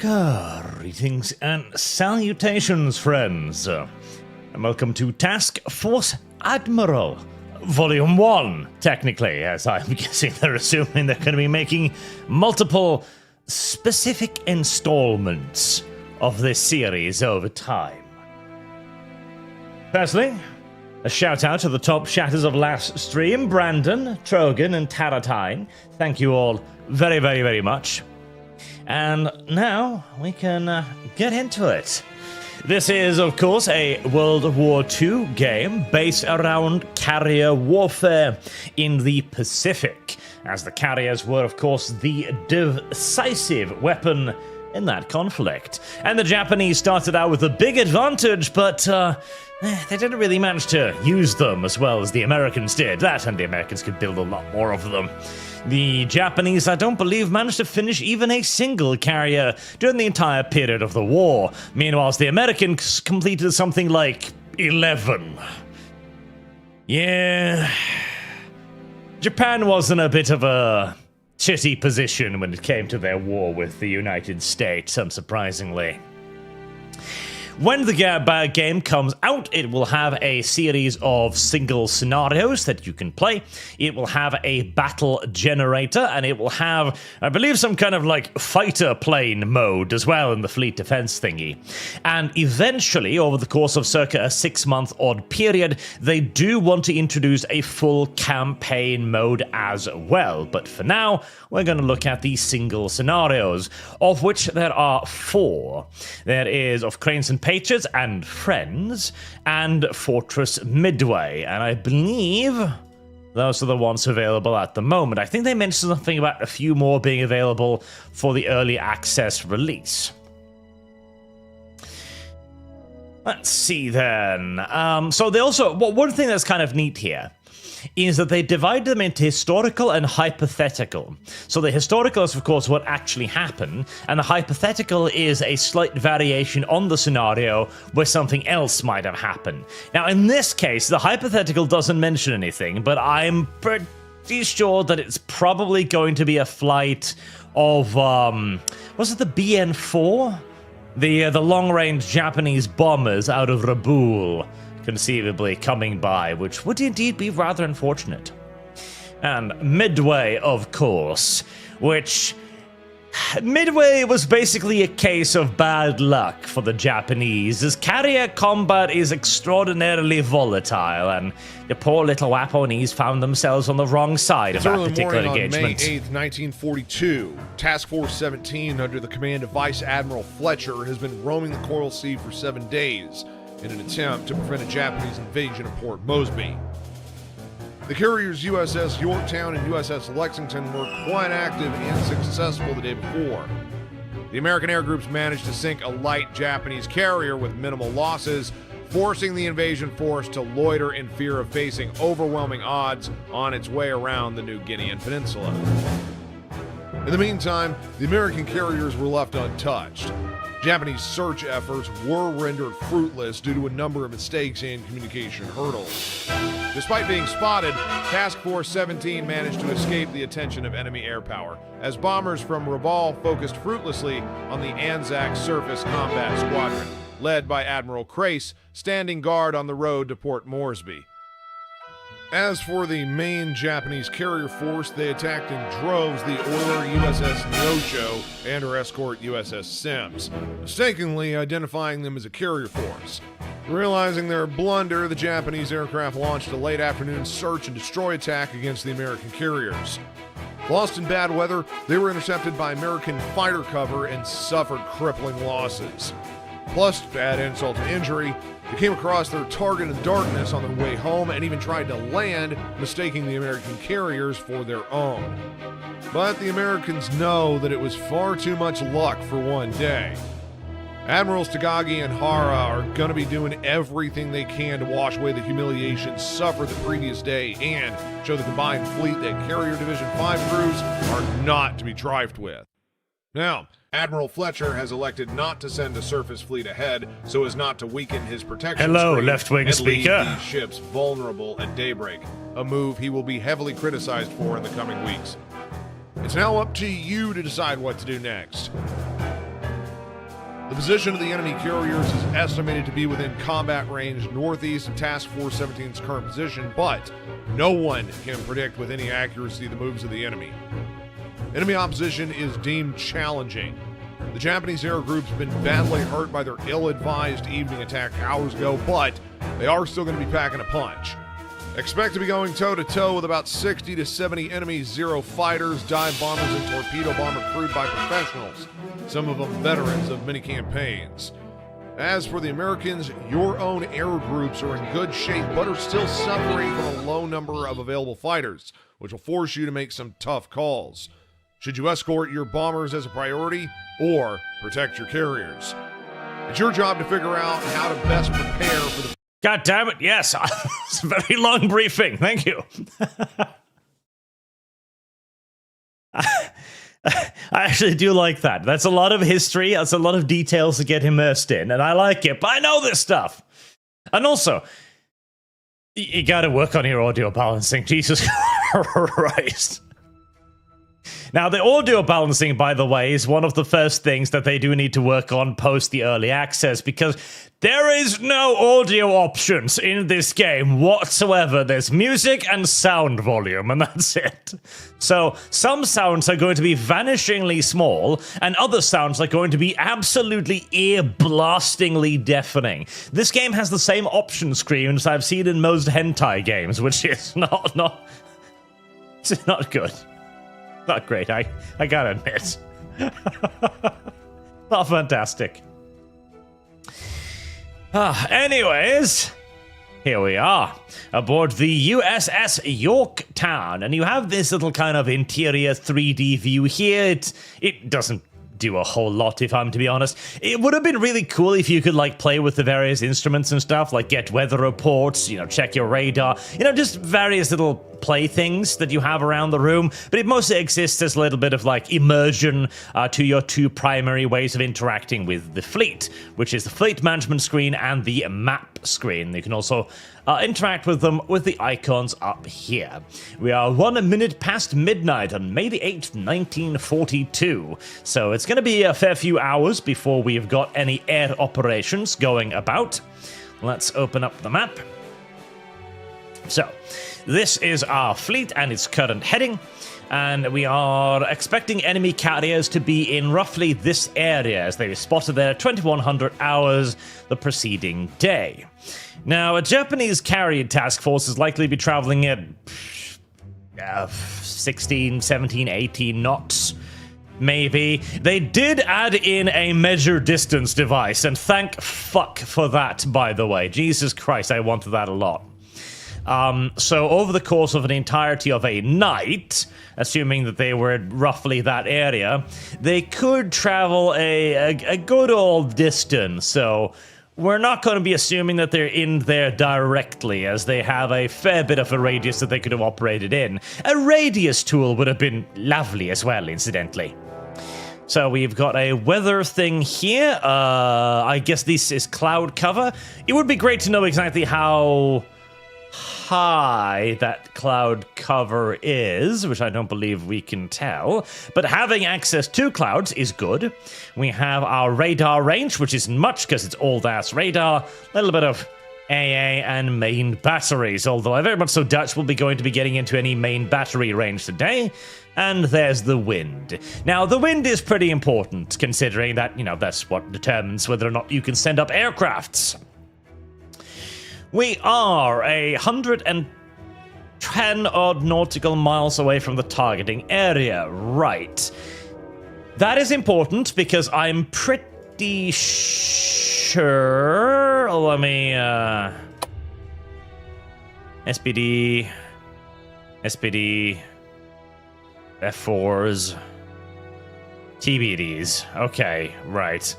Greetings and salutations, friends, and welcome to Task Force Admiral, Volume 1, technically, as I'm guessing they're assuming they're going to be making multiple specific installments of this series over time. Firstly, a shout out to the top chatters of last stream, Brandon, Trogan, and Taratine. Thank you all very, very, very much. And now we can get into it. This is, of course, a World War II game based around carrier warfare in the Pacific, as the carriers were, of course, the decisive weapon in that conflict. And the Japanese started out with a big advantage, but they didn't really manage to use them as well as the Americans did. That, and the Americans could build a lot more of them. The Japanese, I don't believe, managed to finish even a single carrier during the entire period of the war. Meanwhile, the Americans completed something like 11. Yeah. Japan was in a bit of a shitty position when it came to their war with the United States, unsurprisingly. When the game comes out, it will have a series of single scenarios that you can play. It will have a battle generator, and it will have, I believe, some kind of like fighter plane mode as well in the fleet defense thingy. And eventually, over the course of circa a 6-month odd period, they do want to introduce a full campaign mode as well. But for now, we're going to look at the single scenarios, of which there are 4. There is of Cranes and Patriots and Friends, and Fortress Midway, and I believe those are the ones available at the moment. I think they mentioned something about a few more being available for the early access release. Let's see then. So they also, one thing that's kind of neat here is that they divide them into historical and hypothetical. So the historical is, of course, what actually happened, and the hypothetical is a slight variation on the scenario where something else might have happened. Now, in this case, the hypothetical doesn't mention anything, but I'm pretty sure that it's probably going to be a flight of, was it the BN-4? The long-range Japanese bombers out of Rabaul, conceivably coming by, which would indeed be rather unfortunate. And Midway, of course, which Midway was basically a case of bad luck for the Japanese, as carrier combat is extraordinarily volatile, and the poor little Waponese found themselves on the wrong side of that particular engagement. On May 8th, 1942, Task Force 17, under the command of Vice Admiral Fletcher, has been roaming the Coral Sea for 7 days in an attempt to prevent a Japanese invasion of Port Moresby. The carriers USS Yorktown and USS Lexington were quite active and successful the day before. The American air groups managed to sink a light Japanese carrier with minimal losses, forcing the invasion force to loiter in fear of facing overwhelming odds on its way around the New Guinean Peninsula. In the meantime, the American carriers were left untouched. Japanese search efforts were rendered fruitless due to a number of mistakes and communication hurdles. Despite being spotted, Task Force 17 managed to escape the attention of enemy air power, as bombers from Rabaul focused fruitlessly on the Anzac Surface Combat Squadron, led by Admiral Crace, standing guard on the road to Port Moresby. As for the main Japanese carrier force, they attacked in droves the oiler USS Neosho and her escort USS Sims, mistakenly identifying them as a carrier force. Realizing their blunder, the Japanese aircraft launched a late afternoon search and destroy attack against the American carriers. Lost in bad weather, they were intercepted by American fighter cover and suffered crippling losses. Plus, to add insult to injury, they came across their target in darkness on their way home and even tried to land, mistaking the American carriers for their own. But the Americans know that it was far too much luck for one day. Admirals Tagagi and Hara are going to be doing everything they can to wash away the humiliation suffered the previous day and show the combined fleet that Carrier Division 5 crews are not to be trifled with. Now, Admiral Fletcher has elected not to send a surface fleet ahead so as not to weaken his protection screen left-wing and speaker. leave these ships vulnerable at daybreak, a move he will be heavily criticized for in the coming weeks. It's now up to you to decide what to do next. The position of the enemy carriers is estimated to be within combat range northeast of Task Force 17's current position, but no one can predict with any accuracy the moves of the enemy. Enemy opposition is deemed challenging. The Japanese air group's been badly hurt by their ill-advised evening attack hours ago, but they are still going to be packing a punch. Expect to be going toe-to-toe with about 60 to 70 enemy Zero fighters, dive bombers, and torpedo bomber crewed by professionals, some of them veterans of many campaigns. As for the Americans, your own air groups are in good shape, but are still suffering from a low number of available fighters, which will force you to make some tough calls. Should you escort your bombers as a priority, or protect your carriers? It's your job to figure out how to best prepare for the... God damn it, yes. It's a very long briefing. Thank you. I actually do like that. That's a lot of history. That's a lot of details to get immersed in, and I like it, but I know this stuff. And also, you gotta work on your audio balancing. Jesus Christ. Now, the audio balancing, by the way, is one of the first things that they do need to work on post the early access, because there is no audio options in this game whatsoever. There's music and sound volume, and that's it. So, some sounds are going to be vanishingly small, and other sounds are going to be absolutely ear-blastingly deafening. This game has the same option screens I've seen in most hentai games, which is it's not good. Not great, I gotta admit. Not fantastic. Anyways, here we are, aboard the USS Yorktown, and you have this little kind of interior 3D view here. It doesn't do a whole lot, if I'm to be honest. It would have been really cool if you could, like, play with the various instruments and stuff, like get weather reports, check your radar, just various little play things that you have around the room, but it mostly exists as a little bit of, like, immersion to your two primary ways of interacting with the fleet, which is the fleet management screen and the map screen. You can also interact with them with the icons up here. We are 1 minute past midnight on May the 8th, 1942, so it's going to be a fair few hours before we've got any air operations going about. Let's open up the map. So, this is our fleet and its current heading, and we are expecting enemy carriers to be in roughly this area, as they were spotted there at 2100 hours the preceding day. Now, a Japanese carrier task force is likely to be traveling at 16, 17, 18 knots, maybe. They did add in a measure distance device, and thank fuck for that, by the way. Jesus Christ, I wanted that a lot. So over the course of an entirety of a night, assuming that they were at roughly that area, they could travel a good old distance. So we're not going to be assuming that they're in there directly, as they have a fair bit of a radius that they could have operated in. A radius tool would have been lovely as well, incidentally. So we've got a weather thing here. I guess this is cloud cover. It would be great to know exactly how high that cloud cover is, which I don't believe we can tell, but having access to clouds is good. We have our radar range, which isn't much because it's old-ass radar, a little bit of AA and main batteries, although I very much so doubt we'll be going to be getting into any main battery range today. And there's the wind. Now, the wind is pretty important, considering that, that's what determines whether or not you can send up aircrafts. We are 110 odd nautical miles away from the targeting area. Right. That is important because I'm pretty sure... Let me... SPD... F4s... TBDs. Okay, right.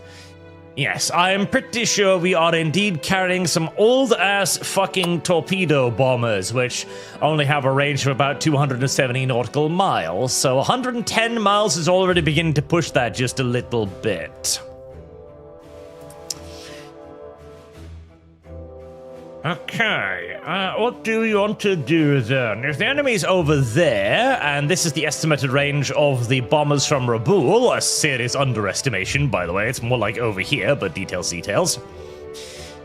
Yes, I am pretty sure we are indeed carrying some old-ass fucking torpedo bombers, which only have a range of about 270 nautical miles, so 110 miles is already beginning to push that just a little bit. Okay, what do we want to do then? If the enemy's over there, and this is the estimated range of the bombers from Raboul, a serious underestimation, by the way, it's more like over here, but details.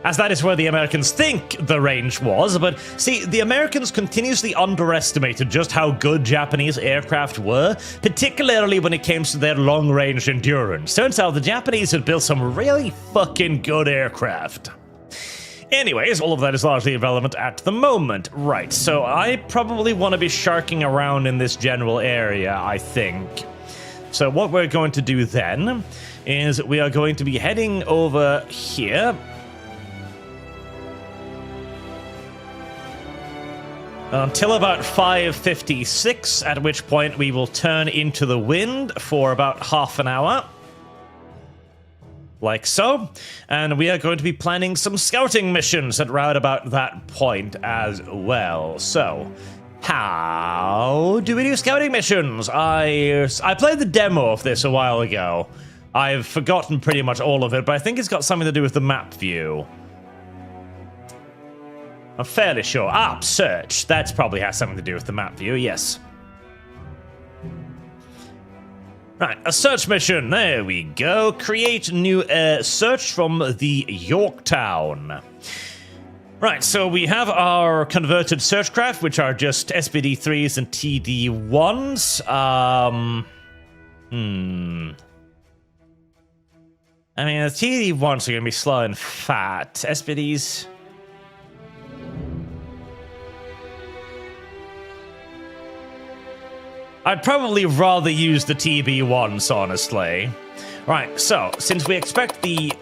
As that is where the Americans think the range was, but see, the Americans continuously underestimated just how good Japanese aircraft were, particularly when it came to their long-range endurance. Turns out the Japanese had built some really fucking good aircraft. Anyways, all of that is largely irrelevant at the moment. Right, so I probably want to be sharking around in this general area, I think. So what we're going to do then is we are going to be heading over here. Until about 5:56, at which point we will turn into the wind for about half an hour. Like so. And we are going to be planning some scouting missions at right about that point as well. So, how do we do scouting missions? I played the demo of this a while ago. I've forgotten pretty much all of it, but I think it's got something to do with the map view. I'm fairly sure. Search. That probably has something to do with the map view, yes. Right, a search mission. There we go. Create new search from the Yorktown. Right, so we have our converted search craft, which are just SPD-3s and TD-1s. I mean, the TD-1s are going to be slow and fat. SPDs... I'd probably rather use the TB-1s, honestly. Right, so, since we expect the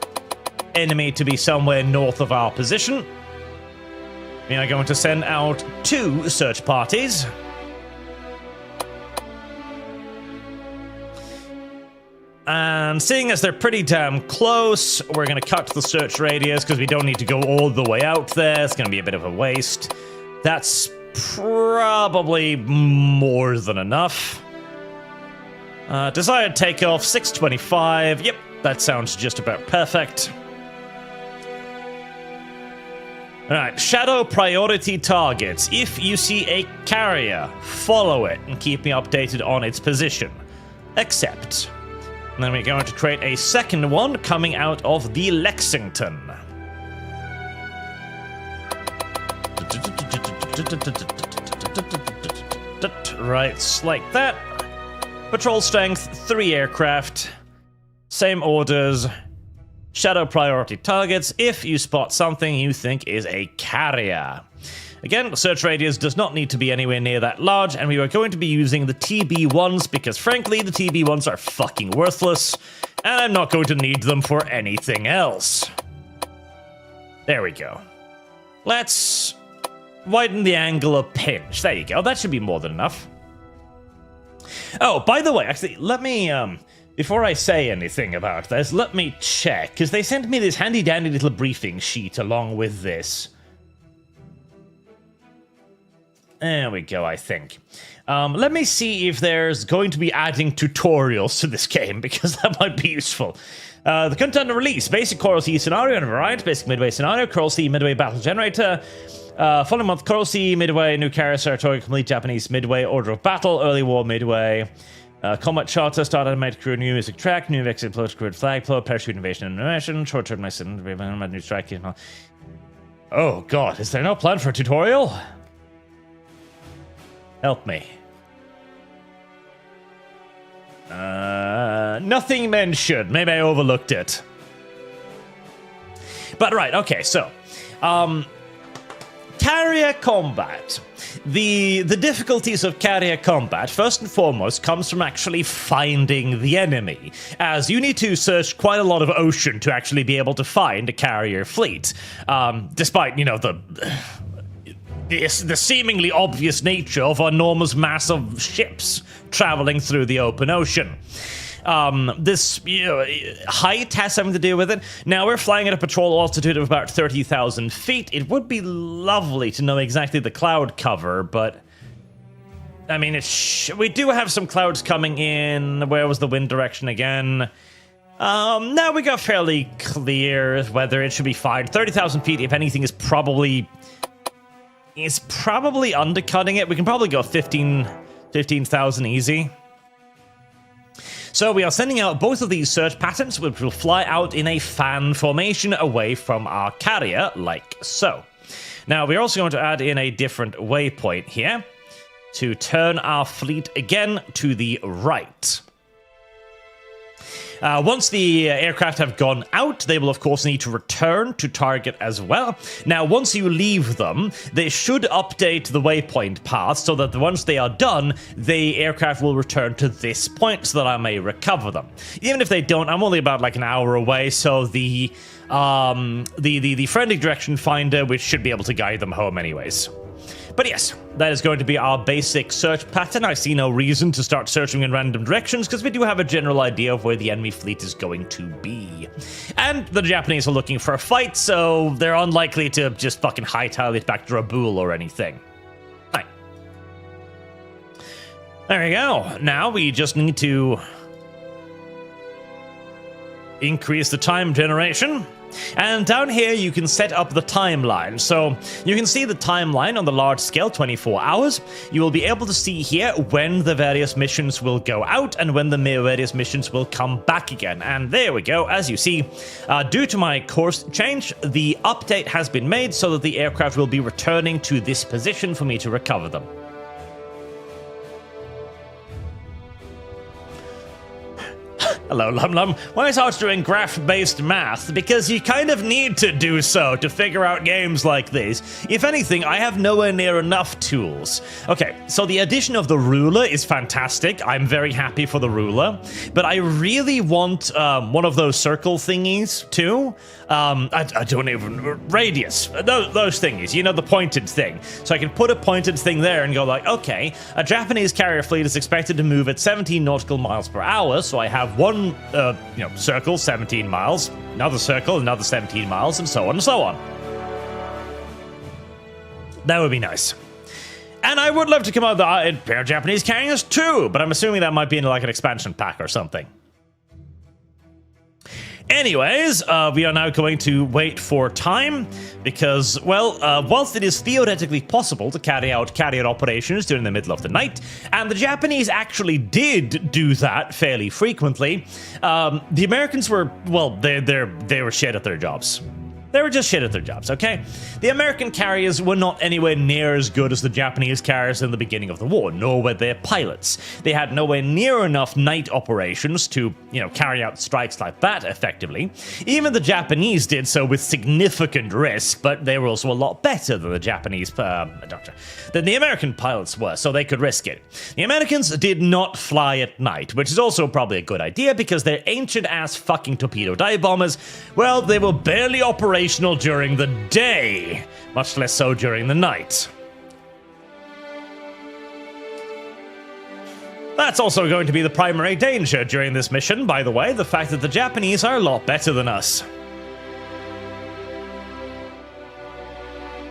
enemy to be somewhere north of our position, we are going to send out 2 search parties. And seeing as they're pretty damn close, we're going to cut the search radius because we don't need to go all the way out there. It's going to be a bit of a waste. That's probably more than enough. Desired takeoff, 625. Yep, that sounds just about perfect. Alright, shadow priority targets. If you see a carrier, follow it and keep me updated on its position. Accept. And then we're going to create a second one coming out of the Lexington. Right, like that. Patrol strength, 3 aircraft. Same orders. Shadow priority targets if you spot something you think is a carrier. Again, search radius does not need to be anywhere near that large, and we are going to be using the TB-1s because, frankly, the TB-1s are fucking worthless, and I'm not going to need them for anything else. There we go. Let's widen the angle a pinch. There you go. That should be more than enough. Oh, by the way, actually, let me, before I say anything about this, let me check, because they sent me this handy-dandy little briefing sheet along with this. There we go, I think. Let me see if there's going to be adding tutorials to this game, because that might be useful. The content release, basic Coral Sea scenario and variant, basic midway scenario, Coral Sea midway battle generator, following month, Coral Sea midway, new carrier, territory, complete Japanese midway, order of battle, early war midway, combat charter, start animated crew, new music track, new exit plot, crew flag plot, parachute invasion and animation, short-term nice and new strike. Oh god, is there no plan for a tutorial? Help me. Nothing mentioned. Maybe I overlooked it. But right, okay, so carrier combat. The difficulties of carrier combat, first and foremost, comes from actually finding the enemy, as you need to search quite a lot of ocean to actually be able to find a carrier fleet, despite, you know, the seemingly obvious nature of enormous mass of ships traveling through the open ocean. This height has something to do with it. Now, we're flying at a patrol altitude of about 30,000 feet. It would be lovely to know exactly the cloud cover, but I mean, we do have some clouds coming in. Where was the wind direction again? Now we got fairly clear whether it should be fine. 30,000 feet, if anything, is probably undercutting it. We can probably go 15,000 easy. So we are sending out both of these search patterns, which will fly out in a fan formation away from our carrier, like so. Now, we're also going to add in a different waypoint here to turn our fleet again to the right. Once the aircraft have gone out, they will of course need to return to target as well. Now, once you leave them, they should update the waypoint path so that once they are done, the aircraft will return to this point so that I may recover them. Even if they don't, I'm only about like an hour away, so the friendly direction finder, which should be able to guide them home anyways. But yes, that is going to be our basic search pattern. I see no reason to start searching in random directions because we do have a general idea of where the enemy fleet is going to be. And the Japanese are looking for a fight, so they're unlikely to just fucking hightail it back to Rabaul or anything. Right. There we go. Now we just need to increase the time generation. And down here you can set up the timeline. So you can see the timeline on the large scale, 24 hours. You will be able to see here when the various missions will go out and when the various missions will come back again. And there we go. As you see, due to my course change, the update has been made so that the aircraft will be returning to this position for me to recover them. Hello, Lum Lum. Why is Arch doing graph-based math? Because you kind of need to do so to figure out games like these. If anything, I have nowhere near enough tools. Okay, so the addition of the ruler is fantastic. I'm very happy for the ruler. But I really want one of those circle thingies, too. I don't even... Radius. Those thingies. You know, the pointed thing. So I can put a pointed thing there and go like, okay, a Japanese carrier fleet is expected to move at 17 nautical miles per hour, so I have one circle, 17 miles, another circle, another 17 miles, and so on and so on. That would be nice. And I would love to come out with a pair of Japanese carriers too, but I'm assuming that might be in like an expansion pack or something. Anyways, we are now going to wait for time because, well, whilst it is theoretically possible to carry out carrier operations during the middle of the night, and the Japanese actually did do that fairly frequently, the Americans were, well, they were shit at their jobs. They were just shit at their jobs, okay? The American carriers were not anywhere near as good as the Japanese carriers in the beginning of the war, nor were their pilots. They had nowhere near enough night operations to, carry out strikes like that effectively. Even the Japanese did so with significant risk, but they were also a lot better than the Japanese, than the American pilots were, so they could risk it. The Americans did not fly at night, which is also probably a good idea because their ancient-ass fucking torpedo dive bombers, well, they were barely operational during the day, much less so during the night. That's also going to be the primary danger during this mission, by the way, the fact that the Japanese are a lot better than us.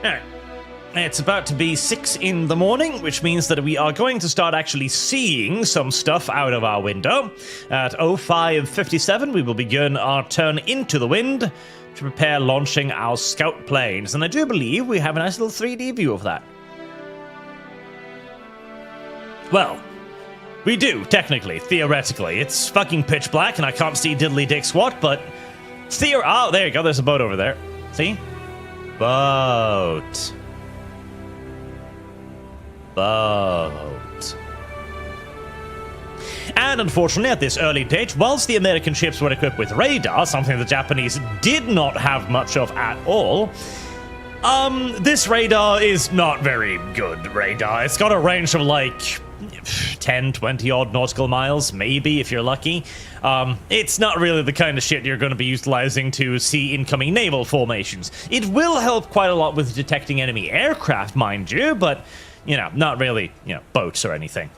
Alright. It's about to be 6 in the morning, which means that we are going to start actually seeing some stuff out of our window. At 05:57, we will begin our turn into the wind to prepare launching our scout planes, and I do believe we have a nice little 3D view of that. Well, we do, technically, theoretically. It's fucking pitch black, and I can't see diddly dick squat, but... Oh, there you go, there's a boat over there. See? Boat. And unfortunately, at this early date, whilst the American ships were equipped with radar, something the Japanese did not have much of at all, this radar is not very good radar. It's got a range of like 10, 20 odd nautical miles, maybe, if you're lucky. It's not really the kind of shit you're going to be utilizing to see incoming naval formations. It will help quite a lot with detecting enemy aircraft, mind you, but, not really, boats or anything.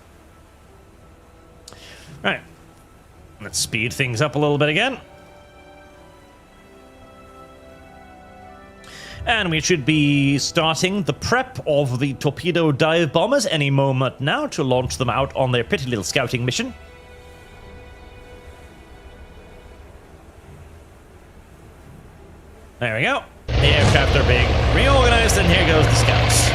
Right, let's speed things up a little bit again. And we should be starting the prep of the torpedo dive bombers any moment now to launch them out on their pretty little scouting mission. There we go. The aircraft are being reorganized, and here goes the scouts.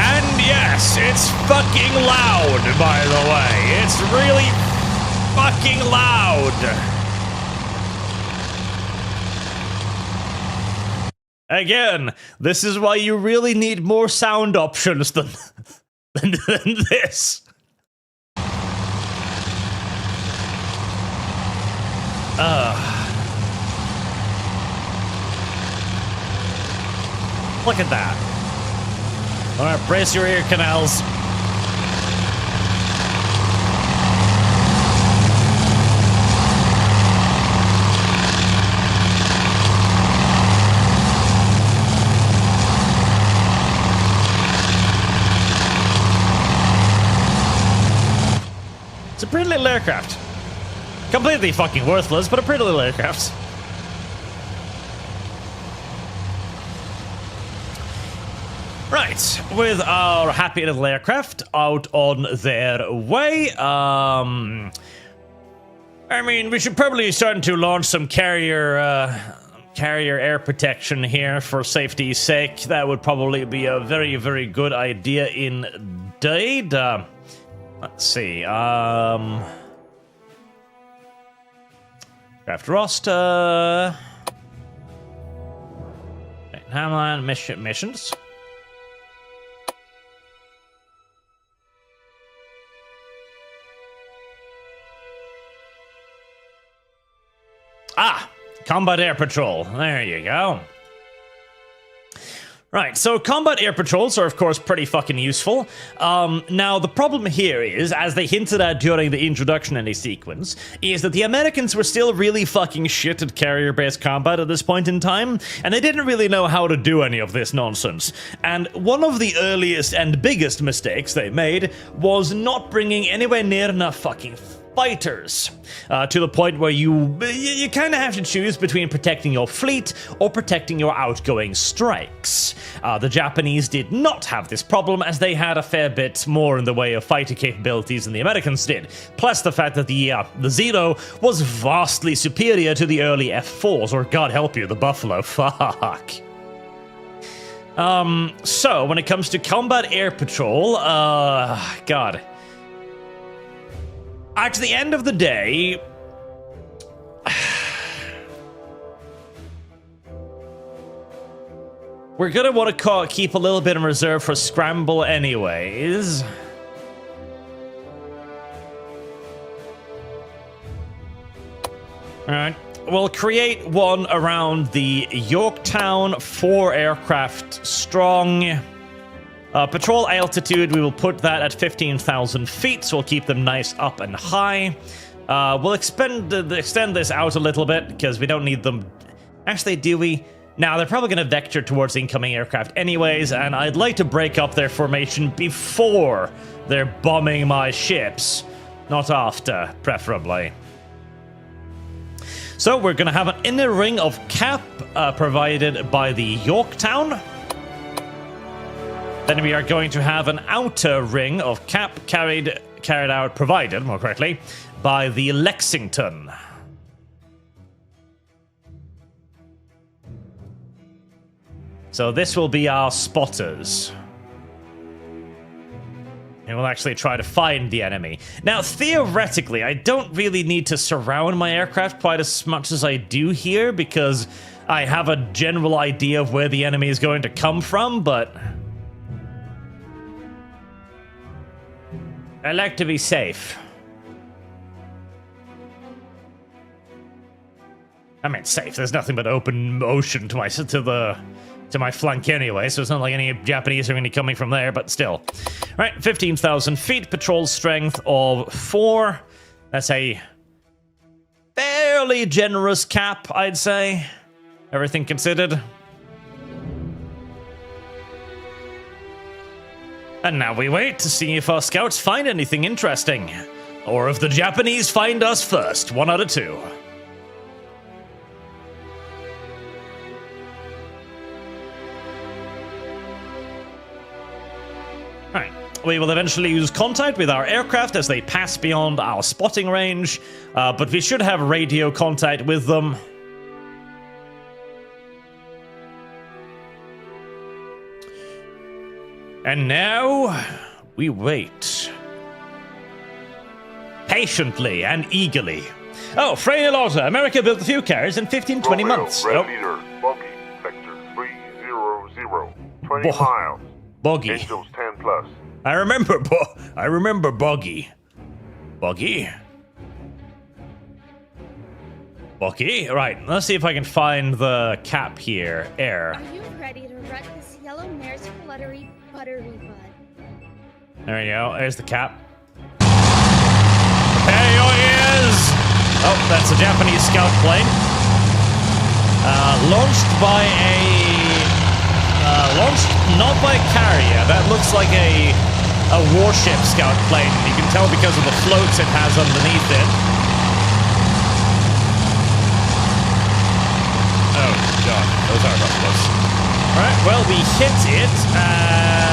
And yes, it's fucking loud, by the way. It's really fucking loud. Again, this is why you really need more sound options than this. Look at that. All right, brace your ear canals. It's a pretty little aircraft. Completely fucking worthless, but a pretty little aircraft. Right, with our happy little aircraft out on their way, I mean, we should probably start to launch some carrier air protection here for safety's sake. That would probably be a very, very good idea indeed. Let's see, craft roster. Okay, timeline, missions. Ah, combat air patrol. There you go. Right, so combat air patrols are, of course, pretty fucking useful. Now, the problem here is, as they hinted at during the introduction in the sequence, is that the Americans were still really fucking shit at carrier-based combat at this point in time, and they didn't really know how to do any of this nonsense. And one of the earliest and biggest mistakes they made was not bringing anywhere near enough fucking fighters, to the point where you kind of have to choose between protecting your fleet or protecting your outgoing strikes. The Japanese did not have this problem, as they had a fair bit more in the way of fighter capabilities than the Americans did, plus the fact that the Zero was vastly superior to the early F4s, or god help you, the Buffalo. Fuck. So, when it comes to combat air patrol, god. At the end of the day, we're gonna want to keep a little bit in reserve for scramble anyways. Alright, we'll create one around the Yorktown, 4 aircraft strong. Patrol altitude, we will put that at 15,000 feet, so we'll keep them nice up and high. We'll extend this out a little bit, because we don't need them. Actually, do we? Now, they're probably going to vector towards incoming aircraft anyways, and I'd like to break up their formation before they're bombing my ships. Not after, preferably. So, we're going to have an inner ring of cap provided by the Yorktown. Then we are going to have an outer ring of cap provided, more correctly, by the Lexington. So this will be our spotters. And we'll actually try to find the enemy. Now, theoretically, I don't really need to surround my aircraft quite as much as I do here, because I have a general idea of where the enemy is going to come from, but I like to be safe. I mean, safe. There's nothing but open ocean to my flank anyway, so it's not like any Japanese are going to be coming from there, but still. Right, 15,000 feet, patrol strength of 4. That's a fairly generous cap, I'd say. Everything considered. And now we wait to see if our scouts find anything interesting. Or if the Japanese find us first, 1 out of 2. We will eventually use contact with our aircraft as they pass beyond our spotting range, but we should have radio contact with them. And now we wait. Patiently and eagerly. Oh, Frey Lota, America built a few carriers in 15-20 months. Red leader, Boggy, sector 300, 20 miles. Boggy. Angels 10 plus. I remember Boggy. Boggy? Boggy? Right, let's see if I can find the cap here. Air. Are you ready to rut this yellow mare's fluttery buttery bud? There we go, there's the cap. Prepare your ears! Oh, that's a Japanese scout plane. Launched by launched not by a carrier. That looks like a warship scout plane. You can tell because of the floats it has underneath it. Oh god, those are rough close. Alright, well, we hit it,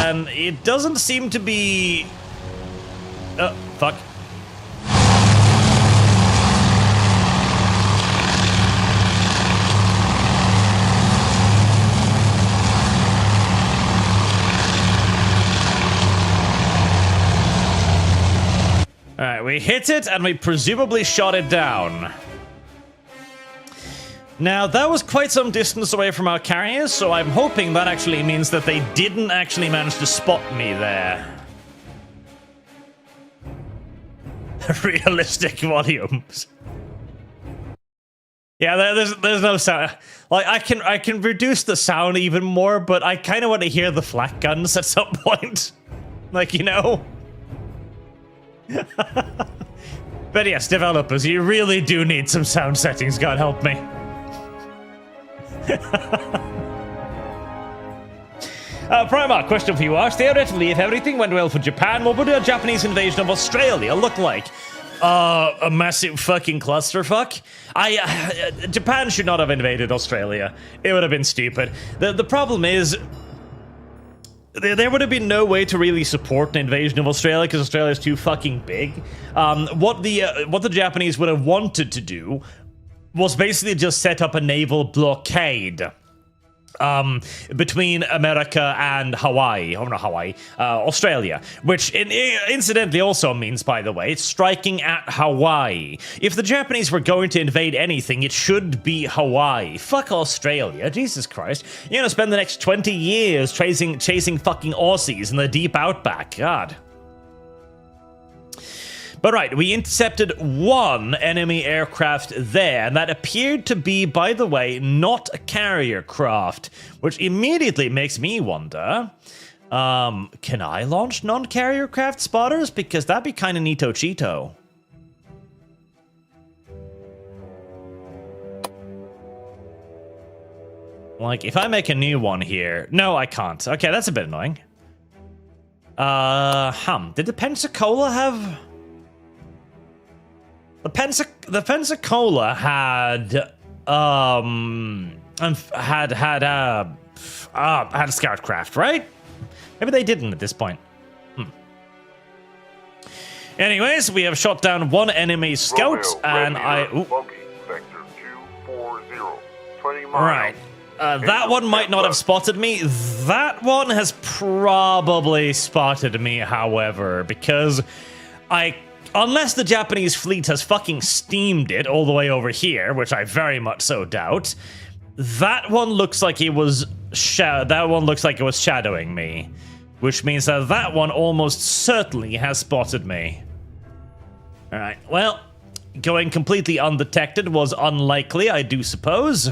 and it doesn't seem to be... Oh, fuck. Alright, we hit it, and we presumably shot it down. Now, that was quite some distance away from our carriers, so I'm hoping that actually means that they didn't actually manage to spot me there. Realistic volumes. Yeah, there's no sound. Like, I can reduce the sound even more, but I kind of want to hear the flak guns at some point. Like, you know? But yes, developers, you really do need some sound settings, God help me. Primark, question for you, Ash. Theoretically, if everything went well for Japan, what would a Japanese invasion of Australia look like? A massive fucking clusterfuck. Japan should not have invaded Australia. It would have been stupid. The problem is, there would have been no way to really support an invasion of Australia because Australia is too fucking big. What the Japanese would have wanted to do was basically just set up a naval blockade between America and Hawaii, or not Hawaii, Australia, which incidentally also means, by the way, striking at Hawaii. If the Japanese were going to invade anything, it should be Hawaii. Fuck Australia, Jesus Christ. You're gonna spend the next 20 years chasing fucking Aussies in the deep outback, God. But right, we intercepted one enemy aircraft there, and that appeared to be, by the way, not a carrier craft, which immediately makes me wonder, can I launch non-carrier craft spotters? Because that'd be kind of neato cheeto. Like, if I make a new one here... No, I can't. Okay, that's a bit annoying. Did the Pensacola have... The Pensacola had a scout craft, right? Maybe they didn't at this point. Anyways, we have shot down one enemy scout, and Right. That one might not have spotted me. That one has probably spotted me, however, because unless the Japanese fleet has fucking steamed it all the way over here, which I very much so doubt, that one looks like it was shadowing me, which means that that one almost certainly has spotted me. All right. Well, going completely undetected was unlikely, I do suppose.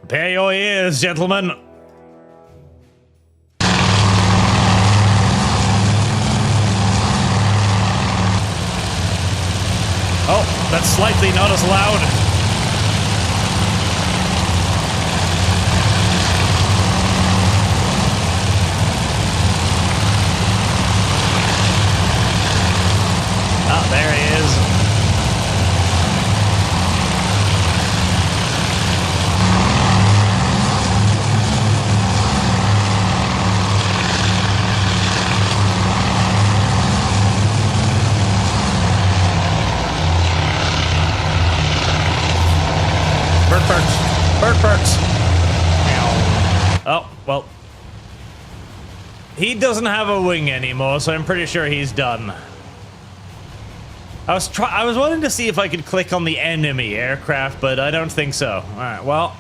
Prepare your ears, gentlemen. Oh, that's slightly not as loud. Ah, there he is. well, he doesn't have a wing anymore, so I'm pretty sure he's done. I was wanting to see if I could click on the enemy aircraft, but I don't think so. All right, well,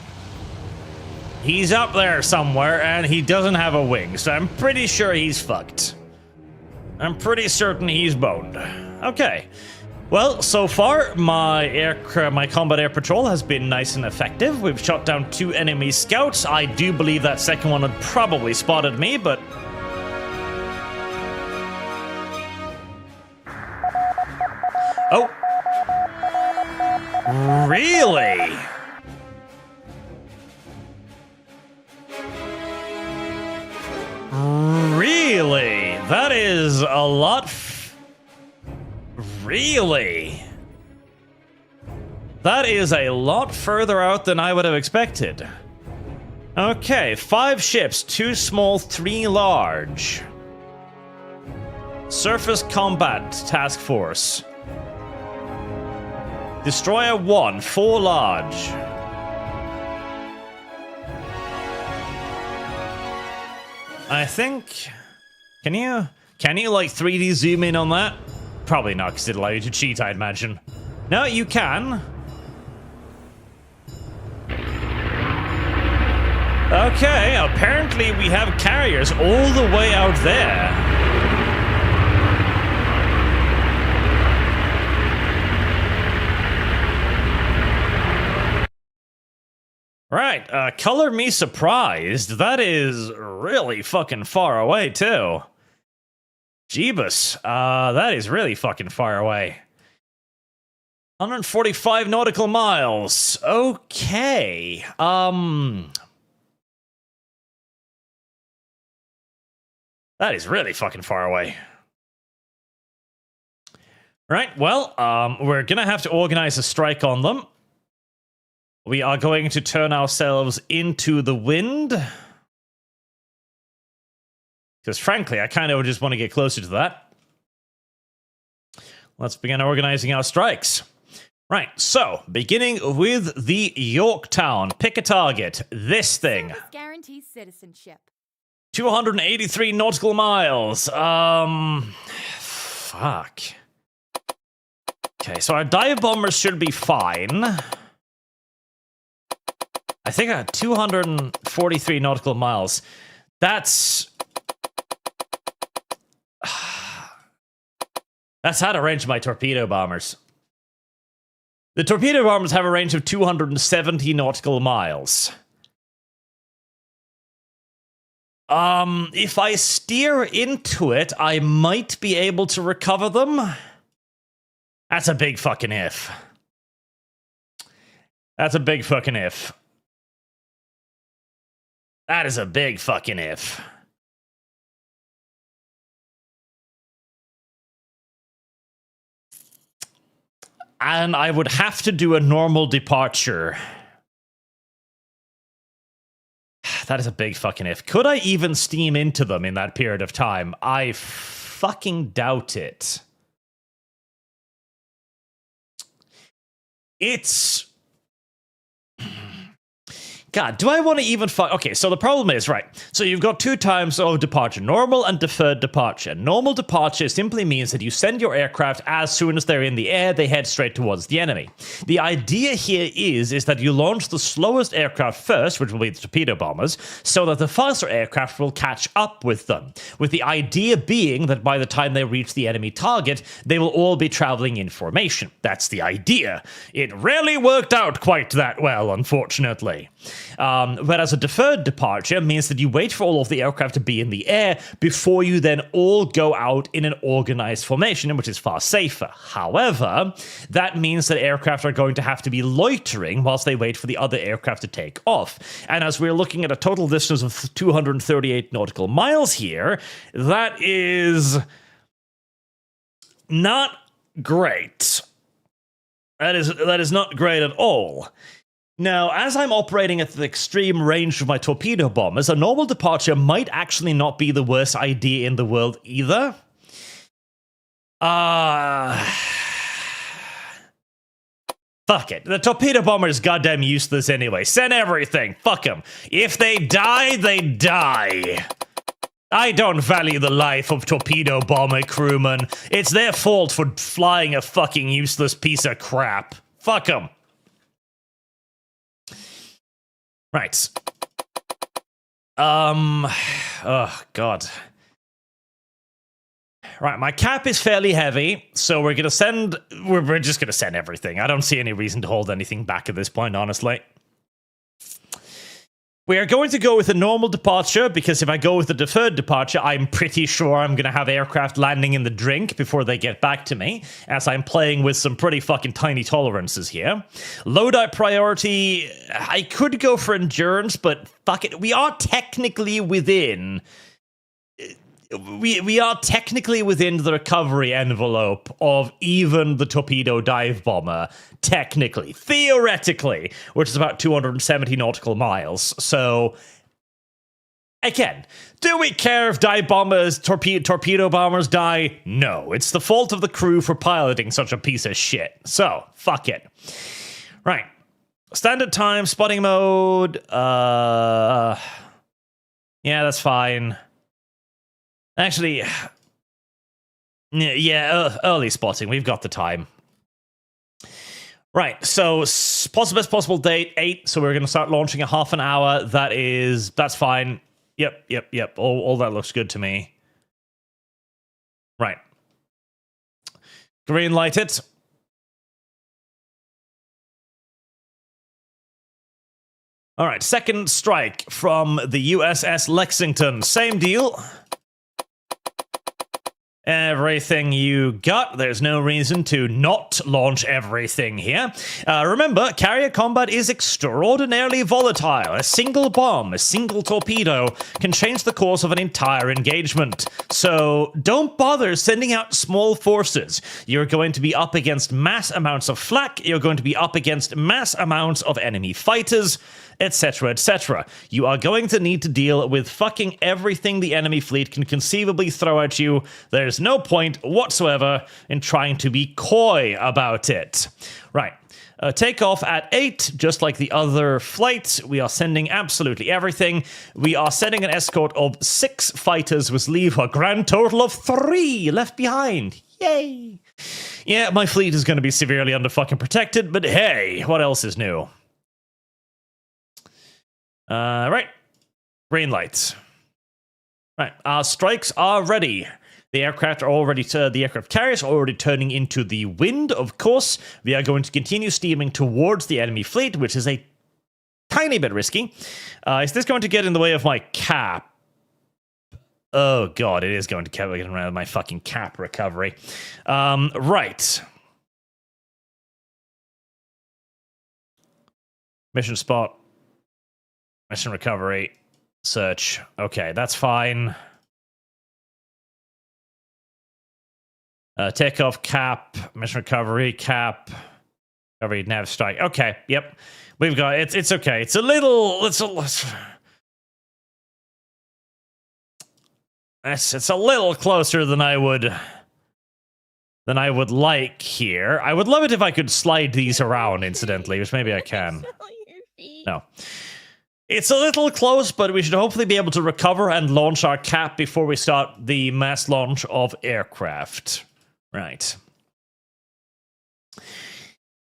he's up there somewhere, and he doesn't have a wing, so I'm pretty sure he's fucked. I'm pretty certain he's boned. Okay. Well, so far, my combat air patrol has been nice and effective. We've shot down 2 enemy scouts. I do believe that second one had probably spotted me, but... Oh. Really? Really? That is a lot... Really? That is a lot further out than I would have expected. Okay, 5 ships, 2 small, 3 large. Surface Combat Task Force. Destroyer 1, 4 large. I think... Can you like 3D zoom in on that? Probably not, because it'll allow you to cheat, I imagine. No, you can. Okay, apparently we have carriers all the way out there. Right, color me surprised. That is really fucking far away, too. Jeebus, that is really fucking far away. 145 nautical miles. Okay. That is really fucking far away. Right, well, we're gonna have to organize a strike on them. We are going to turn ourselves into the wind. Because frankly, I kind of just want to get closer to that. Let's begin organizing our strikes. Right, so, beginning with the Yorktown. Pick a target. This thing. Service guarantees citizenship. 283 nautical miles. Fuck. Okay, so our dive bombers should be fine. I think I had 243 nautical miles. That's out of range of my torpedo bombers. The torpedo bombers have a range of 270 nautical miles. If I steer into it, I might be able to recover them. That's a big fucking if. That's a big fucking if. That is a big fucking if. And I would have to do a normal departure. That is a big fucking if. Could I even steam into them in that period of time? I fucking doubt it. It's... God, do I want to even fuck... Okay, so the problem is, right, so you've got 2 times of departure, normal and deferred departure. Normal departure simply means that you send your aircraft as soon as they're in the air, they head straight towards the enemy. The idea here is that you launch the slowest aircraft first, which will be the torpedo bombers, so that the faster aircraft will catch up with them, with the idea being that by the time they reach the enemy target, they will all be traveling in formation. That's the idea. It rarely worked out quite that well, unfortunately. Whereas a deferred departure means that you wait for all of the aircraft to be in the air before you then all go out in an organized formation, which is far safer. However, that means that aircraft are going to have to be loitering whilst they wait for the other aircraft to take off. And as we're looking at a total distance of 238 nautical miles here, that is not great. That is not great at all. Now, as I'm operating at the extreme range of my torpedo bombers, a normal departure might actually not be the worst idea in the world either. Fuck it. The torpedo bomber is goddamn useless anyway. Send everything. Fuck them. If they die, they die. I don't value the life of torpedo bomber crewmen. It's their fault for flying a fucking useless piece of crap. Fuck them. Right. Oh, God. Right, my cap is fairly heavy, so we're just gonna send everything. I don't see any reason to hold anything back at this point, honestly. We are going to go with a normal departure, because if I go with a deferred departure, I'm pretty sure I'm gonna have aircraft landing in the drink before they get back to me, as I'm playing with some pretty fucking tiny tolerances here. Loadout priority, I could go for endurance, but fuck it, we are technically within... We are technically within the recovery envelope of even the torpedo dive bomber. Technically. Theoretically. Which is about 270 nautical miles. So, again, do we care if dive bombers, torpedo bombers die? No. It's the fault of the crew for piloting such a piece of shit. So, fuck it. Right. Standard time, spotting mode. Yeah, that's fine. Actually, yeah, early spotting. We've got the time. Right, so best possible date, 8. So we're going to start launching a half an hour. That's fine. Yep. All that looks good to me. Right. Green light it. All right, second strike from the USS Lexington. Same deal. Everything you got. There's no reason to not launch everything here. Remember, carrier combat is extraordinarily volatile. A single bomb, a single torpedo can change the course of an entire engagement. So don't bother sending out small forces. You're going to be up against mass amounts of flak. You're going to be up against mass amounts of enemy fighters, etc., etc. You are going to need to deal with fucking everything the enemy fleet can conceivably throw at you. There's no point whatsoever in trying to be coy about it. Right. Takeoff at 8, just like the other flight. We are sending absolutely everything. We are sending an escort of 6 fighters, which leave a grand total of 3 left behind. Yay! Yeah, my fleet is going to be severely under fucking protected, but hey, what else is new? Right. Green lights. Right. Our strikes are ready. The aircraft carriers are already turning into the wind, of course. We are going to continue steaming towards the enemy fleet, which is a tiny bit risky. Is this going to get in the way of my cap? Oh, God, it is going to get around my fucking cap recovery. Right. Mission spot. Mission recovery. Search. Okay, that's fine. Takeoff, cap. Mission recovery, cap. Recovery, nav strike. Okay, yep. We've got it. It's okay. It's a little... It's a little closer than I would like here. I would love it if I could slide these around, incidentally, which maybe I can. No. It's a little close, but we should hopefully be able to recover and launch our cap before we start the mass launch of aircraft. Right.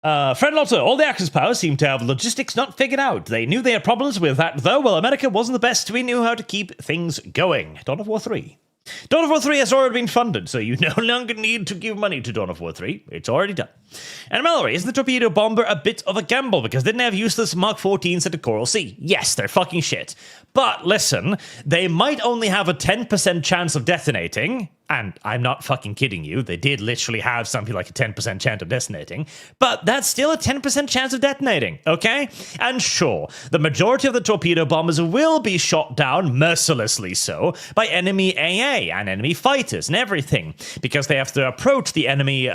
Friend Lotta, all the Axis powers seem to have logistics not figured out. They knew they had problems with that, though. Well, America wasn't the best. We knew how to keep things going. Dawn of War 3. Dawn of War 3 has already been funded, so you no longer need to give money to Dawn of War 3. It's already done. And Mallory, is the torpedo bomber a bit of a gamble because they didn't have useless Mark 14s at the Coral Sea? Yes, they're fucking shit. But listen, they might only have a 10% chance of detonating, and I'm not fucking kidding you, they did literally have something like a 10% chance of detonating, but that's still a 10% chance of detonating, okay? And sure, the majority of the torpedo bombers will be shot down, mercilessly so, by enemy AA and enemy fighters and everything, because they have to approach the enemy,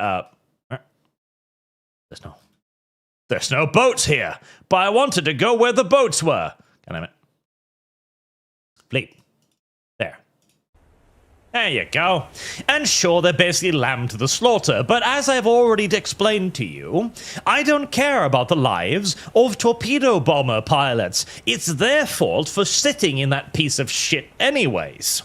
There's no boats here, but I wanted to go where the boats were. God damn it. Fleet. There. There you go. And sure, they're basically lamb to the slaughter, but as I've already explained to you, I don't care about the lives of torpedo bomber pilots. It's their fault for sitting in that piece of shit anyways.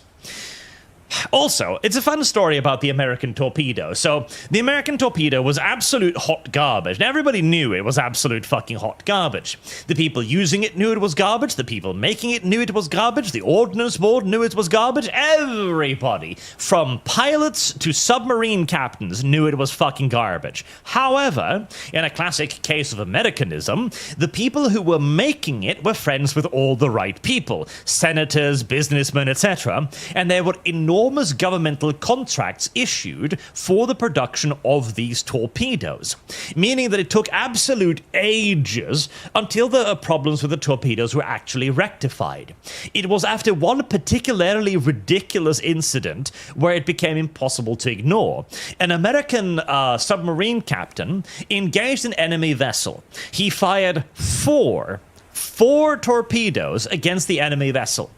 Also, it's a fun story about the American torpedo. So, the American torpedo was absolute hot garbage, and everybody knew it was absolute fucking hot garbage. The people using it knew it was garbage, the people making it knew it was garbage, the Ordnance Board knew it was garbage, everybody, from pilots to submarine captains, knew it was fucking garbage. However, in a classic case of Americanism, the people who were making it were friends with all the right people, senators, businessmen, etc., and there were enormous governmental contracts issued for the production of these torpedoes, meaning that it took absolute ages until the problems with the torpedoes were actually rectified. It was after one particularly ridiculous incident where it became impossible to ignore. An American submarine captain engaged an enemy vessel. He fired four torpedoes against the enemy vessel.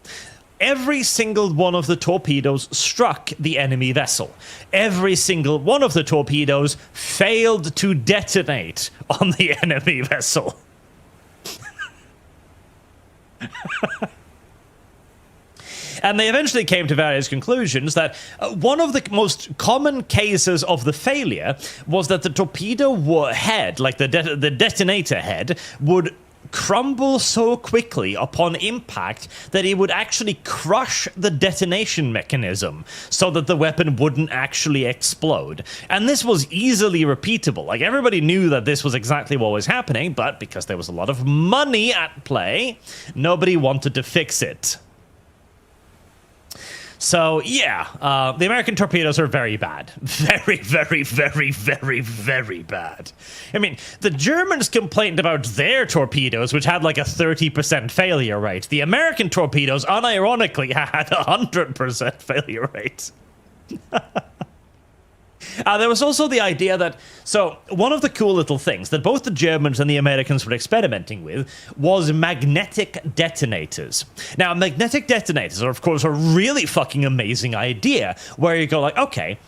Every single one of the torpedoes struck the enemy vessel. Every single one of the torpedoes failed to detonate on the enemy vessel. And they eventually came to various conclusions that one of the most common cases of the failure was that the torpedo head, like the detonator head, would crumble so quickly upon impact that it would actually crush the detonation mechanism so that the weapon wouldn't actually explode. And this was easily repeatable. Like, everybody knew that this was exactly what was happening, but because there was a lot of money at play, nobody wanted to fix it. So, yeah, the American torpedoes are very bad. Very, very, very, very, very bad. I mean, the Germans complained about their torpedoes, which had like a 30% failure rate. The American torpedoes, unironically, had a 100% failure rate. There was also the idea that, so one of the cool little things that both the Germans and the Americans were experimenting with was magnetic detonators. Now, magnetic detonators are, of course, a really fucking amazing idea where you go like, okay,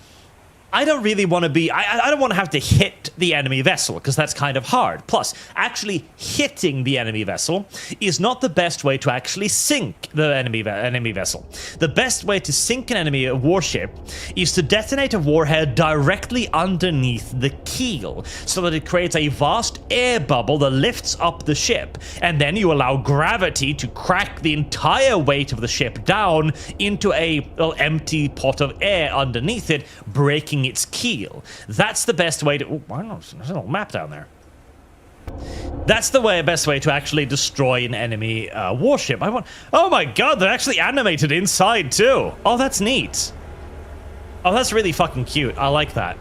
I don't really want to be, I don't want to have to hit the enemy vessel, because that's kind of hard. Plus, actually hitting the enemy vessel is not the best way to actually sink the enemy vessel. The best way to sink an enemy warship is to detonate a warhead directly underneath the keel, so that it creates a vast air bubble that lifts up the ship, and then you allow gravity to crack the entire weight of the ship down into a little empty pot of air underneath it, breaking its keel. That's the best way to... Oh, I don't know, there's a little map down there. That's the best way to actually destroy an enemy warship. Oh my god, they're actually animated inside too. Oh, that's neat. Oh, that's really fucking cute. I like that.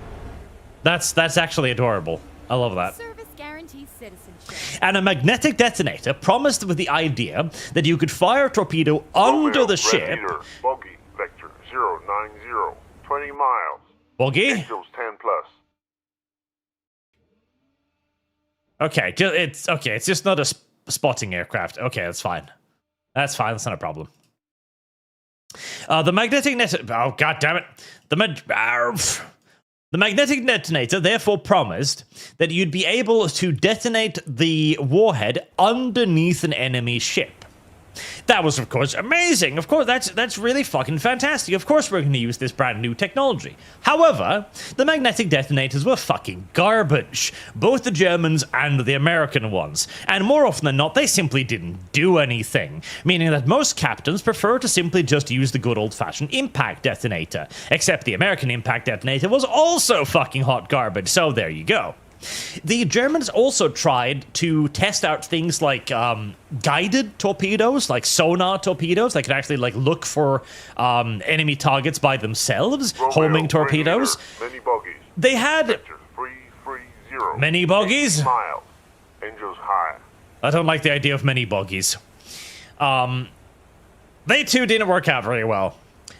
That's actually adorable. I love that. Service guarantees citizenship. And a magnetic detonator promised with the idea that you could fire a torpedo under the ship. Bogey, vector 090, 20 miles. Bogey? Angels 10 plus. Okay, it's just not a spotting aircraft. Okay, that's fine. That's fine, that's not a problem. The magnetic oh god damn it. The magnetic detonator therefore promised that you'd be able to detonate the warhead underneath an enemy ship. That was, of course, amazing. Of course, that's really fucking fantastic. Of course, we're going to use this brand new technology. However, the magnetic detonators were fucking garbage. Both the Germans and the American ones. And more often than not, they simply didn't do anything. Meaning that most captains prefer to simply just use the good old-fashioned impact detonator. Except the American impact detonator was also fucking hot garbage, so there you go. The Germans also tried to test out things like guided torpedoes, like sonar torpedoes that could actually like look for enemy targets by themselves, homing torpedoes. Many bogies. They had 330. many bogies. Miles. Angels high. I don't like the idea of many bogies. They too didn't work out very well.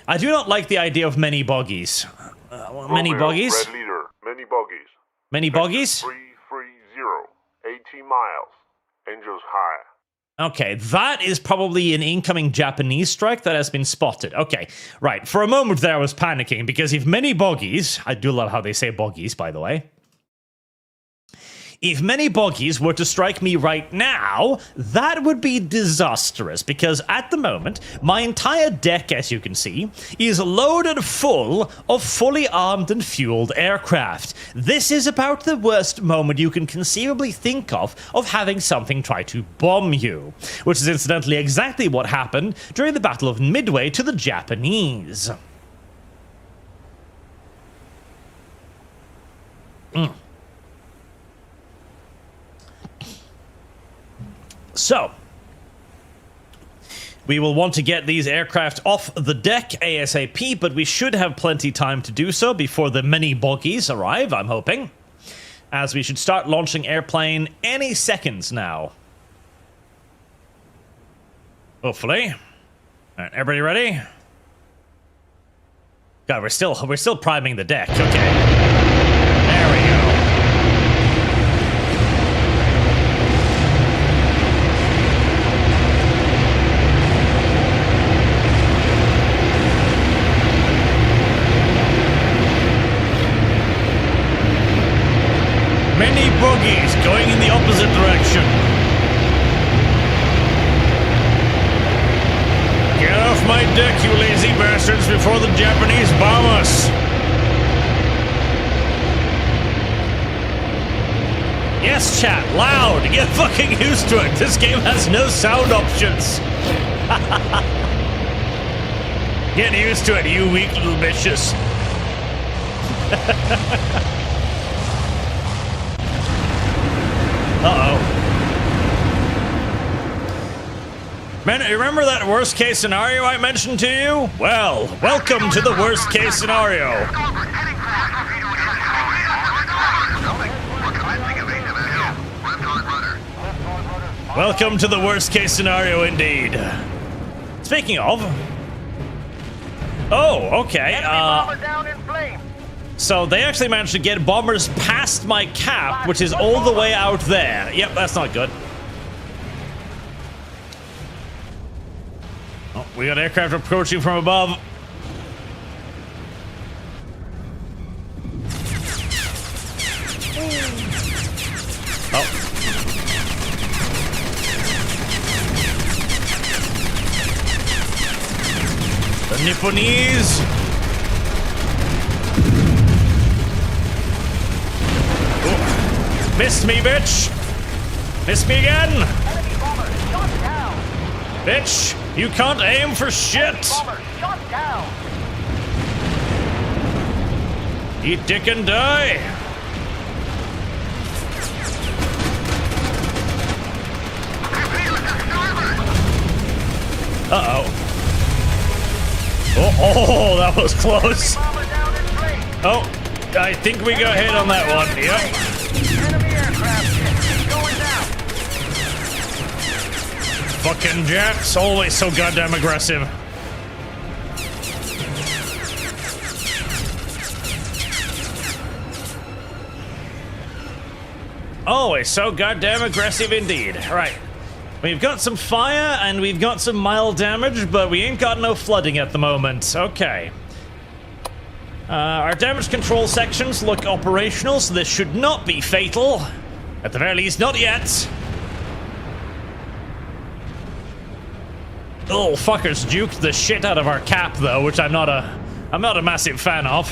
I do not like the idea of many bogies. Many bogies? Red leader. Many bogies. Many bogies? 330, 80 miles. Angels high. Okay, that is probably an incoming Japanese strike that has been spotted. Okay, right. For a moment there I was panicking because if many boggies, I do love how they say boggies, by the way. If many boggies were to strike me right now, that would be disastrous because at the moment, my entire deck, as you can see, is loaded full of fully armed and fueled aircraft. This is about the worst moment you can conceivably think of having something try to bomb you, which is incidentally exactly what happened during the Battle of Midway to the Japanese. So, we will want to get these aircraft off the deck ASAP, but we should have plenty time to do so before the many boggies arrive, I'm hoping. As we should start launching airplane any seconds now. Hopefully. Alright, everybody ready? God, we're still priming the deck, okay. There we go. Many boggies going in the opposite direction. Get off my deck, you lazy bastards, before the Japanese bomb us. Yes, chat, loud. Get fucking used to it. This game has no sound options. Get used to it, you weak little bitches. Uh-oh. Man, you remember that worst case scenario I mentioned to you? Well, welcome to the worst case scenario. Welcome to the worst case scenario indeed. Speaking of... Oh, okay. So they actually managed to get bombers past my cap, which is all the way out there. Yep, that's not good. Oh, we got aircraft approaching from above. Oh. The Nipponese. Missed me, bitch! Missed me again! Enemy bomber shot down! Bitch, you can't aim for shit! Bomber shot down! Eat dick and die! Uh-oh. Oh, that was close! Bomber down in flames! Oh, I think we got hit on that one, yep. Enemy aircraft going down! Fucking jets, always so goddamn aggressive. Always so goddamn aggressive indeed. Right. We've got some fire and we've got some mild damage, but we ain't got no flooding at the moment. Okay. Our damage control sections look operational, so this should not be fatal. At the very least, not yet. Oh, fuckers juked the shit out of our cap, though, which I'm not a massive fan of.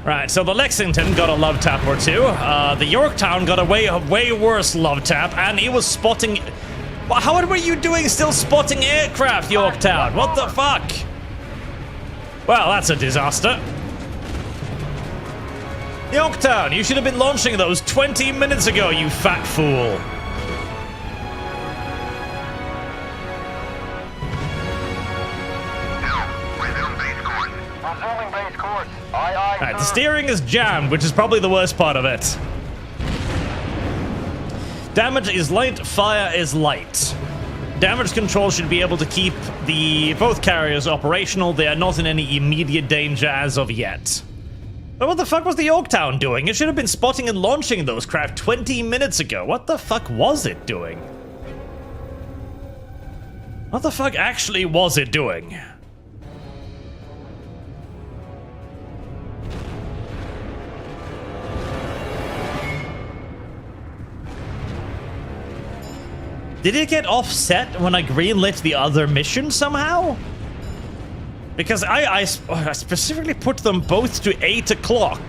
Right, so the Lexington got a love tap or two. The Yorktown got a way worse love tap, and he was spotting... How were you doing still spotting aircraft, Yorktown? What the fuck? Well, that's a disaster. Yorktown, you should have been launching those 20 minutes ago, you fat fool. Resuming base course. Aye, aye, Alright, the steering is jammed, which is probably the worst part of it. Damage is light, fire is light. Damage control should be able to keep both carriers operational. They are not in any immediate danger as of yet. But what the fuck was the Yorktown doing? It should have been spotting and launching those craft 20 minutes ago. What the fuck was it doing? What the fuck actually was it doing? Did it get offset when I greenlit the other mission somehow? Because I specifically put them both to 8 o'clock.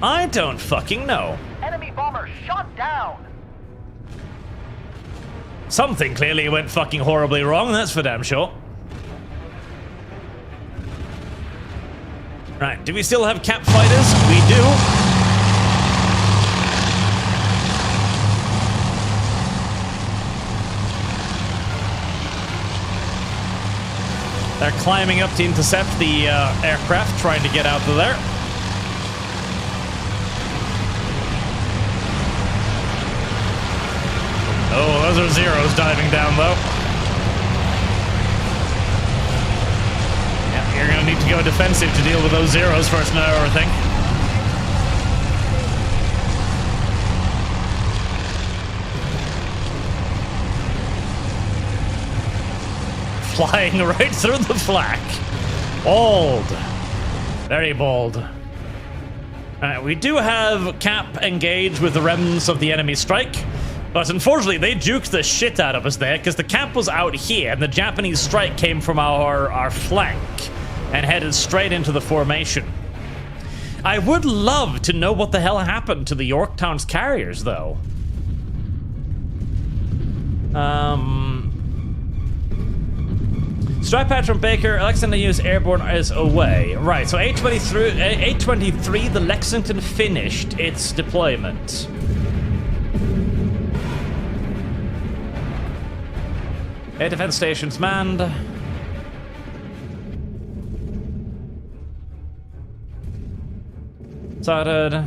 I don't fucking know. Enemy bomber shot down. Something clearly went fucking horribly wrong, that's for damn sure. Right, do we still have cap fighters? We do. They're climbing up to intercept the aircraft, trying to get out of there. Oh, those are Zeros diving down, though. Yeah, you're gonna need to go defensive to deal with those Zeros first now, I think. Flying right through the flak. Bold. Very bold. Alright, we do have Cap engaged with the remnants of the enemy strike, but unfortunately they juked the shit out of us there because the Cap was out here and the Japanese strike came from our flank and headed straight into the formation. I would love to know what the hell happened to the Yorktown's carriers, though. Strike patch from Baker, Lexington use airborne is away. Right, so 823, the Lexington finished its deployment. Air defense stations manned. Started.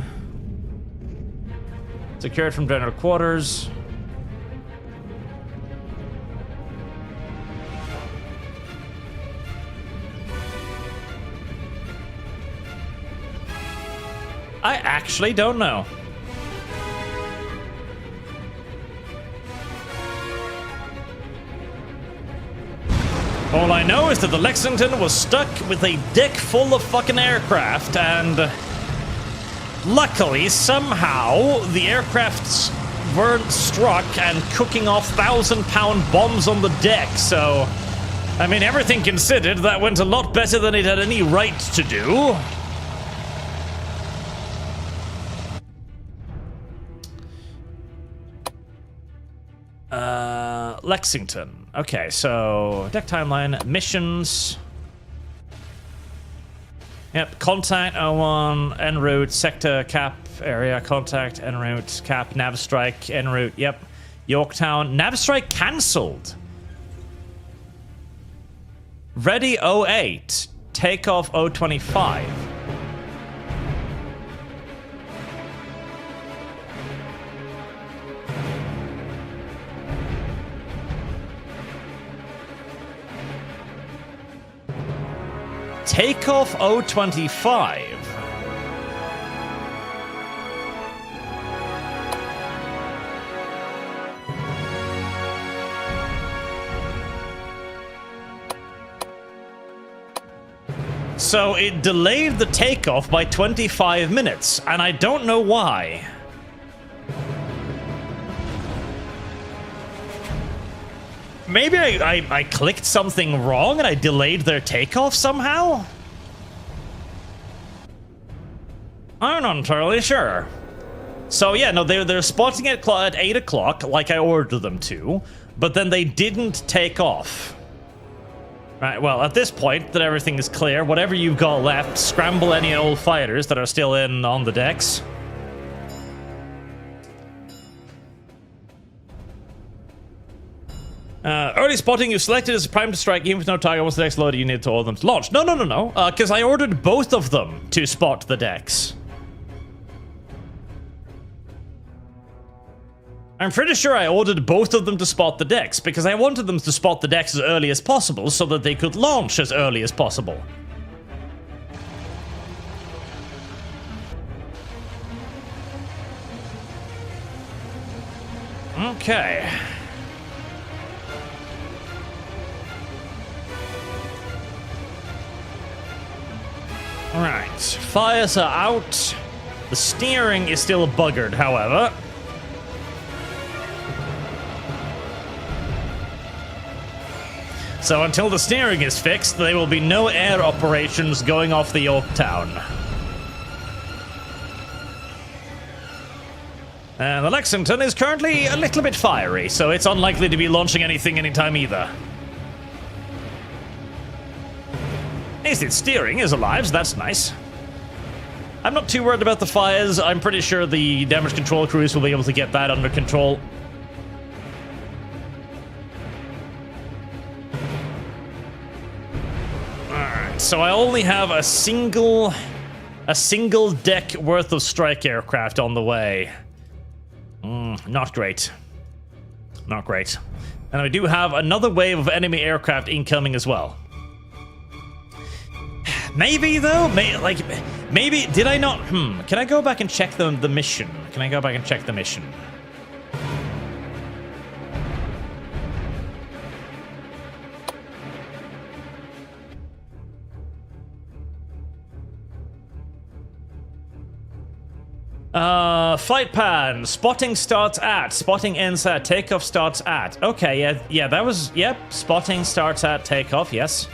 Secured from general quarters. I actually don't know. All I know is that the Lexington was stuck with a deck full of fucking aircraft, and luckily, somehow, the aircrafts weren't struck and cooking off 1,000-pound bombs on the deck, so, I mean, everything considered, that went a lot better than it had any right to do. Lexington. Okay, so deck timeline, missions. Yep, contact 01, en route, sector cap area, contact, en route, cap, nav strike, en route. Yep, Yorktown, nav strike cancelled. Ready 08, takeoff 025. Takeoff 025. So it delayed the takeoff by 25 minutes, and I don't know why. Maybe I clicked something wrong and I delayed their takeoff somehow? I'm not entirely sure. So yeah, no, they're spotting it at 8 o'clock, like I ordered them to, but then they didn't take off. Right, well, at this point that everything is clear, whatever you've got left, scramble any old fighters that are still in on the decks. Early spotting, you selected as prime to strike, even with no target. Once the deck's loaded, you need to order them to launch. No. Because I ordered both of them to spot the decks. I'm pretty sure I ordered both of them to spot the decks, because I wanted them to spot the decks as early as possible so that they could launch as early as possible. Okay. Right, fires are out. The steering is still buggered, however. So until the steering is fixed, there will be no air operations going off the Yorktown. And the Lexington is currently a little bit fiery, so it's unlikely to be launching anything anytime either. At least its steering is alive, so that's nice. I'm not too worried about the fires. I'm pretty sure the damage control crews will be able to get that under control. Alright, so I only have a single deck worth of strike aircraft on the way. Not great. Not great. And I do have another wave of enemy aircraft incoming as well. Maybe, though? Maybe... Did I not... Can I go back and check the mission? Can I go back and check the mission? Flight pan. Spotting starts at. Spotting ends at. Takeoff starts at. Okay, yeah, that was... Yep, spotting starts at takeoff, yes.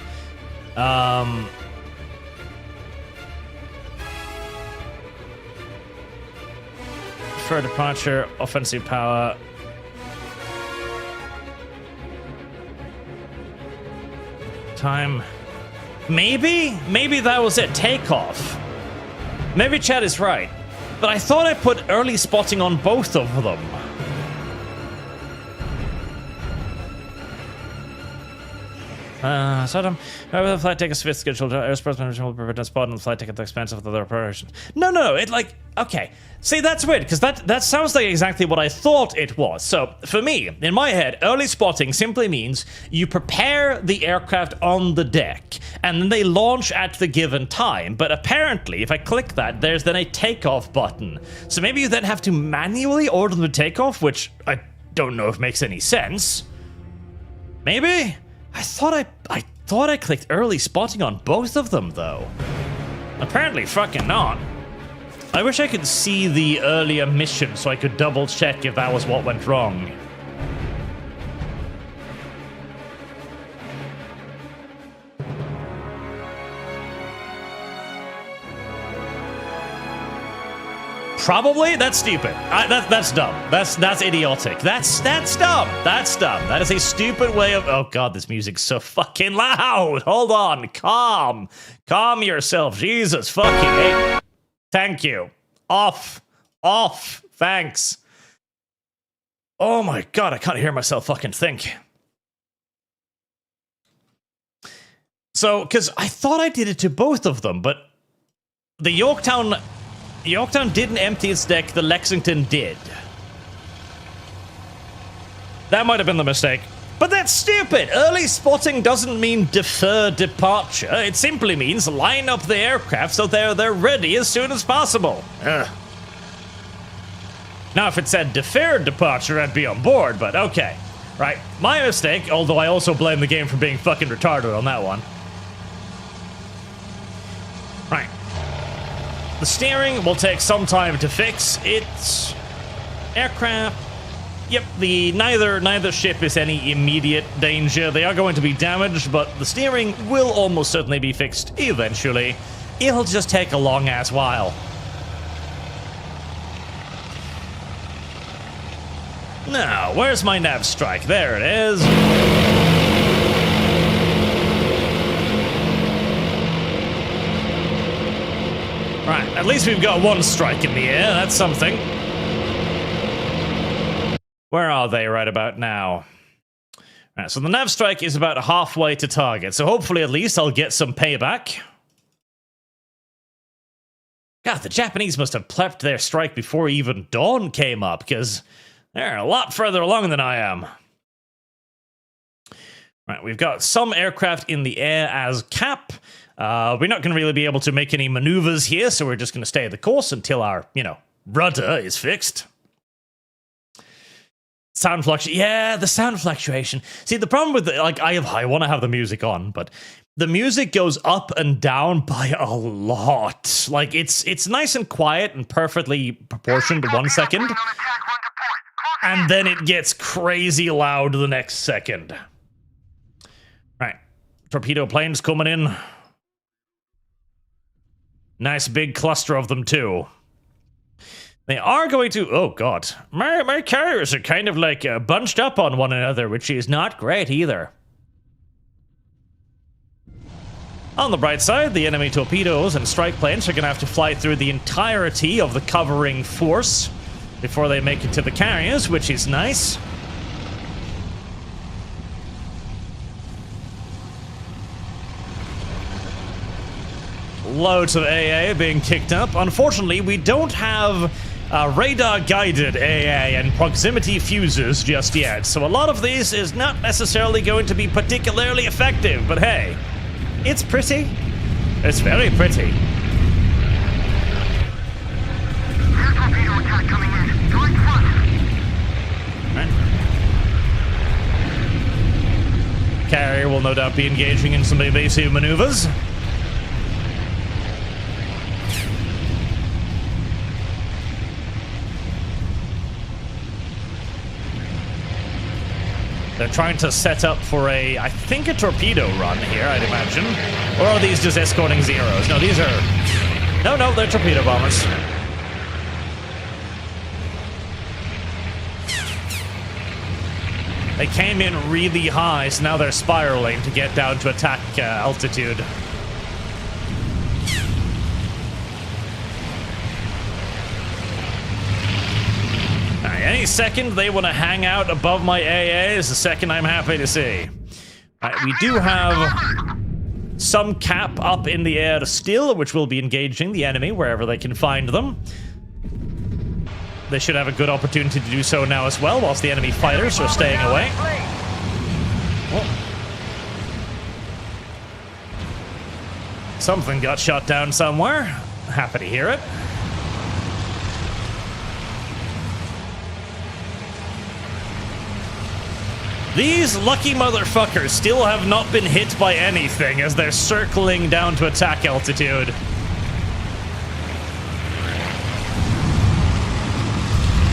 For departure, offensive power. Time. Maybe that was it. Takeoff. Maybe Chad is right. But I thought I put early spotting on both of them. However, the flight take a fifth scheduled aerospace management will prevent a spot on the flight take at the expense of the other operation. No, okay. See, that's weird, because that sounds like exactly what I thought it was. So, for me, in my head, early spotting simply means you prepare the aircraft on the deck, and then they launch at the given time. But apparently, if I click that, there's then a takeoff button. So maybe you then have to manually order them to take off, which I don't know if makes any sense. Maybe? I thought I clicked early spotting on both of them, though. Apparently fucking not. I wish I could see the earlier mission so I could double check if that was what went wrong. Probably? That's stupid. That's dumb. That's idiotic. That's dumb. That's dumb. That is a stupid way of... Oh god, this music's so fucking loud. Hold on. Calm. Calm yourself. Jesus fucking hey. Thank you. Off. Thanks. Oh my god, I can't hear myself fucking think. So, because I thought I did it to both of them, but the Yorktown didn't empty its deck, the Lexington did. That might have been the mistake. But that's stupid! Early spotting doesn't mean defer departure. It simply means line up the aircraft so they're ready as soon as possible. Ugh. Now, if it said deferred departure, I'd be on board, but okay. Right, my mistake, although I also blame the game for being fucking retarded on that one. Right. The steering will take some time to fix. It's aircraft. Yep, neither ship is any immediate danger. They are going to be damaged, but the steering will almost certainly be fixed eventually. It'll just take a long ass while. Now, where's my nav strike? There it is. Right, at least we've got one strike in the air. That's something. Where are they right about now? Right, so the nav strike is about halfway to target, so hopefully at least I'll get some payback. God, the Japanese must have prepped their strike before even dawn came up, because They're a lot further along than I am. Right, we've got some aircraft in the air as cap. We're not going to really be able to make any maneuvers here, so we're just going to stay the course until our, rudder is fixed. Sound fluctuation. Yeah, the sound fluctuation. See, the problem with I want to have the music on, but the music goes up and down by a lot. Like, it's nice and quiet and perfectly proportioned 1 second, and then it gets crazy loud the next second. Right, torpedo planes coming in. Nice big cluster of them, too. They are going to... Oh, God. My carriers are kind of, bunched up on one another, which is not great, either. On the bright side, the enemy torpedoes and strike planes are going to have to fly through the entirety of the covering force before they make it to the carriers, which is nice. Loads of AA being kicked up. Unfortunately, we don't have radar-guided AA and proximity fuses just yet, so a lot of these is not necessarily going to be particularly effective, but hey, it's pretty. It's very pretty. Torpedo attack coming in. Join front. Right. Carrier will no doubt be engaging in some evasive maneuvers. They're trying to set up for I think a torpedo run here, I'd imagine. Or are these just escorting Zeros? No, these are... No, they're torpedo bombers. They came in really high, so now they're spiraling to get down to attack altitude. Any second they want to hang out above my AA is the second I'm happy to see. We do have some cap up in the air still, which will be engaging the enemy wherever they can find them. They should have a good opportunity to do so now as well, whilst the enemy fighters are staying away. Oh. Something got shot down somewhere. Happy to hear it. These lucky motherfuckers still have not been hit by anything as they're circling down to attack altitude.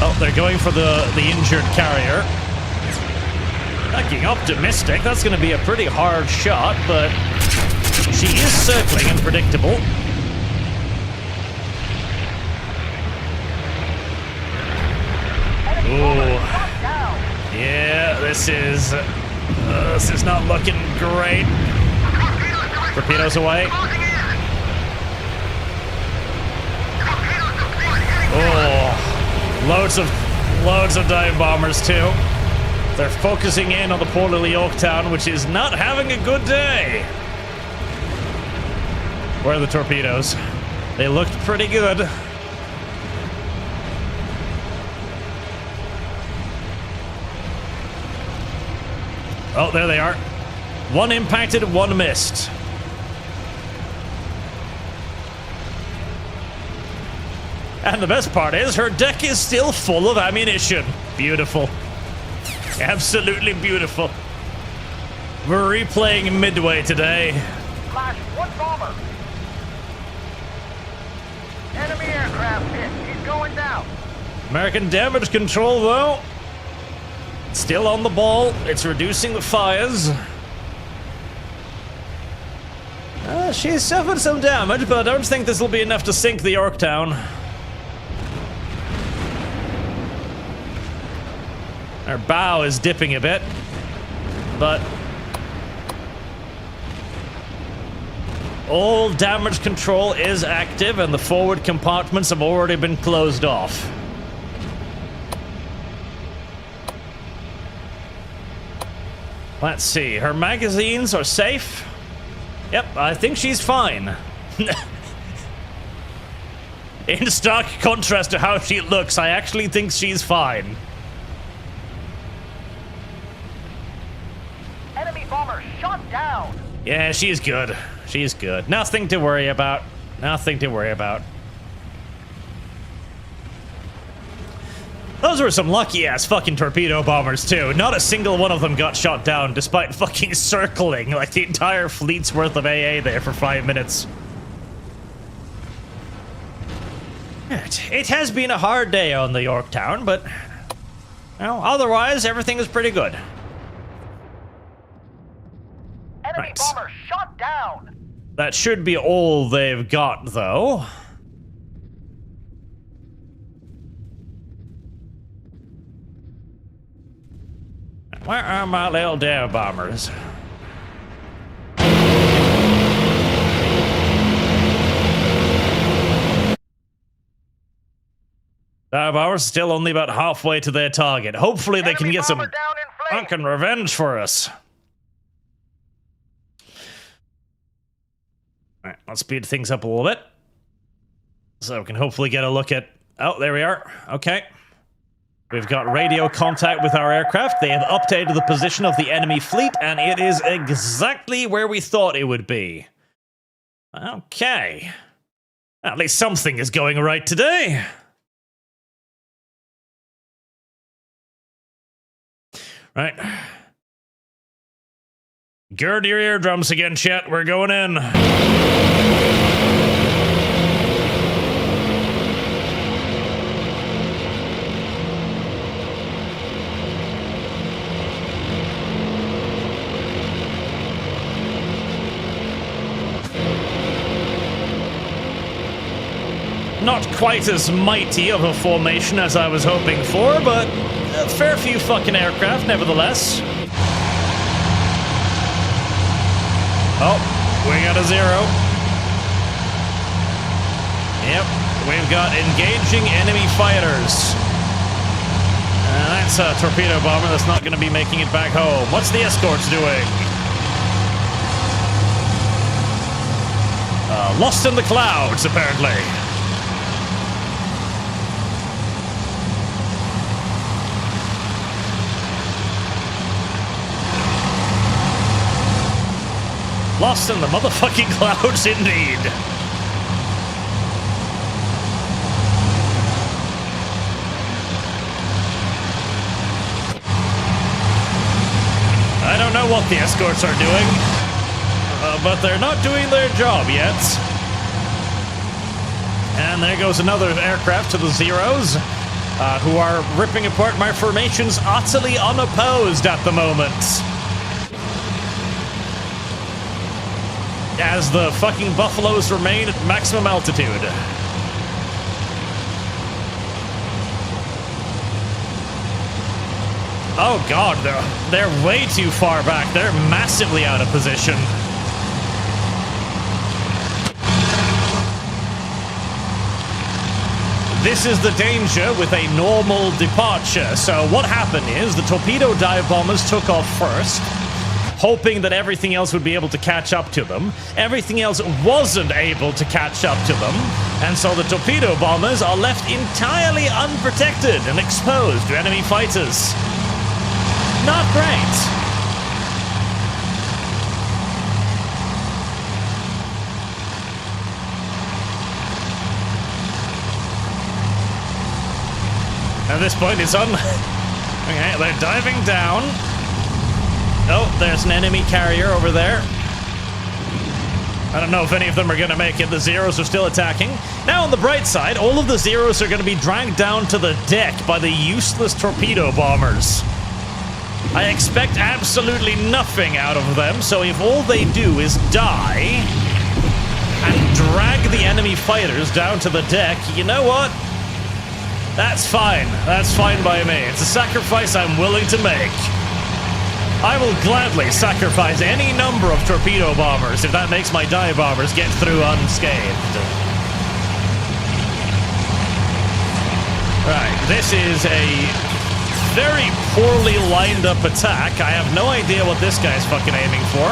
Oh, they're going for the injured carrier. Looking optimistic. That's going to be a pretty hard shot, but she is circling and predictable. Ooh. Yeah, this is not looking great. Torpedoes away. Oh, loads of dive bombers too. They're focusing in on the port of Yorktown, which is not having a good day. Where are the torpedoes? They looked pretty good. Oh, there they are. One impacted, one missed. And the best part is, her deck is still full of ammunition. Beautiful. Absolutely beautiful. We're replaying Midway today. Flash, one bomber. Enemy aircraft hit. He's going down. American damage control, though. Still on the ball. It's reducing the fires. She's suffered some damage, but I don't think this will be enough to sink the Yorktown. Our bow is dipping a bit, but all damage control is active and the forward compartments have already been closed off. Let's see, her magazines are safe. Yep, I think she's fine. In stark contrast to how she looks, I actually think she's fine. Yeah, she's good. She's good. Nothing to worry about. Nothing to worry about. Those were some lucky-ass fucking torpedo bombers, too. Not a single one of them got shot down, despite fucking circling like the entire fleet's worth of AA there for 5 minutes. It has been a hard day on the Yorktown, but... well, otherwise, everything is pretty good. Enemy Right. bomber shot down. That should be all they've got, though. Where are my little dive bombers? Dive bombers still only about halfway to their target. Hopefully they can Enemy get some bomber down in flames. fucking revenge for us. Alright, let's speed things up a little bit. So we can hopefully get a look at... oh, there we are. Okay. We've got radio contact with our aircraft. They have updated the position of the enemy fleet, and it is exactly where we thought it would be. Okay. At least something is going right today. Right. Gird your eardrums again, chat. We're going in. Not quite as mighty of a formation as I was hoping for, but a fair few fucking aircraft nevertheless. Oh, we got a 0. Yep, we've got engaging enemy fighters. That's a torpedo bomber that's not going to be making it back home. What's the escorts doing? Lost in the clouds, apparently. Lost in the motherfucking clouds, indeed. I don't know what the escorts are doing, but they're not doing their job yet. And there goes another aircraft to the Zeros, who are ripping apart my formations utterly unopposed at the moment. As the fucking buffaloes remain at maximum altitude. Oh god, they're way too far back. They're massively out of position. This is the danger with a normal departure. So what happened is the torpedo dive bombers took off first, hoping that everything else would be able to catch up to them. Everything else wasn't able to catch up to them, and so the torpedo bombers are left entirely unprotected and exposed to enemy fighters. Not great. At this point, it's on. Okay, they're diving down. Oh, there's an enemy carrier over there. I don't know if any of them are going to make it. The Zeros are still attacking. Now, on the bright side, all of the Zeros are going to be dragged down to the deck by the useless torpedo bombers. I expect absolutely nothing out of them, so if all they do is die and drag the enemy fighters down to the deck, you know what? That's fine. That's fine by me. It's a sacrifice I'm willing to make. I will gladly sacrifice any number of torpedo bombers if that makes my dive bombers get through unscathed. Right, this is a very poorly lined up attack. I have no idea what this guy's fucking aiming for.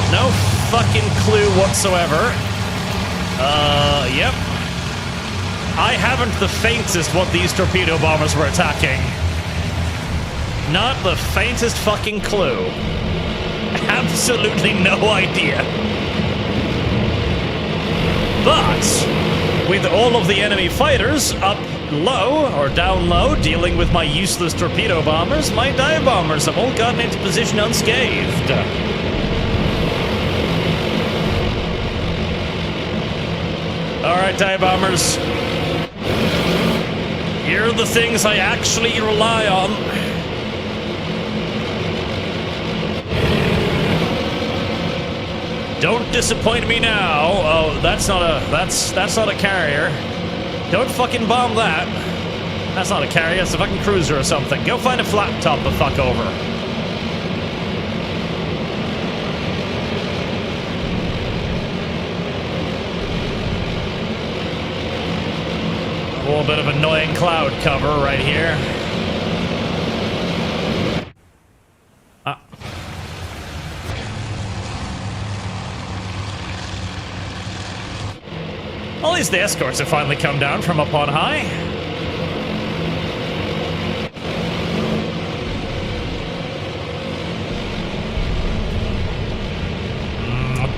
No fucking clue whatsoever. Yep. I haven't the faintest what these torpedo bombers were attacking. Not the faintest fucking clue. Absolutely no idea. But with all of the enemy fighters up low or down low dealing with my useless torpedo bombers, my dive bombers have all gotten into position unscathed. Alright, dive bombers. Here are the things I actually rely on. Don't disappoint me now. Oh, that's not a carrier. Don't fucking bomb that. That's not a carrier, it's a fucking cruiser or something. Go find a flat top to fuck over. A little bit of annoying cloud cover right here. At least the escorts have finally come down from up on high.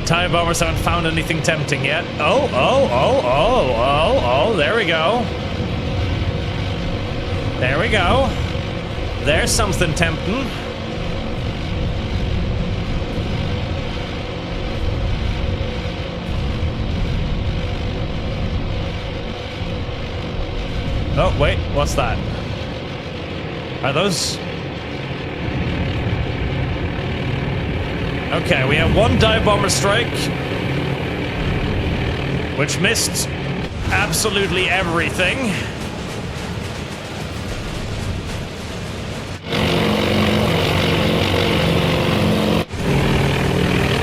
TIE bombers haven't found anything tempting yet. Oh, there we go. There we go. There's something tempting. Oh, wait, what's that? Are those... Okay, we have one dive bomber strike, which missed absolutely everything.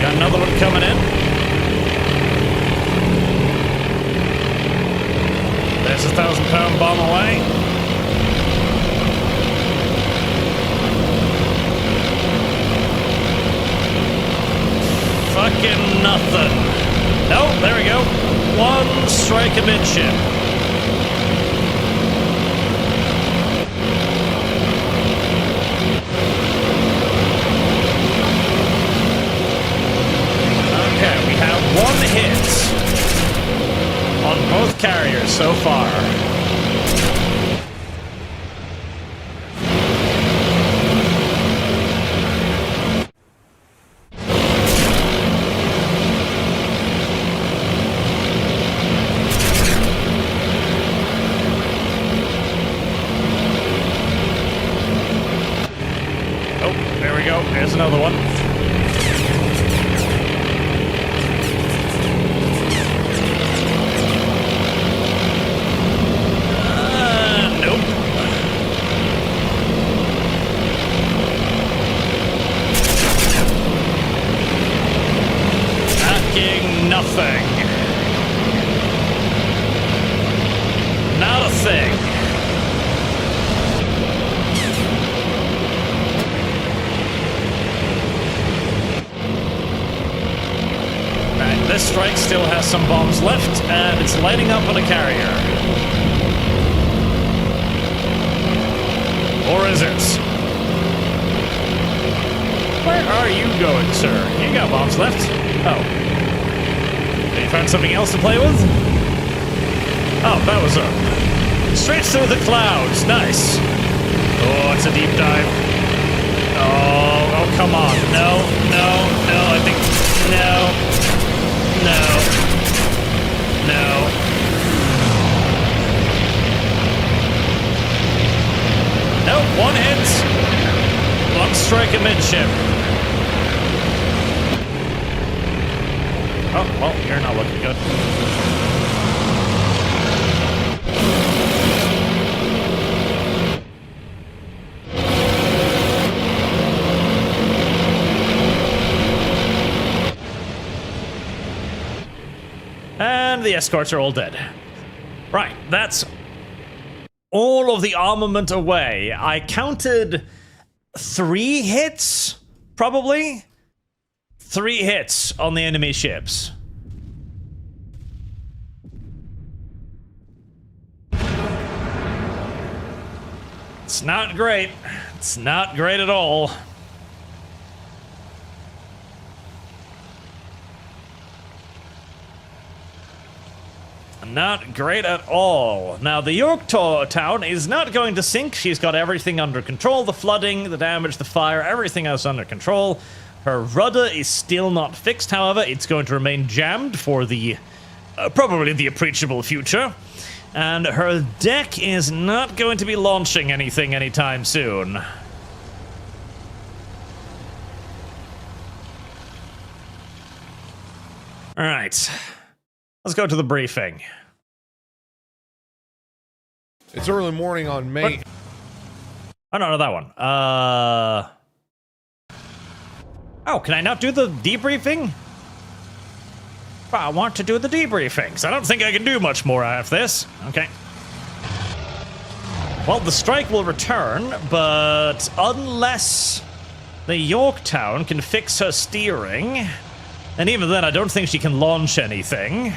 Got another one coming in. There's a 1,000-pound bomb away. Fucking nothing. No, there we go. One strike amidship. Okay, we have one hit on both carriers so far. Oh, there we go. There's another one. Nothing. Not a thing. Right, this strike still has some bombs left, and it's lighting up on a carrier. Or is it? Where are you going, sir? You got bombs left? Oh. You found something else to play with? Oh, that was straight through the clouds. Nice. Oh, it's a deep dive. Oh, come on. No, I think... No. Nope, one hit. One strike amidship. Oh, well, you're not looking good. And the escorts are all dead. Right, that's all of the armament away. I counted 3 hits, probably? 3 hits on the enemy ships. It's not great. It's not great at all. Not great at all. Now, the Yorktown is not going to sink. She's got everything under control. The flooding, the damage, the fire, everything else under control. Her rudder is still not fixed, however. It's going to remain jammed for the probably the appreciable future. And her deck is not going to be launching anything anytime soon. All right. Let's go to the briefing. It's early morning on May. What? Oh, no, that one. Oh, can I not do the debriefing? I want to do the debriefings. I don't think I can do much more after this. Okay. Well, the strike will return, but unless the Yorktown can fix her steering, and even then, I don't think she can launch anything.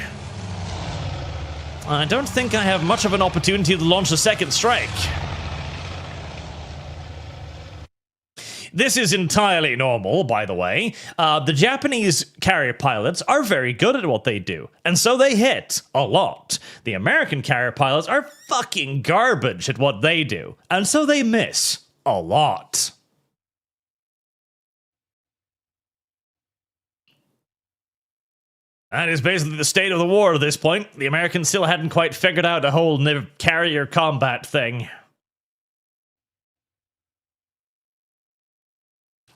I don't think I have much of an opportunity to launch a second strike. This is entirely normal, by the way. The Japanese carrier pilots are very good at what they do, and so they hit a lot. The American carrier pilots are fucking garbage at what they do, and so they miss a lot. That is basically the state of the war at this point. The Americans still hadn't quite figured out the whole carrier combat thing.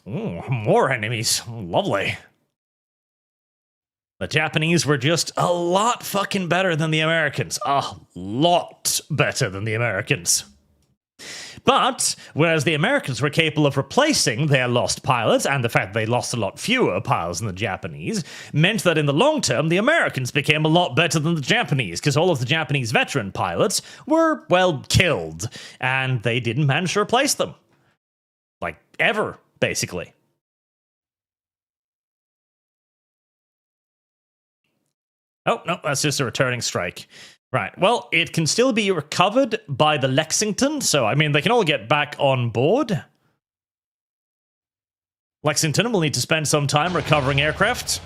Ooh, more enemies. Lovely. The Japanese were just a lot fucking better than the Americans. A lot better than the Americans. But, whereas the Americans were capable of replacing their lost pilots, and the fact that they lost a lot fewer pilots than the Japanese, meant that in the long term, the Americans became a lot better than the Japanese, because all of the Japanese veteran pilots were, well, killed, and they didn't manage to replace them. Like, ever, basically. Oh, no, that's just a returning strike. Right, well, it can still be recovered by the Lexington, so, I mean, they can all get back on board. Lexington will need to spend some time recovering aircraft.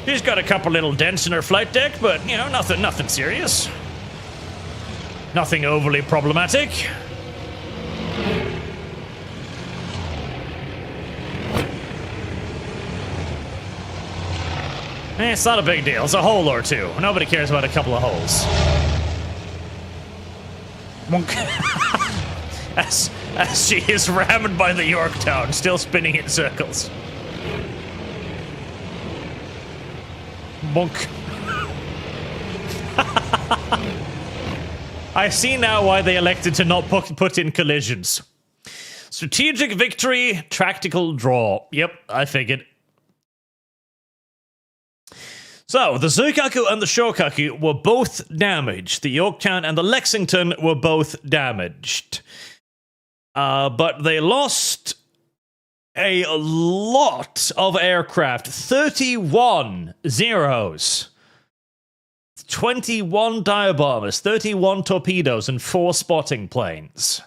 She's got a couple little dents in her flight deck, but, you know, nothing serious. Nothing overly problematic. It's not a big deal. It's a hole or two. Nobody cares about a couple of holes. as she is rammed by the Yorktown, still spinning in circles. Bonk. I see now why they elected to not put in collisions. Strategic victory, tactical draw. Yep, I figured. So, the Zuikaku and the Shokaku were both damaged. The Yorktown and the Lexington were both damaged. But they lost a lot of aircraft. 31 Zeros. 21 direbombers, 31 torpedoes, and 4 spotting planes.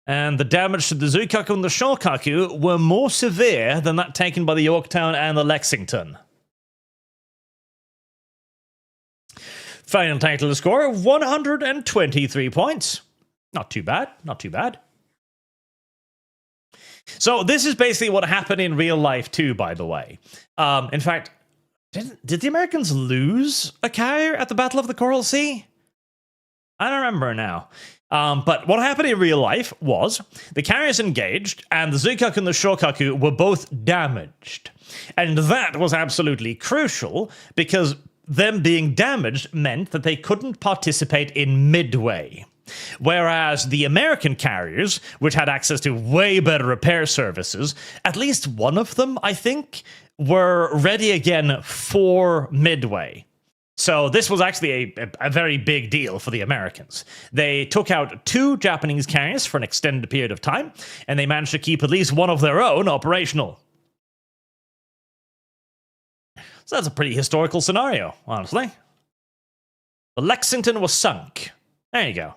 And the damage to the Zuikaku and the Shokaku were more severe than that taken by the Yorktown and the Lexington. Final total score of 123 points. Not too bad, not too bad. So this is basically what happened in real life too, by the way. In fact, did the Americans lose a carrier at the Battle of the Coral Sea? I don't remember now. But what happened in real life was the carriers engaged and the Zuikaku and the Shokaku were both damaged. And that was absolutely crucial because them being damaged meant that they couldn't participate in Midway. Whereas the American carriers, which had access to way better repair services, at least one of them, I think, were ready again for Midway. So this was actually a very big deal for the Americans. They took out 2 Japanese carriers for an extended period of time, and they managed to keep at least one of their own operational. So that's a pretty historical scenario, honestly. The Lexington was sunk. There you go.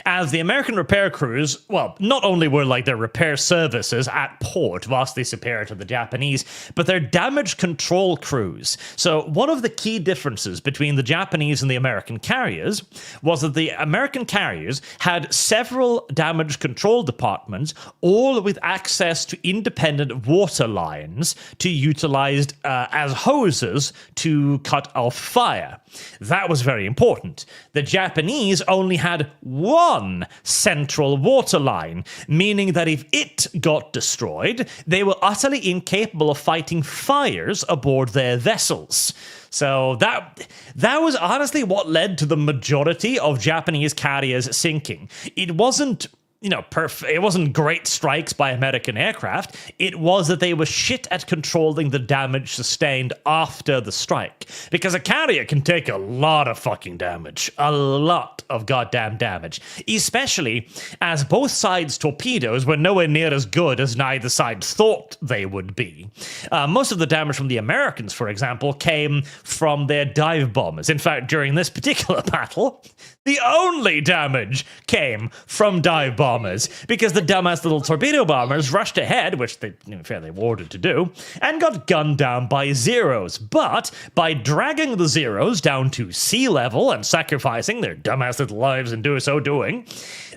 As the American repair crews, well, not only were like their repair services at port vastly superior to the Japanese, but their damage control crews. So one of the key differences between the Japanese and the American carriers was that the American carriers had several damage control departments, all with access to independent water lines to utilized as hoses to cut off fire. That was very important. The Japanese only had one central water line, meaning that if it got destroyed, they were utterly incapable of fighting fires aboard their vessels. So that was honestly what led to the majority of Japanese carriers sinking. It wasn't, it wasn't great strikes by American aircraft. It was that they were shit at controlling the damage sustained after the strike. Because a carrier can take a lot of fucking damage. A lot of goddamn damage. Especially as both sides' torpedoes were nowhere near as good as neither side thought they would be. Most of the damage from the Americans, for example, came from their dive bombers. In fact, during this particular battle, the only damage came from dive bombers, because the dumbass little torpedo bombers rushed ahead, which they fairly were ordered to do, and got gunned down by Zeros. But by dragging the Zeros down to sea level and sacrificing their dumbass little lives in so doing,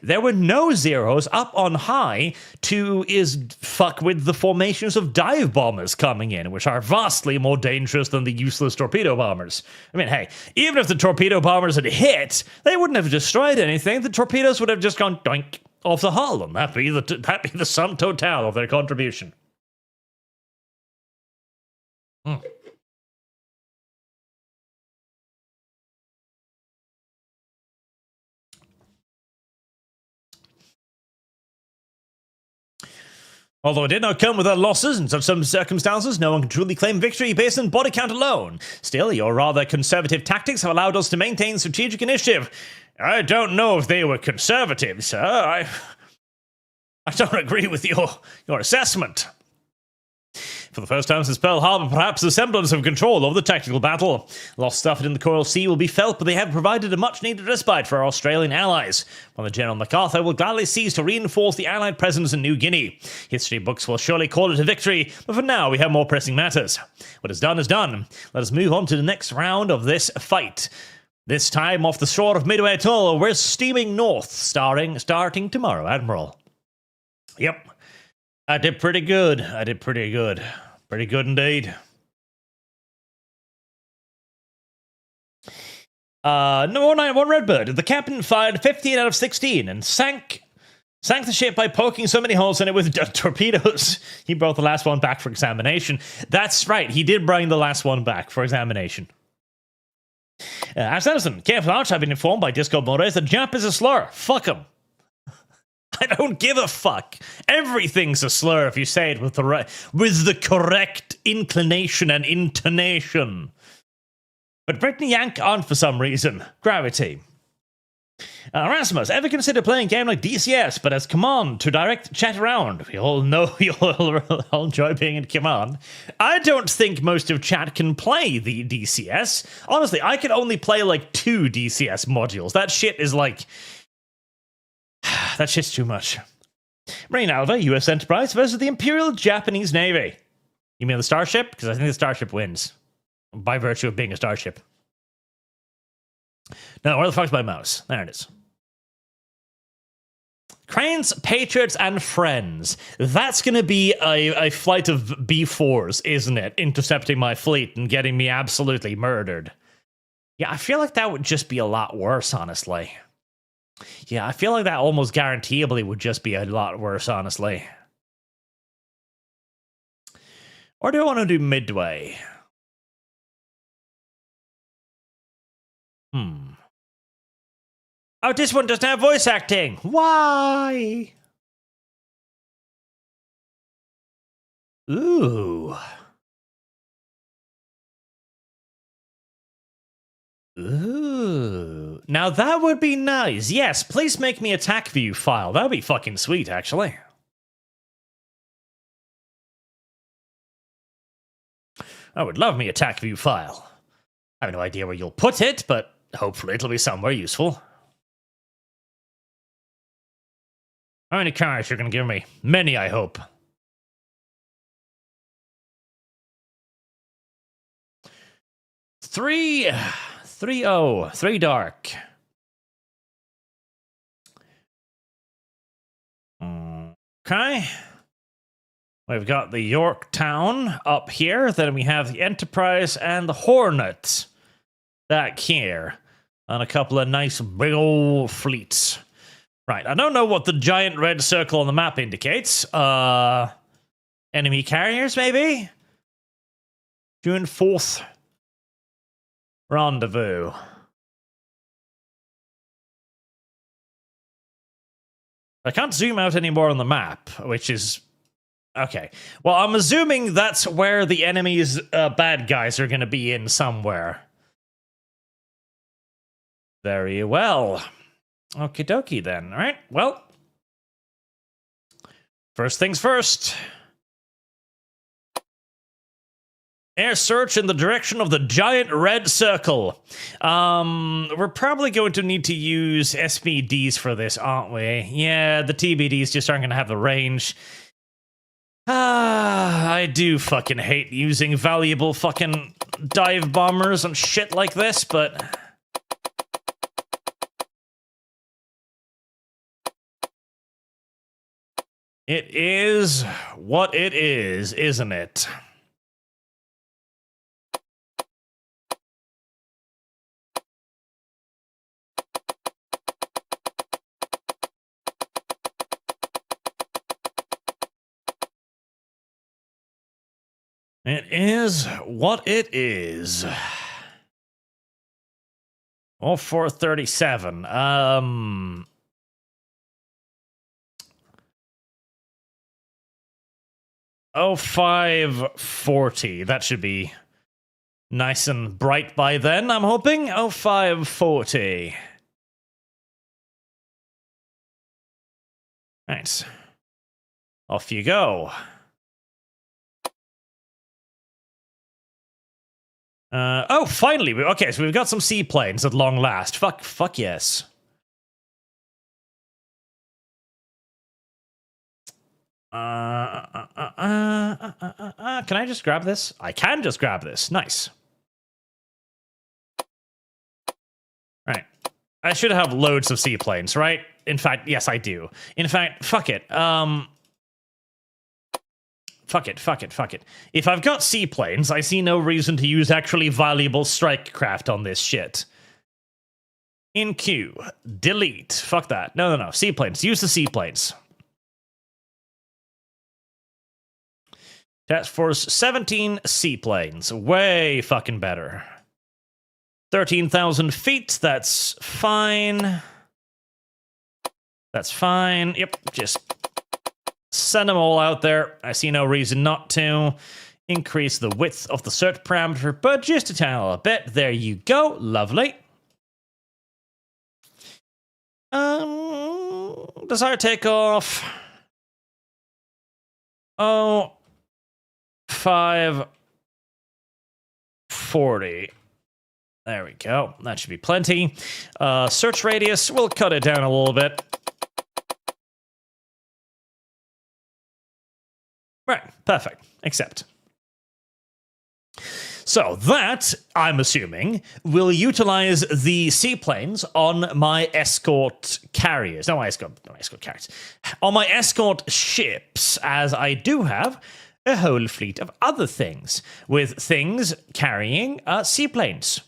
there were no Zeros up on high to fuck with the formations of dive bombers coming in, which are vastly more dangerous than the useless torpedo bombers. I mean, hey, even if the torpedo bombers had hit, they wouldn't have destroyed anything. The torpedoes would have just gone doink off the hull, and that'd be the sum total of their contribution. Although it did not come without losses, in such some circumstances, no one can truly claim victory based on body count alone. Still, your rather conservative tactics have allowed us to maintain strategic initiative. I don't know if they were conservative, sir. I don't agree with your assessment. For the first time since Pearl Harbor, perhaps a semblance of control over the tactical battle. Loss suffered in the Coral Sea will be felt, but they have provided a much-needed respite for our Australian allies, while the General MacArthur will gladly cease to reinforce the Allied presence in New Guinea. History books will surely call it a victory, but for now we have more pressing matters. What is done is done. Let us move on to the next round of this fight. This time off the shore of Midway Atoll, we're steaming north, starting tomorrow, Admiral. Yep. I did pretty good. Pretty good indeed. Number 91 Redbird. The captain fired 15 out of 16 and sank the ship by poking so many holes in it with torpedoes. He brought the last one back for examination. That's right, he did bring the last one back for examination. Ash Anderson, careful out. I've been informed by Disco Mores that Jap is a slur. Fuck him. I don't give a fuck. Everything's a slur if you say it with the correct inclination and intonation. But Brittany Yank aren't for some reason. Gravity. Erasmus, ever consider playing a game like DCS, but as command to direct chat around? We all know you all enjoy being in command. I don't think most of chat can play the DCS. Honestly, I can only play like 2 DCS modules. That shit is like... that shit's too much. Marine Alva, U.S. Enterprise versus the Imperial Japanese Navy. You mean the Starship? Because I think the Starship wins. By virtue of being a Starship. No, where the fuck's my mouse? There it is. Cranes, Patriots, and Friends. That's going to be a flight of B-4s, isn't it? Intercepting my fleet and getting me absolutely murdered. Yeah, I feel like that would just be a lot worse, honestly. Yeah, I feel like that almost guaranteeably would just be a lot worse, honestly. Or do I want to do Midway? Oh, this one doesn't have voice acting. Why? Ooh. Ooh. Now that would be nice. Yes, please make me a TAC view file. That would be fucking sweet, actually. I would love me a TAC view file. I have no idea where you'll put it, but hopefully it'll be somewhere useful. How many cars you're going to give me? Many, I hope. Three dark. Okay. We've got the Yorktown up here. Then we have the Enterprise and the Hornet back here. And a couple of nice big old fleets. Right, I don't know what the giant red circle on the map indicates. Enemy carriers, maybe? June 4th. Rendezvous. I can't zoom out anymore on the map, which is... Okay. Well, I'm assuming that's where the enemy's bad guys are going to be in somewhere. Very well. Okie dokie then. All right, well. First things first. Air search in the direction of the giant red circle. We're probably going to need to use SBDs for this, aren't we? Yeah, the TBDs just aren't going to have the range. I do fucking hate using valuable fucking dive bombers and shit like this, but... It is what it is, isn't it? It is what it is. Oh, 437. 0540. That should be nice and bright by then, I'm hoping. 0540. Right. Off you go. Oh, finally. Okay, so we've got some seaplanes at long last. Fuck yes. Can I just grab this? I can just grab this. Nice. Right. I should have loads of seaplanes, right? In fact, yes, I do. In fact, fuck it. Fuck it. If I've got seaplanes, I see no reason to use actually valuable strike craft on this shit. In queue. Delete. Fuck that. No. Seaplanes. Use the seaplanes. Task Force 17 seaplanes. Way fucking better. 13,000 feet. That's fine. That's fine. Yep, just send them all out there. I see no reason not to. Increase the width of the search parameter, but just a tiny little bit. There you go. Lovely. Desired takeoff. 540. There we go. That should be plenty. Search radius, we'll cut it down a little bit. Right, perfect. Accept. So that, I'm assuming, will utilize the seaplanes on my escort carriers. No, escort carriers. On my escort ships, as I do have a whole fleet of other things, with things carrying seaplanes.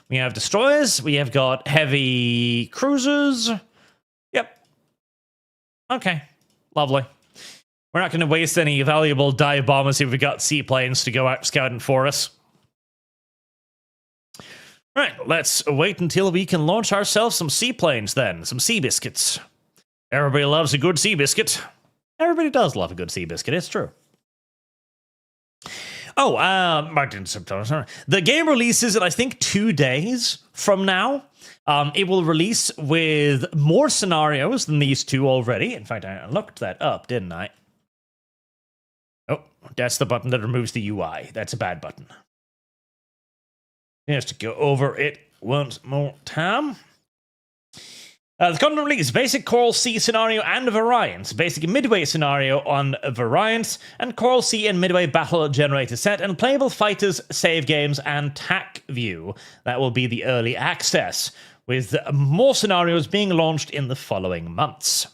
We have destroyers, we have got heavy cruisers. Yep. Okay, lovely. We're not going to waste any valuable dive bombers if we've got seaplanes to go out scouting for us. Right, let's wait until we can launch ourselves some seaplanes then. Some sea biscuits. Everybody loves a good sea biscuit. Everybody does love a good sea biscuit, it's true. Oh, Martin, sorry. The game releases in, I think, 2 days from now. It will release with more scenarios than these two already. In fact, I looked that up, didn't I? Oh, that's the button that removes the UI. That's a bad button. Just to go over it once more time. The content release basic Coral Sea scenario and variants, basic Midway scenario on variants, and Coral Sea and Midway battle generator set, and playable fighters, save games, and TAC view. That will be the early access, with more scenarios being launched in the following months.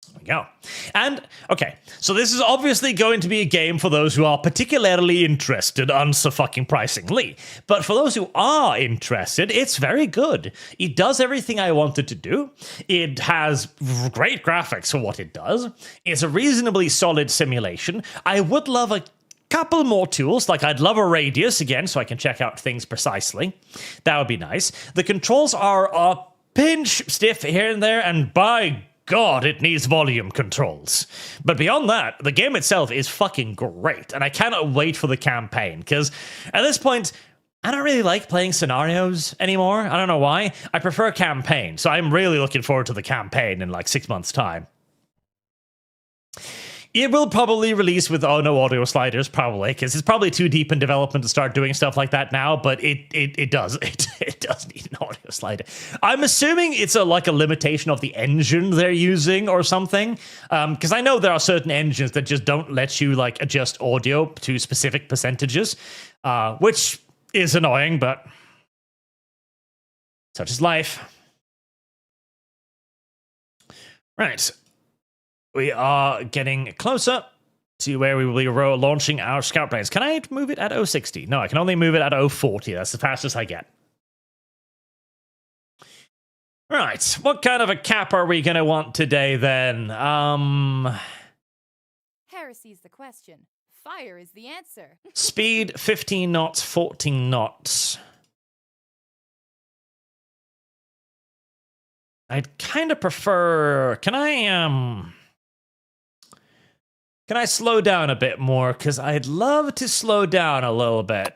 There we go. And, okay, so this is obviously going to be a game for those who are particularly interested, unsurfucking-pricingly. But for those who are interested, it's very good. It does everything I wanted to do. It has great graphics for what it does. It's a reasonably solid simulation. I would love a couple more tools, like I'd love a radius, again, so I can check out things precisely. That would be nice. The controls are a pinch stiff here and there, and by God, it needs volume controls. But beyond that, the game itself is fucking great, and I cannot wait for the campaign, because at this point, I don't really like playing scenarios anymore. I don't know why. I prefer campaign, so I'm really looking forward to the campaign in like 6 months' time. It will probably release with no audio sliders, probably, because it's probably too deep in development to start doing stuff like that now, but it does need an audio slider. I'm assuming it's like a limitation of the engine they're using or something, because I know there are certain engines that just don't let you like adjust audio to specific percentages, which is annoying, but such is life. Right. We are getting closer to where we will be launching our scout planes. Can I move it at 060? No, I can only move it at 040. That's the fastest I get. Right, what kind of a cap are we going to want today, then? Heresy's the question. Fire is the answer. Speed, 15 knots, 14 knots. I'd kind of prefer... Can I slow down a bit more? Because I'd love to slow down a little bit.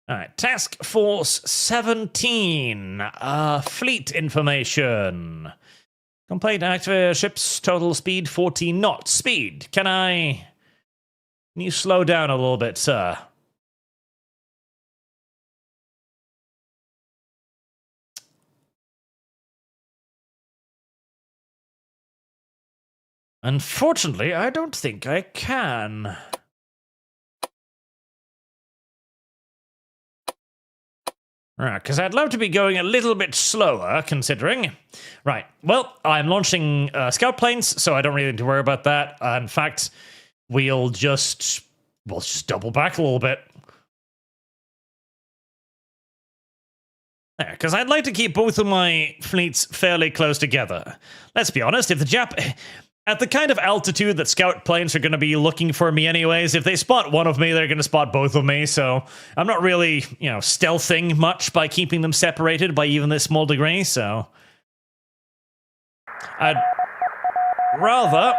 All right, Task Force 17. Fleet information. Complete activate ships, total speed 14 knots. Speed, can you slow down a little bit, sir? Unfortunately, I don't think I can. Right, because I'd love to be going a little bit slower, considering. Right, well, I'm launching scout planes, so I don't really need to worry about that. In fact, we'll just double back a little bit. There, because I'd like to keep both of my fleets fairly close together. Let's be honest, if the at the kind of altitude that scout planes are going to be looking for me anyways, if they spot one of me, they're going to spot both of me, so I'm not really, stealthing much by keeping them separated by even this small degree, so I'd rather...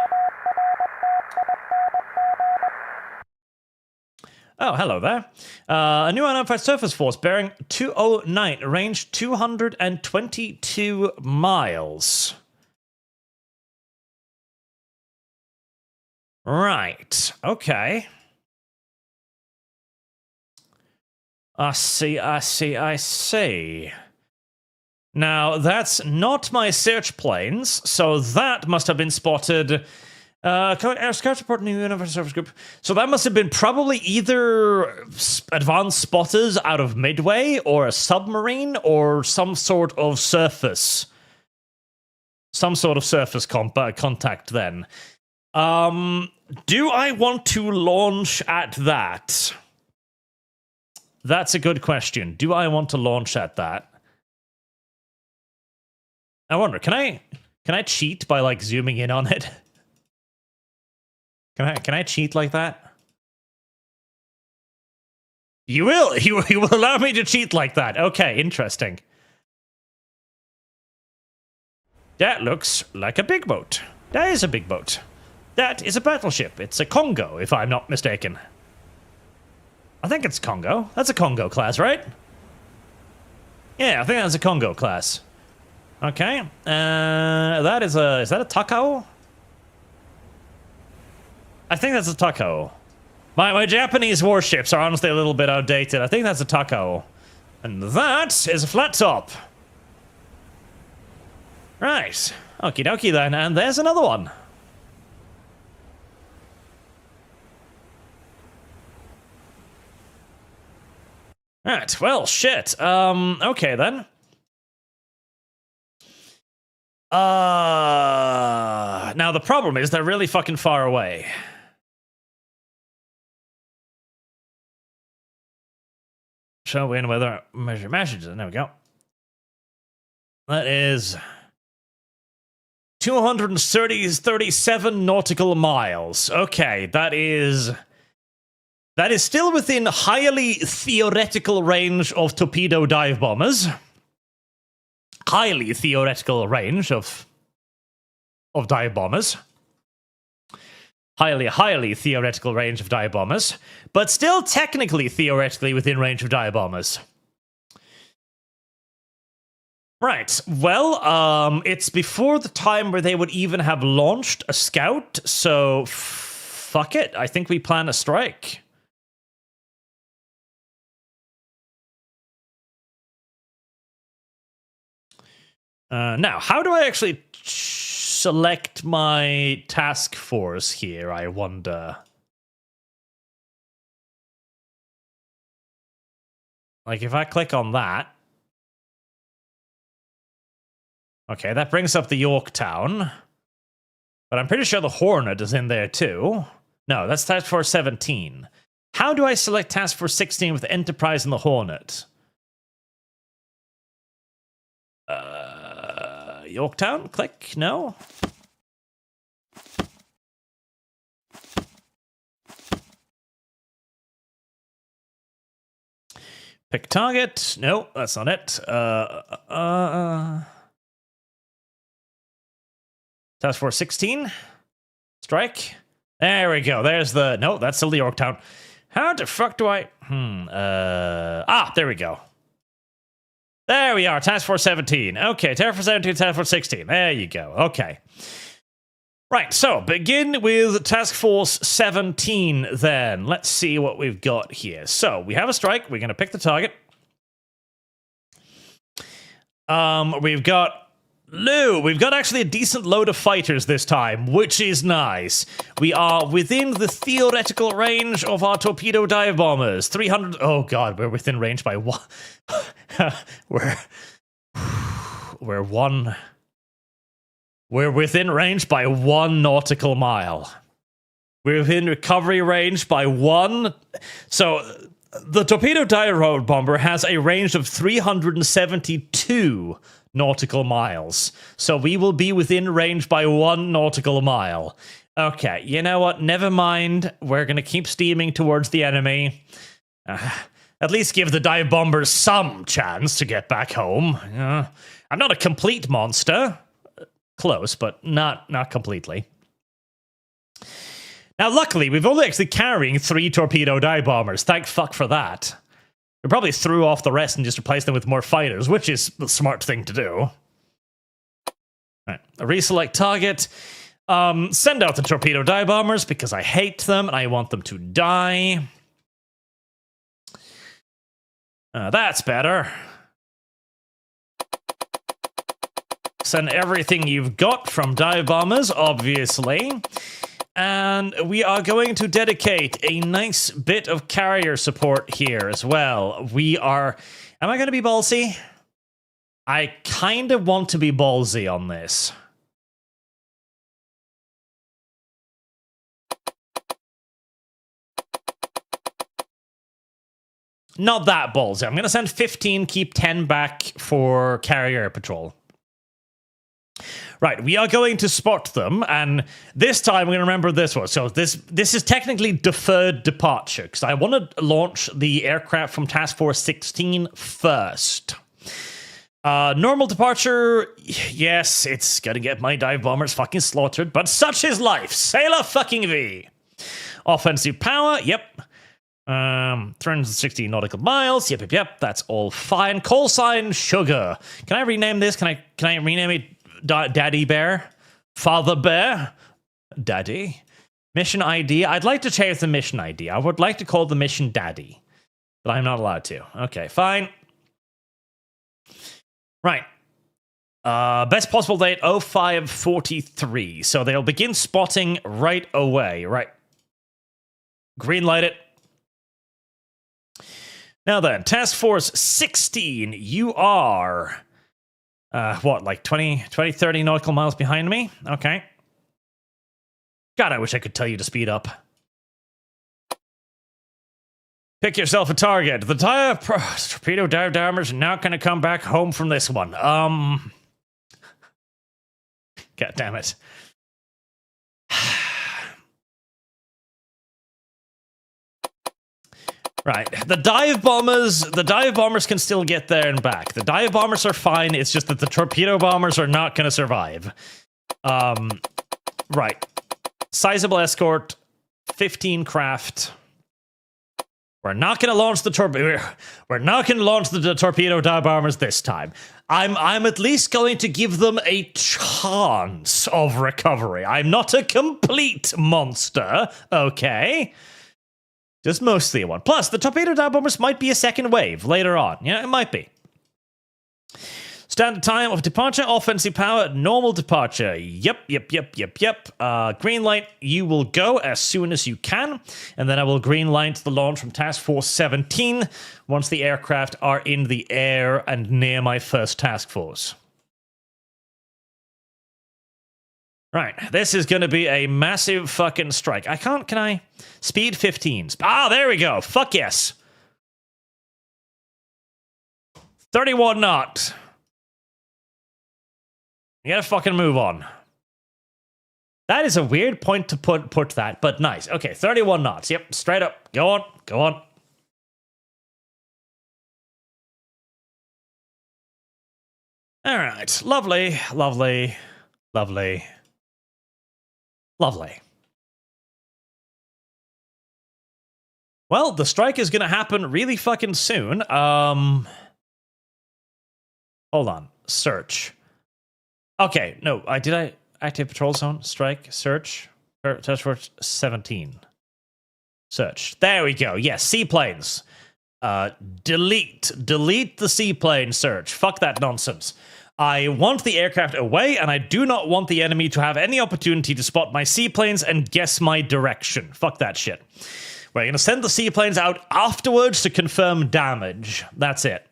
Oh, hello there. A new unidentified surface force bearing 209, range 222 miles. Right, okay. I see. Now, that's not my search planes, so that must have been spotted... Air Scout report new universe service group. So that must have been probably either advanced spotters out of Midway, or a submarine, or some sort of surface. Some sort of surface contact then. Do I want to launch at that? That's a good question. Do I want to launch at that? I wonder, can I cheat by like zooming in on it? Can I cheat like that? You will allow me to cheat like that. Okay, interesting. That looks like a big boat. That is a big boat. That is a battleship. It's a Congo, if I'm not mistaken. I think it's Congo. That's a Congo class, right? Yeah, I think that's a Congo class. Okay. Is that a Takao? I think that's a Takao. My Japanese warships are honestly a little bit outdated. I think that's a taco. And that is a flat top. Right. Okie dokie then. And there's another one. Right. Well, shit. Okay then. Now the problem is they're really fucking far away. Show in weather measure messages. There we go. That is 237 nautical miles. Okay, that is still within highly theoretical range of torpedo dive bombers. Highly theoretical range of dive bombers. Highly theoretical range of dive bombers, but still technically theoretically within range of dive bombers. Right, well, it's before the time where they would even have launched a scout, so fuck it, I think we plan a strike. Now, how do I actually select my task force here, I wonder? Like, if I click on that... Okay, that brings up the Yorktown. But I'm pretty sure the Hornet is in there too. No, that's Task Force 17. How do I select Task Force 16 with the Enterprise and the Hornet? Yorktown? Click? No? Pick target? No, that's not it. Task Force 16. Strike. There we go. There's the... No, that's still the Yorktown. How the fuck do I... there we go. There we are. Task Force 17. Okay, Task Force 17, Task Force 16. There you go. Okay. Right, so begin with Task Force 17 then. Let's see what we've got here. So, we have a strike. We're going to pick the target. We've got... We've got actually a decent load of fighters this time, which is nice. We are within the theoretical range of our torpedo dive bombers. 300... Oh god, we're within range by one... we're within range by 1 nautical mile. We're within recovery range by 1... So, the torpedo dive bomber has a range of 372 nautical miles. So we will be within range by 1 nautical mile. Okay, you know what? Never mind. We're going to keep steaming towards the enemy. At least give the dive bombers some chance to get back home. I'm not a complete monster. Close, but not completely. Now, luckily, we've only actually carrying 3 torpedo dive bombers. Thank fuck for that. We probably threw off the rest and just replaced them with more fighters, which is the smart thing to do. Alright, reselect target. Send out the torpedo dive bombers because I hate them and I want them to die. That's better. Send everything you've got from dive bombers, obviously. And we are going to dedicate a nice bit of carrier support here as well. We are... Am I going to be ballsy? I kind of want to be ballsy on this. Not that ballsy. I'm going to send 15, keep 10 back for carrier patrol. Right, we are going to spot them, and this time we're going to remember this one. So this is technically deferred departure, because I want to launch the aircraft from Task Force 16 first. Normal departure, yes, it's going to get my dive bombers fucking slaughtered, but such is life. Sailor fucking V. Offensive power, yep. 360 nautical miles, yep, that's all fine. Call sign, sugar. Can I rename this? Can I rename it Daddy Bear? Father Bear? Daddy? Mission ID. I'd like to change the mission ID. I would like to call the mission Daddy. But I'm not allowed to. Okay, fine. Right. Best possible date, 0543. So they'll begin spotting right away. Right. Green light it. Now then, Task Force 16, you are... what, like 20, 30 nautical miles behind me? Okay. God, I wish I could tell you to speed up. Pick yourself a target. The torpedo dive armor's not going to come back home from this one. God damn it. Right. The dive bombers can still get there and back. The dive bombers are fine. It's just that the torpedo bombers are not going to survive. Right. Sizable escort, 15 craft. We're not going to launch the torpedo dive bombers this time. I'm at least going to give them a chance of recovery. I'm not a complete monster, okay? Just mostly one. Plus, the torpedo dive bombers might be a second wave later on. Yeah, it might be. Standard time of departure, offensive power, normal departure. Yep. Green light, you will go as soon as you can. And then I will green light the launch from Task Force 17 once the aircraft are in the air and near my first task force. Right, this is going to be a massive fucking strike. Can I? Speed 15. Ah, there we go. Fuck yes. 31 knots. You gotta fucking move on. That is a weird point to put that, but nice. Okay, 31 knots. Yep, straight up. Go on. All right, lovely. Well, the strike is gonna happen really fucking soon. Hold on. Search. Okay, no, did I active patrol zone? Strike, search, Task Force 17. Search. There we go. Yes, seaplanes. Delete the seaplane search. Fuck that nonsense. I want the aircraft away, and I do not want the enemy to have any opportunity to spot my seaplanes and guess my direction. Fuck that shit. We're going to send the seaplanes out afterwards to confirm damage. That's it.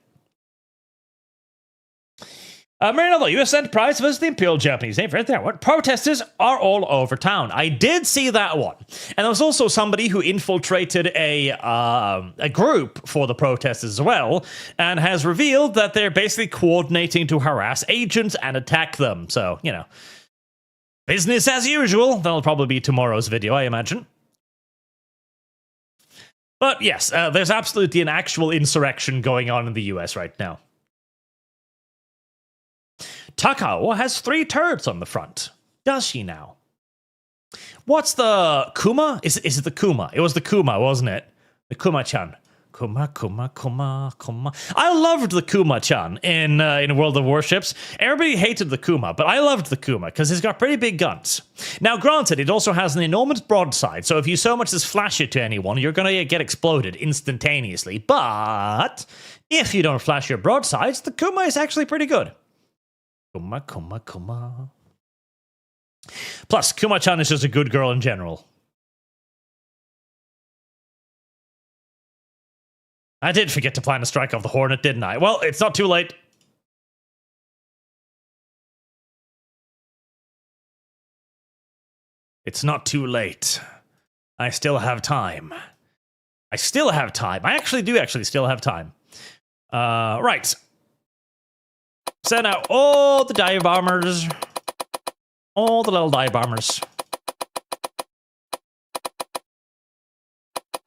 Marino, U.S. Enterprise versus the Imperial Japanese Navy. Right there. What? Protesters are all over town. I did see that one. And there was also somebody who infiltrated a group for the protesters as well, and has revealed that they're basically coordinating to harass agents and attack them. So, you know, business as usual. That'll probably be tomorrow's video, I imagine. But yes, there's absolutely an actual insurrection going on in the US right now. Takao has 3 turrets on the front. Does she now? What's the Kuma? Is it the Kuma? It was the Kuma, wasn't it? The Kuma-chan. Kuma. I loved the Kuma-chan in World of Warships. Everybody hated the Kuma, but I loved the Kuma because it's got pretty big guns. Now, granted, it also has an enormous broadside, so if you so much as flash it to anyone, you're going to get exploded instantaneously. But if you don't flash your broadsides, the Kuma is actually pretty good. Kuma. Plus, Kuma-chan is just a good girl in general. I did forget to plan a strike off the Hornet, didn't I? Well, it's not too late. It's not too late. I still have time. I actually do still have time. Right. Send out all the dive bombers. All the little dive bombers.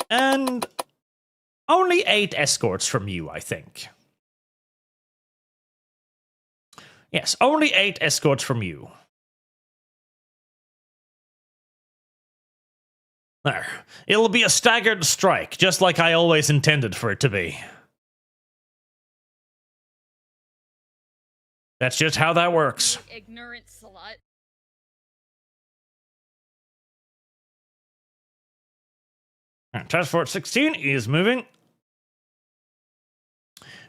And only 8 escorts from you, I think. Yes, only 8 escorts from you. There. It'll be a staggered strike, just like I always intended for it to be. That's just how that works. Ignorant slut. Task Force 16 is moving.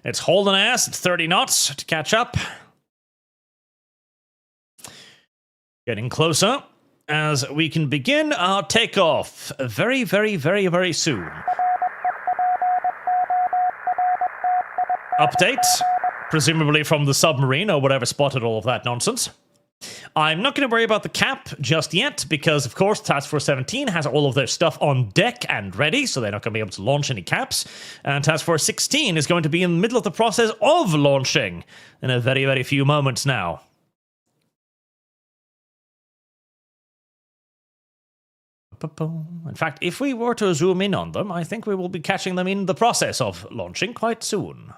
It's holding ass at 30 knots to catch up. Getting closer as we can begin our takeoff very, very, very, very soon. Update, presumably from the submarine or whatever spotted all of that nonsense. I'm not going to worry about the cap just yet because, of course, Task Force 17 has all of their stuff on deck and ready, so they're not going to be able to launch any caps. And Task Force 16 is going to be in the middle of the process of launching in a very, very few moments now. In fact, if we were to zoom in on them, I think we will be catching them in the process of launching quite soon.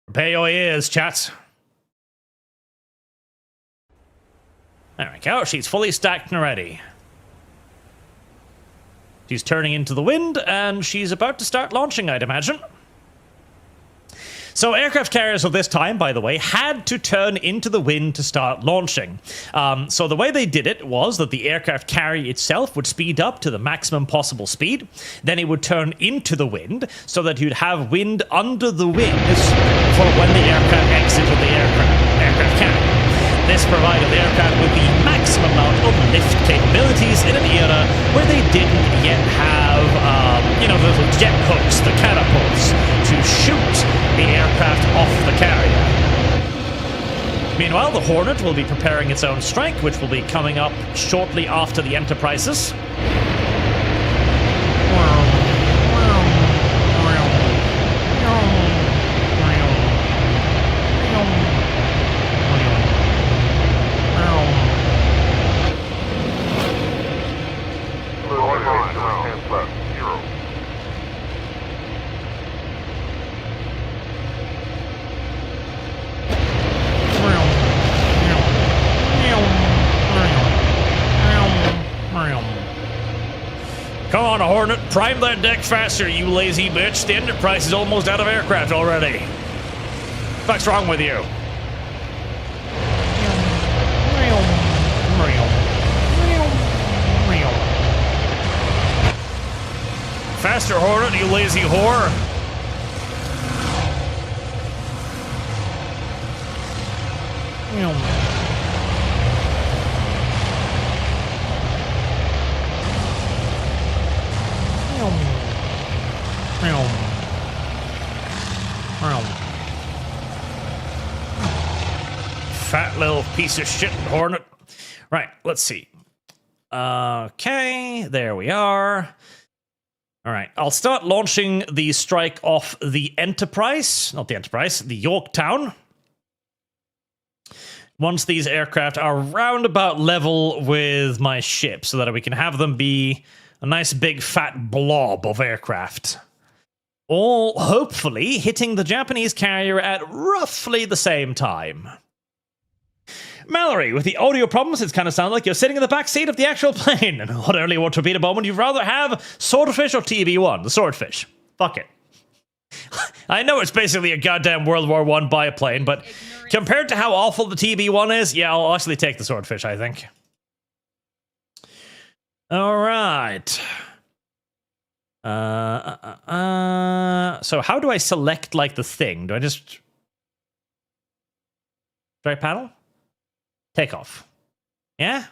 Prepare your ears, chat. There we go, she's fully stacked and ready. She's turning into the wind, and she's about to start launching, I'd imagine. So aircraft carriers of this time, by the way, had to turn into the wind to start launching. So the way they did it was that the aircraft carrier itself would speed up to the maximum possible speed. Then it would turn into the wind so that you'd have wind under the wings for when the aircraft exited the aircraft carrier. This provided the aircraft with the maximum amount of lift capabilities in an era where they didn't yet have, the little jet hooks, the catapults, to shoot the aircraft off the carrier. Meanwhile, the Hornet will be preparing its own strike, which will be coming up shortly after the Enterprises. Come on, Hornet, prime that deck faster, you lazy bitch. The Enterprise is almost out of aircraft already. What's wrong with you? Faster, Hornet, you lazy whore. Fat little piece of shit, Hornet. Right, let's see. Okay, there we are. All right, I'll start launching the strike off the Enterprise. Not the Enterprise, the Yorktown. Once these aircraft are roundabout level with my ship so that we can have them be a nice big fat blob of aircraft. All hopefully hitting the Japanese carrier at roughly the same time. Mallory, with the audio problems, it's kind of sound like you're sitting in the back seat of the actual plane. And what early war torpedo moment you'd rather have, Swordfish or TB1? The Swordfish. Fuck it. I know it's basically a goddamn World War I biplane, but compared to how awful the TB1 is, yeah, I'll actually take the Swordfish, I think. All right. So how do I select, like, the thing? Do I just... Strike panel? Takeoff. Yeah?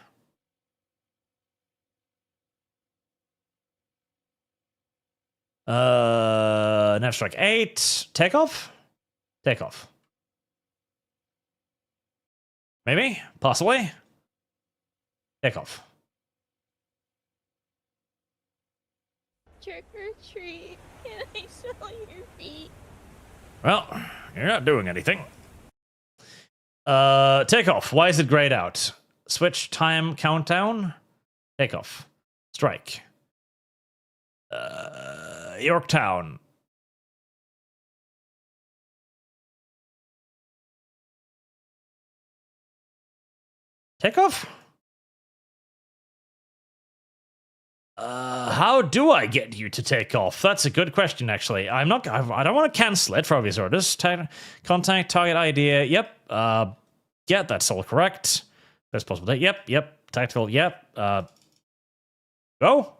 Nav strike 8. Takeoff? Takeoff. Maybe? Possibly? Takeoff. Trick or treat. Can I smell your feet? Well, you're not doing anything. Takeoff. Why is it grayed out? Switch time countdown. Takeoff. Strike. Yorktown. Takeoff? How do I get you to take off? That's a good question, actually. I don't want to cancel it for obvious orders. Contact, target idea. Yep. Yeah, that's all correct. Best possible date. Yep. Tactical. Yep. Go.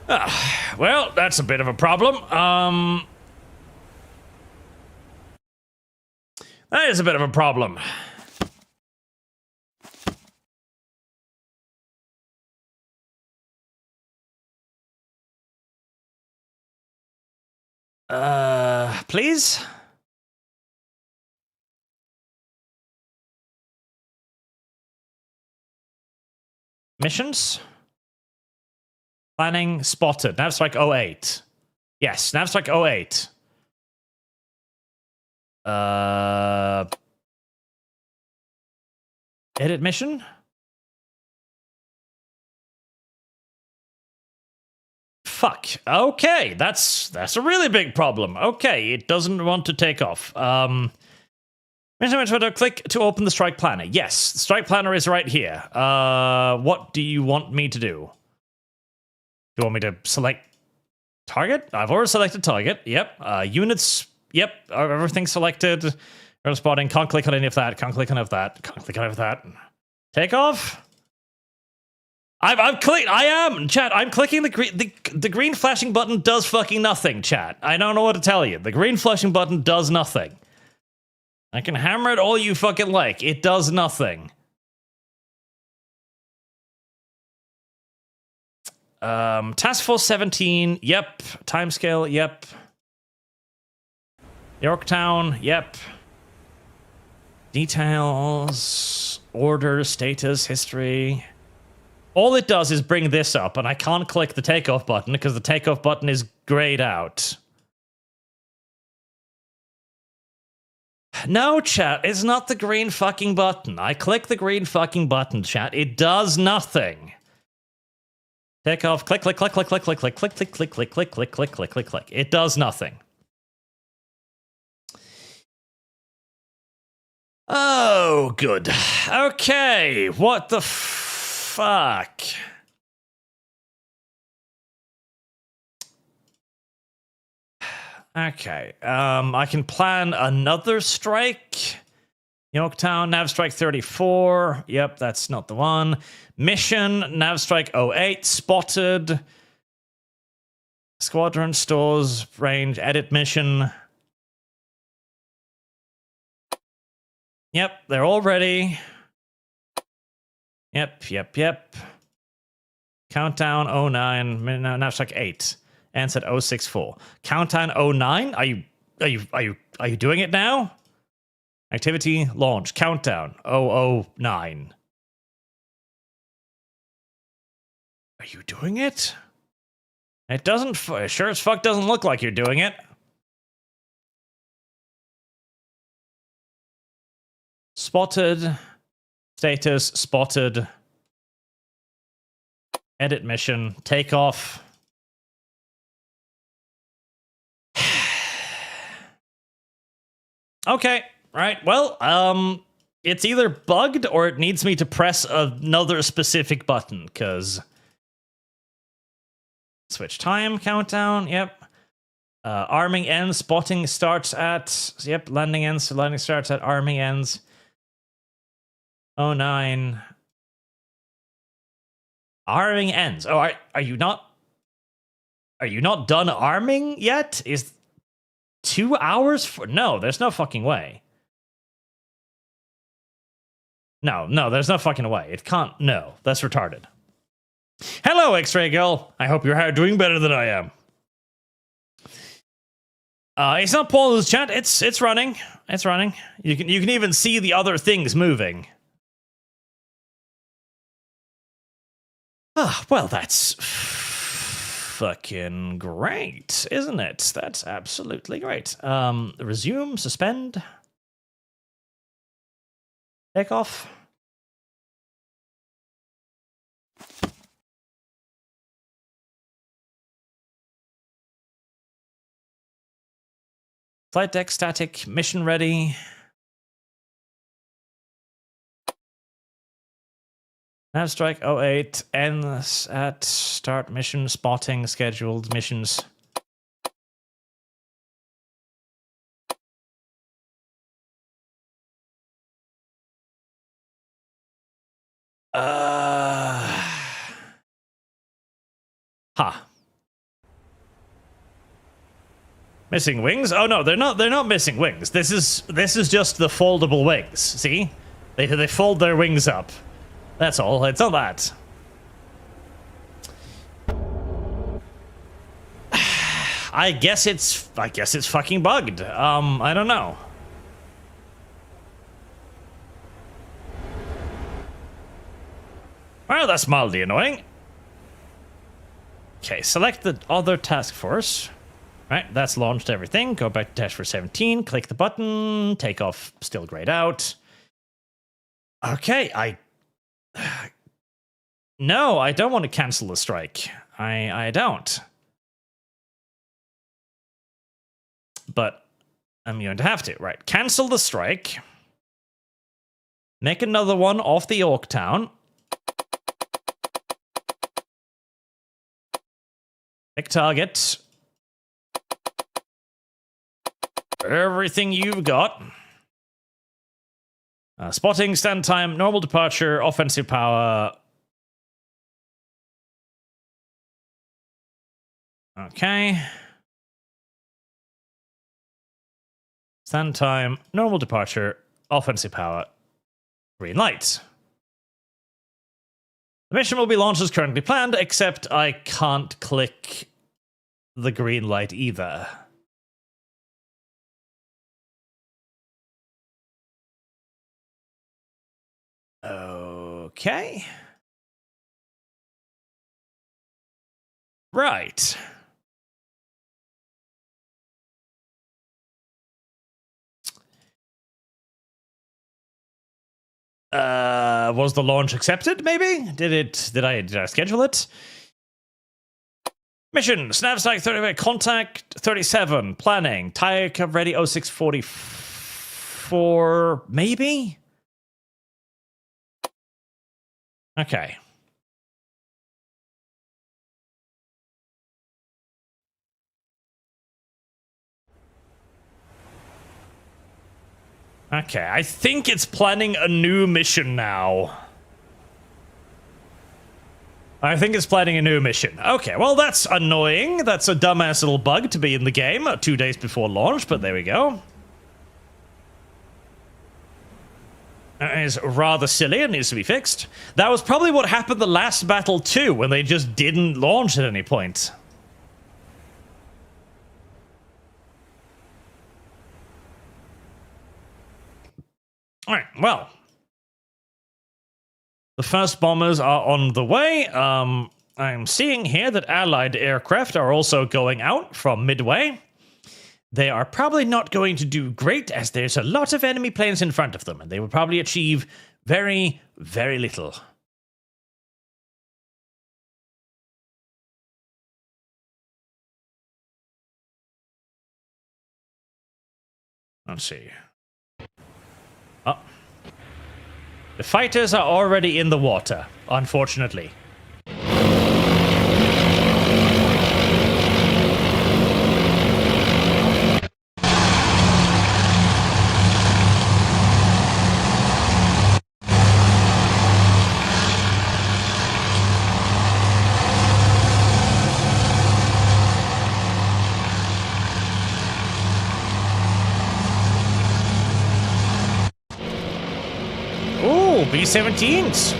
Well, that's a bit of a problem. That is a bit of a problem. Please? Missions? Planning spotted. Navstrike 08. Yes, Navstrike 08. Edit mission? Fuck. Okay, that's a really big problem. Okay, it doesn't want to take off. Click to open the strike planner. Yes, the strike planner is right here. What do you want me to do? Do you want me to select target? I've already selected target. Yep. Units. Yep. Everything's selected. Early spotting. Can't click on any of that. Can't click on any of that. Can't click on any of that. Take off. I've clicked. I am, chat. I'm clicking the green flashing button does fucking nothing, chat. I don't know what to tell you. The green flashing button does nothing. I can hammer it all you fucking like. It does nothing. Task Force 17. Yep. Timescale. Yep. Yorktown. Yep. Details. Order. Status. History. All it does is bring this up, and I can't click the takeoff button because the takeoff button is grayed out. No, chat, it's not the green fucking button. I click the green fucking button, chat. It does nothing. Take off, click, click, click, click, click, click, click, click, click, click, click, click, click, click, click, click, click. It does nothing. Oh, good. Okay, what the fuck? Okay, I can plan another strike. Yorktown, Navstrike 34. Yep, that's not the one. Mission, Navstrike 08, spotted. Squadron, stores, range, edit mission. Yep, they're all ready. Yep. Countdown 09, Navstrike 8. Answered 064. Countdown 09? Are you doing it now? Activity launch. Countdown 009. Are you doing it? It doesn't. Sure as fuck doesn't look like you're doing it. Spotted. Status spotted. Edit mission. Take off. Okay, right. Well, it's either bugged or it needs me to press another specific button, because... Switch time, countdown, yep. Arming ends, spotting starts at... Yep, landing ends, landing starts at arming ends. 09. Arming ends. Oh, are you not... Are you not done arming yet? Is... 2 hours for... No, there's no fucking way. No, there's no fucking way. It can't... No, that's retarded. Hello, X-Ray Girl. I hope you're doing better than I am. It's not Paul's chat. It's running. It's running. You can even see the other things moving. Ah, well, that's fucking great, isn't it? That's absolutely great. Resume, suspend, take off. Flight deck static, mission ready. Navstrike 08 ends at start mission, spotting scheduled missions. Ha. Missing wings? Oh no, they're not missing wings. This is just the foldable wings. See? They fold their wings up. That's all. It's not that. I guess it's fucking bugged. I don't know. Well, that's mildly annoying. Okay, select the other task force. Right, that's launched everything. Go back to Task Force 17, click the button, take off still grayed out. Okay, No, I don't want to cancel the strike. I don't. But I'm going to have to. Right, cancel the strike. Make another one off the Yorktown. Pick target. Everything you've got. Spotting, stand time, normal departure, offensive power. Okay. Stand time, normal departure, offensive power, green light. The mission will be launched as currently planned, except I can't click the green light either. Okay. Right. Was the launch accepted, maybe? Did I schedule it? Mission, snap strike 30, contact 37, planning, tire cover ready 0644, maybe? Okay. Okay, I think it's planning a new mission now. I think it's planning a new mission. Okay, well that's annoying. That's a dumbass little bug to be in the game 2 days before launch, but there we go. That is rather silly and needs to be fixed. That was probably what happened the last battle too, when they just didn't launch at any point. Alright, well. The first bombers are on the way. I'm seeing here that Allied aircraft are also going out from Midway. They are probably not going to do great, as there's a lot of enemy planes in front of them, and they will probably achieve very, very little. Let's see. Oh. The fighters are already in the water, unfortunately. B-17s.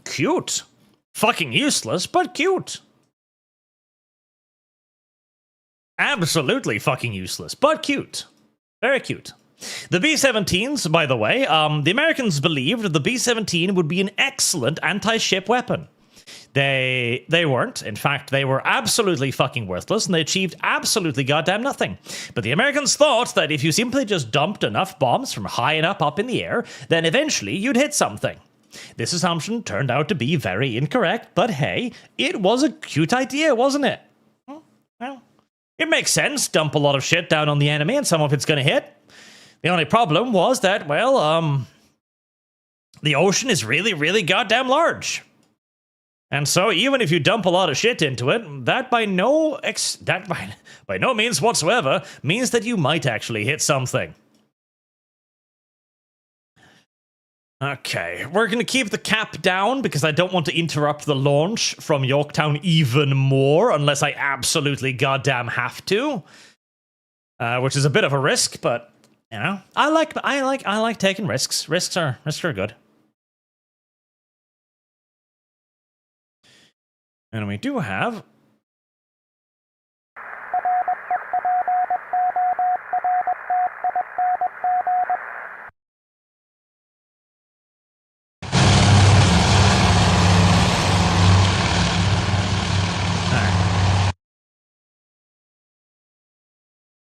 Cute. Fucking useless, but cute. Absolutely fucking useless, but cute. Very cute. The B-17s, by the way, the Americans believed the B-17 would be an excellent anti-ship weapon. They weren't. In fact, they were absolutely fucking worthless, and they achieved absolutely goddamn nothing. But the Americans thought that if you simply just dumped enough bombs from high enough up in the air, then eventually you'd hit something. This assumption turned out to be very incorrect, but hey, it was a cute idea, wasn't it? Well, it makes sense. Dump a lot of shit down on the enemy and some of it's gonna hit. The only problem was that, well, the ocean is really, really goddamn large. And so, even if you dump a lot of shit into it, that by no means whatsoever means that you might actually hit something. Okay, we're going to keep the cap down because I don't want to interrupt the launch from Yorktown even more unless I absolutely goddamn have to. Which is a bit of a risk, but you know, I like taking risks. Risks are good. And we do have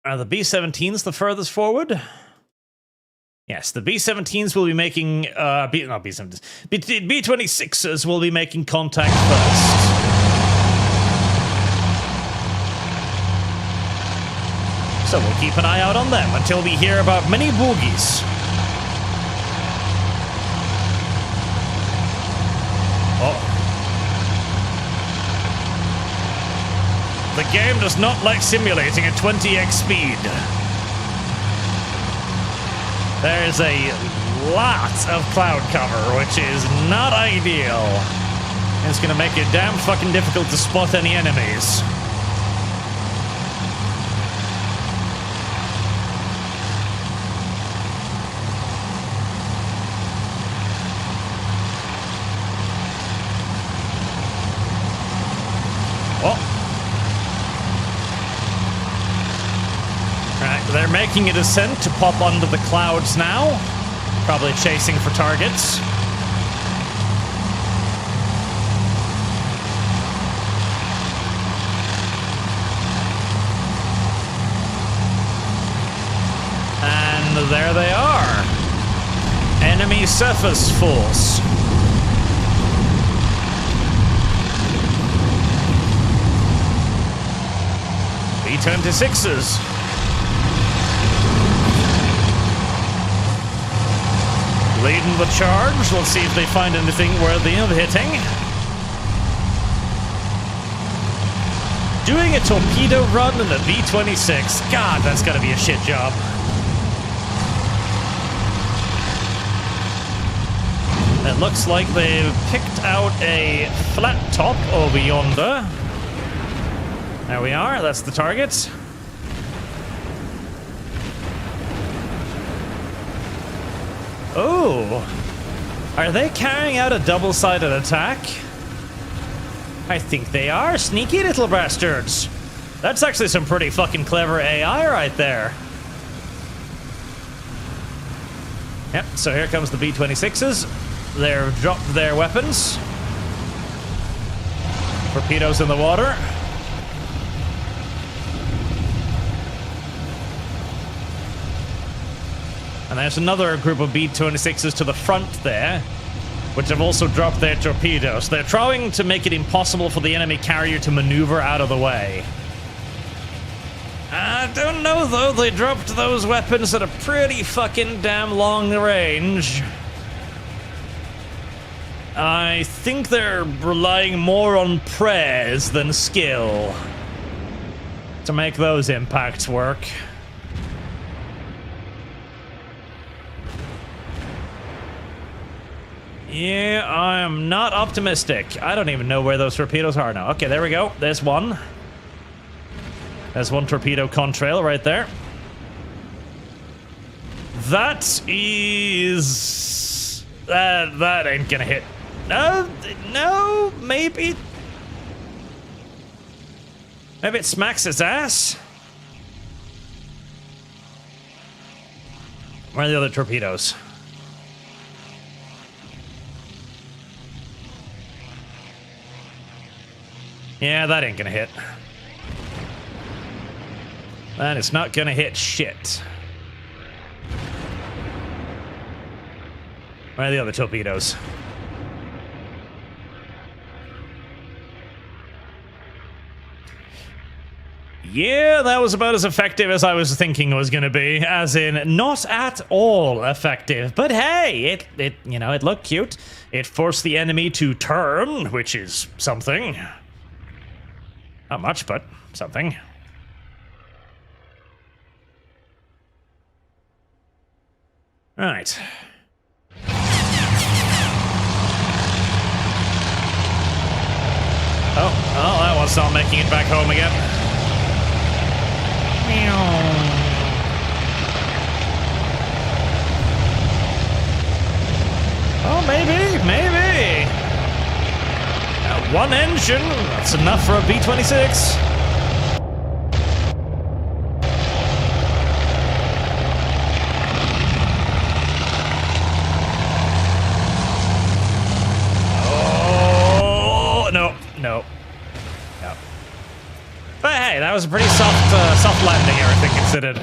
Are the B-17s the furthest forward? Yes, the B-17s will be making, B-17s. B-26s will be making contact first. So we'll keep an eye out on them until we hear about many boogies. Oh. The game does not like simulating at 20x speed. There's a lot of cloud cover, which is not ideal. It's gonna make it damn fucking difficult to spot any enemies. They're making a descent to pop under the clouds now. Probably chasing for targets. And there they are. Enemy surface force. B-26s. Leading the charge. Let's see if they find anything worthy of hitting. Doing a torpedo run in the B-26. God, that's gotta be a shit job. It looks like they've picked out a flat top over yonder. There we are. That's the target. Oh, are they carrying out a double-sided attack? I think they are. Sneaky little bastards. That's actually some pretty fucking clever AI right there. Yep, so here comes the B-26s. They've dropped their weapons. Torpedoes in the water. And there's another group of B-26s to the front there, which have also dropped their torpedoes. They're trying to make it impossible for the enemy carrier to maneuver out of the way. I don't know, though. They dropped those weapons at a pretty fucking damn long range. I think they're relying more on prayers than skill to make those impacts work. Yeah, I am not optimistic. I don't even know where those torpedoes are now. Okay, there we go. There's one. There's one torpedo contrail right there. That is... that ain't gonna hit. No, maybe... Maybe it smacks its ass? Where are the other torpedoes? Yeah, that ain't gonna hit. That is not gonna hit shit. Where are the other torpedoes? Yeah, that was about as effective as I was thinking it was gonna be. As in, not at all effective. But hey, it you know, it looked cute. It forced the enemy to turn, which is something. Not much, but something. Right. it's not making it back home again. Oh, maybe. One engine, that's enough for a B-26. Oh, no. But hey, that was a pretty soft landing, everything considered.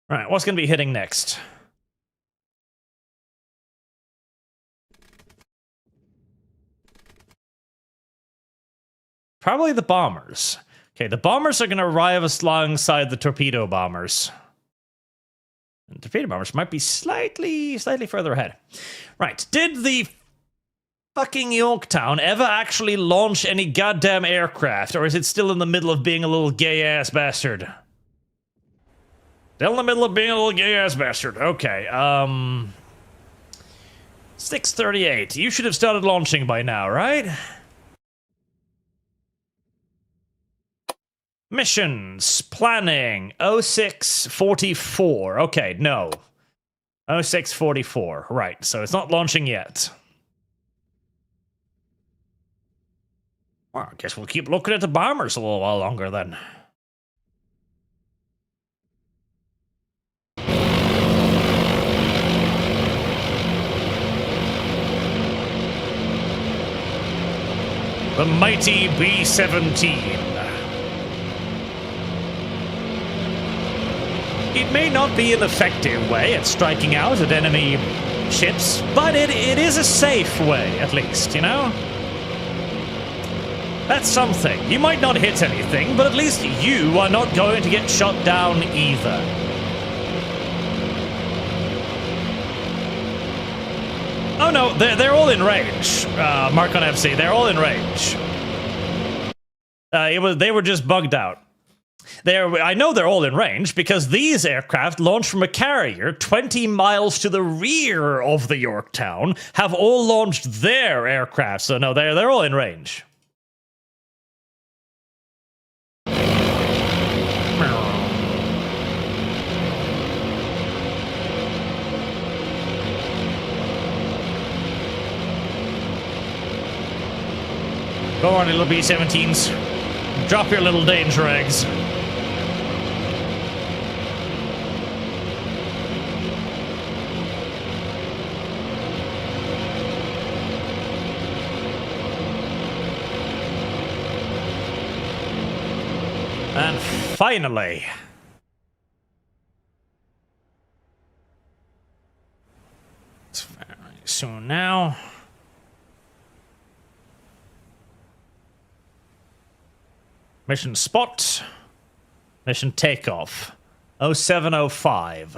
Right, what's going to be hitting next? Probably the bombers. Okay, the bombers are going to arrive alongside the torpedo bombers. And torpedo bombers might be slightly further ahead. Right, did the fucking Yorktown ever actually launch any goddamn aircraft, or is it still in the middle of being a little gay-ass bastard? Still in the middle of being a little gay-ass bastard. Okay, 638. You should have started launching by now, right? Missions. Planning. 0644. Okay, no. 0644. Right, so it's not launching yet. Well, I guess we'll keep looking at the bombers a little while longer then. The mighty B-17. It may not be an effective way at striking out at enemy ships, but it is a safe way, at least, you know? That's something. You might not hit anything, but at least you are not going to get shot down either. Oh no, they're all in range. Mark on FC, they're all in range. They were just bugged out. I know they're all in range because these aircraft launched from a carrier 20 miles to the rear of the Yorktown have all launched their aircraft. So no, they're all in range. Go on, little B-17s. Drop your little danger eggs. And finally... it's very soon now. Mission spot. Mission takeoff. 0705.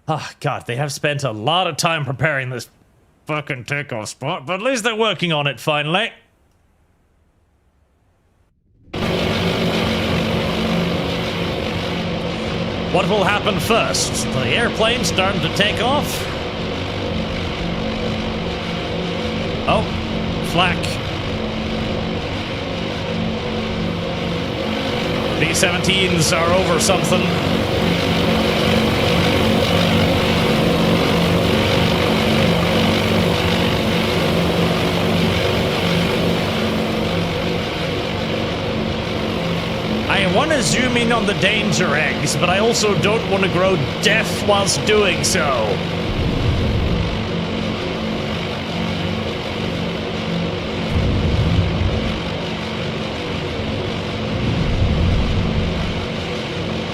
Oh, God, they have spent a lot of time preparing this fucking takeoff spot, but at least they're working on it finally. What will happen first? The airplane starting to take off? Oh, flak. B-17s are over something. I want to zoom in on the danger eggs, but I also don't want to grow deaf whilst doing so.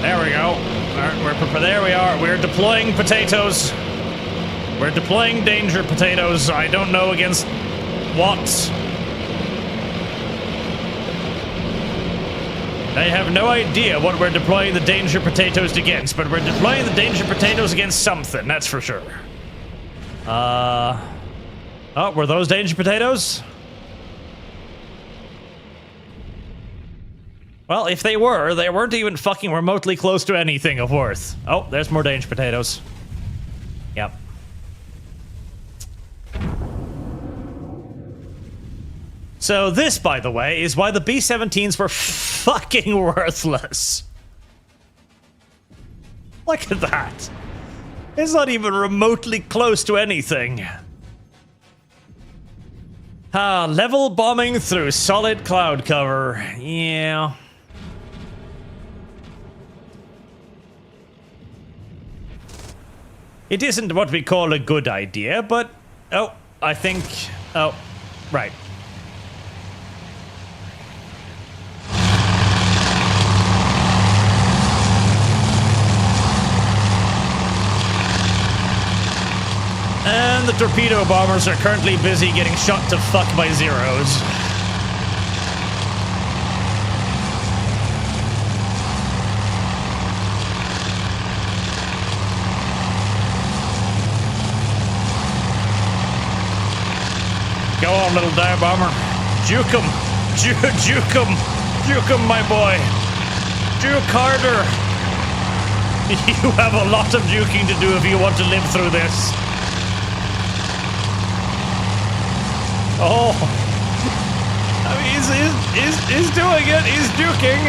There we go. There we are. We're deploying potatoes. We're deploying danger potatoes. I don't know against what. I have no idea what we're deploying the danger potatoes against, but we're deploying the danger potatoes against something, that's for sure. Oh, were those danger potatoes? Well, if they weren't even fucking remotely close to anything of worth. Oh, there's more danger potatoes. Yep. So this, by the way, is why the B-17s were fucking worthless. Look at that. It's not even remotely close to anything. Level bombing through solid cloud cover. Yeah. It isn't what we call a good idea, but... Oh, I think... Oh, right. And the torpedo bombers are currently busy getting shot to fuck by Zeros. Go on, little dive bomber. Juke him. Juke him. Juke him, my boy. Juke harder. You have a lot of juking to do if you want to live through this. Oh, I mean, he's doing it. He's juking.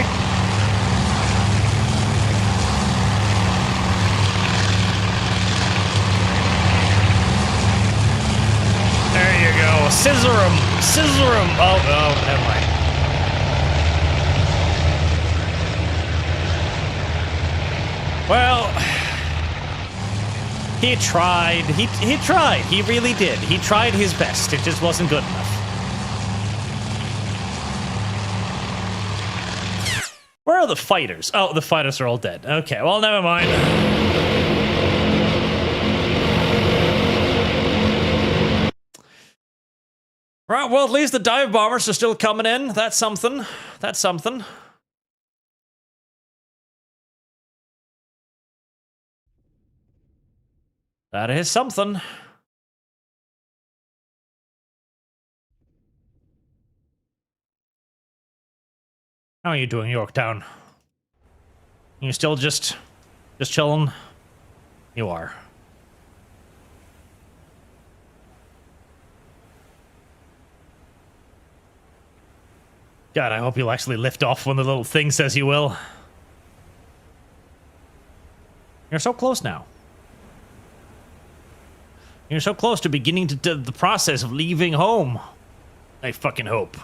There you go. Scissor him. Scissor him. Oh, never mind. Well, he tried. He tried. He really did. He tried his best. It just wasn't good enough. Where are the fighters? Oh, the fighters are all dead. Okay, well, never mind. Right, well, at least the dive bombers are still coming in. That's something. That's something. That is something. How are you doing, Yorktown? You still just chilling? You are. God, I hope you'll actually lift off when the little thing says you will. You're so close now. You're so close to beginning to the process of leaving home. I fucking hope.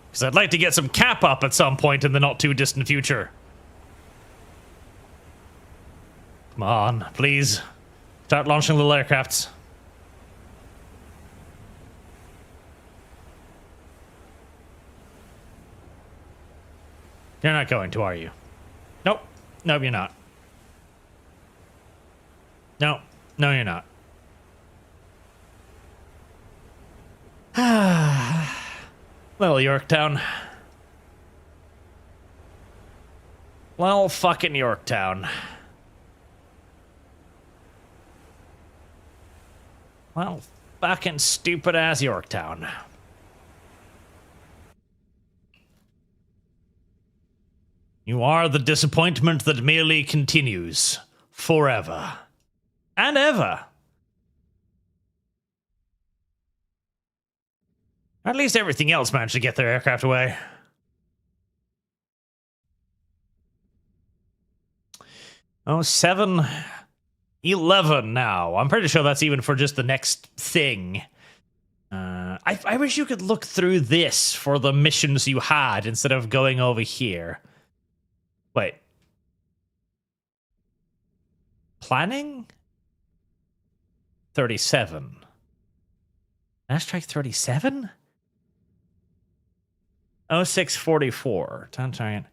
Because I'd like to get some cap up at some point in the not too distant future. Come on, please. Start launching little aircrafts. You're not going to, are you? Nope. Nope, you're not. No. No, you're not. Little Yorktown. Well, fucking Yorktown. Well, fucking stupid ass Yorktown. You are the disappointment that merely continues forever and ever. At least everything else managed to get their aircraft away. Oh, 7-11 now. I'm pretty sure that's even for just the next thing. I wish you could look through this for the missions you had instead of going over here. Wait. Planning? 37. Airstrike 37? 0644. Time target.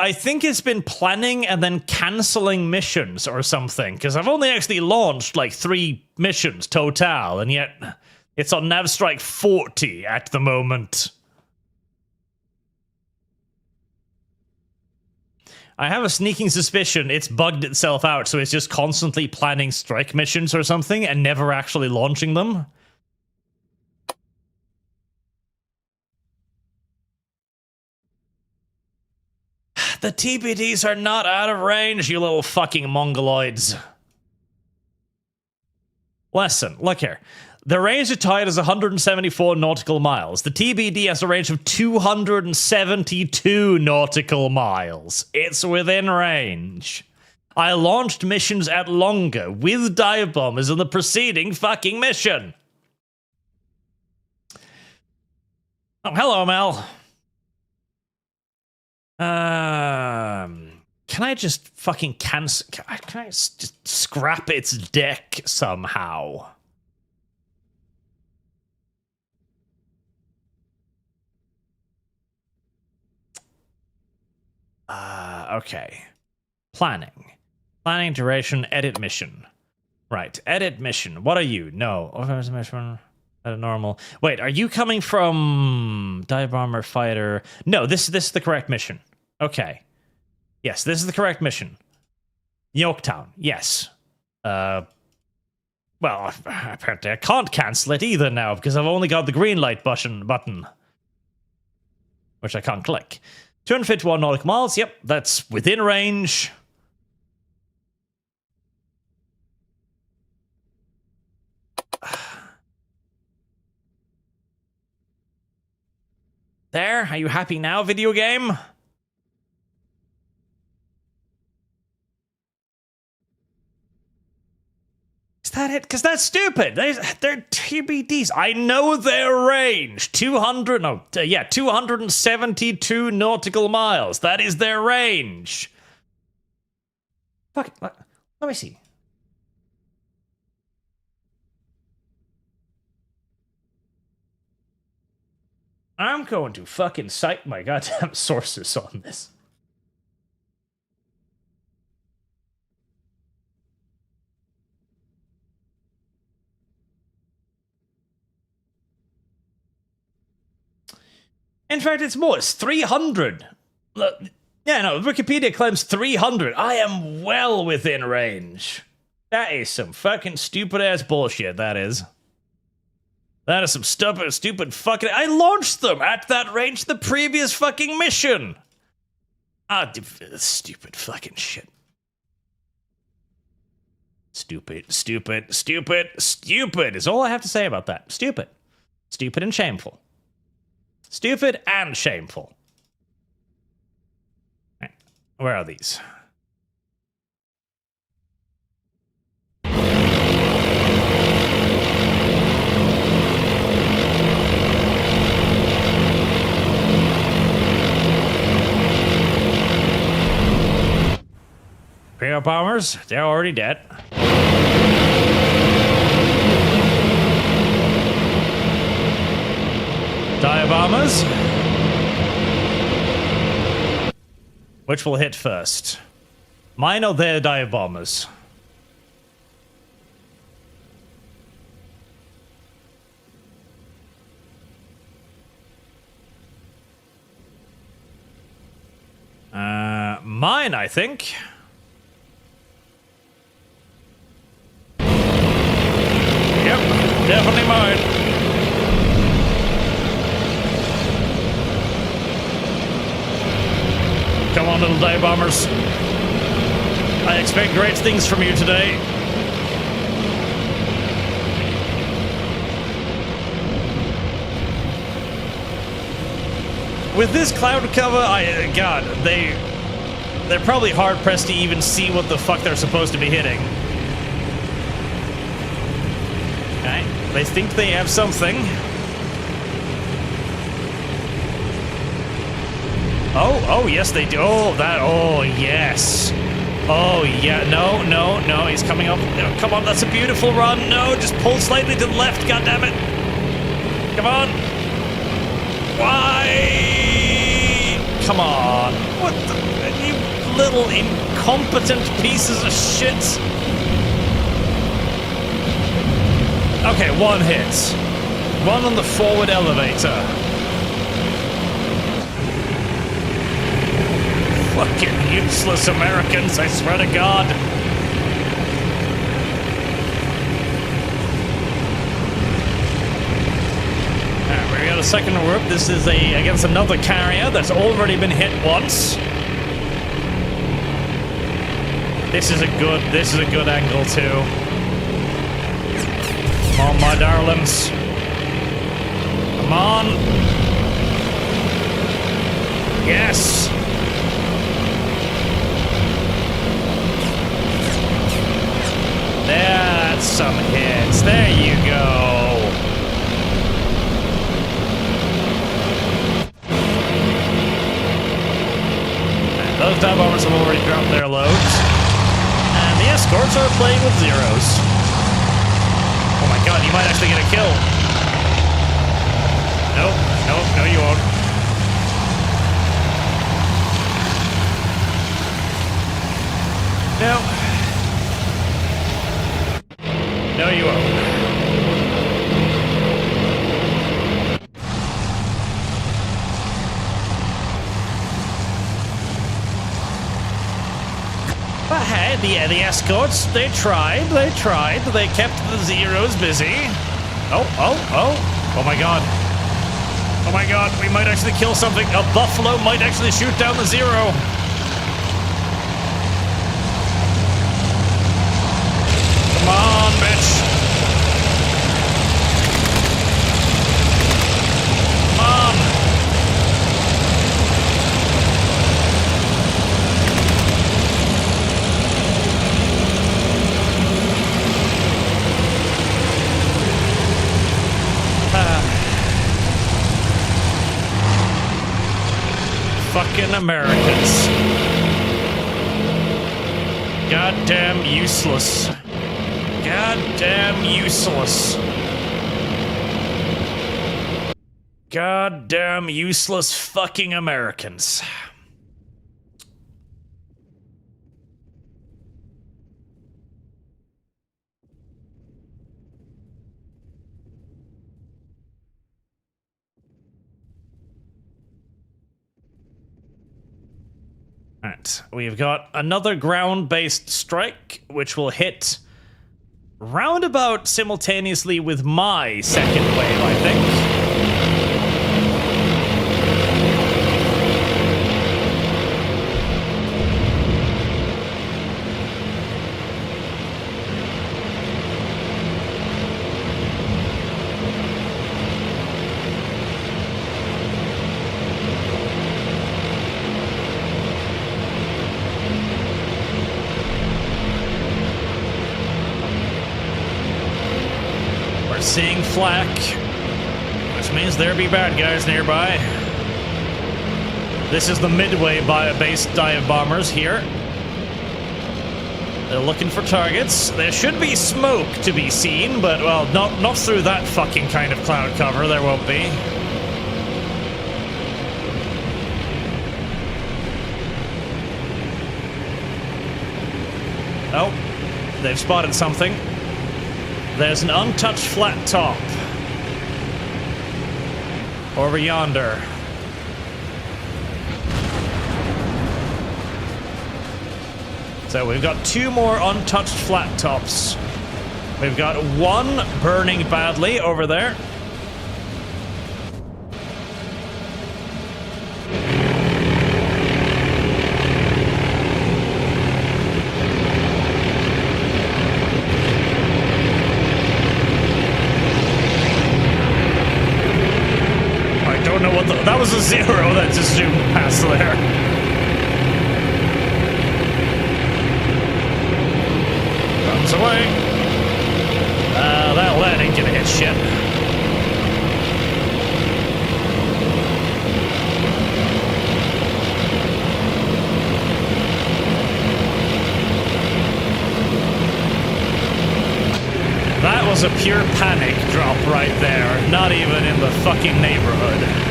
I think it's been planning and then cancelling missions or something, because I've only actually launched like 3 missions total, and yet it's on Navstrike 40 at the moment. I have a sneaking suspicion it's bugged itself out, so it's just constantly planning strike missions or something and never actually launching them. TBDs are not out of range, you little fucking mongoloids. Listen, look here. The range of tide is 174 nautical miles. The TBD has a range of 272 nautical miles. It's within range. I launched missions at longer with dive bombers in the preceding fucking mission. Oh, hello, Mel. Can I just fucking cancel? Can I just scrap its deck somehow? Okay. Planning. Planning, duration, edit mission. Right, edit mission. What are you? No. Mission. At a normal. Wait, are you coming from dive bomber fighter? No, this is the correct mission. Okay. Yes, this is the correct mission. Yorktown. Yes. Well, apparently I can't cancel it either now because I've only got the green light button, which I can't click. 251 nautical miles. Yep, that's within range. There, are you happy now, video game? Is that it? Because that's stupid. They're TBDs. I know their range. 272 nautical miles. That is their range. Fuck it. Let me see. I'm going to fucking cite my goddamn sources on this. In fact, it's more. It's 300. Yeah, no, Wikipedia claims 300. I am well within range. That is some fucking stupid-ass bullshit, that is. That is some stupid fucking... I launched them at that range the previous fucking mission. Stupid fucking shit. Stupid is all I have to say about that. Stupid. Stupid and shameful. Stupid and shameful. Right. Where are these? Imperial bombers, they're already dead. Dive bombers. Which will hit first? Mine or their dive bombers? Mine, I think. Yep, definitely mine. Come on, little dive bombers. I expect great things from you today. With this cloud cover, God, they're probably hard pressed to even see what the fuck they're supposed to be hitting. Okay, they think they have something. Oh, yes, they do. Oh, yes. Oh, yeah, no, he's coming up. No, come on, that's a beautiful run. No, just pull slightly to the left, goddammit. Come on. Why? Come on. What the, you little incompetent pieces of shit. Okay, one hit. One on the forward elevator. Fucking useless Americans, I swear to God. Alright, we got a second warp. This is against another carrier that's already been hit once. This is a good angle too. Come on, my darlings. Come on. Yes. That's some hits. There you go. And those dive bombers have already dropped their loads. And the escorts are playing with zeros. Oh my god, you might actually get a kill. No, you won't. No, you won't. But hey, the escorts, they tried. They kept the zeros busy. Oh my god. Oh my god, we might actually kill something. A buffalo might actually shoot down the zero. Come on, bitch. Come on. Fucking Americans. Goddamn useless. Goddamn useless. Goddamn useless fucking Americans. Alright, we've got another ground-based strike, which will hit roundabout simultaneously with my second wave, I think. Seeing flak, which means there be bad guys nearby. This is the Midway base dive bombers here. They're looking for targets. There should be smoke to be seen, but well, not through that fucking kind of cloud cover. There won't be. Oh, they've spotted something. There's an untouched flat top over yonder. So we've got two more untouched flat tops. We've got one burning badly over there. That was a zero that just zoomed past there. Runs away. That ain't gonna hit shit. That was a pure panic drop right there. Not even in the fucking neighborhood.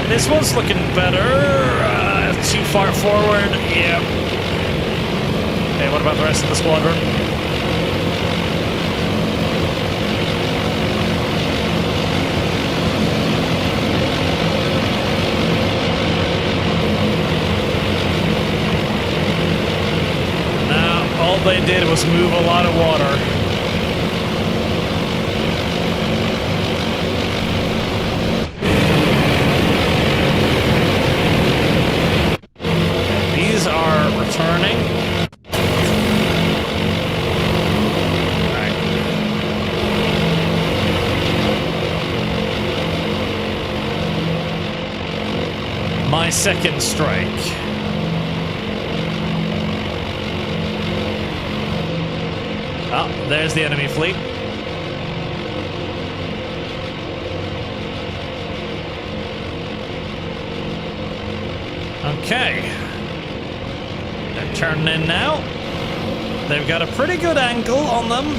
This one's looking better. Too far forward. Yeah. Hey, what about the rest of the squadron? Now, all they did was move a lot of water. second strike. Oh, there's the enemy fleet. Okay. They're turning in now. They've got a pretty good angle on them.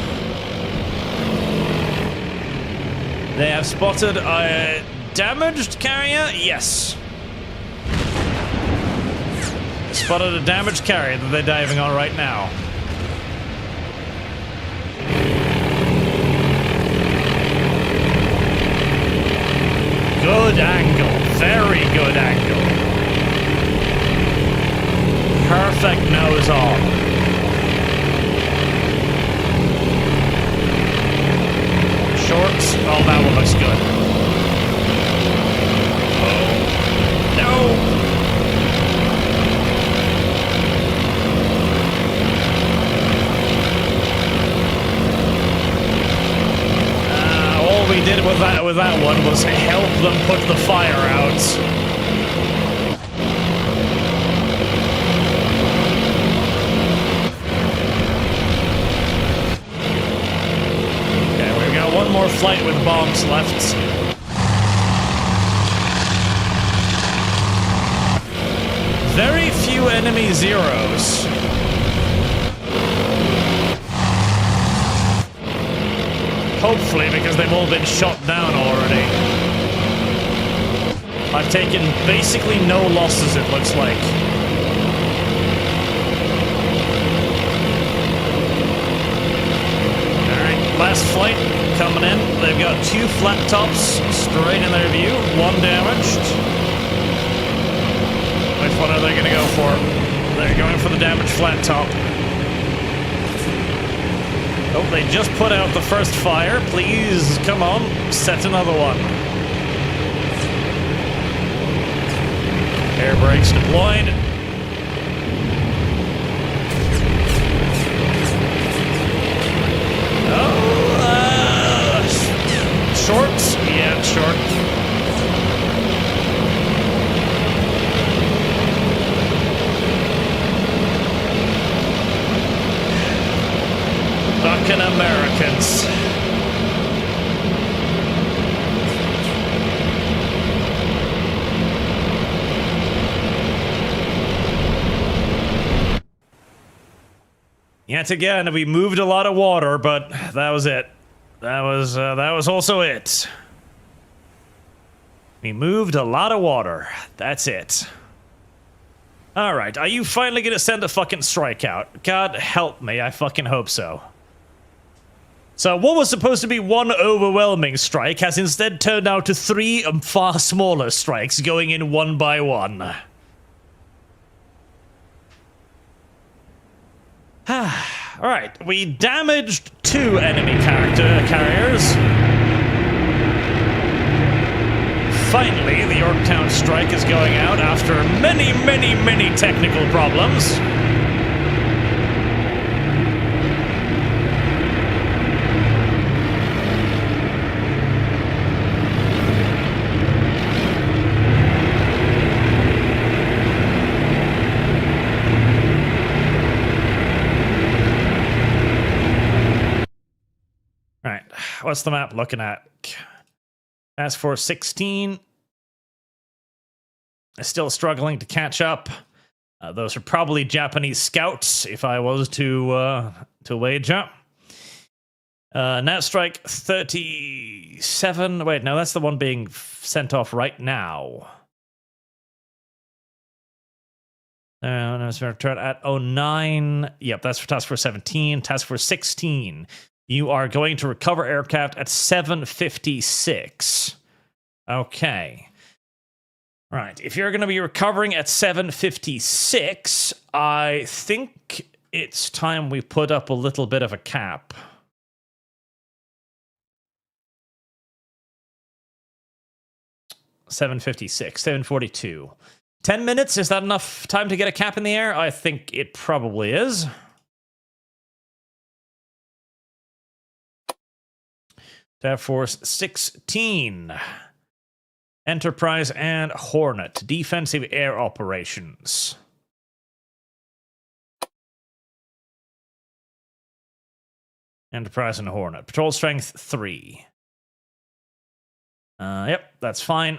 They have spotted a damaged carrier? Yes. Spotted a damaged carrier that they're diving on right now. Good angle. Very good angle. Perfect nose on. Shorts. Oh, that one looks good. Oh. No! All we did with that one was help them put the fire out. One more flight with bombs left. Very few enemy zeros. Hopefully, because they've all been shot down already. I've taken basically no losses, it looks like. Alright, last flight. Coming in, they've got two flat tops straight in their view, one damaged. Which one are they going to go for? They're going for the damaged flat top. Oh, they just put out the first fire. Please, come on, set another one. Air brakes deployed. Shorts? Yeah, short. Fucking Americans. Yet again, we moved a lot of water, but that was it. That was also it. We moved a lot of water. That's it. Alright, are you finally gonna send a fucking strike out? God help me, I fucking hope so. So what was supposed to be one overwhelming strike has instead turned out to 3 far smaller strikes going in one by one. Alright, we damaged 2 enemy carriers. Finally, the Yorktown strike is going out after many, many, many technical problems. What's the map looking at? Task Force 16. Still struggling to catch up. Those are probably Japanese scouts, if I was to wager. Nat Strike 37. Wait, no, that's the one being sent off right now. No, it's return at 09. Yep, that's for Task Force 17. Task Force 16. You are going to recover aircraft at 7:56. Okay. Right. If you're going to be recovering at 7:56, I think it's time we put up a little bit of a cap. $7:56, 7:42. 10 minutes, is that enough time to get a cap in the air? I think it probably is. Task Force 16. Enterprise and Hornet. Defensive air operations. Enterprise and Hornet. Patrol strength 3. Yep, that's fine.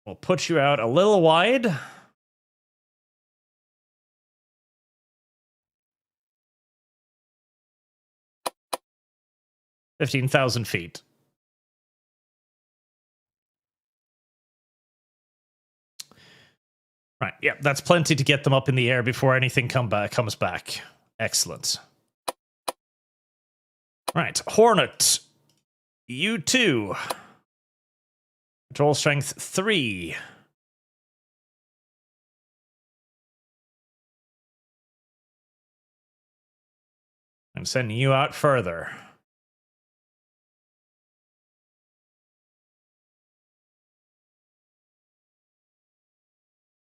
We'll put you out a little wide. $15,000 feet. Right, yeah, that's plenty to get them up in the air before anything comes back. Excellent. Right, Hornet. You 2. Patrol strength 3. I'm sending you out further.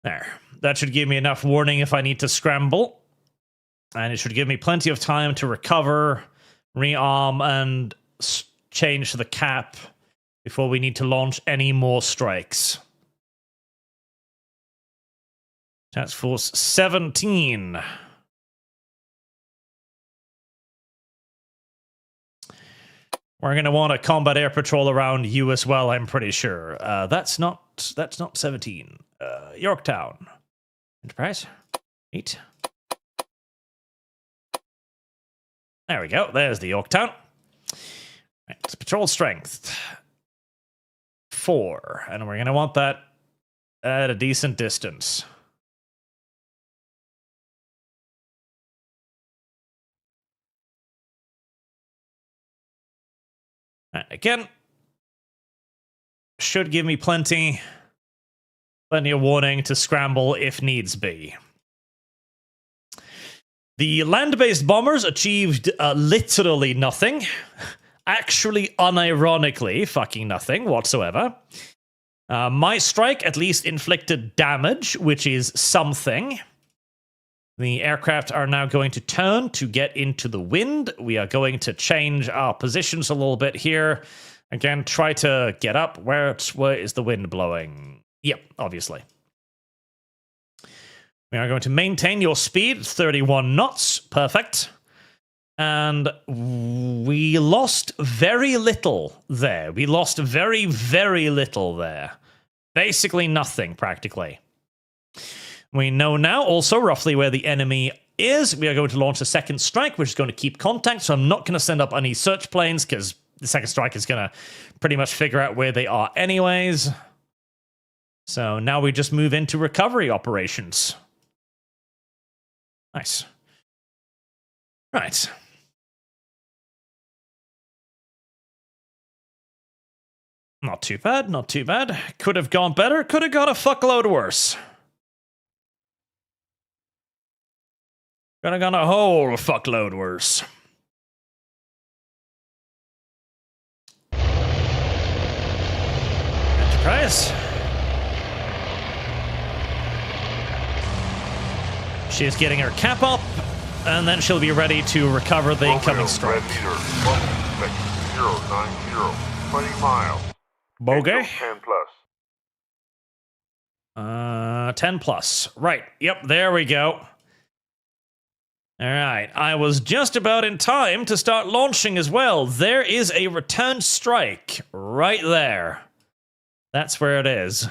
There. That should give me enough warning if I need to scramble. And it should give me plenty of time to recover, rearm, and change the cap before we need to launch any more strikes. Task Force 17. We're going to want a combat air patrol around you as well, I'm pretty sure. That's not 17. Yorktown. Enterprise. 8. There we go. There's the Yorktown. Right, patrol strength 4. And we're going to want that at a decent distance. And again, should give me plenty of warning to scramble if needs be. The land-based bombers achieved literally nothing. Actually, unironically, fucking nothing whatsoever. My strike at least inflicted damage, which is something. The aircraft are now going to turn to get into the wind. We are going to change our positions a little bit here. Again, try to get up. Where is the wind blowing? Yep, obviously. We are going to maintain your speed, 31 knots. Perfect. And we lost very little there. We lost very, very little there. Basically nothing, practically. We know now also roughly where the enemy is. We are going to launch a second strike, which is going to keep contact. So I'm not going to send up any search planes because the second strike is going to pretty much figure out where they are anyways. So now we just move into recovery operations. Nice. Right. Not too bad, not too bad. Could have gone better, could have gone a fuckload worse. Could have gone a whole fuckload worse. Enterprise. She's getting her cap up, and then she'll be ready to recover the incoming strike. 090, 20 miles. Bogey. 10 plus. 10 plus. Right. Yep, there we go. All right. I was just about in time to start launching as well. There is a return strike right there. That's where it is.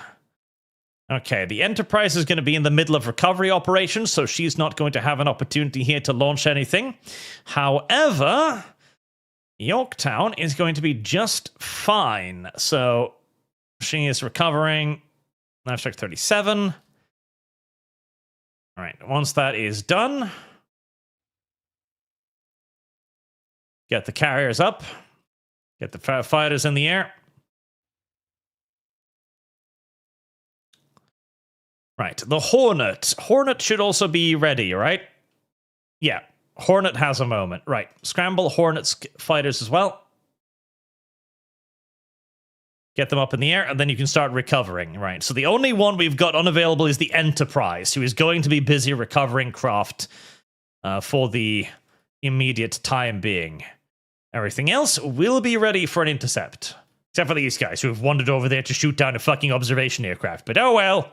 Okay, the Enterprise is going to be in the middle of recovery operations, so she's not going to have an opportunity here to launch anything. However, Yorktown is going to be just fine. So she is recovering. Knife strike 37. All right, once that is done, get the carriers up. Get the fighters in the air. Right, the Hornet. Hornet should also be ready, right? Yeah, Hornet has a moment. Right, scramble Hornet's fighters as well. Get them up in the air, and then you can start recovering. Right, so the only one we've got unavailable is the Enterprise, who is going to be busy recovering craft for the immediate time being. Everything else will be ready for an intercept. Except for these guys who have wandered over there to shoot down a fucking observation aircraft. But oh well.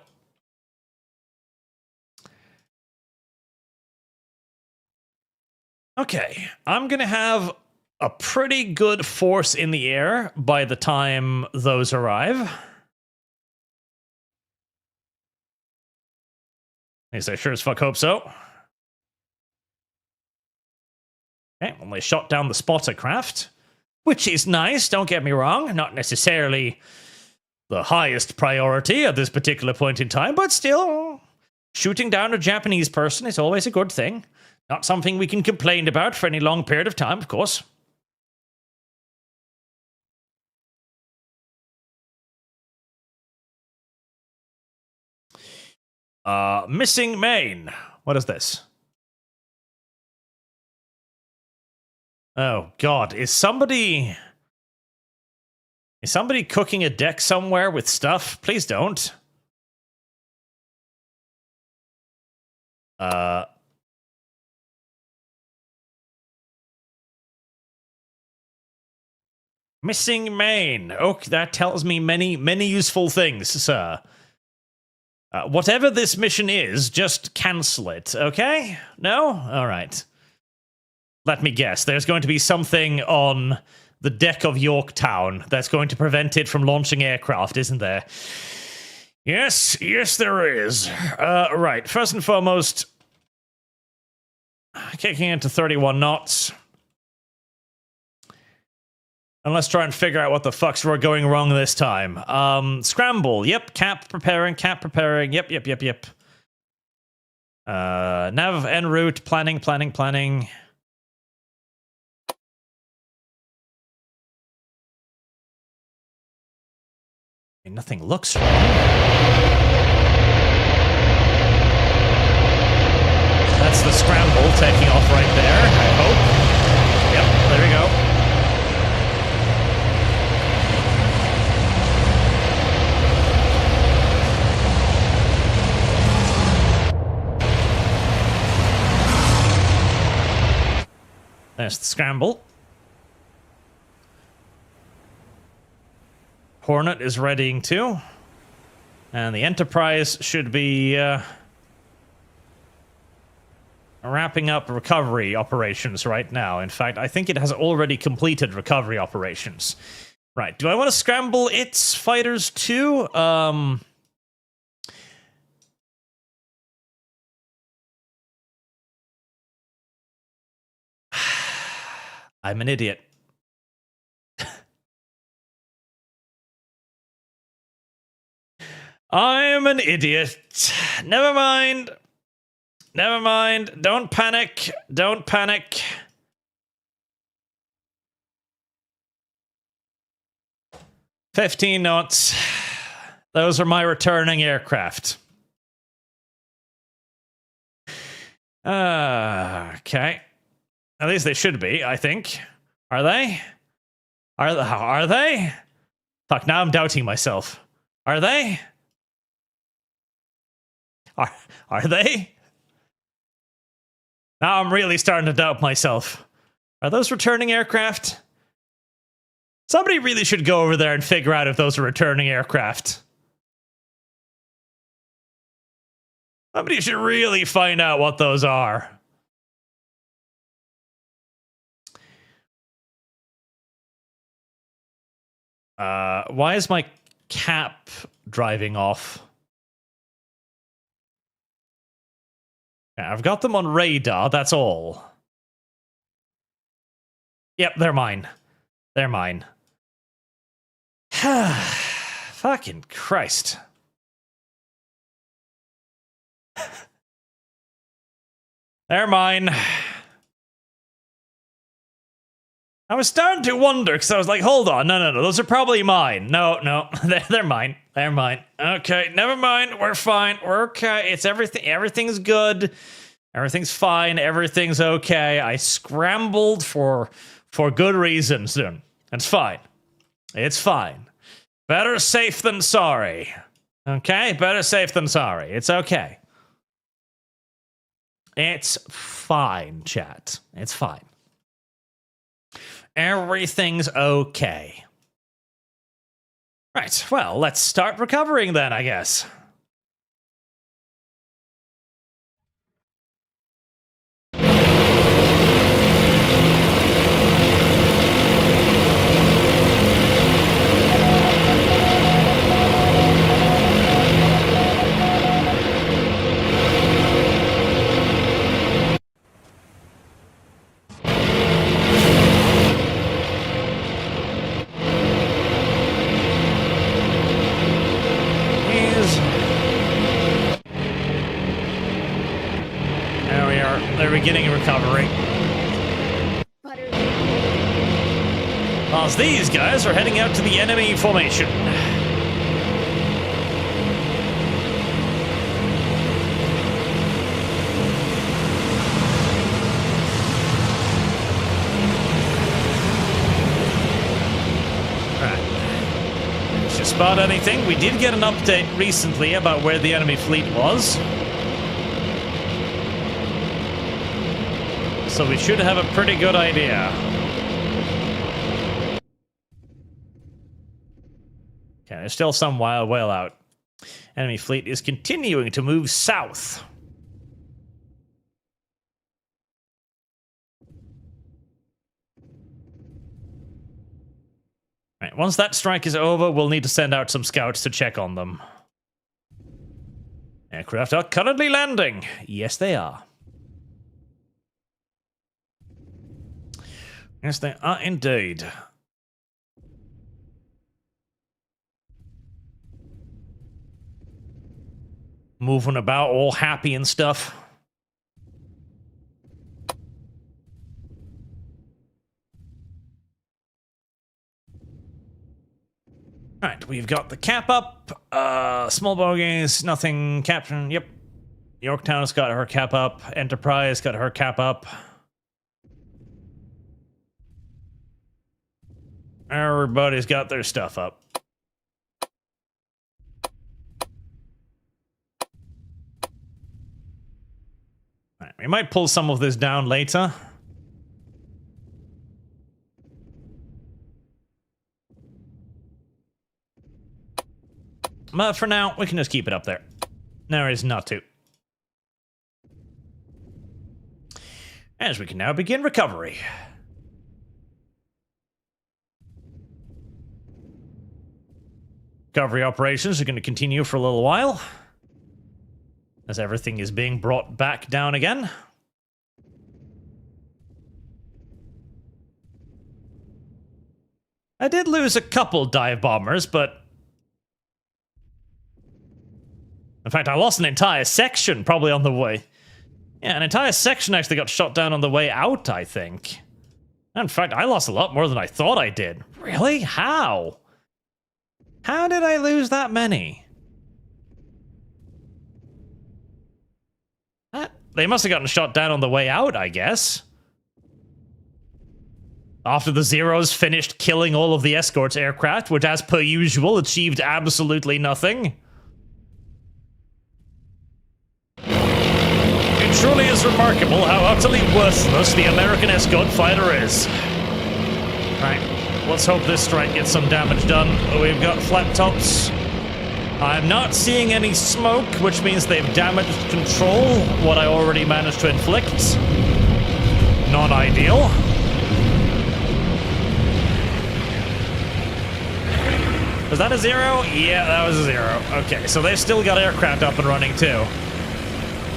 Okay, I'm gonna have a pretty good force in the air by the time those arrive. At least I sure as fuck hope so. Okay, well, they shot down the spotter craft, which is nice, don't get me wrong. Not necessarily the highest priority at this particular point in time, but still, shooting down a Japanese person is always a good thing. Not something we can complain about for any long period of time, of course. Missing main. What is this? Oh, God. Is somebody cooking a deck somewhere with stuff? Please don't. Missing main. Okay, that tells me many, many useful things, sir. Whatever this mission is, just cancel it, okay? No? Alright. Let me guess. There's going to be something on the deck of Yorktown that's going to prevent it from launching aircraft, isn't there? Yes, there is. Right, first and foremost, kicking into 31 knots. And let's try and figure out what the fucks were going wrong this time. Scramble. Yep. Cap preparing. Yep. Nav en route. Planning. Nothing looks wrong. That's the scramble taking off right there, I hope. Yep, there we go. There's the scramble. Hornet is readying too. And the Enterprise should be wrapping up recovery operations right now. In fact, I think it has already completed recovery operations. Right, do I want to scramble its fighters too? I'm an idiot. I'm an idiot. Never mind. Don't panic. 15 knots. Those are my returning aircraft. Okay. At least they should be, I think. Are they? Are they? Fuck, now I'm doubting myself. Are they? Are they? Now I'm really starting to doubt myself. Are those returning aircraft? Somebody really should go over there and figure out if those are returning aircraft. Somebody should really find out what those are. Why is my cap driving off? Yeah, I've got them on radar, that's all. Yep, they're mine. Fucking Christ. They're mine. I was starting to wonder, because I was like, hold on, no, those are probably mine. No, they're mine. Okay, never mind, we're fine, we're okay, it's everything's good, everything's fine, everything's okay. I scrambled for good reasons, then. It's fine. Better safe than sorry. Okay, better safe than sorry. It's okay. It's fine, chat. It's fine. Everything's okay. Right, well, let's start recovering then, I guess. There we are. They're beginning recovery. Buttery. Whilst these guys are heading out to the enemy formation. Did you spot anything? We did get an update recently about where the enemy fleet was. So we should have a pretty good idea. Okay, there's still some wild whale out. Enemy fleet is continuing to move south. Right, once that strike is over, we'll need to send out some scouts to check on them. Aircraft are currently landing. Yes, they are. Yes, they are indeed. Moving about all happy and stuff. Alright, we've got the cap up. Small bogies, nothing. Captain, yep. Yorktown's got her cap up. Enterprise got her cap up. Everybody's got their stuff up. All right, we might pull some of this down later. But for now, we can just keep it up there. There is not to. As we can now begin recovery. Recovery operations are going to continue for a little while, as everything is being brought back down again. I did lose a couple dive bombers, but... in fact, I lost an entire section probably on the way. Yeah, an entire section actually got shot down on the way out, I think. In fact, I lost a lot more than I thought I did. Really? How? How did I lose that many? They must have gotten shot down on the way out, I guess. After the Zeros finished killing all of the escorts aircraft, which as per usual achieved absolutely nothing. It truly is remarkable how utterly worthless the American escort fighter is. Right. Let's hope this strike gets some damage done. We've got flat tops. I'm not seeing any smoke, which means they've damaged control, what I already managed to inflict. Not ideal. Was that a 0? Yeah, that was a 0. Okay, so they've still got aircraft up and running too.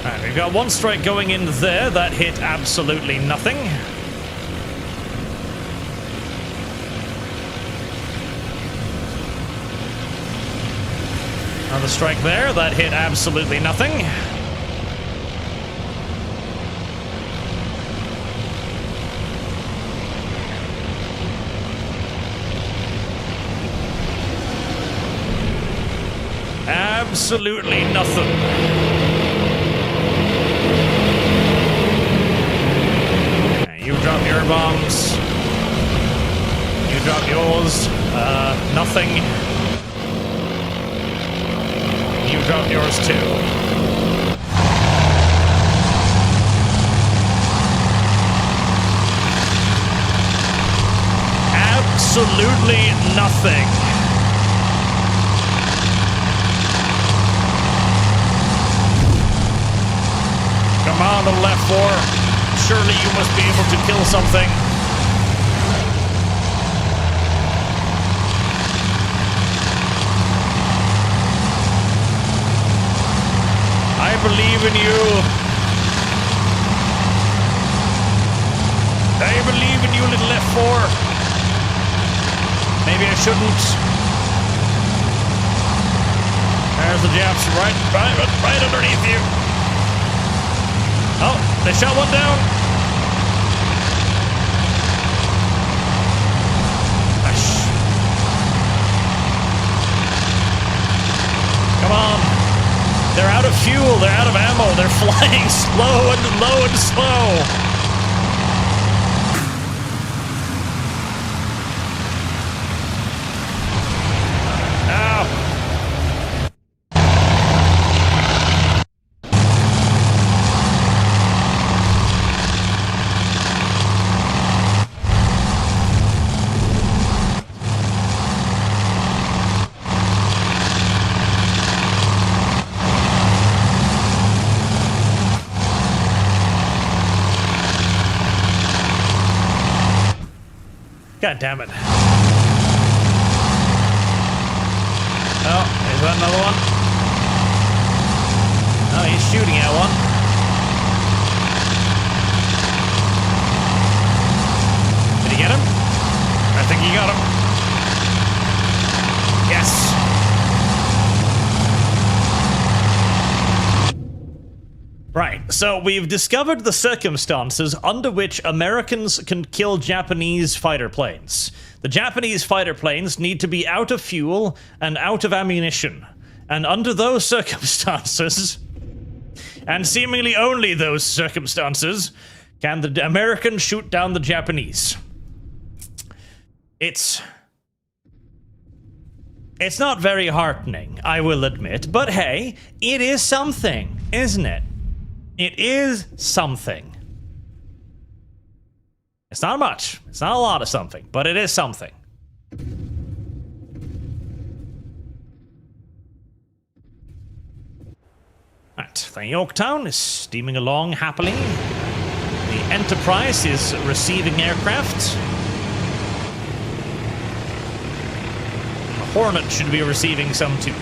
Alright, we've got one strike going in there. That hit absolutely nothing. Another strike there, that hit absolutely nothing. Absolutely nothing. Okay, you drop your bombs. You drop yours. Nothing. You drop yours too. Absolutely nothing. Come on, little F4. Surely you must be able to kill something. I believe in you. I believe in you, little F4. Maybe I shouldn't. There's the Japs right underneath you. Oh, they shot one down. Come on. They're out of fuel. They're out of ammo. They're flying slow and low and slow. God damn it. Oh, is that another one? Oh, he's shooting at one. Did he get him? I think he got him. Yes. Right, so we've discovered the circumstances under which Americans can kill Japanese fighter planes. The Japanese fighter planes need to be out of fuel and out of ammunition. And under those circumstances, and seemingly only those circumstances, can the Americans shoot down the Japanese. It's not very heartening, I will admit, but hey, it is something, isn't it? It is something. It's not much. It's not a lot of something, but it is something. Right, the Yorktown is steaming along happily. The Enterprise is receiving aircraft. The Hornet should be receiving some too.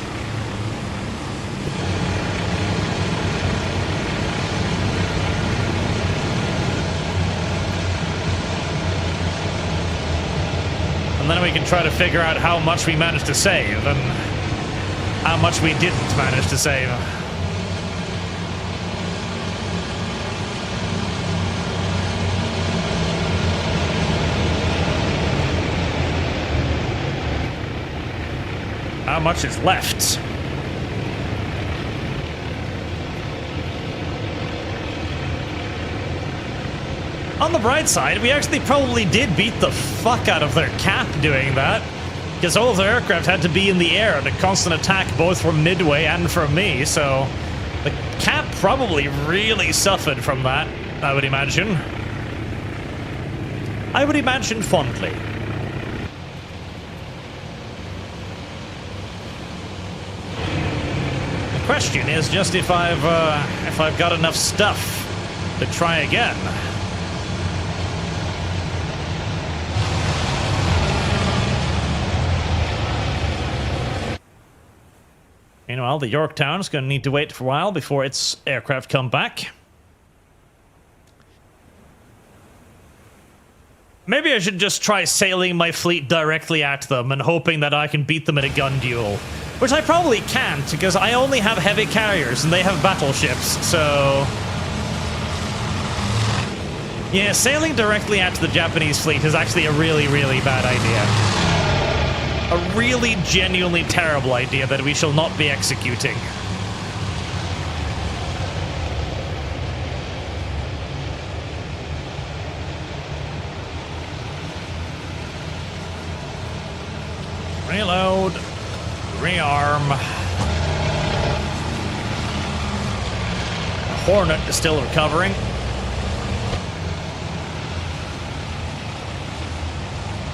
And then we can try to figure out how much we managed to save and how much we didn't manage to save. How much is left? On the bright side, we actually probably did beat the fuck out of their cap doing that, because all of their aircraft had to be in the air and a constant attack both from Midway and from me, so the cap probably really suffered from that, I would imagine. I would imagine fondly. The question is just if I've got enough stuff to try again. Meanwhile, the Yorktown's going to need to wait for a while before its aircraft come back. Maybe I should just try sailing my fleet directly at them and hoping that I can beat them in a gun duel. Which I probably can't, because I only have heavy carriers and they have battleships, so... yeah, sailing directly at the Japanese fleet is actually a really, really bad idea. A really genuinely terrible idea that we shall not be executing. Reload. Rearm. The Hornet is still recovering.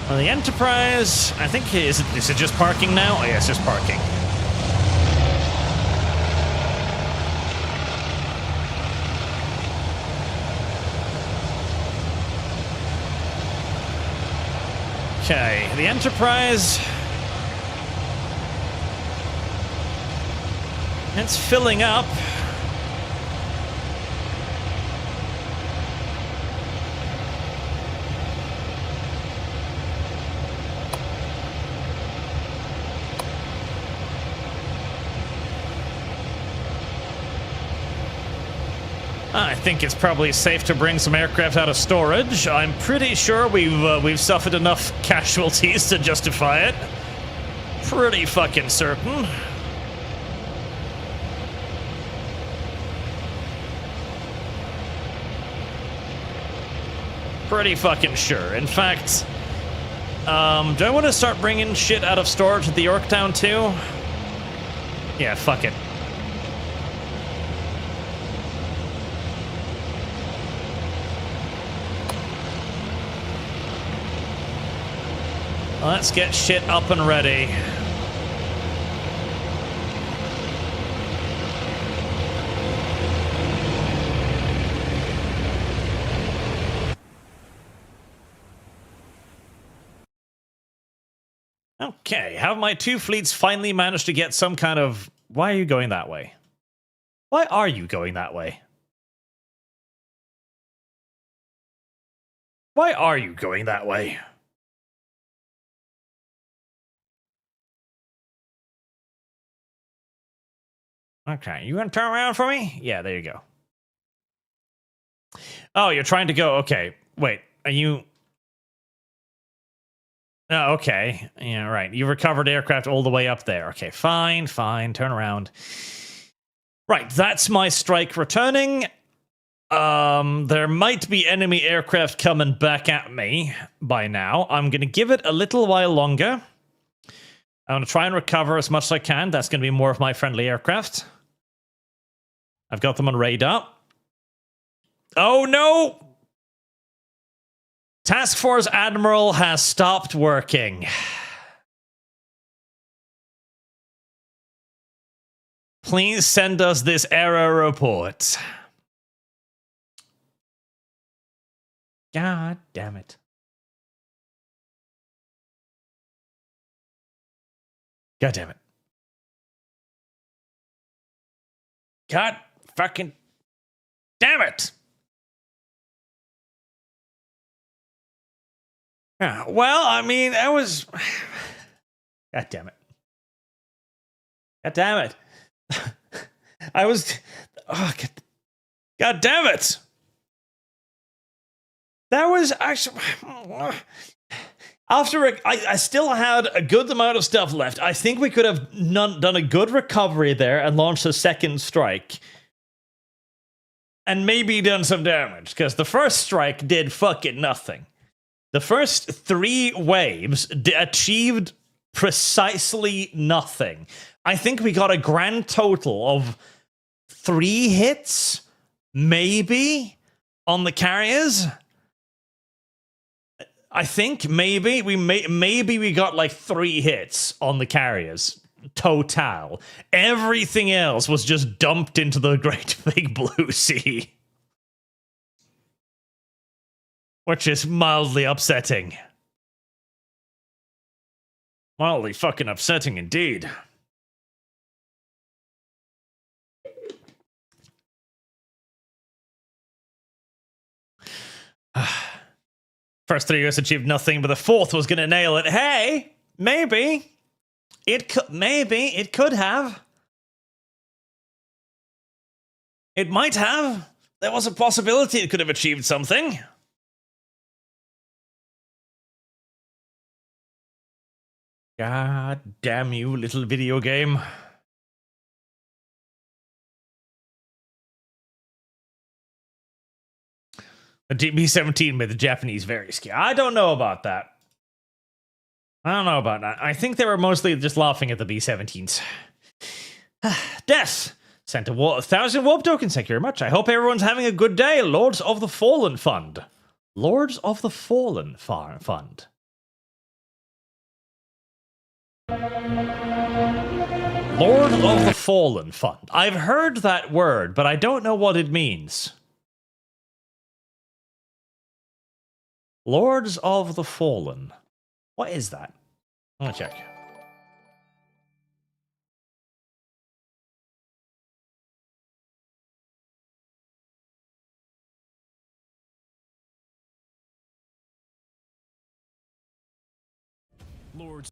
Well, the Enterprise, I think, is it just parking now? Oh, yeah, it's just parking. Okay, the Enterprise. It's filling up. I think it's probably safe to bring some aircraft out of storage. I'm pretty sure we've suffered enough casualties to justify it. Pretty fucking certain. Pretty fucking sure. In fact, do I want to start bringing shit out of storage at the Yorktown too? Yeah, fuck it. Let's get shit up and ready. Okay, have my two fleets finally managed to get some kind of... Why are you going that way? Why are you going that way? Why are you going that way? Okay, you gonna turn around for me? Yeah, there you go. Oh, you're trying to go. Okay, wait, are you... Oh, okay. Yeah, right. You recovered aircraft all the way up there. Okay, fine, fine. Turn around. Right, that's my strike returning. There might be enemy aircraft coming back at me by now. I'm going to give it a little while longer. I'm going to try and recover as much as I can. That's going to be more of my friendly aircraft. I've got them on radar. Oh, no! Task Force Admiral has stopped working. Please send us this error report. God damn it. God damn it. God fucking damn it. Yeah, well, I mean, that was... God damn it. God damn it. I was... Oh, God damn it. That was actually... After I still had a good amount of stuff left. I think we could have done a good recovery there and launched a second strike. And maybe done some damage, because the first strike did fucking nothing. The first 3 waves achieved precisely nothing. I think we got a grand total of 3 hits, maybe, on the carriers. I think maybe we got like 3 hits on the carriers total. Everything else was just dumped into the great big blue sea. Which is mildly upsetting. Mildly fucking upsetting indeed. First 3 years achieved nothing, but the 4th was gonna nail it. Hey, maybe it could have. It might have. There was a possibility it could have achieved something. God damn you, little video game. The DB-17 made the Japanese very scared. I don't know about that. I think they were mostly just laughing at the B-17s. Death! Sent a 1,000 warp tokens, thank you very much. I hope everyone's having a good day. Lords of the Fallen Fund. Lords of the Fallen Fund. Lord of the Fallen Fund. I've heard that word, but I don't know what it means. Lords of the Fallen. What is that? I'm gonna check. Lords.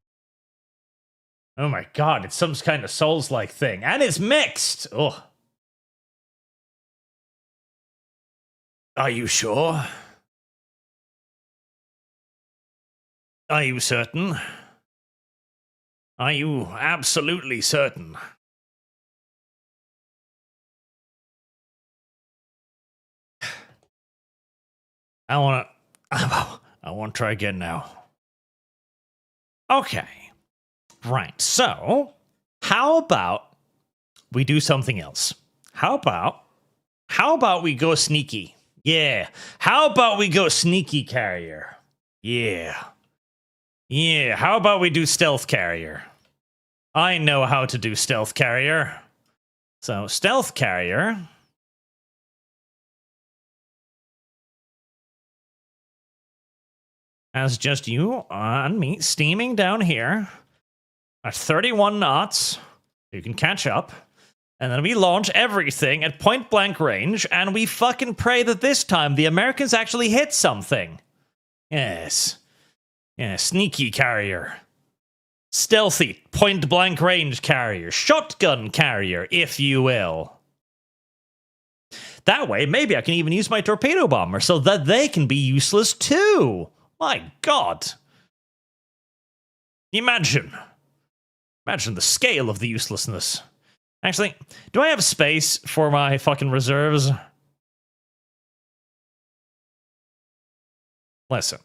Oh my god, it's some kind of Souls-like thing. And it's mixed! Ugh. Are you sure? Are you certain? Are you absolutely certain? I wanna try again now. Okay. Right, so how about we do something else? How about we go sneaky? Yeah. How about we go sneaky carrier? Yeah. Yeah, how about we do stealth carrier? I know how to do stealth carrier. So, stealth carrier. As just you and me steaming down here at 31 knots. You can catch up. And then we launch everything at point blank range, and we fucking pray that this time the Americans actually hit something. Yes. Yeah, sneaky carrier. Stealthy, point blank range carrier. Shotgun carrier, if you will. That way, maybe I can even use my torpedo bomber so that they can be useless too. My god. Imagine the scale of the uselessness. Actually, do I have space for my fucking reserves? Listen.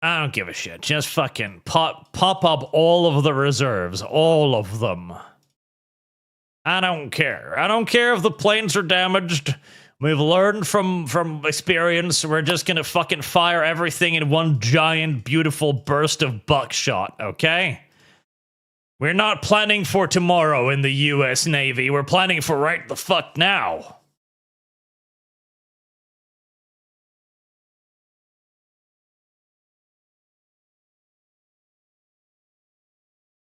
I don't give a shit. Just fucking pop up all of the reserves. All of them. I don't care. I don't care if the planes are damaged. We've learned from experience. We're just gonna fucking fire everything in one giant, beautiful burst of buckshot, okay? We're not planning for tomorrow in the US Navy. We're planning for right the fuck now.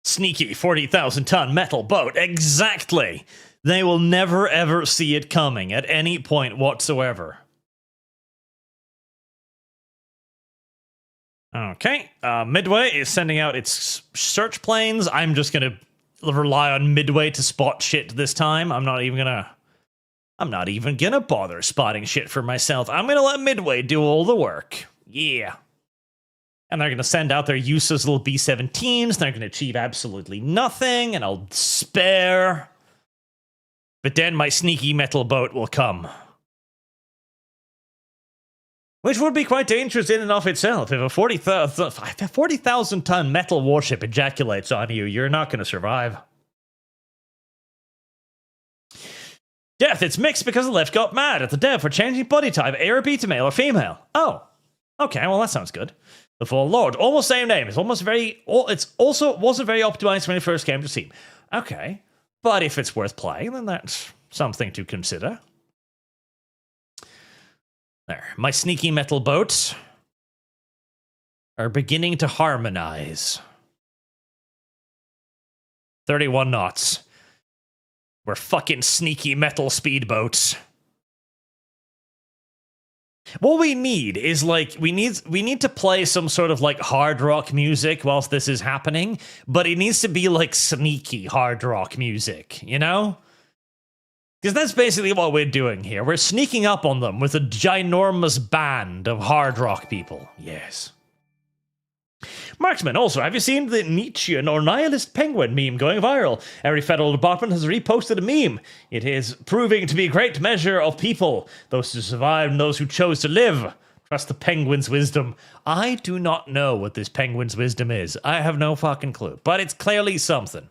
Sneaky 40,000-ton metal boat. Exactly. They will never ever see it coming at any point whatsoever. Okay, Midway is sending out its search planes. I'm just gonna rely on Midway to spot shit this time. I'm not even gonna bother spotting shit for myself. I'm gonna let Midway do all the work. Yeah. And they're gonna send out their useless little B-17s. They're gonna achieve absolutely nothing, and I'll spare. But then my sneaky metal boat will come. Which would be quite dangerous in and of itself. If a 40,000-ton metal warship ejaculates on you, you're not going to survive. Death, it's mixed because the left got mad at the dev for changing body type A or B to male or female. Oh, okay, well that sounds good. The Fallen Lord, almost same name. It's also wasn't very optimized when it first came to Steam. Okay. But if it's worth playing, then that's something to consider. There. My sneaky metal boats are beginning to harmonize. 31 knots. We're fucking sneaky metal speedboats. What we need is we need to play some sort of hard rock music whilst this is happening, but it needs to be sneaky hard rock music, you know? Because that's basically what we're doing here. We're sneaking up on them with a ginormous band of hard rock people. Yes. Marksman, also, have you seen the Nietzschean or nihilist penguin meme going viral? Every federal department has reposted a meme. It is proving to be a great measure of people, those who survived and those who chose to live. Trust the penguin's wisdom. I do not know what this penguin's wisdom is. I have no fucking clue, but it's clearly something.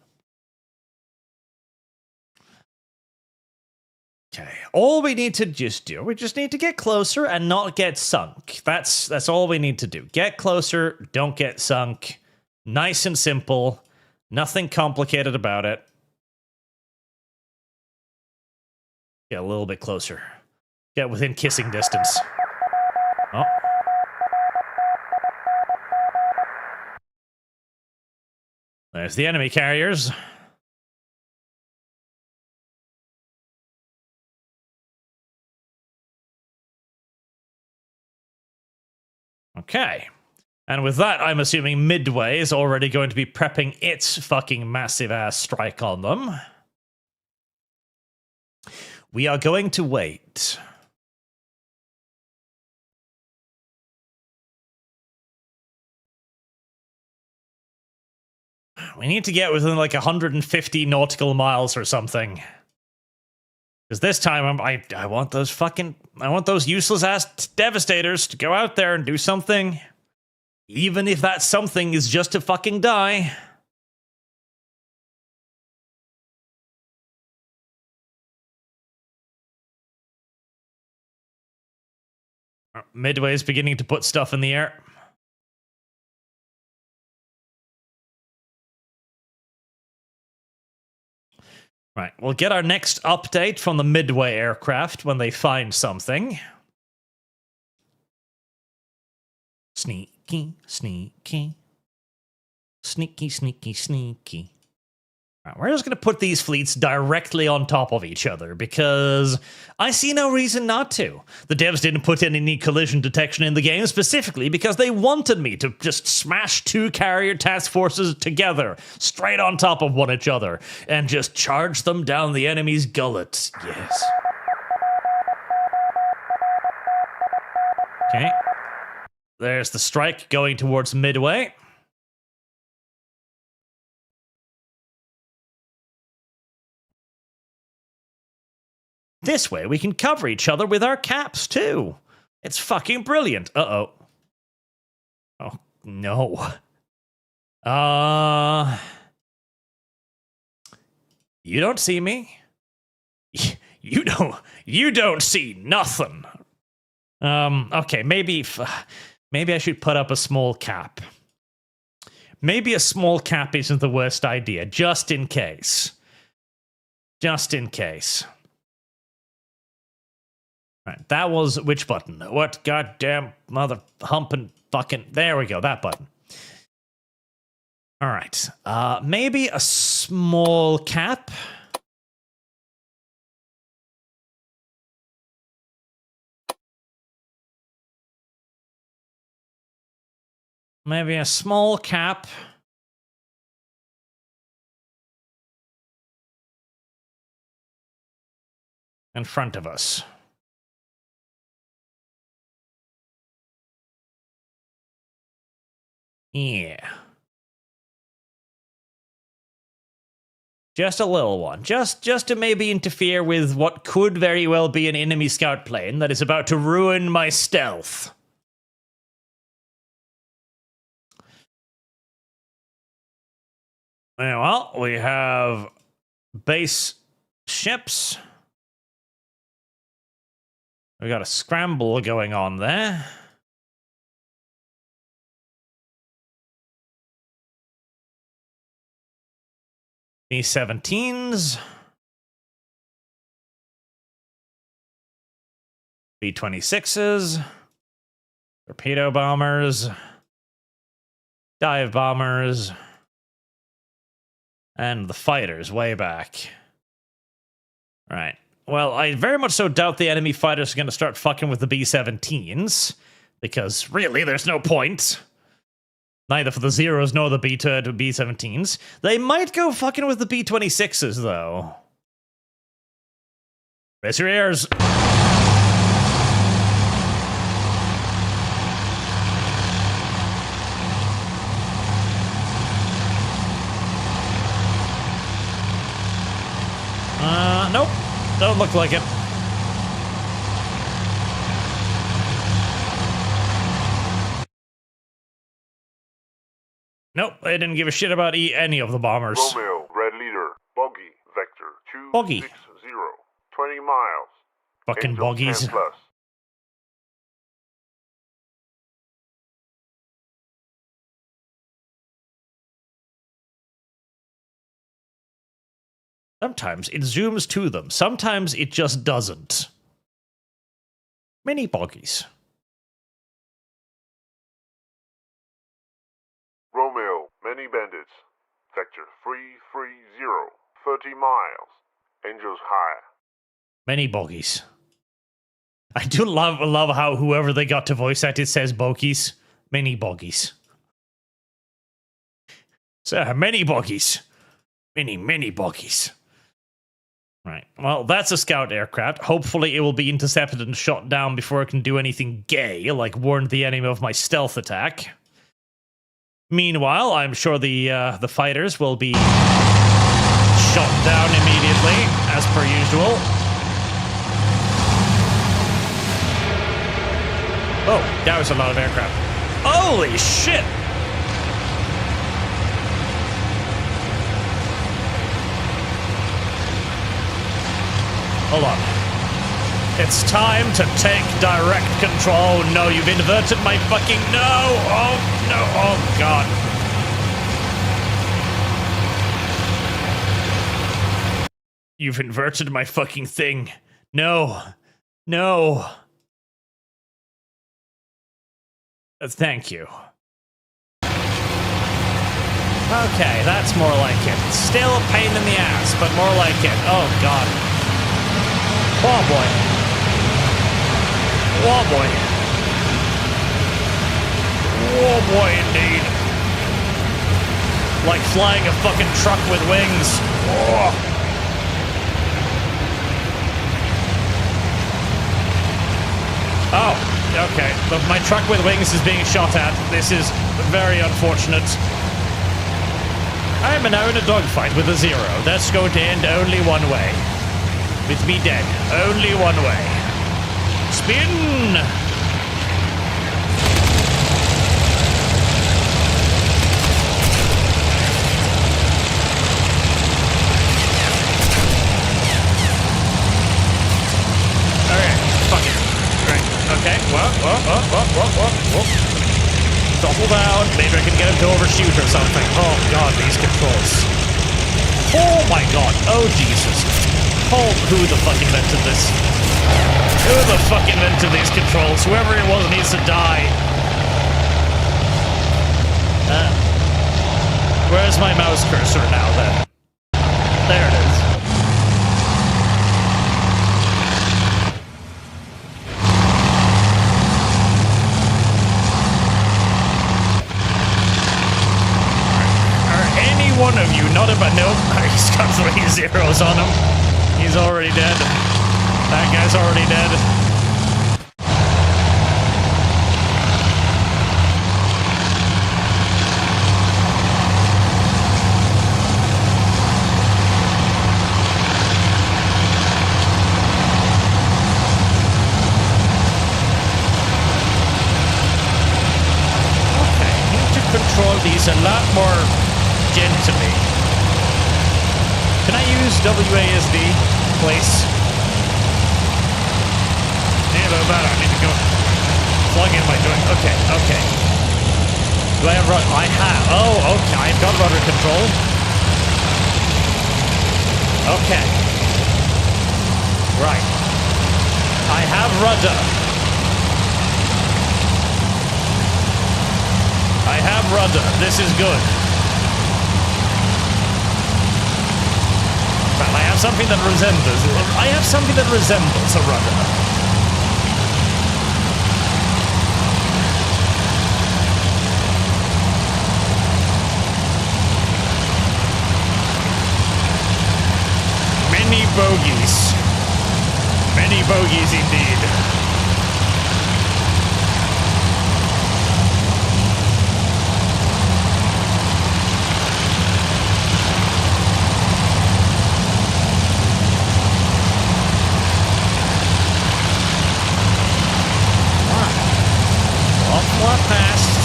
Okay, all we need to just do, we just need to get closer and not get sunk. That's all we need to do. Get closer, don't get sunk. Nice and simple. Nothing complicated about it. Get a little bit closer. Get within kissing distance. Oh. There's the enemy carriers. Okay. And with that, I'm assuming Midway is already going to be prepping its fucking massive ass strike on them. We are going to wait. We need to get within like 150 nautical miles or something. Because this time I want those useless ass devastators to go out there and do something. Even if that something is just to fucking die. Midway is beginning to put stuff in the air. Right, we'll get our next update from the Midway aircraft when they find something. Sneaky, sneaky. Sneaky, sneaky, sneaky. Right, we're just going to put these fleets directly on top of each other because I see no reason not to. The devs didn't put any collision detection in the game specifically because they wanted me to just smash two carrier task forces together, straight on top of one another, and just charge them down the enemy's gullet. Yes. Okay. There's the strike going towards Midway. This way we can cover each other with our caps too. It's fucking brilliant. Uh-oh. Oh, no. You don't see me? You don't see nothing. Okay, maybe I should put up a small cap. Maybe a small cap isn't the worst idea, just in case. Just in case. Right, that was which button? What goddamn mother humping fucking... There we go, that button. All right, maybe a small cap. Maybe a small cap. In front of us. Yeah. Just a little one. Just to maybe interfere with what could very well be an enemy scout plane that is about to ruin my stealth. Well, we have base ships. We got a scramble going on there. B-17s. B-26s. Torpedo bombers. Dive bombers. And the fighters way back. Right. Well, I very much so doubt the enemy fighters are going to start fucking with the B-17s. Because, really, there's no point. Neither for the Zeros nor the B-17s. They might go fucking with the B-26s, though. Raise your ears. Nope. Don't look like it. Nope, they didn't give a shit about any of the bombers. Romeo, Red Leader, Boggy, Vector 260, Boggy. 20 miles. Fucking Angel boggies. 10 plus. Sometimes it zooms to them. Sometimes it just doesn't. Mini boggies. Romeo, many bandits. Vector 330, 30 miles. Angels high. Many boggies. I do love how whoever they got to voice act it says bogies. Many boggies. So many boggies. Many boggies. Right. Well, that's a scout aircraft. Hopefully it will be intercepted and shot down before it can do anything gay, like warn the enemy of my stealth attack. Meanwhile, I'm sure the fighters will be shot down immediately, as per usual. Oh, that was a lot of aircraft. Holy shit! Hold on. It's time to take direct control. No, you've inverted my fucking... No! Oh, no. Oh, God. You've inverted my fucking thing. No. No. Thank you. Okay, that's more like it. Still a pain in the ass, but more like it. Oh, God. Oh, boy. Oh, boy. Oh, boy, indeed. Like flying a fucking truck with wings. Oh. Oh, okay. Look, my truck with wings is being shot at. This is very unfortunate. I am now in a dogfight with a zero. That's going to end only one way. With me dead. Only one way. Spin! Okay, fuck it. Right, okay, whoa. Throttle down. Maybe I can get him to overshoot or something. Oh, God, these controls. Oh, my God. Oh, Jesus. Oh, who the fuck invented this? Who the fuck invented these controls? Whoever it was needs to die. Where's my mouse cursor now, then? There it is. Are any one of you not about... Nope, he's got 3 zeros on him. He's already dead. That guy's already dead. Okay, need to control these a lot more gently. Can I use WASD, please? Need a little better. I need to go plug in my joint. Okay. Do I have rudder? I have. Oh, okay. I've got rudder control. Okay. Right. I have rudder. I have rudder. This is good. Well, I have something that resembles a rudder. Many bogies. Many bogies indeed. Far past.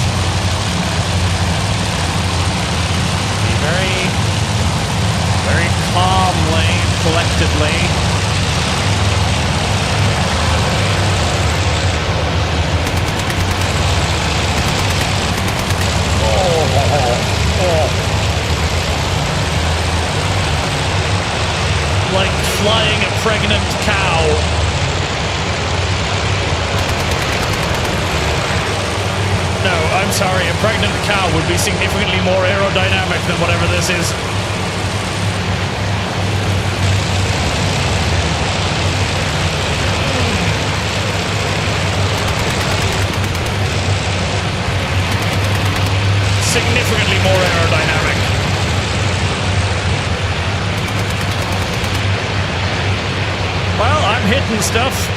Be very calmly, collectedly. Oh. Like flying a pregnant cow. sorry, a pregnant cow would be significantly more aerodynamic than whatever this is. Significantly more aerodynamic. Well, I'm hitting stuff.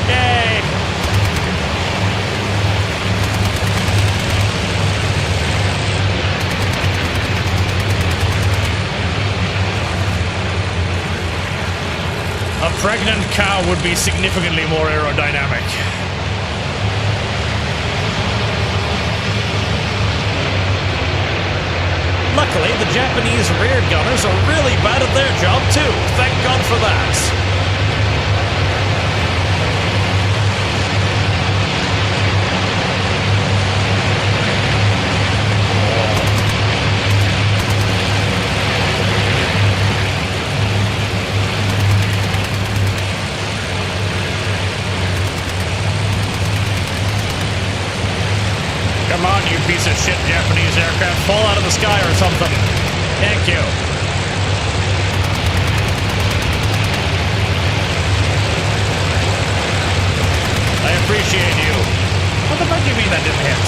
Yay! A pregnant cow would be significantly more aerodynamic. Luckily, the Japanese rear gunners are really bad at their job too. Thank God for that. Come on, you piece of shit Japanese aircraft. Fall out of the sky or something. Thank you. I appreciate you. What the fuck do you mean that didn't hit?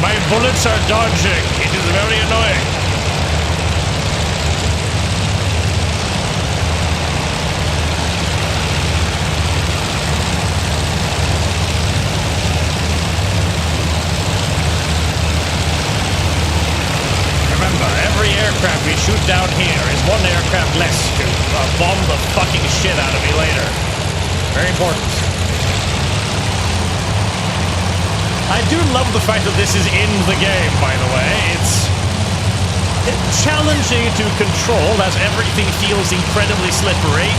My bullets are dodging. It is very annoying. Every aircraft we shoot down here is one aircraft less to bomb the fucking shit out of me later. Very important. I do love the fact that this is in the game, by the way. It's challenging to control as everything feels incredibly slippery.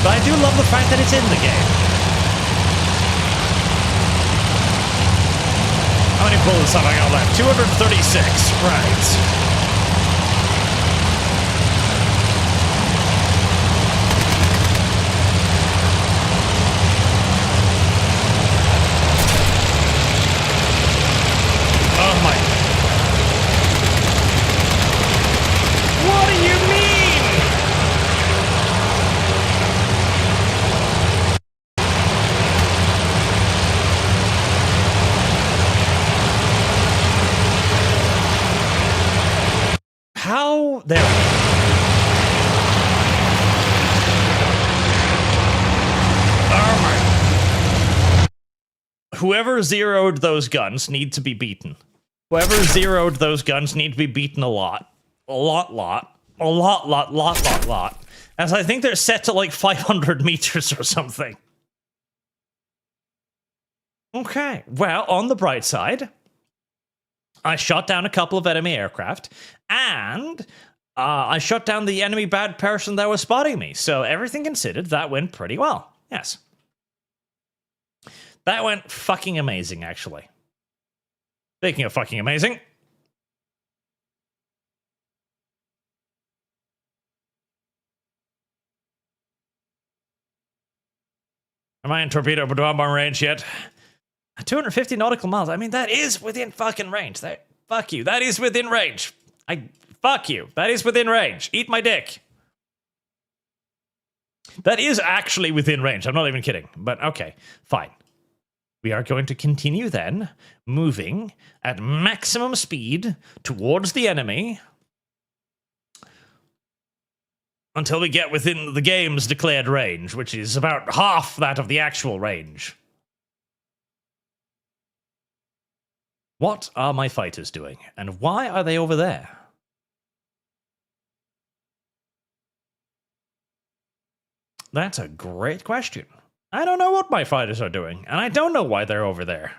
But I do love the fact that it's in the game. How many bullets have I got left? 236. Right. Oh my. What do you mean? How? There we go. Oh my. Whoever zeroed those guns need to be beaten. Whoever zeroed those guns need to be beaten a lot. A lot. As I think they're set to like 500 meters or something. Okay, well, on the bright side, I shot down a couple of enemy aircraft, and I shot down the enemy bad person that was spotting me. So everything considered, that went pretty well. Yes. That went fucking amazing, actually. Speaking of fucking amazing. Am I in torpedo bomb range yet? 250 nautical miles. I mean, that is within fucking range. Fuck you. That is within range. Fuck you. That is within range. Eat my dick. That is actually within range. I'm not even kidding. But okay, fine. We are going to continue then, moving at maximum speed towards the enemy until we get within the game's declared range, which is about half that of the actual range. What are my fighters doing, and why are they over there? That's a great question. I don't know what my fighters are doing, and I don't know why they're over there.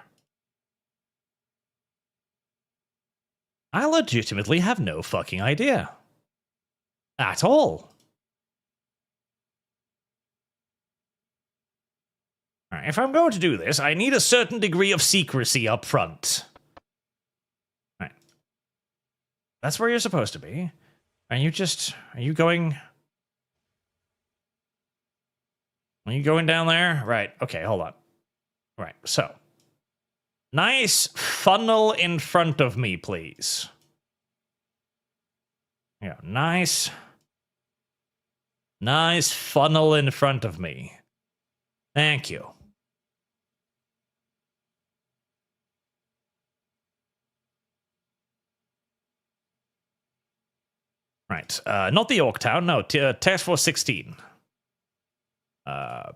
I legitimately have no fucking idea. At all. Alright, if I'm going to do this, I need a certain degree of secrecy up front. Right. That's where you're supposed to be. Are you going... Are you going down there? Right, okay, hold on. Right, so... Nice funnel in front of me, please. Yeah, nice funnel in front of me. Thank you. Right, not the Yorktown, no, Task Force 16. Not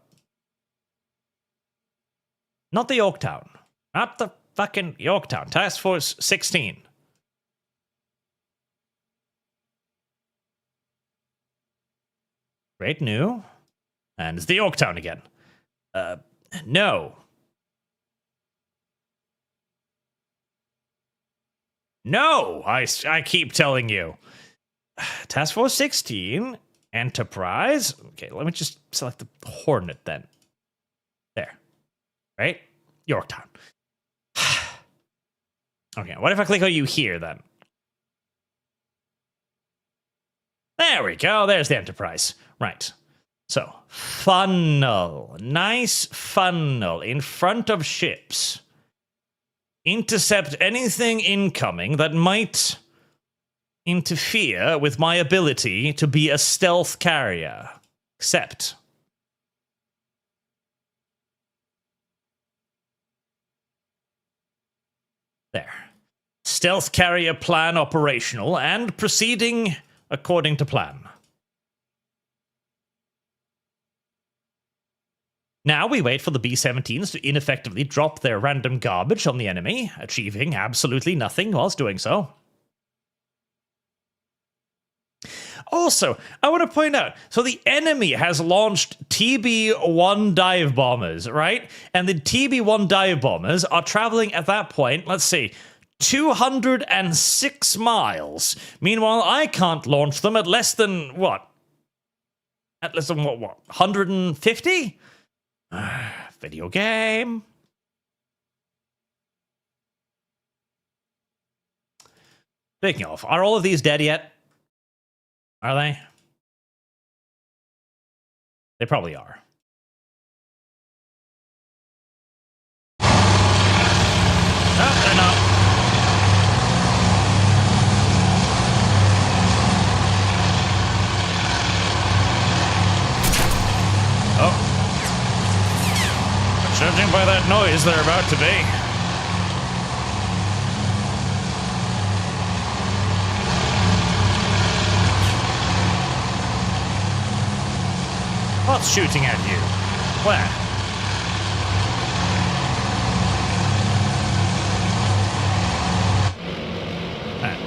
the Yorktown. Not the fucking Yorktown. Task Force 16. Great new. And it's the Yorktown again. No. No! I keep telling you. Task Force 16. Enterprise. Okay, let me just select the Hornet then. There. Right? Yorktown. Okay, what if I click on you here then? There we go, there's the Enterprise. Right. So, funnel. Nice funnel in front of ships. Intercept anything incoming that might interfere with my ability to be a stealth carrier. Accept. There. Stealth carrier plan operational and proceeding according to plan. Now we wait for the B-17s to ineffectively drop their random garbage on the enemy, achieving absolutely nothing whilst doing so. Also, I want to point out, so the enemy has launched TB-1 dive bombers, right? And the TB-1 dive bombers are traveling at that point, let's see, 206 miles. Meanwhile, I can't launch them at less than, what? At less than, what, 150? Video game. Speaking of, are all of these dead yet? Are they? They probably are. No, they're not. Oh. Judging by that noise, they're about to be. What's shooting at you? Where?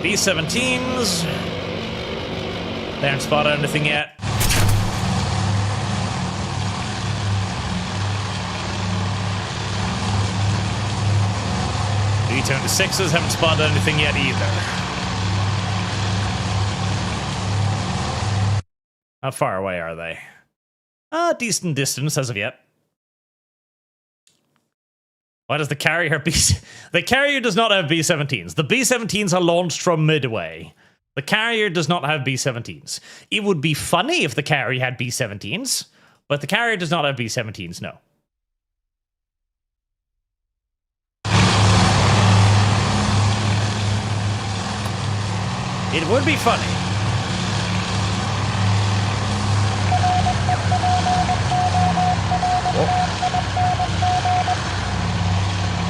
B-17s. They haven't spotted anything yet. B-26s haven't spotted anything yet either. How far away are they? Decent distance as of yet. Why does the carrier have The carrier does not have B-17s. The B-17s are launched from Midway. The carrier does not have B-17s. It would be funny if the carrier had B-17s, but the carrier does not have B-17s, no. It would be funny.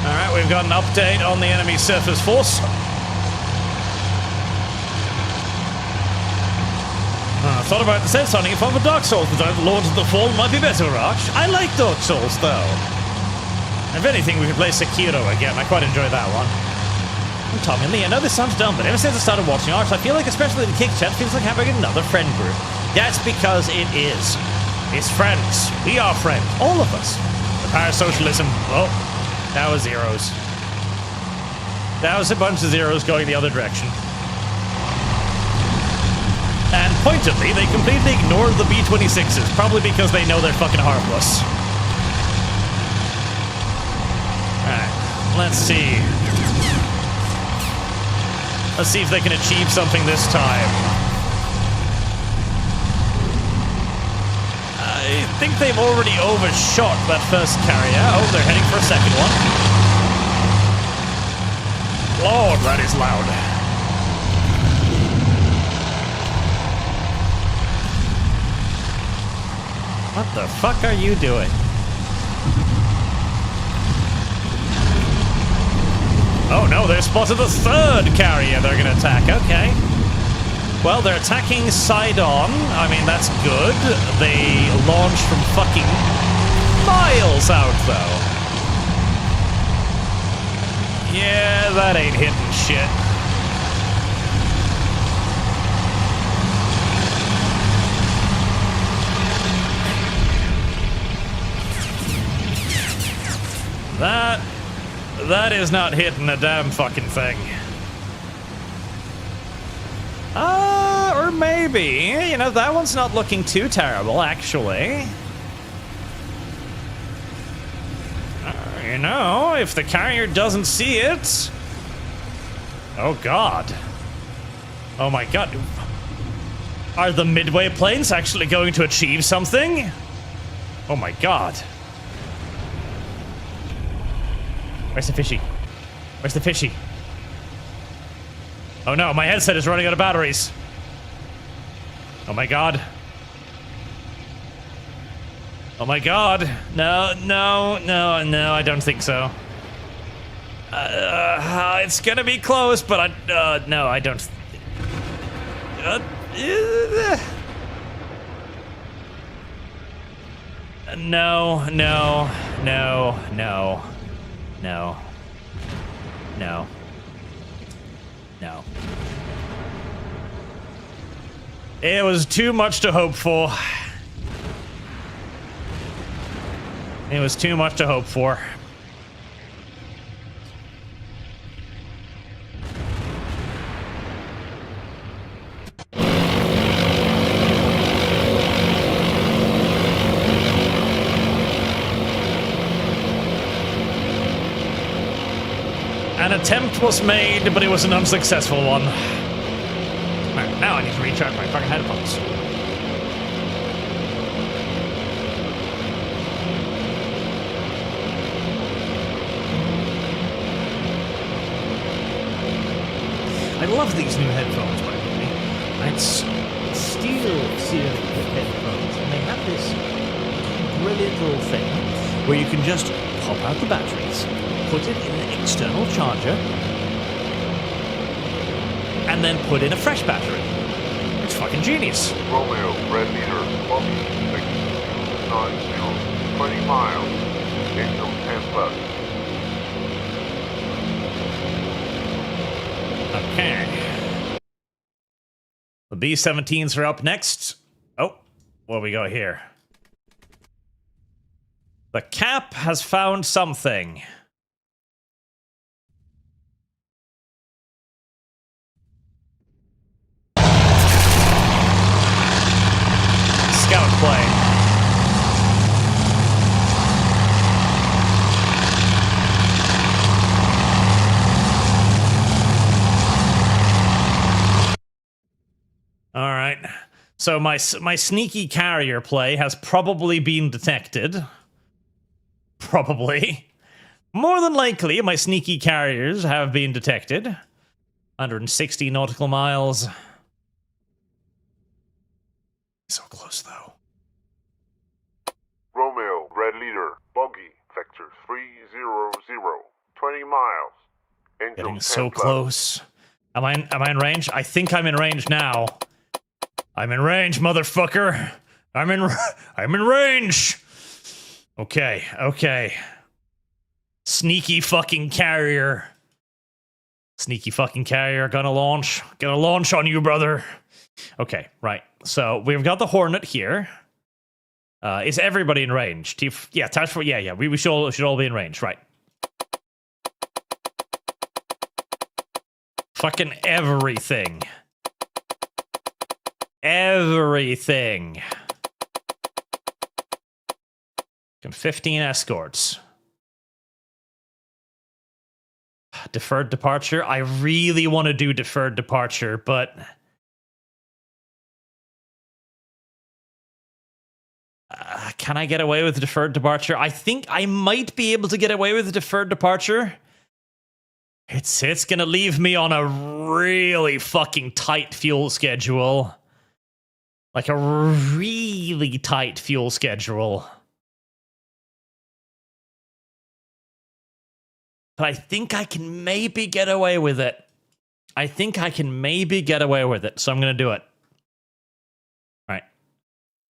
Alright, we've got an update on the enemy surface force. I thought about starting a form of Dark Souls, but Lords of the Fall might be better, Arch. I like Dark Souls, though. If anything, we could play Sekiro again. I quite enjoy that one. I'm Tommy Lee. I know this sounds dumb, but ever since I started watching Arch, I feel like, especially the Kick Chat, feels like having another friend group. That's because it is. It's friends. We are friends. All of us. The parasocialism. Oh, that was zeros. That was a bunch of zeros going the other direction. And pointedly, they completely ignored the B-26s, probably because they know they're fucking harmless. Let's see. Let's see if they can achieve something this time. I think they've already overshot that first carrier. Oh, they're heading for a second one. Lord, that is loud. What the fuck are you doing? Oh no, they've spotted the third carrier they're gonna attack. Okay. Well, they're attacking side on. I mean, that's good. They launched from fucking miles out, though. Yeah, that ain't hitting shit. That is not hitting a damn fucking thing. Or maybe, you know, that one's not looking too terrible, actually. You know, if the carrier doesn't see it... Oh, God. Oh, my God. Are the midway planes actually going to achieve something? Oh, my God. Where's the fishy? Where's the fishy? Oh no, my headset is running out of batteries. Oh my God. Oh my God. No, no, no, no, I don't think so. It's gonna be close, but no, I don't. No, no, no, no. No. No. No. It was too much to hope for. It was too much to hope for. An attempt was made, but it was an unsuccessful one. Right, now I need to recharge my fucking headphones. I love these new headphones, by the way. It's Steel series headphones, and they have this brilliant little thing where you can just pop out the batteries, put it in an external charger, and then put in a fresh battery. It's fucking genius. Romeo, red leader, Bumpy, 90, 20 miles, Angel 10 plus. Okay. The B-17s are up next. Oh, what do we got here? The Cap has found something. Scout plane. All right. So my sneaky carrier play has probably been detected. Probably. More than likely, my sneaky carriers have been detected. 160 nautical miles. So close, though. Romeo, red leader, Boggy, vector 300, 20 miles, Angel Getting 10 so plus. close. Am I in range? I think I'm in range now. I'm in range, motherfucker. I'm in range. Okay, okay. Sneaky fucking carrier. Sneaky fucking carrier, gonna launch. Gonna launch on you, brother. Okay, right. So we've got the Hornet here. Is everybody in range? Yeah, Task Force. Yeah. We should all be in range, right? Fucking everything. Everything. 15 escorts. Deferred departure. I really want to do deferred departure, but can I get away with deferred departure? I think I might be able to get away with deferred departure. It's gonna leave me on a really fucking tight fuel schedule. Like a really tight fuel schedule. But I think I can maybe get away with it. I think I can maybe get away with it, so I'm gonna do it. Alright.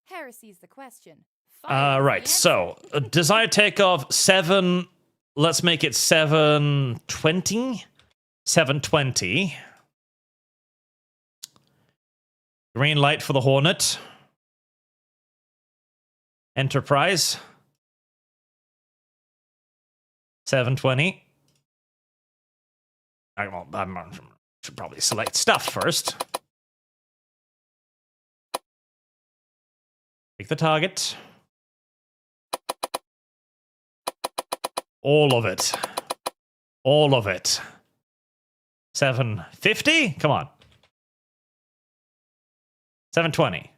Heresy's the question. Fire is the Right, answer. so desired takeoff 7. Let's make it 7:20. 7:20. Green light for the Hornet. Enterprise. 7:20. I should probably select stuff first. Pick the target. All of it. All of it. 750? Come on. 720.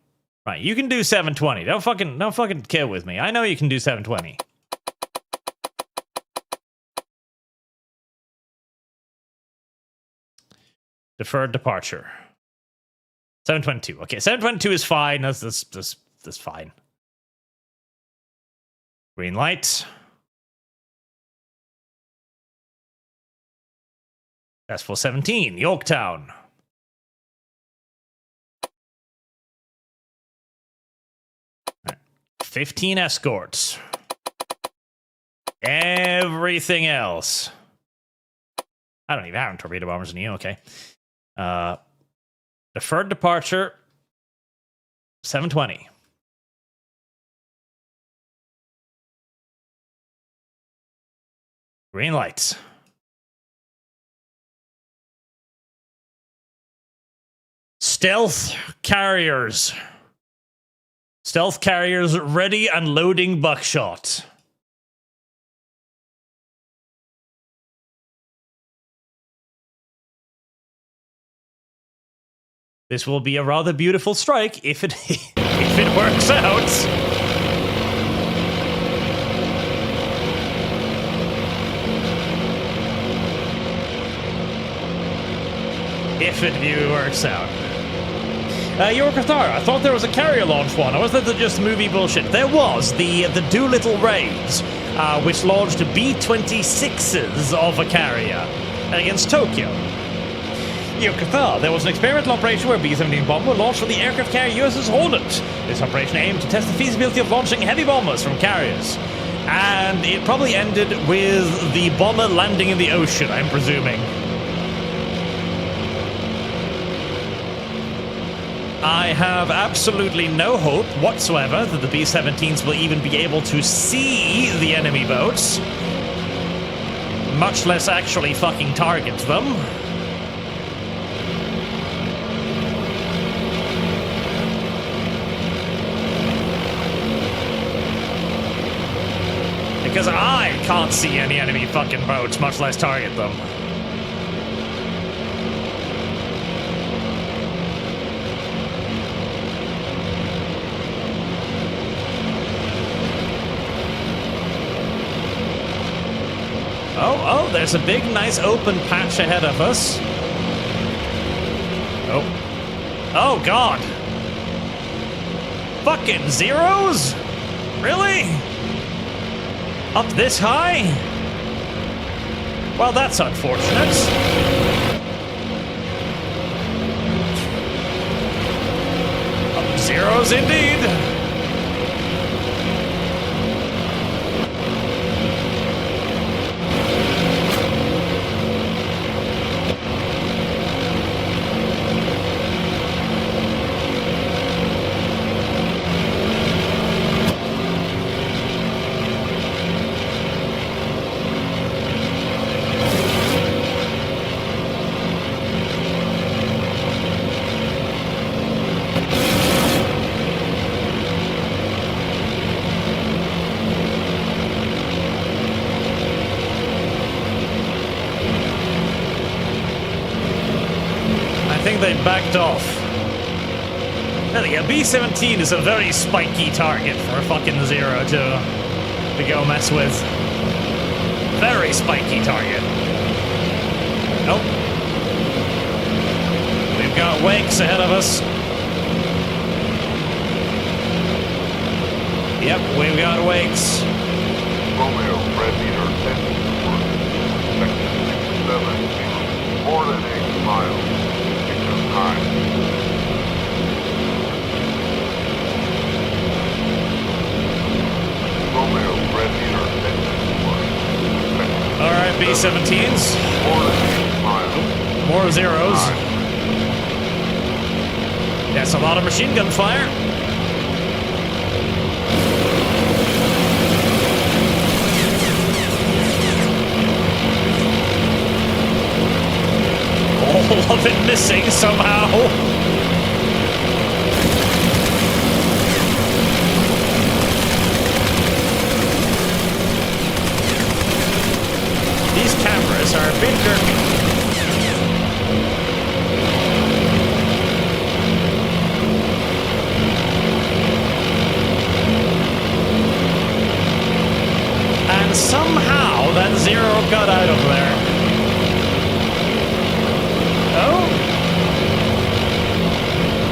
Right, you can do 720. Don't fucking kill with me. I know you can do 720. Deferred departure. 722. Okay, 722 is fine. That's fine. Green light. That's for 17, Yorktown. Right. 15 escorts. Everything else. I don't even have torpedo bombers in you, okay. Deferred departure, 720. Green lights. Stealth carriers. Stealth carriers ready and loading buckshot. This will be a rather beautiful strike if it if it works out. If it works out. Your Qatar, I thought there was a carrier launch one, or was that just movie bullshit? There was the Doolittle raids, which launched B-26s of a carrier against Tokyo. Your Qatar, there was an experimental operation where B-17 bomber launched from the aircraft carrier USS Hornet. This operation aimed to test the feasibility of launching heavy bombers from carriers. And it probably ended with the bomber landing in the ocean, I'm presuming. I have absolutely no hope whatsoever that the B-17s will even be able to see the enemy boats, much less actually fucking target them. Because I can't see any enemy fucking boats, much less target them. Oh, there's a big, nice open patch ahead of us. Oh, God. Fucking zeros? Really? Up this high? Well, that's unfortunate. Zeros indeed. backed off. Really, a B-17 is a very spiky target for a fucking Zero to go mess with. Very spiky target. Nope. We've got wakes ahead of us. Yep, we've got wakes. Romeo, red meter, 10 7, more than 8 miles. Victor high. Romeo, red meter, 10 Alright, B-17s. more than 8 miles. More Zeros. That's a lot of machine gun fire. All of it missing somehow. These cameras are a bit jerky. And somehow that Zero got out of there. Oh?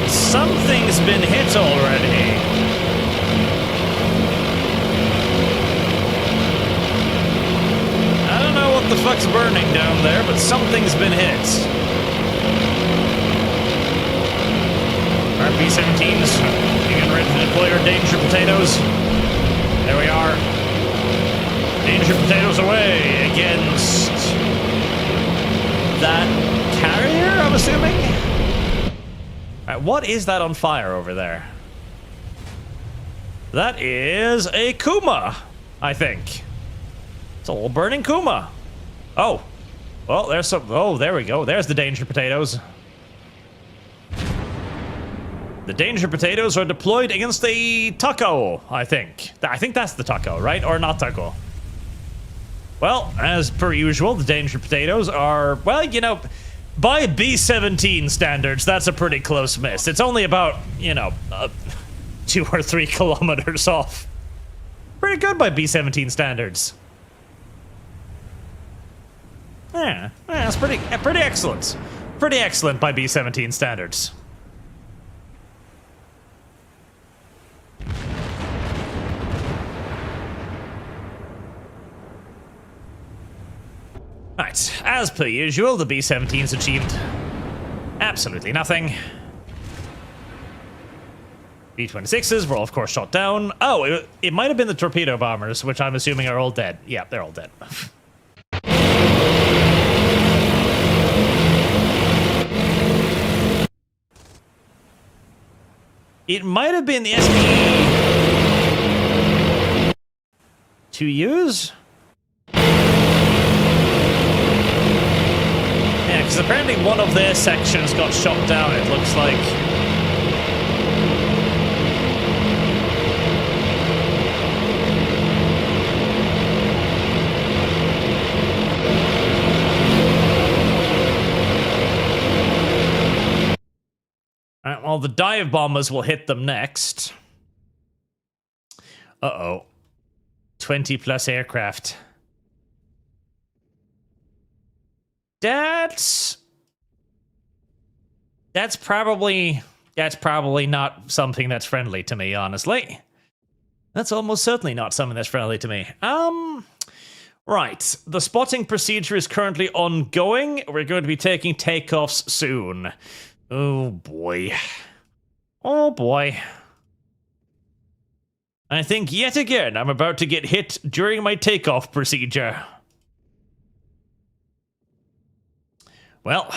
Something's been hit already. I don't know what the fuck's burning down there, but something's been hit. Our B-17s, you getting ready to deploy your danger potatoes? There we are. Danger potatoes away against that carrier, I'm assuming? Alright, what is that on fire over there? That is a Kuma, I think. It's a little burning Kuma. Oh. Well, there's some... Oh, there we go. There's the danger potatoes. The danger potatoes are deployed against the Taco, I think. I think that's the Taco, right? Or not Taco? Well, as per usual, the danger potatoes are... Well, you know... By B-17 standards, that's a pretty close miss. It's only about, you know, 2 or 3 kilometers off. Pretty good by B-17 standards. Yeah, that's pretty excellent. Pretty excellent by B-17 standards. Right, as per usual, the B-17's achieved absolutely nothing. B-26s were, of course, shot down. Oh, it might have been the torpedo bombers, which I'm assuming are all dead. Yeah, they're all dead. It might have been the SPE 2Us? Yeah, because apparently one of their sections got shot down, it looks like. Alright, well, the dive bombers will hit them next. Uh-oh. 20 plus aircraft. That's probably not something that's friendly to me, honestly. That's almost certainly not something that's friendly to me. Right. The spotting procedure is currently ongoing. We're going to be taking takeoffs soon. Oh boy. Oh boy. I think yet again I'm about to get hit during my takeoff procedure. Well,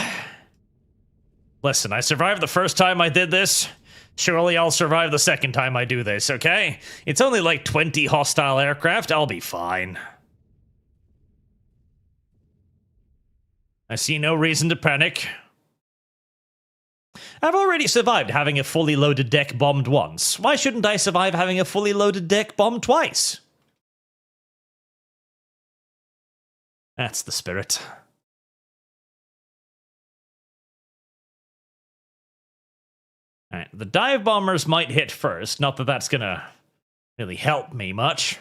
listen, I survived the first time I did this. Surely I'll survive the second time I do this, okay? It's only like 20 hostile aircraft. I'll be fine. I see no reason to panic. I've already survived having a fully loaded deck bombed once. Why shouldn't I survive having a fully loaded deck bombed twice? That's the spirit. Alright, the dive bombers might hit first. Not that that's gonna really help me much.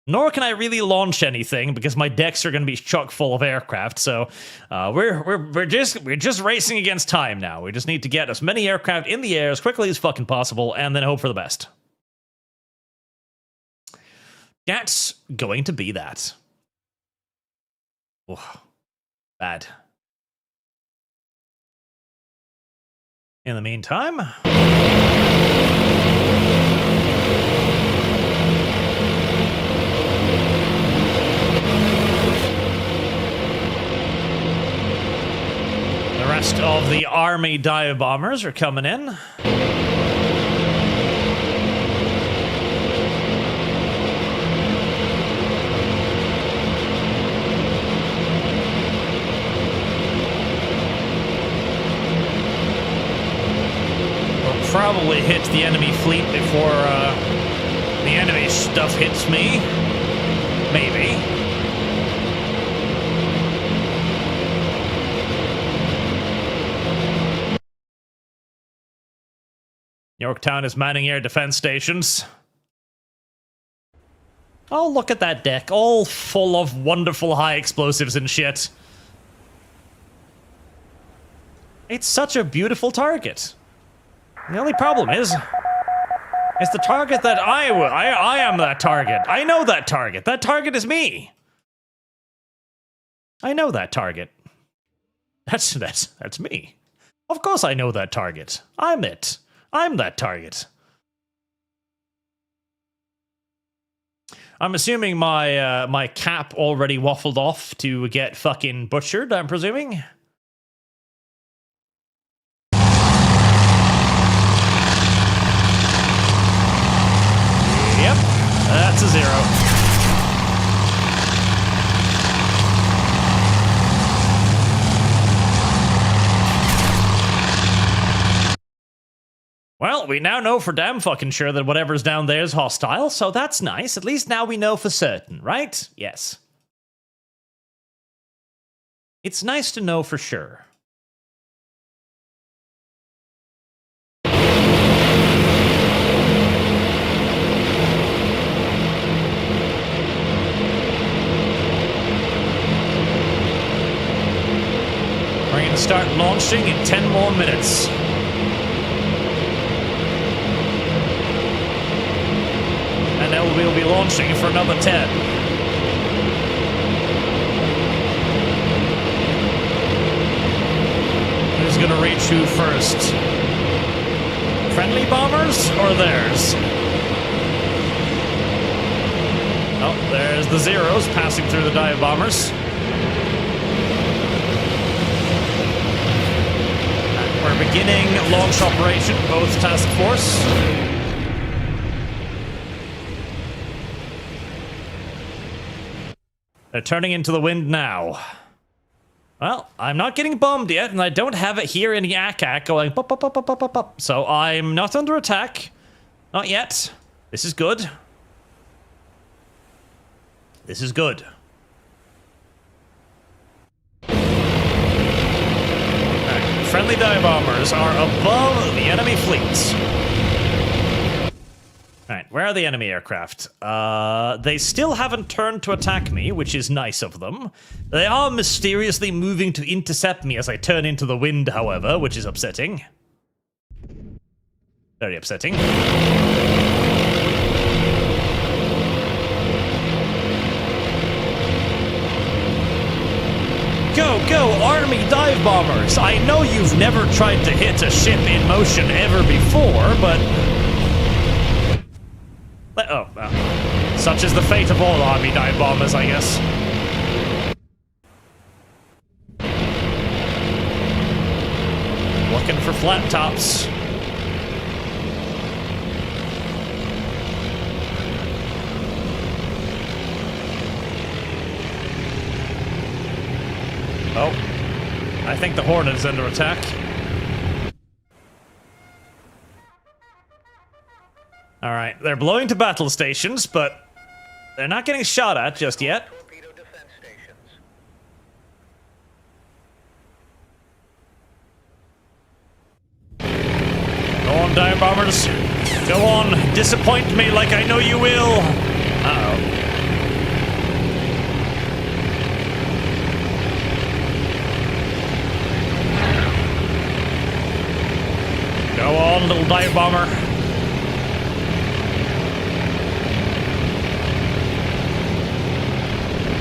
Nor can I really launch anything because my decks are gonna be chock full of aircraft. So we're just racing against time now. We just need to get as many aircraft in the air as quickly as fucking possible, and then hope for the best. That's going to be that. Oh, bad. In the meantime, the rest of the army dive bombers are coming in. Probably hit the enemy fleet before the enemy stuff hits me. Maybe. Yorktown is manning air defense stations. Oh, look at that deck. All full of wonderful high explosives and shit. It's such a beautiful target. The only problem is, it's the target that I am that target. I know that target. That target is me. I know that target. That's me. Of course I know that target. I'm it. I'm that target. I'm assuming my cap already waffled off to get fucking butchered, I'm presuming. Yep, that's a 0. Well, we now know for damn fucking sure that whatever's down there is hostile, so that's nice. At least now we know for certain, right? Yes. It's nice to know for sure. We're going to start launching in 10 more minutes. And then we'll be launching for another 10. Who's going to reach who first? Friendly bombers or theirs? Oh, there's the Zeros passing through the dive bombers. We're beginning launch operation, both task force. They're turning into the wind now. Well, I'm not getting bombed yet, and I don't have it here in Yak-Ak going pop, pop, pop, pop, pop, pop, pop. So I'm not under attack. Not yet. This is good. This is good. Friendly dive bombers are above the enemy fleets. Alright, where are the enemy aircraft? They still haven't turned to attack me, which is nice of them. They are mysteriously moving to intercept me as I turn into the wind, however, which is upsetting. Very upsetting. Go, go, Army dive bombers! I know you've never tried to hit a ship in motion ever before, but... Oh, well. Such is the fate of all Army dive bombers, I guess. Looking for flat tops. Oh, I think the Hornet is under attack. Alright, they're blowing to battle stations, but they're not getting shot at just yet. Go on, dive bombers. Go on, disappoint me like I know you will. Uh-oh. Go on, little dive bomber.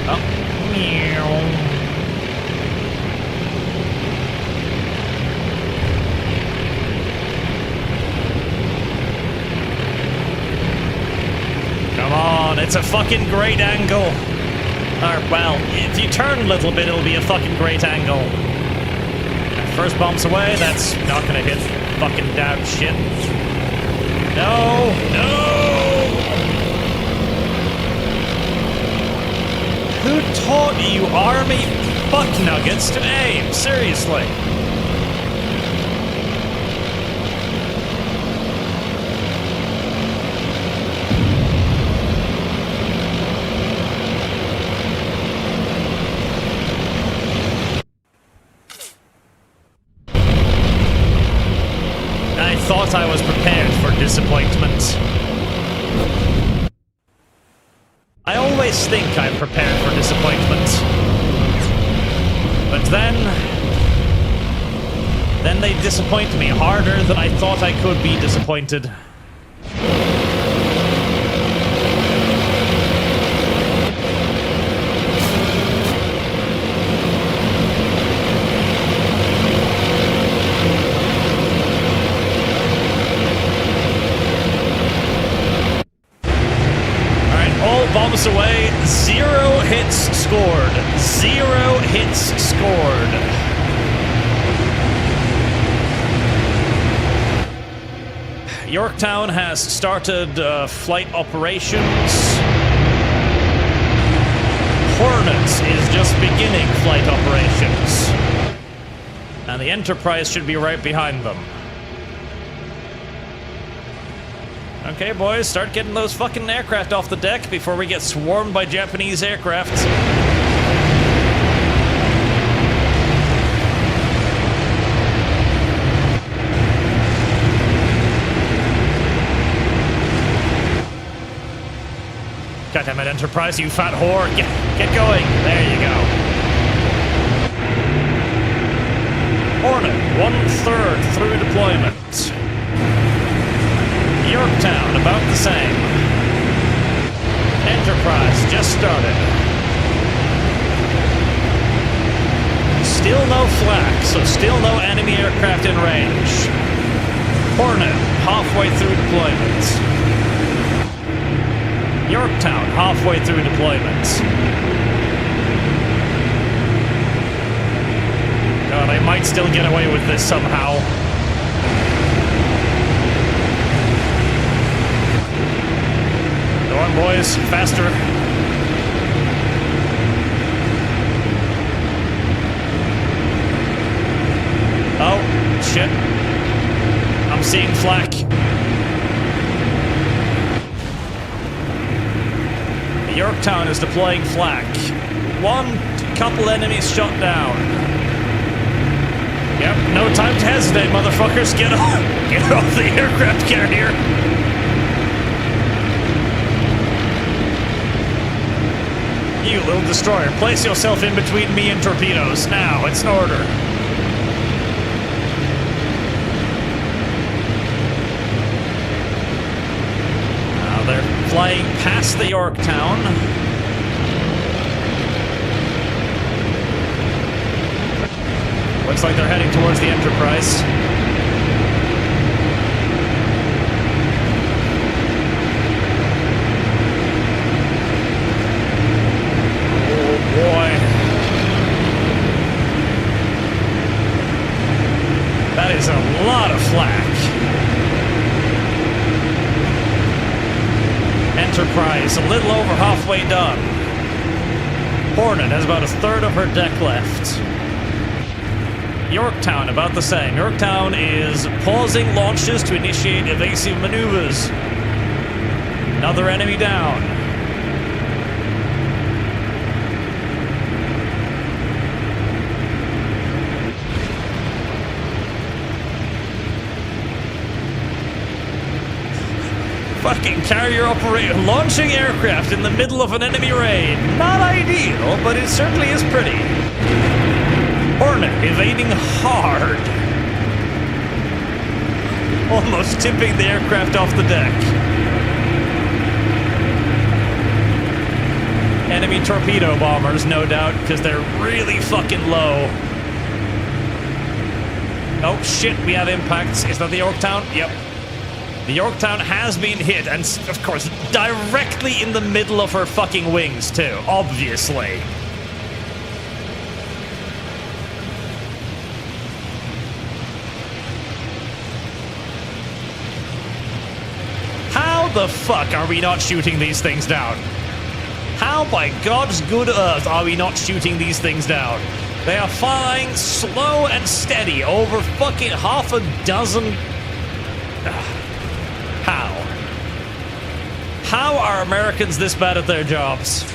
Oh. Meow. Come on, it's a fucking great angle. Or, well, if you turn a little bit, it'll be a fucking great angle. First bomb's away, that's not gonna hit fucking damn shit. No, no! Who taught you army fuck nuggets to aim? Seriously. Thought I was prepared for disappointment. I always think I'm prepared for disappointment. But then they disappoint me harder than I thought I could be disappointed. Bombs away, 0 hits scored. 0 hits scored. Yorktown has started flight operations. Hornets is just beginning flight operations. And the Enterprise should be right behind them. Okay, boys, start getting those fucking aircraft off the deck before we get swarmed by Japanese aircraft. Goddammit, Enterprise, you fat whore. Get going. There you go. Hornet, 1/3 through deployment. Yorktown, about the same. Enterprise, just started. Still no flak, so still no enemy aircraft in range. Hornet, halfway through deployment. Yorktown, halfway through deployment. God, I might still get away with this somehow. Go on, boys, faster. Oh, shit. I'm seeing flak. Yorktown is deploying flak. Couple enemies shot down. Yep, no time to hesitate, motherfuckers. Get off the aircraft carrier. You little destroyer, place yourself in between me and torpedoes. Now, it's an order. Now they're flying past the Yorktown. Looks like they're heading towards the Enterprise. Boy. That is a lot of flak. Enterprise, a little over halfway done. Hornet has about 1/3 of her deck left. Yorktown, about the same. Yorktown is pausing launches to initiate evasive maneuvers. Another enemy down. Fucking carrier operator launching aircraft in the middle of an enemy raid. Not ideal, but it certainly is pretty. Hornet evading hard. Almost tipping the aircraft off the deck. Enemy torpedo bombers, no doubt, because they're really fucking low. Oh shit, we have impacts. Is that the Yorktown? Yep. The Yorktown has been hit, and of course, directly in the middle of her fucking wings, too. Obviously. How the fuck are we not shooting these things down? How by God's good earth are we not shooting these things down? They are flying slow and steady over fucking half a dozen... How? How are Americans this bad at their jobs?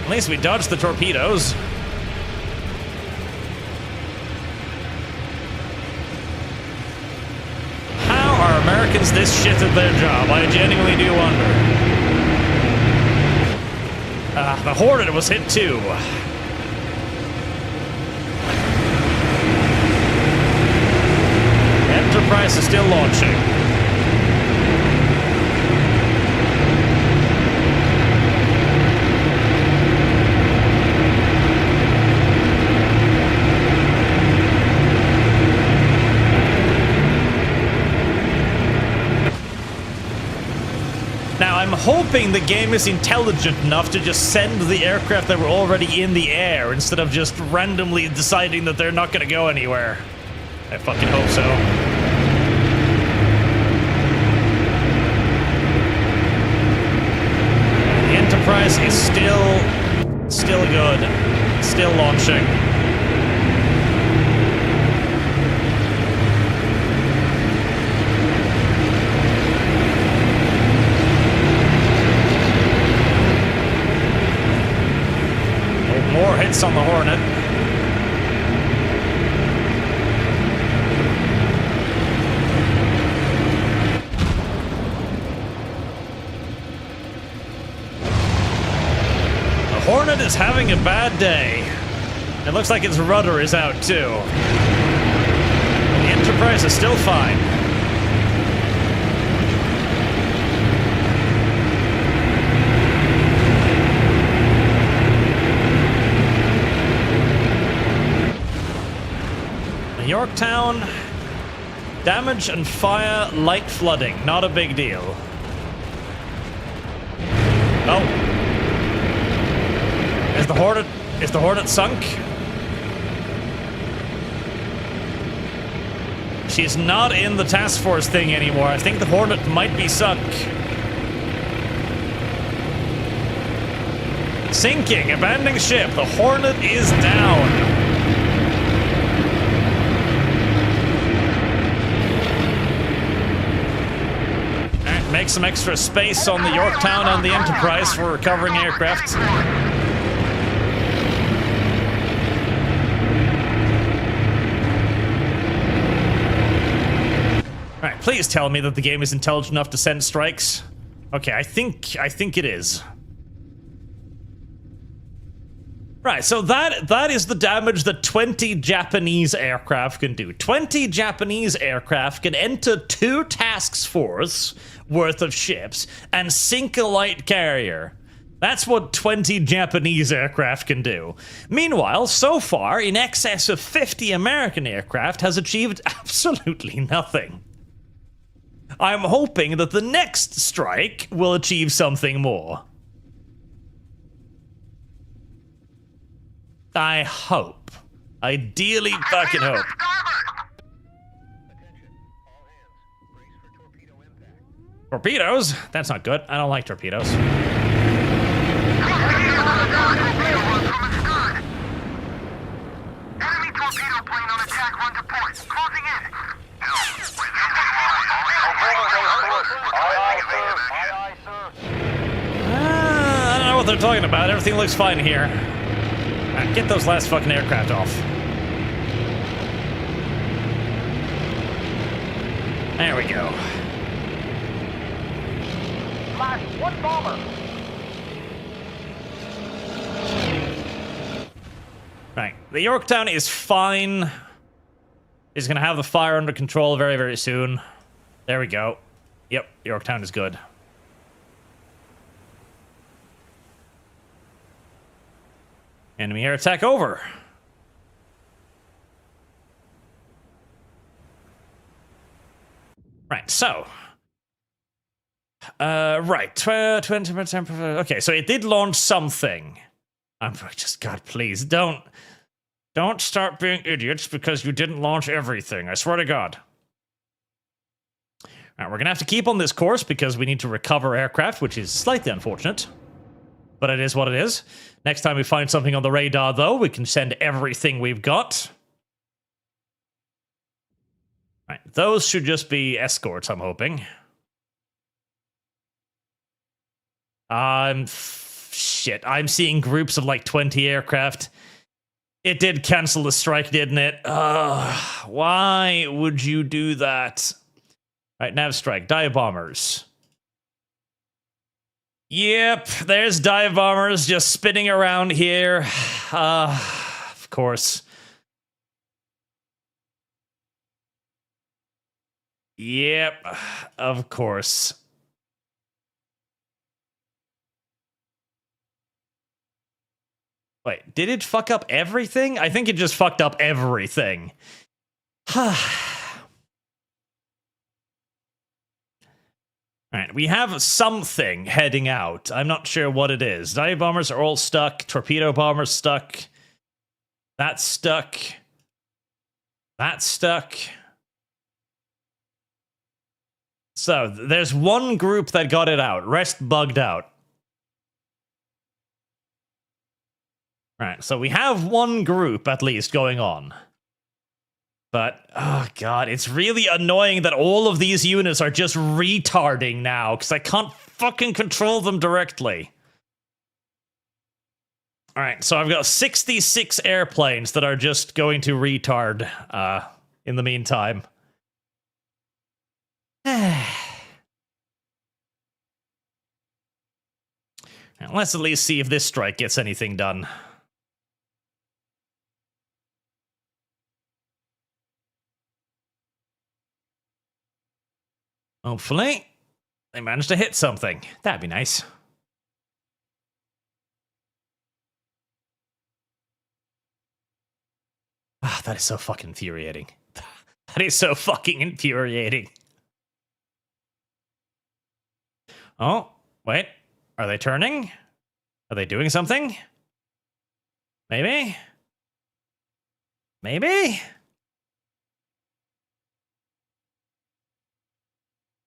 At least we dodged the torpedoes. How are Americans this shit at their job? I genuinely do wonder. The Hornet was hit too. Enterprise is still launching. Now, I'm hoping the game is intelligent enough to just send the aircraft that were already in the air instead of just randomly deciding that they're not going to go anywhere. I fucking hope so. The Enterprise is still good. Still launching. More hits on the Hornet. The Hornet is having a bad day. It looks like its rudder is out too. The Enterprise is still fine. Yorktown, damage and fire, light flooding, not a big deal. Oh. Is the Hornet sunk? She's not in the task force thing anymore. I think the Hornet might be sunk. Sinking, abandoning ship. The Hornet is down. Make some extra space on the Yorktown and the Enterprise for recovering aircraft. Alright, please tell me that the game is intelligent enough to send strikes. Okay, I think it is. Right, so that is the damage that 20 Japanese aircraft can do. 20 Japanese aircraft can enter 2 task force worth of ships and sink a light carrier. That's what 20 Japanese aircraft can do. Meanwhile, so far, in excess of 50 American aircraft has achieved absolutely nothing. I'm hoping that the next strike will achieve something more. I hope. Ideally fucking hope. Torpedoes? That's not good. I don't like torpedoes. I don't know what they're talking about. Everything looks fine here. Right, get those last fucking aircraft off. There we go. Last one bomber. Right. The Yorktown is fine. He's going to have the fire under control very, very soon. There we go. Yep, Yorktown is good. Enemy air attack over. Right, so. Right, 20%. Okay, so it did launch something. I'm just, God, please, don't start being idiots because you didn't launch everything. I swear to God. All right, we're going to have to keep on this course because we need to recover aircraft, which is slightly unfortunate. But it is what it is. Next time we find something on the radar, though, we can send everything we've got. Right, those should just be escorts, I'm hoping. Shit, I'm seeing groups of like 20 aircraft. It did cancel the strike, didn't it? Why would you do that? Right, nav strike, dive bombers. Yep, there's dive bombers just spinning around here. Of course. Yep, of course. Wait, did it fuck up everything? I think it just fucked up everything. Alright, we have something heading out. I'm not sure what it is. Dive bombers are all stuck. Torpedo bombers stuck. That's stuck. That's stuck. So, there's one group that got it out. Rest bugged out. Right, so we have one group, at least, going on. But, oh god, it's really annoying that all of these units are just retarding now, because I can't fucking control them directly. Alright, so I've got 66 airplanes that are just going to retard, in the meantime. Let's at least see if this strike gets anything done. Hopefully, they managed to hit something. That'd be nice. Ah, that is so fucking infuriating. That is so fucking infuriating. Oh, wait. Are they turning? Are they doing something? Maybe? Maybe?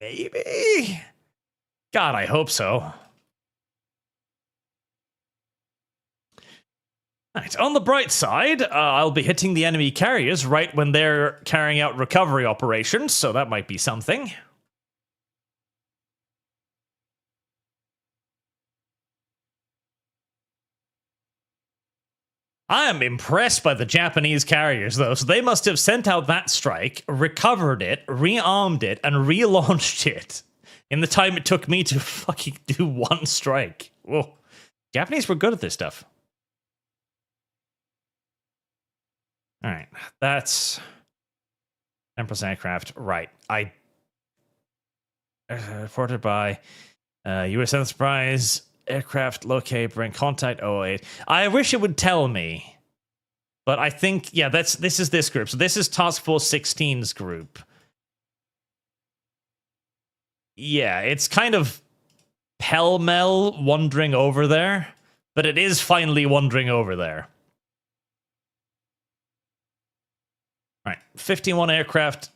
Maybe? God, I hope so. Right, on the bright side, I'll be hitting the enemy carriers right when they're carrying out recovery operations, so that might be something. I am impressed by the Japanese carriers, though. So they must have sent out that strike, recovered it, rearmed it, and relaunched it in the time it took me to fucking do one strike. Whoa. Japanese were good at this stuff. Alright, that's 10% aircraft. Right. Reported by U.S. Enterprise. Aircraft locate, bring contact 08. I wish it would tell me. But I think, yeah, this is this group. So this is Task Force 16's group. Yeah, it's kind of pell-mell wandering over there. But it is finally wandering over there. Right, 51 aircraft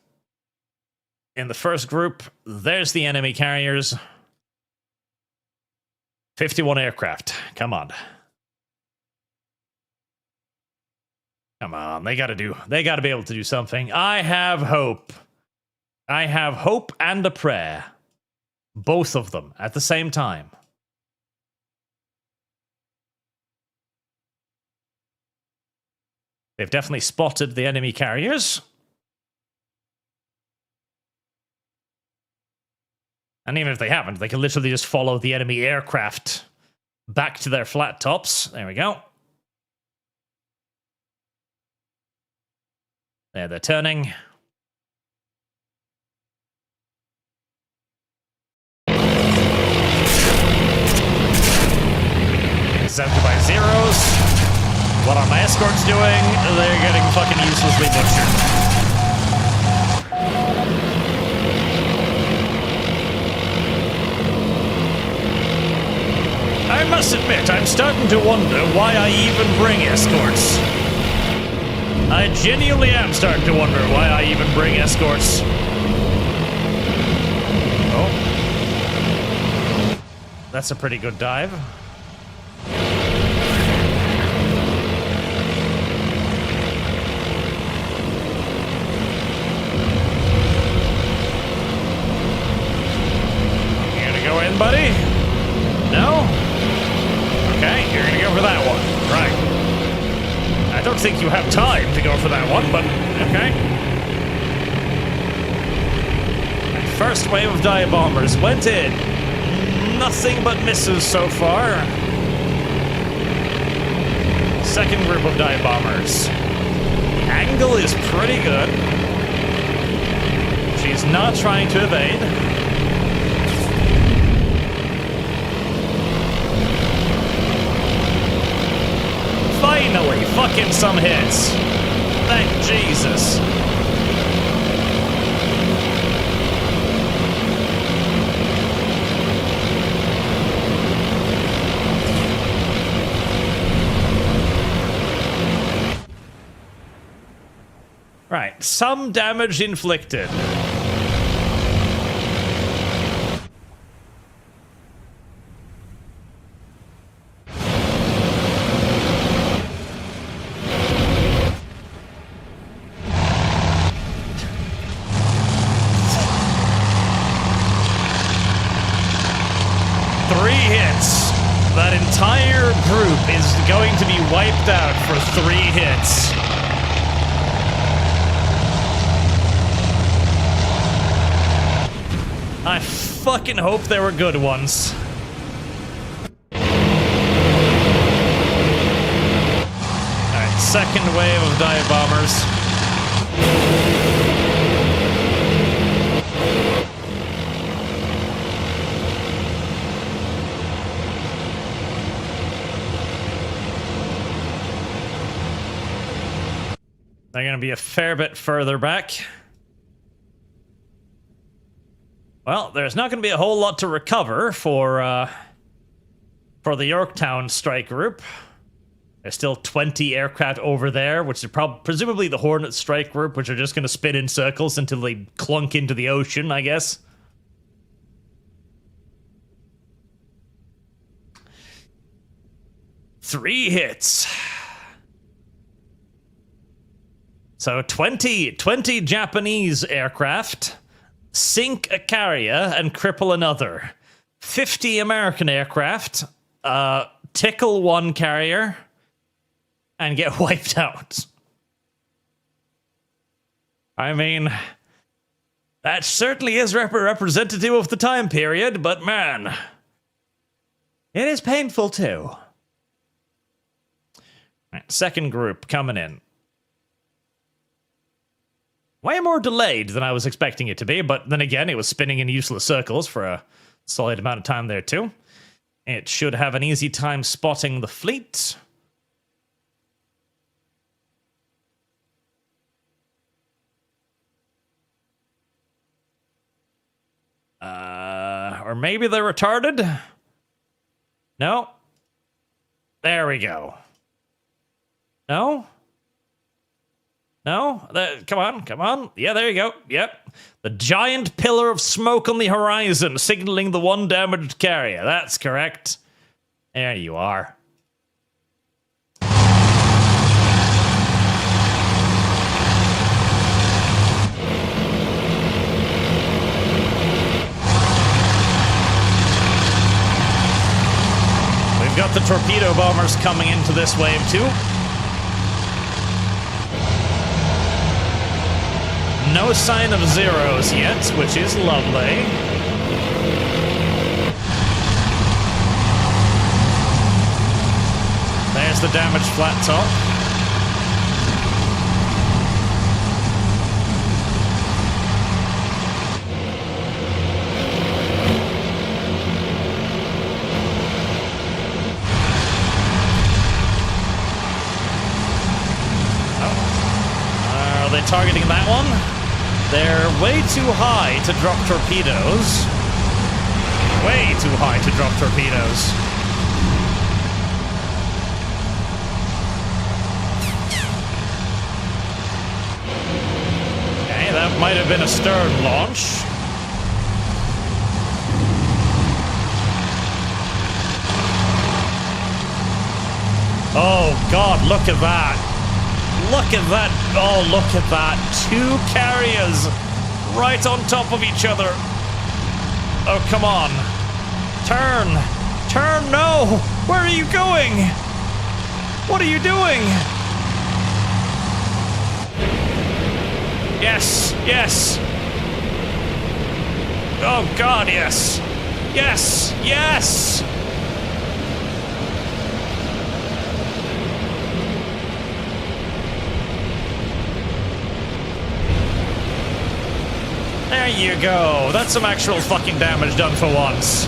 in the first group. There's the enemy carriers. 51 aircraft. Come on. Come on. They gotta be able to do something. I have hope. I have hope and a prayer. Both of them at the same time. They've definitely spotted the enemy carriers. And even if they haven't, they can literally just follow the enemy aircraft back to their flat tops. There we go. There, they're turning. Exempted by zeros. What are my escorts doing? They're getting fucking uselessly butchered. I must admit, I'm starting to wonder why I even bring escorts. I genuinely am starting to wonder why I even bring escorts. Oh. That's a pretty good dive. You gonna go in, buddy? No? Okay, you're gonna go for that one. Right. I don't think you have time to go for that one, but okay. First wave of dive bombers went in. Nothing but misses so far. Second group of dive bombers. Angle is pretty good. She's not trying to evade. Finally, fucking some hits. Thank Jesus. Right, some damage inflicted. That entire group is going to be wiped out for 3 hits. I fucking hope they were good ones. Alright, second wave of dive bombers. They're going to be a fair bit further back. Well, there's not going to be a whole lot to recover for the Yorktown strike group. There's still 20 aircraft over there, which is presumably the Hornet strike group, which are just going to spin in circles until they clunk into the ocean, I guess. Three hits. So 20 Japanese aircraft, sink a carrier and cripple another. 50 American aircraft, tickle one carrier, and get wiped out. I mean, that certainly is representative of the time period, but man, it is painful too. Right, second group coming in. Way more delayed than I was expecting it to be, but then again, it was spinning in useless circles for a solid amount of time there too. It should have an easy time spotting the fleet. Or maybe they're retarded? No? There we go. No? No? Come on. Yeah, there you go. Yep. The giant pillar of smoke on the horizon, signaling the one damaged carrier. That's correct. There you are. We've got the torpedo bombers coming into this wave too. No sign of zeros yet, which is lovely. There's the damaged flat top. Are they targeting that one? They're way too high to drop torpedoes. Way too high to drop torpedoes. Okay, that might have been a stern launch. Oh god, look at that. Look at that. Oh, look at that. 2 carriers right on top of each other. Oh, come on. Turn. Turn, no. Where are you going? What are you doing? Yes, yes. Oh, God, yes. Yes, yes. There you go. That's some actual fucking damage done for once.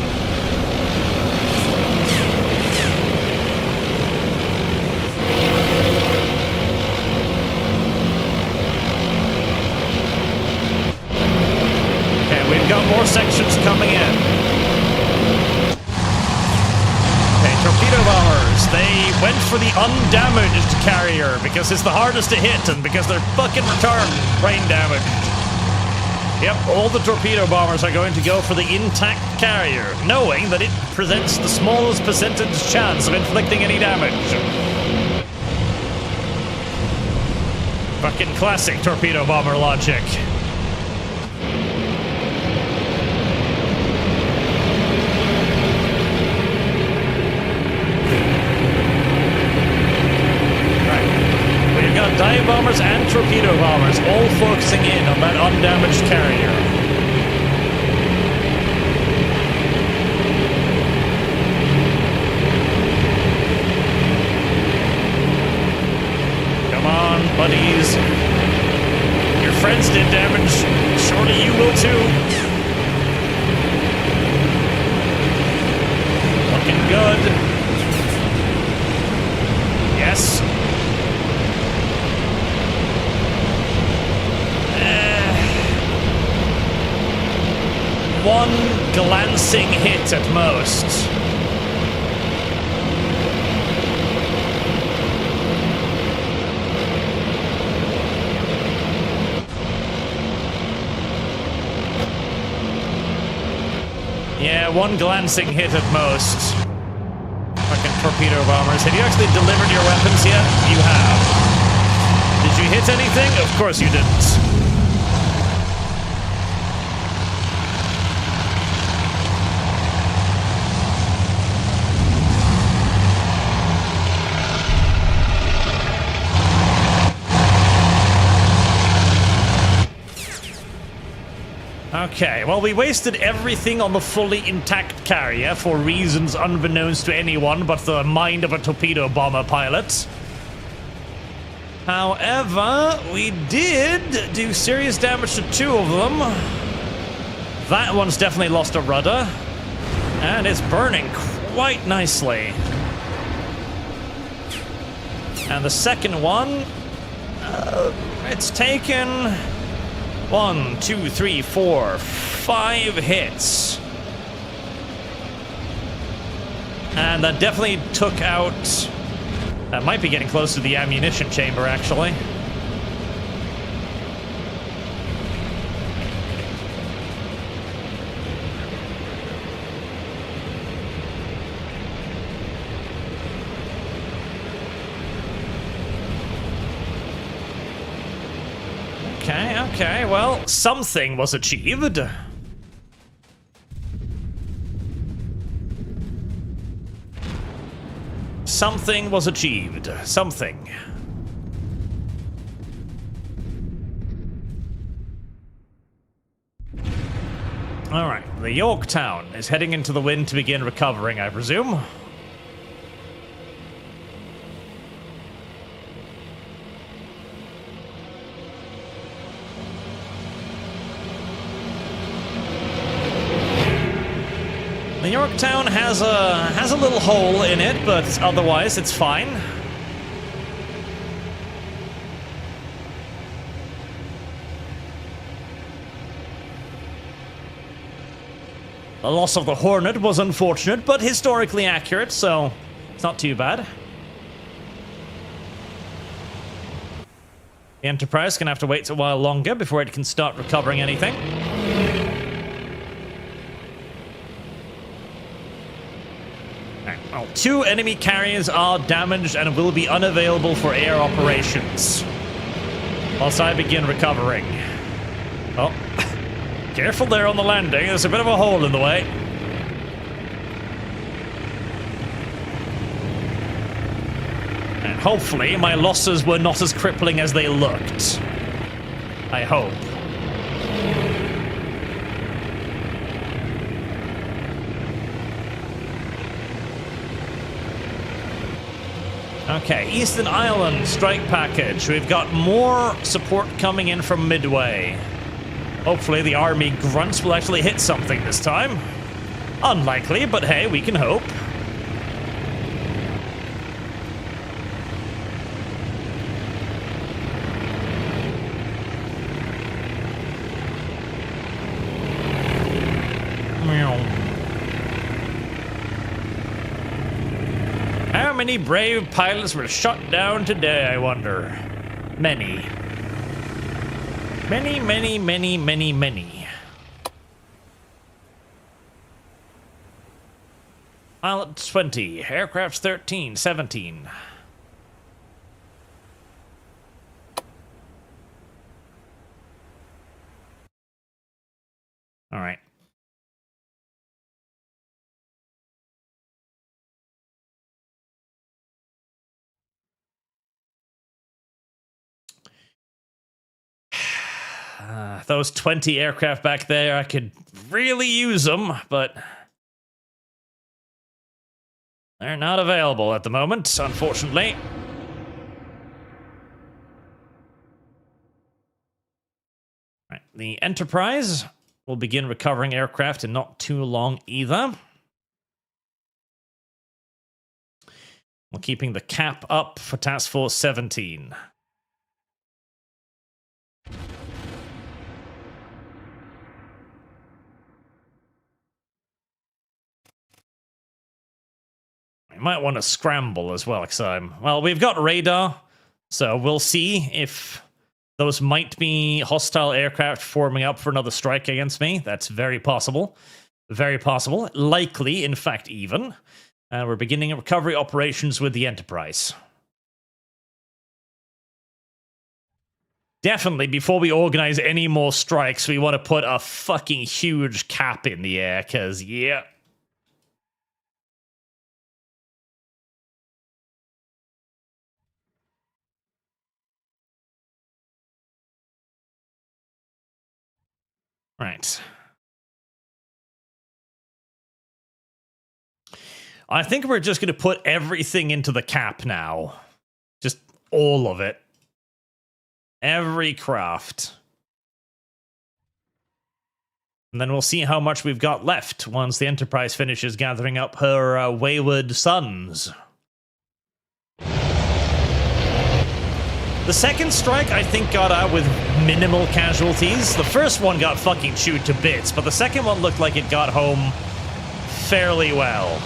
Okay, we've got more sections coming in. Okay, torpedo bombers. They went for the undamaged carrier because it's the hardest to hit and because they're fucking retarded brain damage. Yep, all the torpedo bombers are going to go for the intact carrier, knowing that it presents the smallest percentage chance of inflicting any damage. Fucking classic torpedo bomber logic. Dive bombers and torpedo bombers all focusing in on that undamaged carrier. Come on, buddies. Your friends did damage. Surely you will too. Looking good. Yes. One glancing hit at most. Yeah, one glancing hit at most. Fucking torpedo bombers. Have you actually delivered your weapons yet? You have. Did you hit anything? Of course you didn't. Okay, well, we wasted everything on the fully intact carrier for reasons unbeknownst to anyone but the mind of a torpedo bomber pilot. However, we did do serious damage to 2 of them. That one's definitely lost a rudder. And it's burning quite nicely. And the second one, it's taken 1, 2, 3, 4, 5 hits. And that definitely took out... That might be getting close to the ammunition chamber, actually. Okay, well, something was achieved. Something was achieved. Something. Alright, the Yorktown is heading into the wind to begin recovering, I presume. The Yorktown has a little hole in it, but otherwise it's fine. The loss of the Hornet was unfortunate, but historically accurate, so it's not too bad. The Enterprise is going to have to wait a while longer before it can start recovering anything. Right, well, 2 enemy carriers are damaged and will be unavailable for air operations whilst I begin recovering. Oh. Careful there on the landing, there's a bit of a hole in the way. And hopefully my losses were not as crippling as they looked. I hope. Okay, Eastern Island strike package. We've got more support coming in from Midway. Hopefully the army grunts will actually hit something this time. Unlikely, but hey, we can hope. How many brave pilots were shot down today, I wonder? Many. Many, many, many, many, many. Pilot 20, aircraft 13, 17. All right. Those 20 aircraft back there, I could really use them, but they're not available at the moment, unfortunately. Right, the Enterprise will begin recovering aircraft in not too long either. We're keeping the cap up for Task Force 17. Might want to scramble as well, because well, we've got radar, so we'll see if those might be hostile aircraft forming up for another strike against me. That's very possible. Very possible. Likely, in fact, even. We're beginning recovery operations with the Enterprise. Definitely, before we organize any more strikes, we want to put a fucking huge cap in the air, because, yeah. Right. I think we're just going to put everything into the cap now. Just all of it. Every craft. And then we'll see how much we've got left once the Enterprise finishes gathering up her wayward sons. The second strike, I think, got out with minimal casualties. The first one got fucking chewed to bits, but the second one looked like it got home fairly well.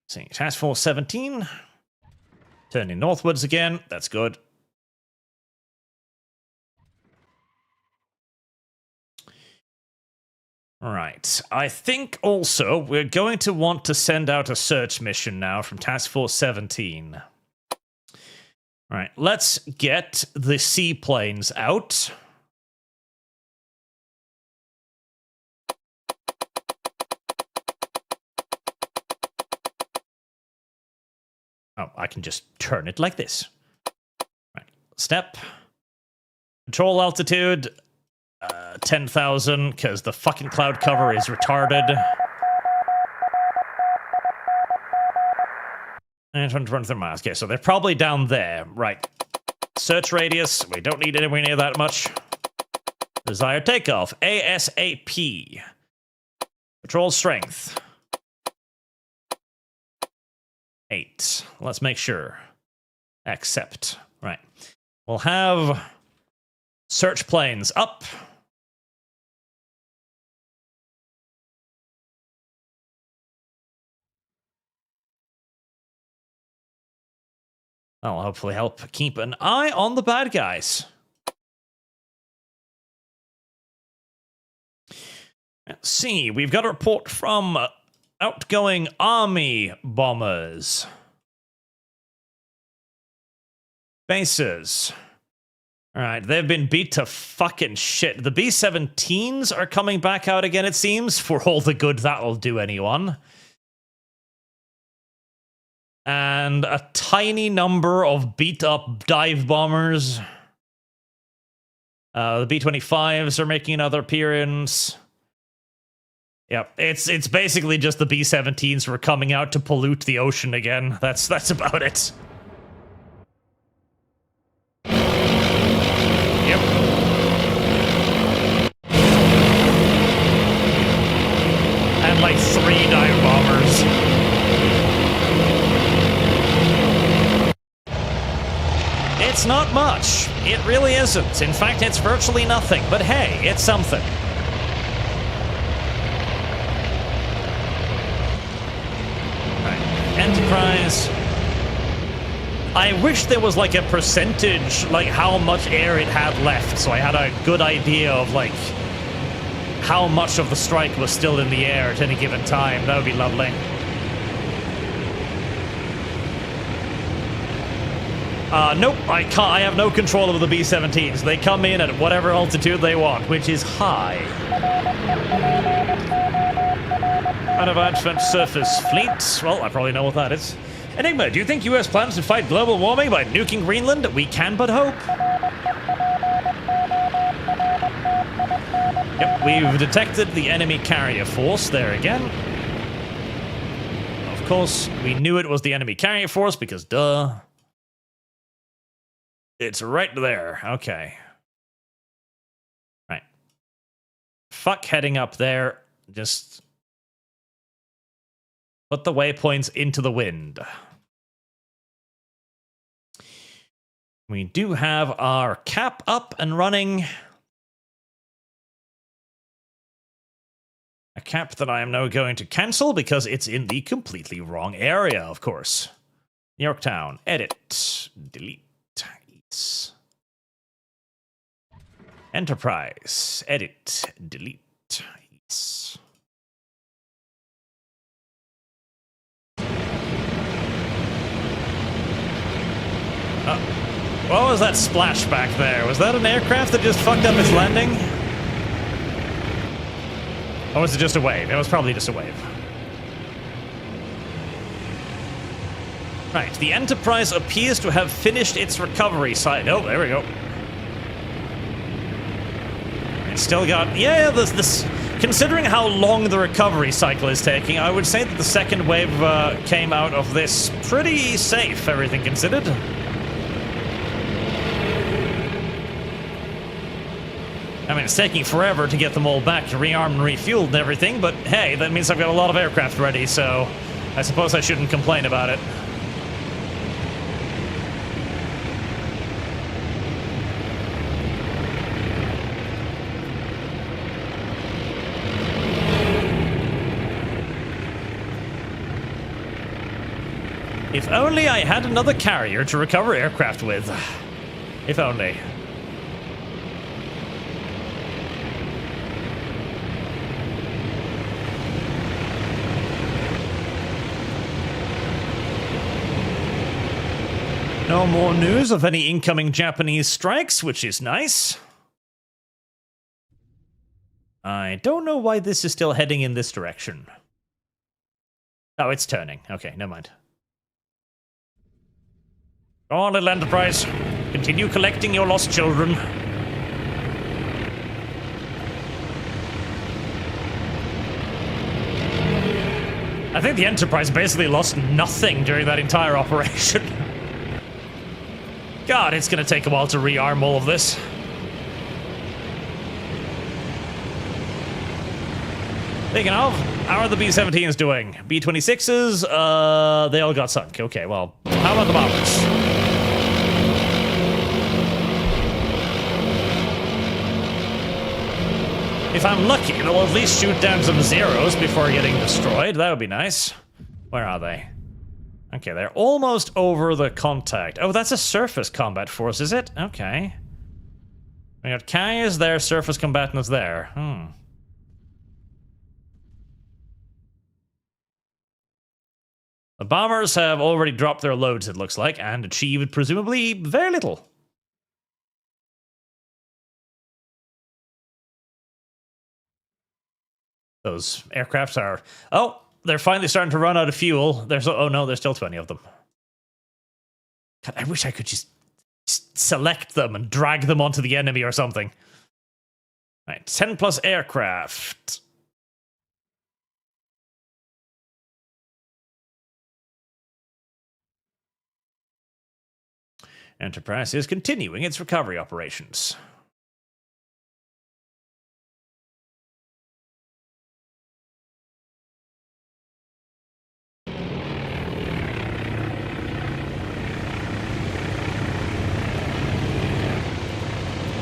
See, Task Force 17. Turning northwards again. That's good. Right. I think also we're going to want to send out a search mission now from Task Force 17. Right. Let's get the seaplanes out. Oh, I can just turn it like this. Right. Step. Control altitude. 10,000, because the fucking cloud cover is retarded. And 223 miles. Okay, so they're probably down there. Right. Search radius. We don't need anywhere near that much. Desired takeoff. ASAP. Control strength. 8. Let's make sure. Accept. Right. We'll have search planes up. That'll hopefully help keep an eye on the bad guys. Let's see. We've got a report from outgoing army bombers. Bases. Alright, they've been beat to fucking shit. The B-17s are coming back out again, it seems, for all the good that'll do anyone. And a tiny number of beat-up dive bombers. The B-25s are making another appearance. Yep, it's basically just the B-17s who are coming out to pollute the ocean again. That's about it. Yep. And like 3 dive bombers. It's not much. It really isn't. In fact, it's virtually nothing. But hey, it's something. Right. Enterprise. I wish there was like a percentage, like how much air it had left, so I had a good idea of like how much of the strike was still in the air at any given time. That would be lovely. Nope, I can't. I have no control over the B-17s. They come in at whatever altitude they want, which is high. Unadvanced surface fleet. Well, I probably know what that is. Enigma, do you think US plans to fight global warming by nuking Greenland? We can but hope. Yep, we've detected the enemy carrier force there again. Of course, we knew it was the enemy carrier force because duh. It's right there. Okay. Right. Fuck heading up there. Just put the waypoints into the wind. We do have our cap up and running. A cap that I am now going to cancel because it's in the completely wrong area, of course. Yorktown. Edit. Delete. Enterprise. Edit. Delete. Yes. What was that splash back there? Was that an aircraft that just fucked up its landing? Or was it just a wave? It was probably just a wave. Right, the Enterprise appears to have finished its recovery side. Oh, there we go. It's still got... Yeah, this... Considering how long the recovery cycle is taking, I would say that the second wave came out of this pretty safe, everything considered. I mean, it's taking forever to get them all back to rearmed and refueled and everything, but hey, that means I've got a lot of aircraft ready, so I suppose I shouldn't complain about it. If only I had another carrier to recover aircraft with. If only. No more news of any incoming Japanese strikes, which is nice. I don't know why this is still heading in this direction. Oh, it's turning. Okay, never mind. Go on, little Enterprise. Continue collecting your lost children. I think the Enterprise basically lost nothing during that entire operation. God, it's gonna take a while to rearm all of this. Speaking of, how are the B-17s doing? B-26s, they all got sunk. Okay, well, how about the bombers? If I'm lucky, they'll at least shoot down some zeros before getting destroyed. That would be nice. Where are they? Okay, they're almost over the contact. Oh, that's a surface combat force, is it? Okay. We got carriers there, surface combatants there. The bombers have already dropped their loads, it looks like, and achieved, presumably, very little. Those aircrafts are... Oh, they're finally starting to run out of fuel. There's... Oh no, there's still 20 of them. God, I wish I could just select them and drag them onto the enemy or something. Right, 10 plus aircraft. Enterprise is continuing its recovery operations.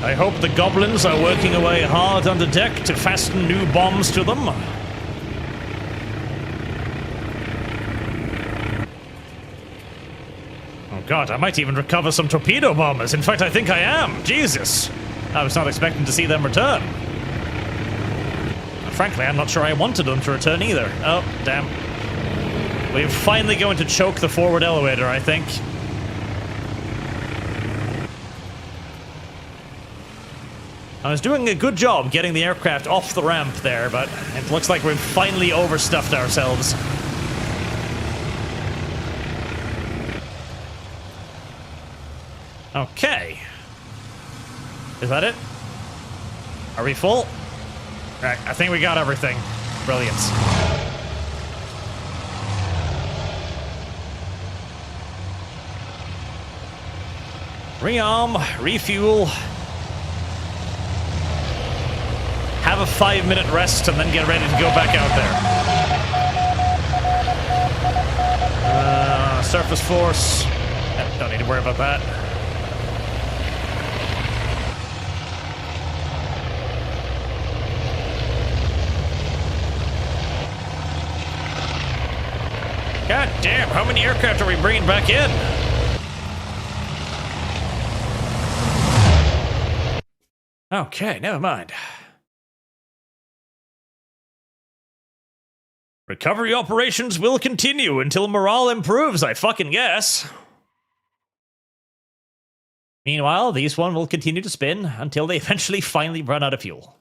I hope the goblins are working away hard under deck to fasten new bombs to them. Oh god, I might even recover some torpedo bombers. In fact, I think I am. Jesus. I was not expecting to see them return. Frankly, I'm not sure I wanted them to return either. Oh, damn. We're finally going to choke the forward elevator, I think. I was doing a good job getting the aircraft off the ramp there, but it looks like we've finally overstuffed ourselves. Okay. Is that it? Are we full? Right, I think we got everything. Brilliant. Rearm, refuel. Have a 5-minute rest and then get ready to go back out there. Surface force. Don't need to worry about that. God damn, how many aircraft are we bringing back in? Okay, never mind. Recovery operations will continue until morale improves, I fucking guess. Meanwhile, these one will continue to spin until they eventually finally run out of fuel.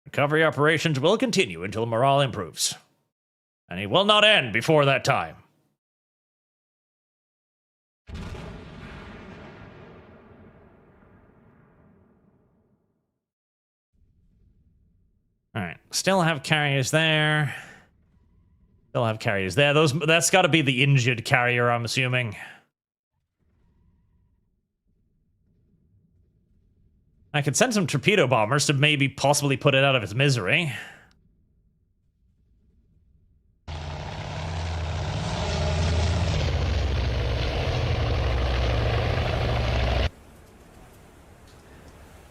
Recovery operations will continue until morale improves. And it will not end before that time. Alright, still have carriers there. Still have carriers there. That's got to be the injured carrier, I'm assuming. I could send some torpedo bombers to maybe possibly put it out of its misery.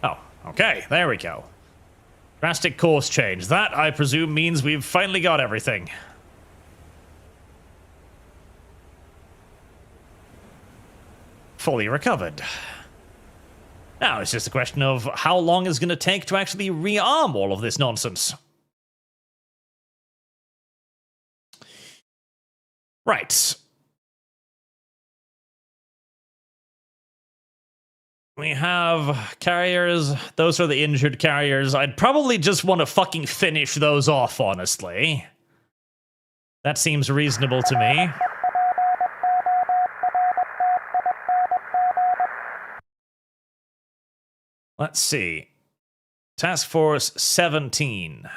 Oh, okay, there we go. Drastic course change. That, I presume, means we've finally got everything. Fully recovered. Now it's just a question of how long it's going to take to actually rearm all of this nonsense. Right. We have carriers. Those are the injured carriers. I'd probably just want to fucking finish those off, honestly. That seems reasonable to me. Let's see. Task Force 17.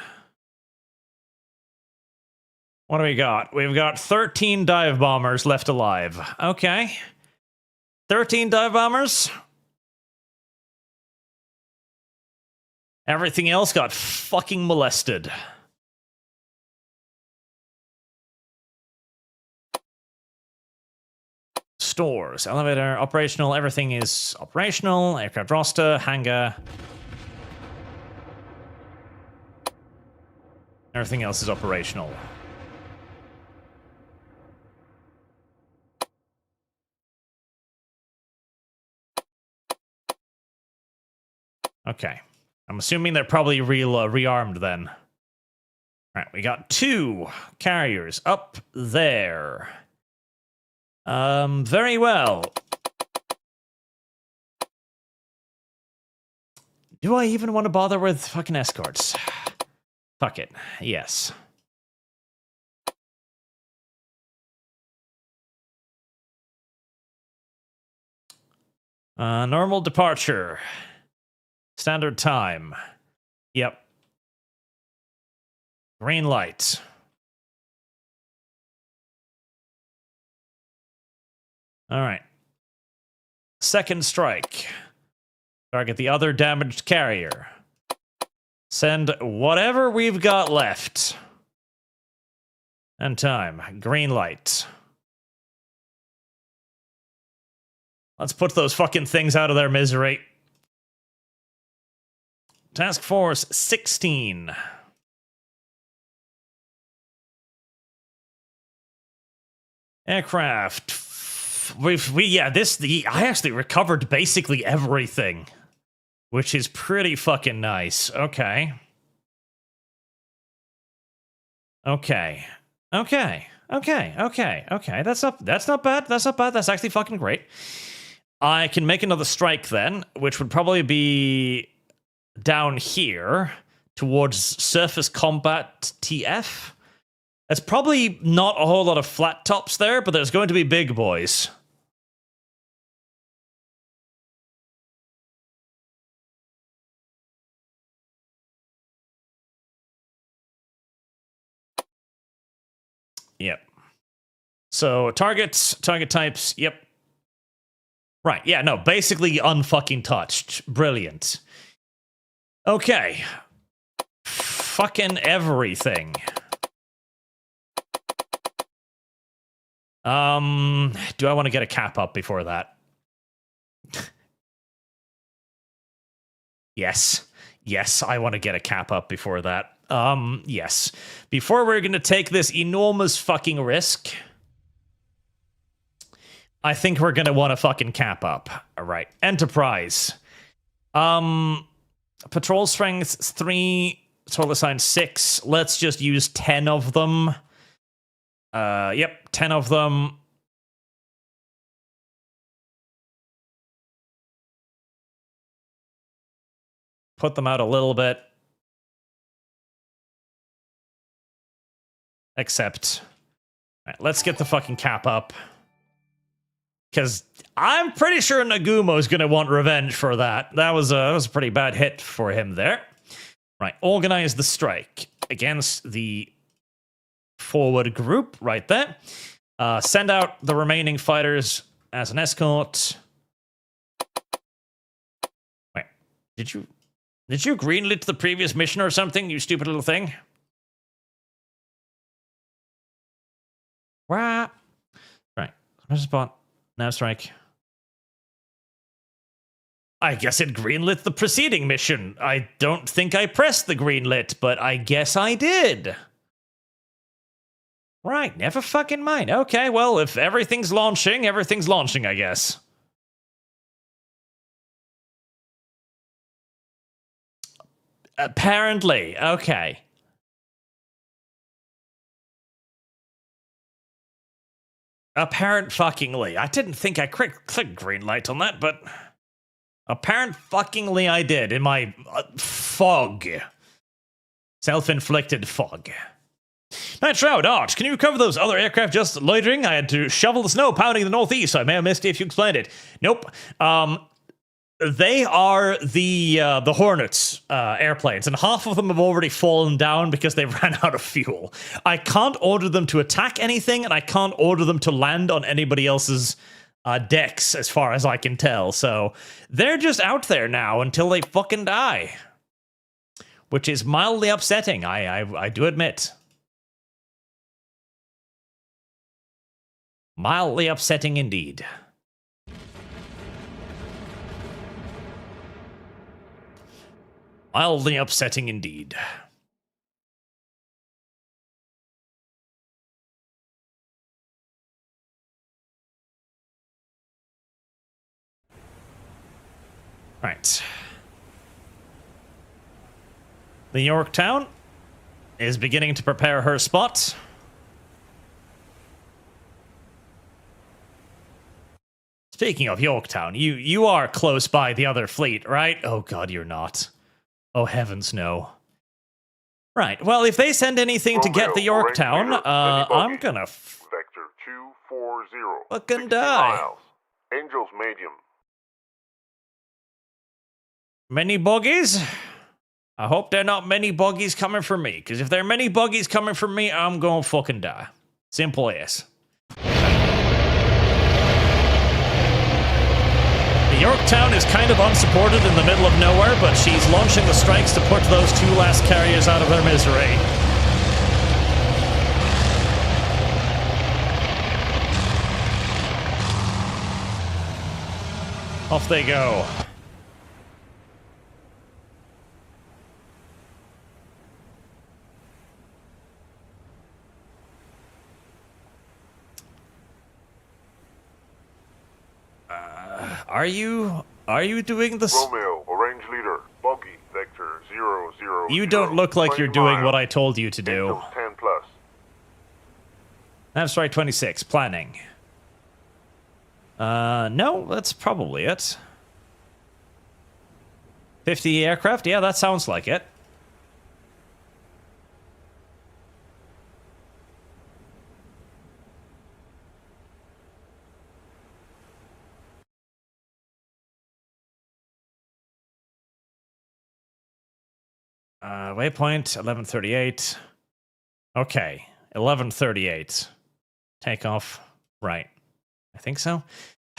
What do we got? We've got 13 dive bombers left alive. Okay. 13 dive bombers. Everything else got fucking molested. Stores, elevator, operational, everything is operational. Aircraft roster, hangar. Everything else is operational. Okay. I'm assuming they're probably rearmed then. All right, we got 2 carriers up there. Very well. Do I even want to bother with fucking escorts? Fuck it. Yes. Normal departure. Standard time. Yep. Green light. All right. Second strike. Target the other damaged carrier. Send whatever we've got left. And time. Green light. Let's put those fucking things out of their misery. Task Force 16. Aircraft. I actually recovered basically everything, which is pretty fucking nice. Okay. Okay. That's not bad. That's not bad. That's actually fucking great. I can make another strike then, which would probably be down here towards surface combat TF. There's probably not a whole lot of flat tops there, but there's going to be big boys. Yep. So targets, target types, yep. Right, yeah, no, basically unfucking touched. Brilliant. Okay. Fucking everything. Do I want to get a cap up before that? Yes. Yes, I want to get a cap up before that. Yes. Before we're going to take this enormous fucking risk, I think we're going to want to fucking cap up. All right. Enterprise. Patrol strength 3, total assigned 6. Let's just use 10 of them. Yep, 10 of them. Put them out a little bit. Except, all right, let's get the fucking cap up. Because I'm pretty sure Nagumo's going to want revenge for that. That was a pretty bad hit for him there. Right, organize the strike against the forward group right there. Send out the remaining fighters as an escort. Wait, did you greenlit the previous mission or something, you stupid little thing? Right. Right. Spot. Nav strike. I guess it greenlit the preceding mission. I don't think I pressed the greenlit, but I guess I did. Right, never fucking mind. Okay, well, if everything's launching, I guess. Apparently, okay. Apparent fuckingly. I didn't think I clicked green light on that, but apparent fuckingly I did in my fog. Self-inflicted fog. Matt Shroud, Arch, can you cover those other aircraft just loitering? I had to shovel the snow pounding the northeast, so I may have missed it if you explained it. Nope. They are the Hornets airplanes, and half of them have already fallen down because they ran out of fuel. I can't order them to attack anything, and I can't order them to land on anybody else's decks, as far as I can tell. So they're just out there now until they fucking die, which is mildly upsetting. I do admit, mildly upsetting indeed. Mildly upsetting indeed. Right. The Yorktown is beginning to prepare her spot. Speaking of Yorktown, you are close by the other fleet, right? Oh god, you're not. Oh heavens, no. Right, well, if they send anything to get the Yorktown, I'm gonna Vector 240. fucking 60 die. miles. Angels medium. Many buggies? I hope they're not many buggies coming for me, because if there are many buggies coming for me, I'm gonna fucking die. Simple as. The Yorktown is kind of unsupported in the middle of nowhere, but she's launching the strikes to put those two last carriers out of their misery. Off they go. Are you doing this? Romeo, orange leader. Bogey, Vector 00. You don't look like you're doing what I told you to do. Angels 10 plus. That's right, 26. Planning. No, that's probably it. 50 aircraft? Yeah, that sounds like it. Waypoint, 1138. Okay, 1138. Takeoff. Right. I think so.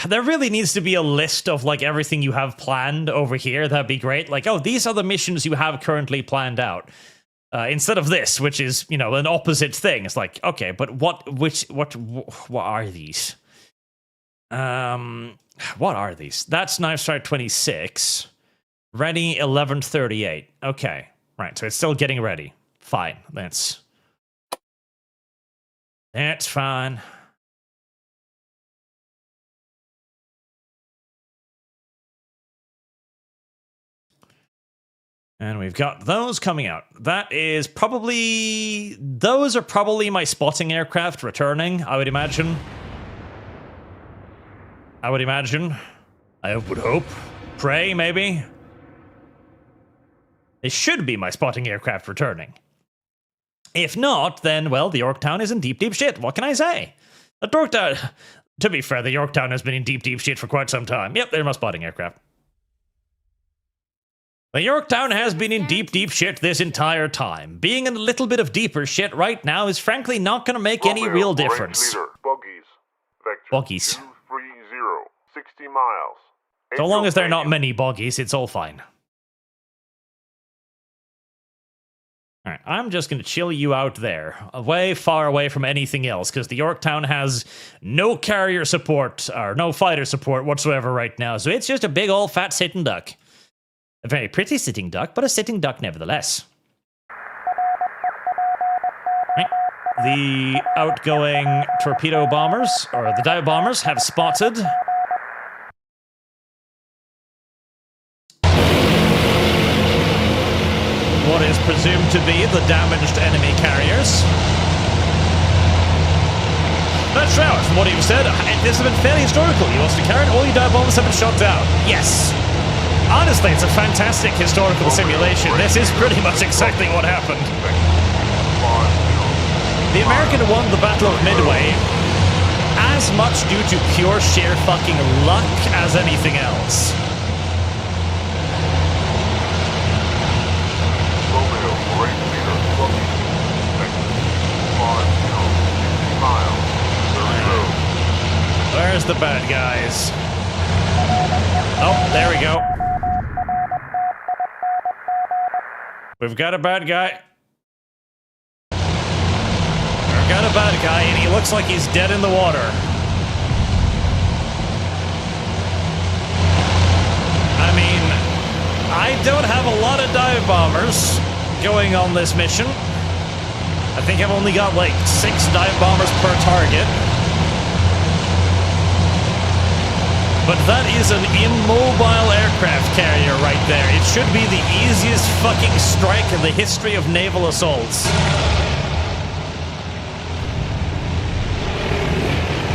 There really needs to be a list of, like, everything you have planned over here. That'd be great. Like, oh, these are the missions you have currently planned out. Instead of this, which is, you know, an opposite thing. It's like, okay, but what are these? What are these? That's Knife Strike 26. Ready 1138. Okay. Right, so it's still getting ready. Fine. That's fine. And we've got those coming out. Those are probably my spotting aircraft returning, I would imagine. I would hope. Pray, maybe. It should be my spotting aircraft returning. If not, then, well, the Yorktown is in deep, deep shit. What can I say? The Yorktown... To be fair, the Yorktown has been in deep, deep shit for quite some time. Yep, they're my spotting aircraft. The Yorktown has been in deep, deep shit this entire time. Being in a little bit of deeper shit right now is frankly not going to make any real difference. Buggies. Vector Buggies. 230. 60 miles. So long as there are not many buggies, it's all fine. Alright, I'm just going to chill you out there, way far away from anything else, because the Yorktown has no carrier support, or no fighter support whatsoever right now, so it's just a big old fat sitting duck. A very pretty sitting duck, but a sitting duck nevertheless. Right. The outgoing torpedo bombers, or the dive bombers, have spotted what is presumed to be the damaged enemy carriers. That's right, from what you've said, this has been fairly historical. You lost a carrier, all your dive bombers have been shot down. Yes. Honestly, it's a fantastic historical simulation. This is pretty much exactly what happened. The American won the Battle of Midway as much due to pure sheer fucking luck as anything else. Where's the bad guys? Oh, there we go. We've got a bad guy. We've got a bad guy, and he looks like he's dead in the water. I mean, I don't have a lot of dive bombers going on this mission. I think I've only got like 6 dive bombers per target. But that is an immobile aircraft carrier right there. It should be the easiest fucking strike in the history of naval assaults.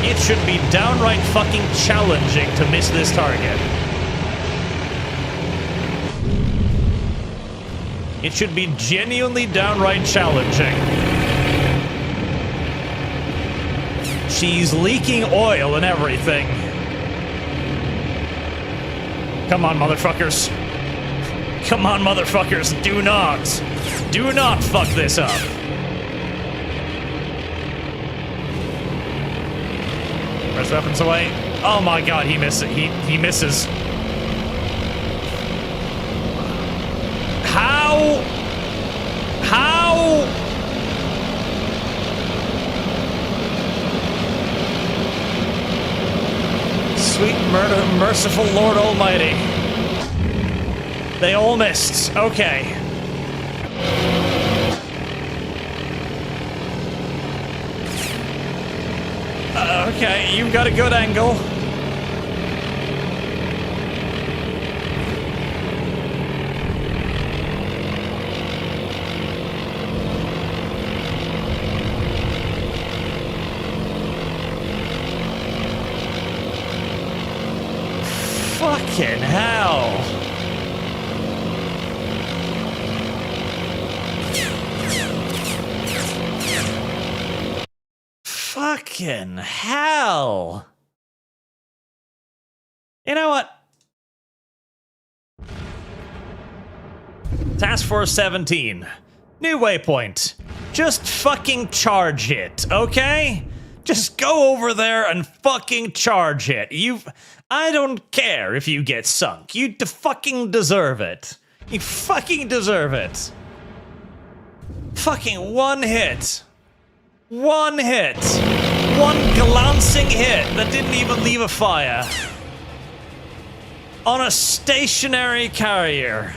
It should be downright fucking challenging to miss this target. It should be genuinely downright challenging. She's leaking oil and everything. Come on, motherfuckers. Come on, motherfuckers. Do not fuck this up. Press weapons away. Oh my god, he misses. He misses. How? Sweet merciful Lord Almighty. They all missed. Okay. Okay, you've got a good angle. Fucking hell. Fucking hell. You know what? Task Force 17. New waypoint. Just fucking charge it, okay? Just go over there and fucking charge it. I don't care if you get sunk. You fucking deserve it. You fucking deserve it. Fucking one hit. One hit. One glancing hit that didn't even leave a fire. On a stationary carrier.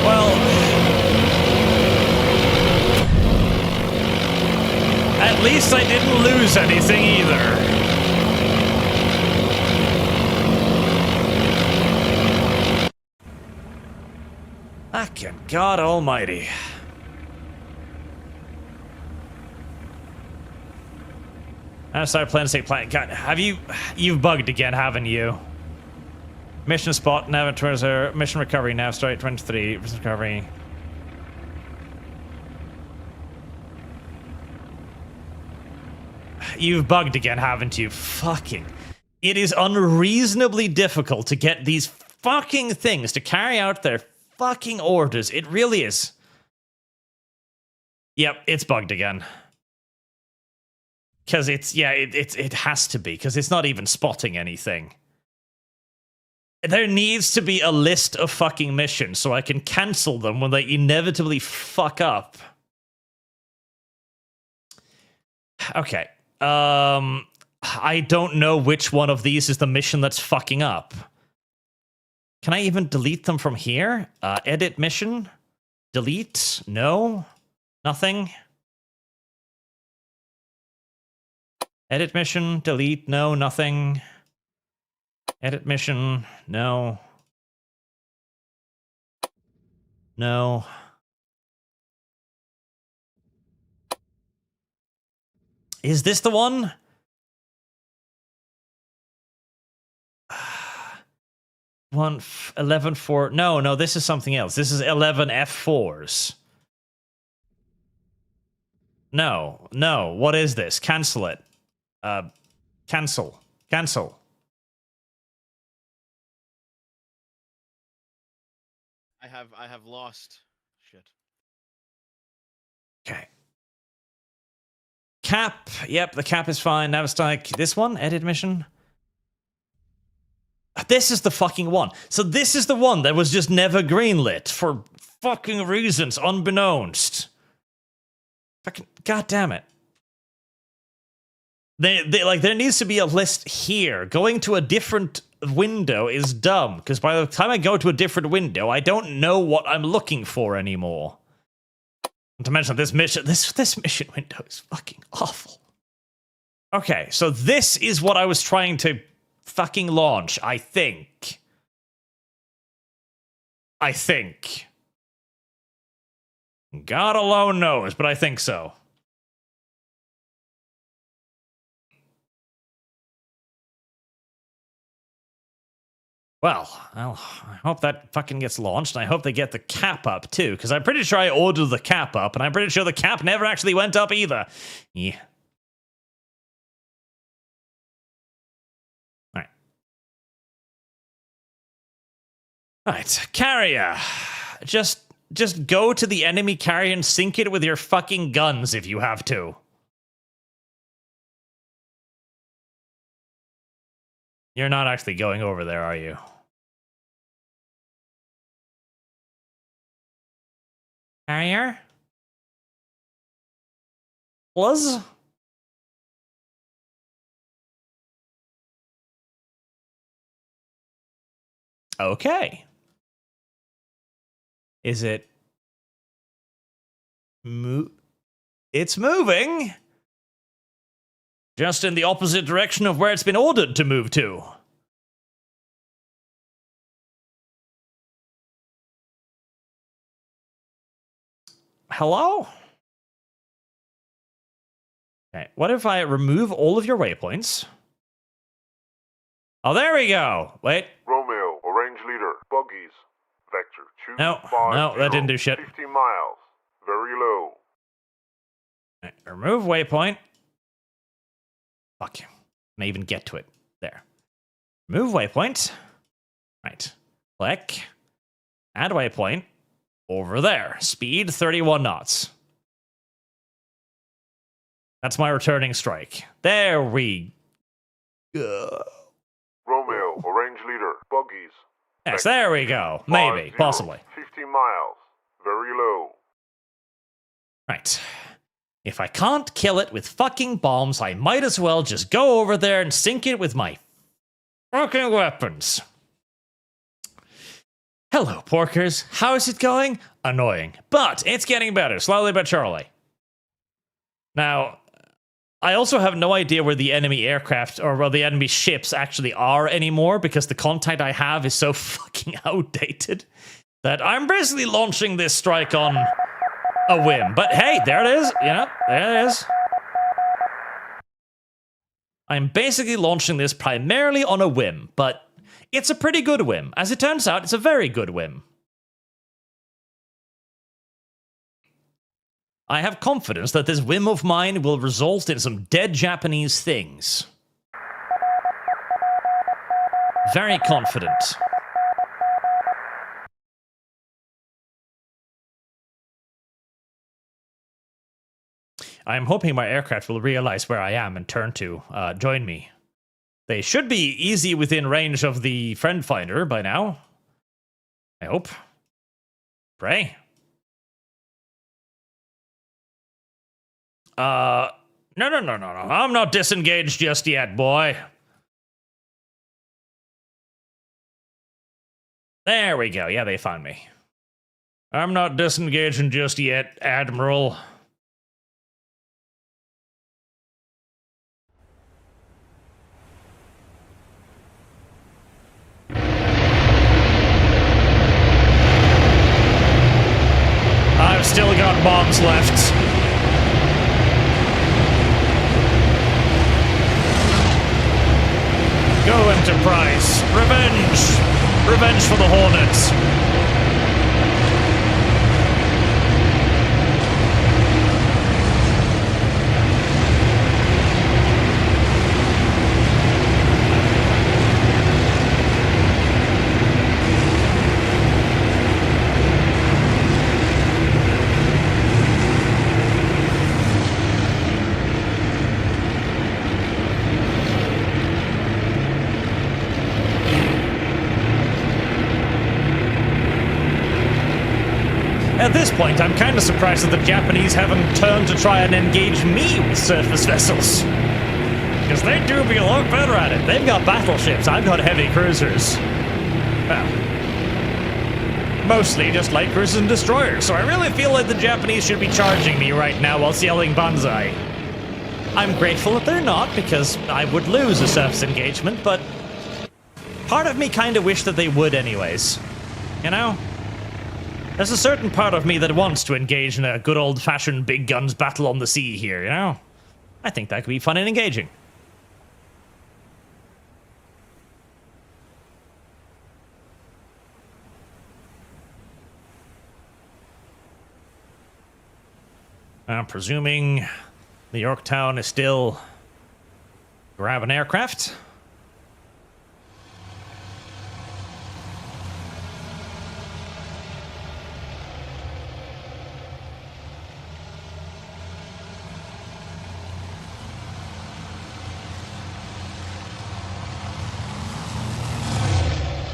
Well, at least I didn't lose anything either. Fucking God Almighty. I started planning to say God, you've bugged again, haven't you? Mission spot, nav towards our mission recovery, nav straight 23, mission recovery. You've bugged again, haven't you? Fucking. It is unreasonably difficult to get these fucking things to carry out their fucking orders. It really is. Yep, it's bugged again. Because it has to be, because it's not even spotting anything. There needs to be a list of fucking missions so I can cancel them when they inevitably fuck up. Okay. I don't know which one of these is the mission that's fucking up. Can I even delete them from here? Edit mission? Delete? No? Nothing? Edit mission? Delete? No? Nothing? Edit mission? No. No. Is this the one? 11-4. No, this is something else. This is 11 F4s. No. What is this? Cancel it. Cancel. I have lost. Shit. Okay. Cap. Yep, the cap is fine. Navstrike. This one? Edit mission? This is the fucking one. So this is the one that was just never greenlit for fucking reasons unbeknownst. Fucking goddamn it. There needs to be a list here. Going to a different window is dumb, because by the time I go to a different window, I don't know what I'm looking for anymore. Not to mention this mission window is fucking awful. Okay, so this is what I was trying to fucking launch, I think. God alone knows, but I think so. Well, I hope that fucking gets launched, and I hope they get the cap up, too, because I'm pretty sure I ordered the cap up, and I'm pretty sure the cap never actually went up either. Yeah. Alright, carrier. Just go to the enemy carrier and sink it with your fucking guns if you have to. You're not actually going over there, are you? Carrier? Was? Okay. Is it... It's moving! Just in the opposite direction of where it's been ordered to move to. Hello? Okay, what if I remove all of your waypoints? Oh, there we go! Wait. Romeo, orange leader, buggies. Vector 250. No, that didn't do shit. 50 miles. Very low. Right, remove waypoint. Fuck you. Can I even get to it? There. Remove waypoint. Right. Click. Add waypoint. Over there. Speed 31 knots. That's my returning strike. There we go. Romeo, orange leader, buggies. Yes, there we go. Maybe. Possibly. 50 miles. Very low. Right. If I can't kill it with fucking bombs, I might as well just go over there and sink it with my fucking weapons. Hello, porkers. How is it going? Annoying. But it's getting better, slowly but surely. Now, I also have no idea where the enemy aircraft or where the enemy ships actually are anymore, because the contact I have is so fucking outdated that I'm basically launching this strike on a whim. But hey, there it is. You know, there it is. I'm basically launching this primarily on a whim, but it's a pretty good whim. As it turns out, it's a very good whim. I have confidence that this whim of mine will result in some dead Japanese things. Very confident. I'm hoping my aircraft will realize where I am and turn to join me. They should be easy within range of the friend finder by now. I hope. Pray. No. I'm not disengaged just yet, boy. There we go. Yeah, they found me. I'm not disengaging just yet, Admiral. I've still got bombs left. Go, Enterprise. Revenge! Revenge for the Hornets. At this point, I'm kind of surprised that the Japanese haven't turned to try and engage me with surface vessels. Because they do be a lot better at it. They've got battleships, I've got heavy cruisers. Well, mostly just light cruisers and destroyers, so I really feel like the Japanese should be charging me right now whilst yelling banzai. I'm grateful that they're not, because I would lose a surface engagement, but part of me kind of wish that they would anyways. You know? There's a certain part of me that wants to engage in a good old-fashioned big guns battle on the sea here, you know? I think that could be fun and engaging. I'm presuming the Yorktown is still grabbing aircraft.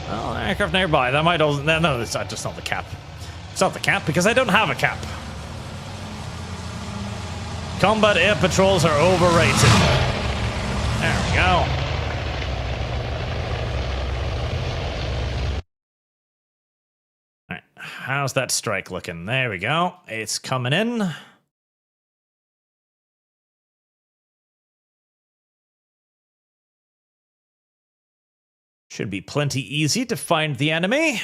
Well, aircraft nearby. That might also... No, it's not, just not the cap. It's not the cap because I don't have a cap. Combat air patrols are overrated. There we go. Alright, how's that strike looking? There we go. It's coming in. Should be plenty easy to find the enemy.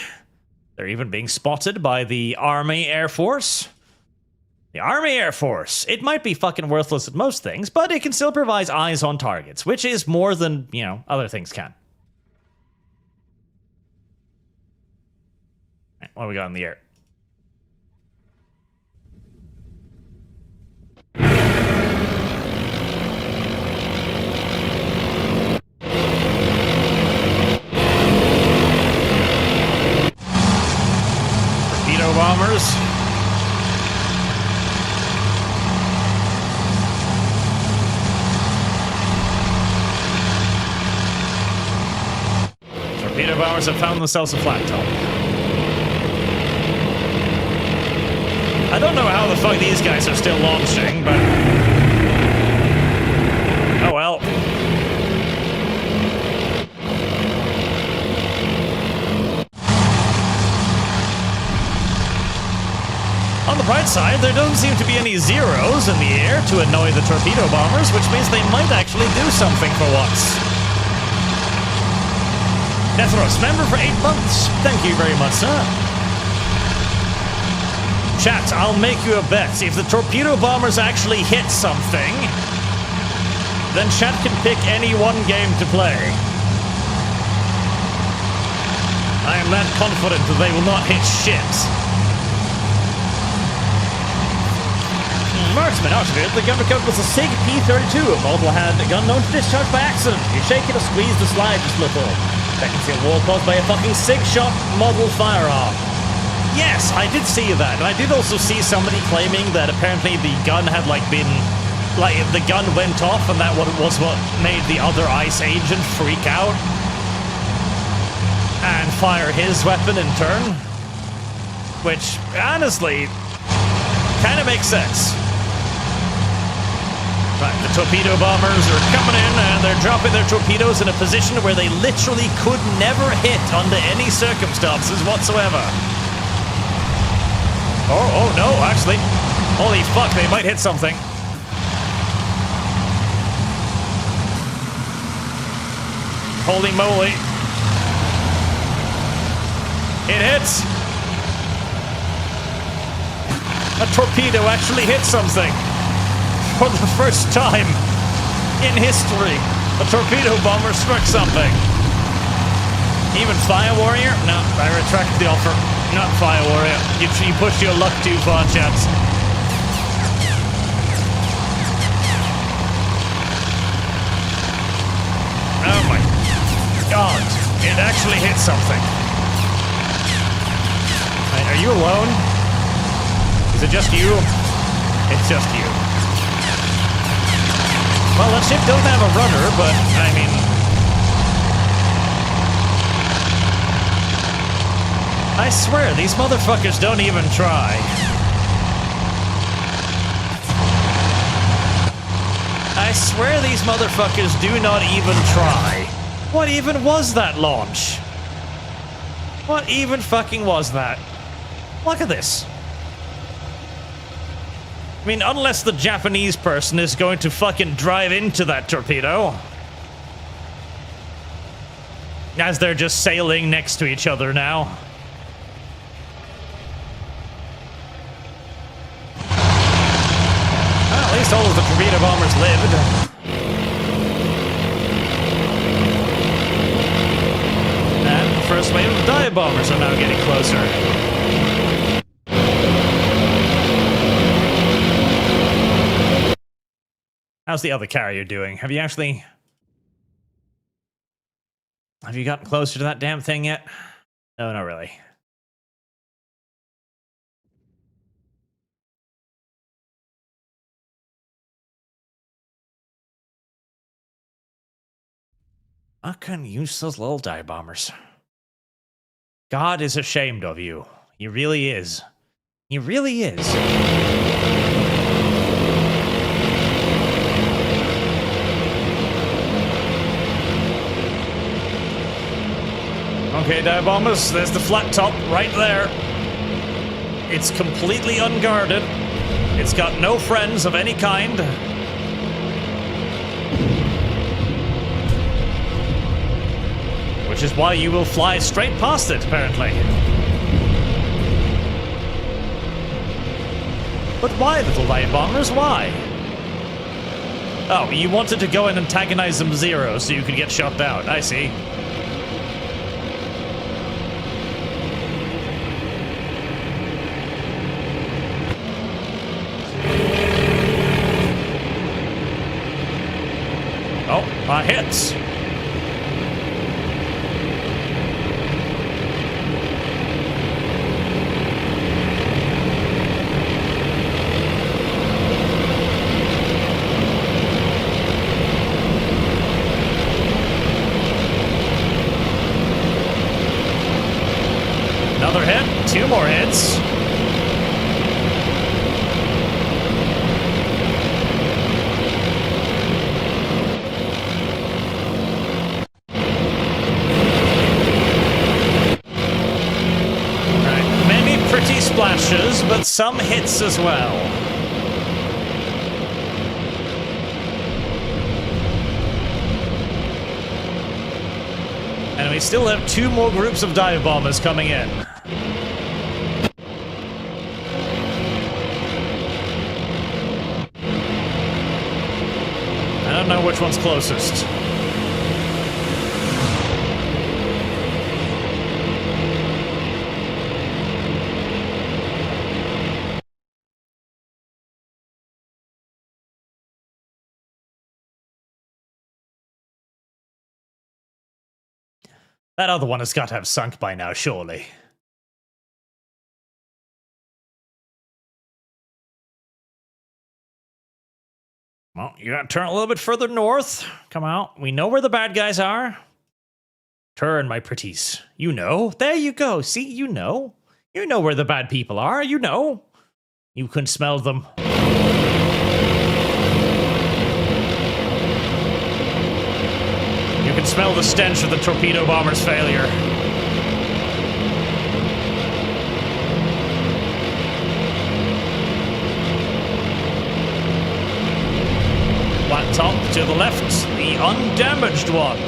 They're even being spotted by the Army Air Force. The Army Air Force. It might be fucking worthless at most things, but it can still provide eyes on targets, which is more than, you know, other things can. Right, what do we got in the air? Torpedo bombers. Torpedo bombers have found themselves a flat top. I don't know how the fuck these guys are still launching, but... oh well. On the bright side, there doesn't seem to be any zeros in the air to annoy the torpedo bombers, which means they might actually do something for once. Deathros, member for 8 months. Thank you very much, sir. Chat, I'll make you a bet. If the torpedo bombers actually hit something, then chat can pick any one game to play. I am that confident that they will not hit shit. Marksman outfit, the gunner code was a SIG P-32. A model had a gun known to discharge by accident. You shake it or squeeze the slide just a little. Vacancy on wall caused by a fucking SIG-shot model firearm. Yes, I did see that. And I did also see somebody claiming that apparently the gun had been... the gun went off and that was what made the other ICE agent freak out. And fire his weapon in turn. Which, honestly, kind of makes sense. Right, the torpedo bombers are coming in and they're dropping their torpedoes in a position where they literally could never hit under any circumstances whatsoever. Oh no, actually. Holy fuck, they might hit something. Holy moly. It hits. A torpedo actually hit something. For the first time in history, a torpedo bomber struck something. Even Fire Warrior? No, I retract the offer. Not Fire Warrior. You pushed your luck too far, chaps. Oh my god. It actually hit something. Right, are you alone? Is it just you? It's just you. Well, that ship doesn't have a rudder, but, I mean... I swear, these motherfuckers don't even try. I swear these motherfuckers do not even try. What even was that launch? What even fucking was that? Look at this. I mean, unless the Japanese person is going to fucking drive into that torpedo. As they're just sailing next to each other now. Well, at least all of the torpedo bombers lived. And the first wave of dive bombers are now getting closer. How's the other carrier doing? Have you gotten closer to that damn thing yet? No, not really. I couldn't use those little dive bombers. God is ashamed of you. He really is. He really is. Okay, dive bombers, there's the flat top right there. It's completely unguarded. It's got no friends of any kind. Which is why you will fly straight past it, apparently. But why, little dive bombers? Why? Oh, you wanted to go and antagonize them zero so you could get shot down. I see. Hits. Another hit, 2 more hits. Splashes, but some hits as well. And we still have 2 more groups of dive bombers coming in. I don't know which one's closest. That other one has got to have sunk by now, surely. Well, you gotta turn a little bit further north. Come out. We know where the bad guys are. Turn, my pretties. You know. There you go. See, you know. You know where the bad people are. You know. You can smell them. You can smell the stench of the torpedo bomber's failure. Flat top to the left, the undamaged one.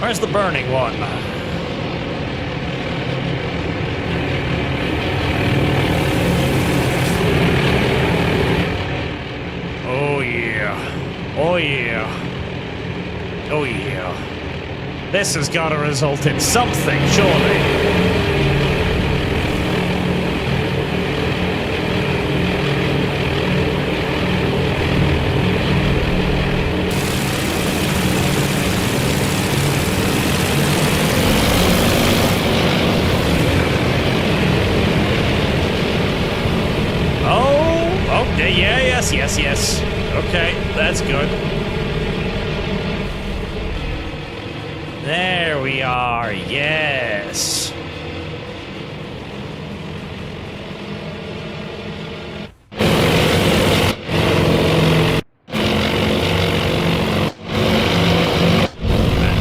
Where's the burning one? Oh yeah. Oh yeah. Oh yeah. This has got to result in something, surely. Yes. Okay, that's good. There we are, yes. And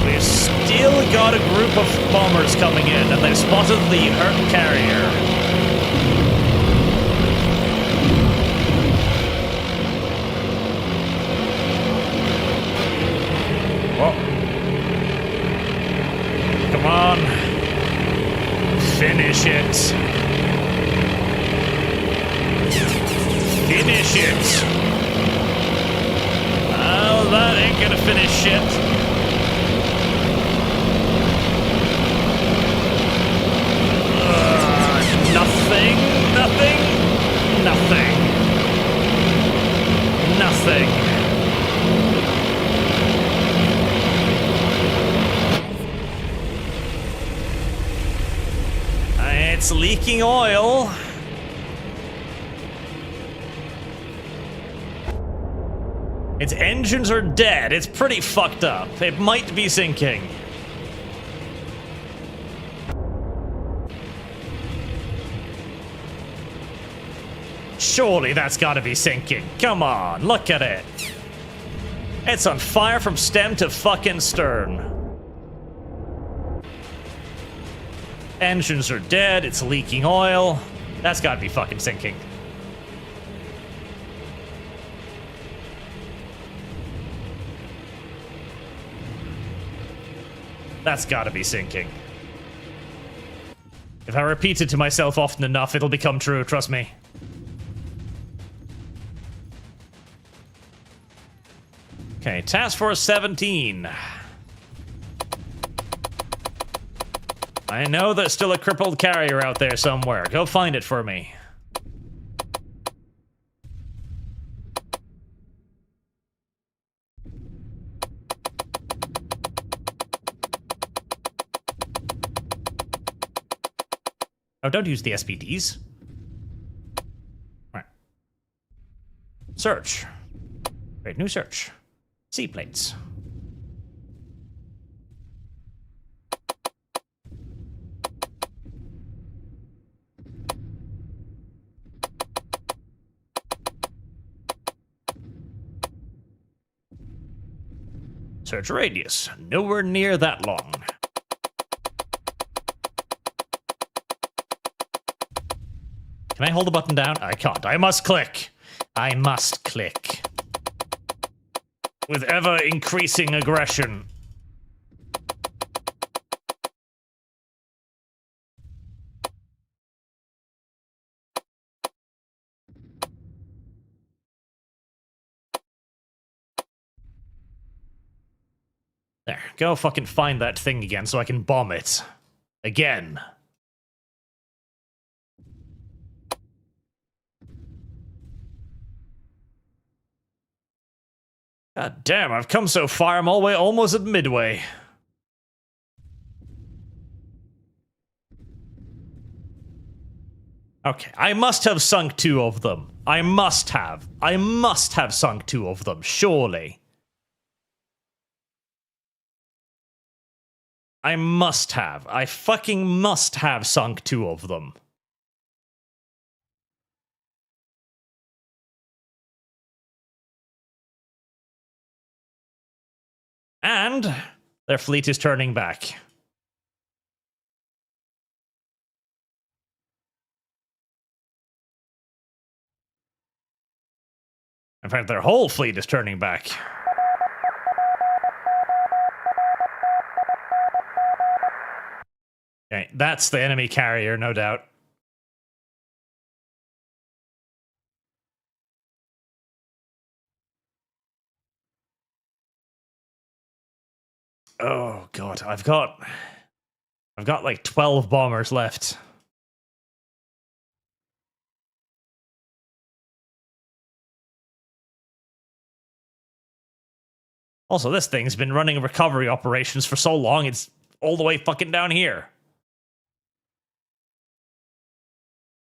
we've still got a group of bombers coming in, and they've spotted the hurt carrier. Come on. Finish it. Finish it. Oh, that ain't gonna finish shit. Nothing. Nothing. Nothing. Nothing. It's leaking oil. Its engines are dead. It's pretty fucked up. It might be sinking. Surely that's gotta be sinking. Come on, look at it. It's on fire from stem to fucking stern. Engines are dead, it's leaking oil. That's gotta be fucking sinking. That's gotta be sinking. If I repeat it to myself often enough, it'll become true, trust me. Okay, Task Force 17. I know there's still a crippled carrier out there somewhere. Go find it for me. Oh, don't use the SPDs. All right. Search. Great, new search. Seaplanes. Search radius. Nowhere near that long. Can I hold the button down? I can't. I must click. I must click. With ever-increasing aggression. There, go fucking find that thing again so I can bomb it. Again. God damn, I've come so far, I'm all the way almost at midway. Okay, I must have sunk 2 of them. I must have sunk 2 of them, surely. I fucking must have sunk 2 of them. And their fleet is turning back. In fact, their whole fleet is turning back. Okay, that's the enemy carrier, no doubt. Oh god, I've got like 12 bombers left. Also, this thing's been running recovery operations for so long, it's all the way fucking down here.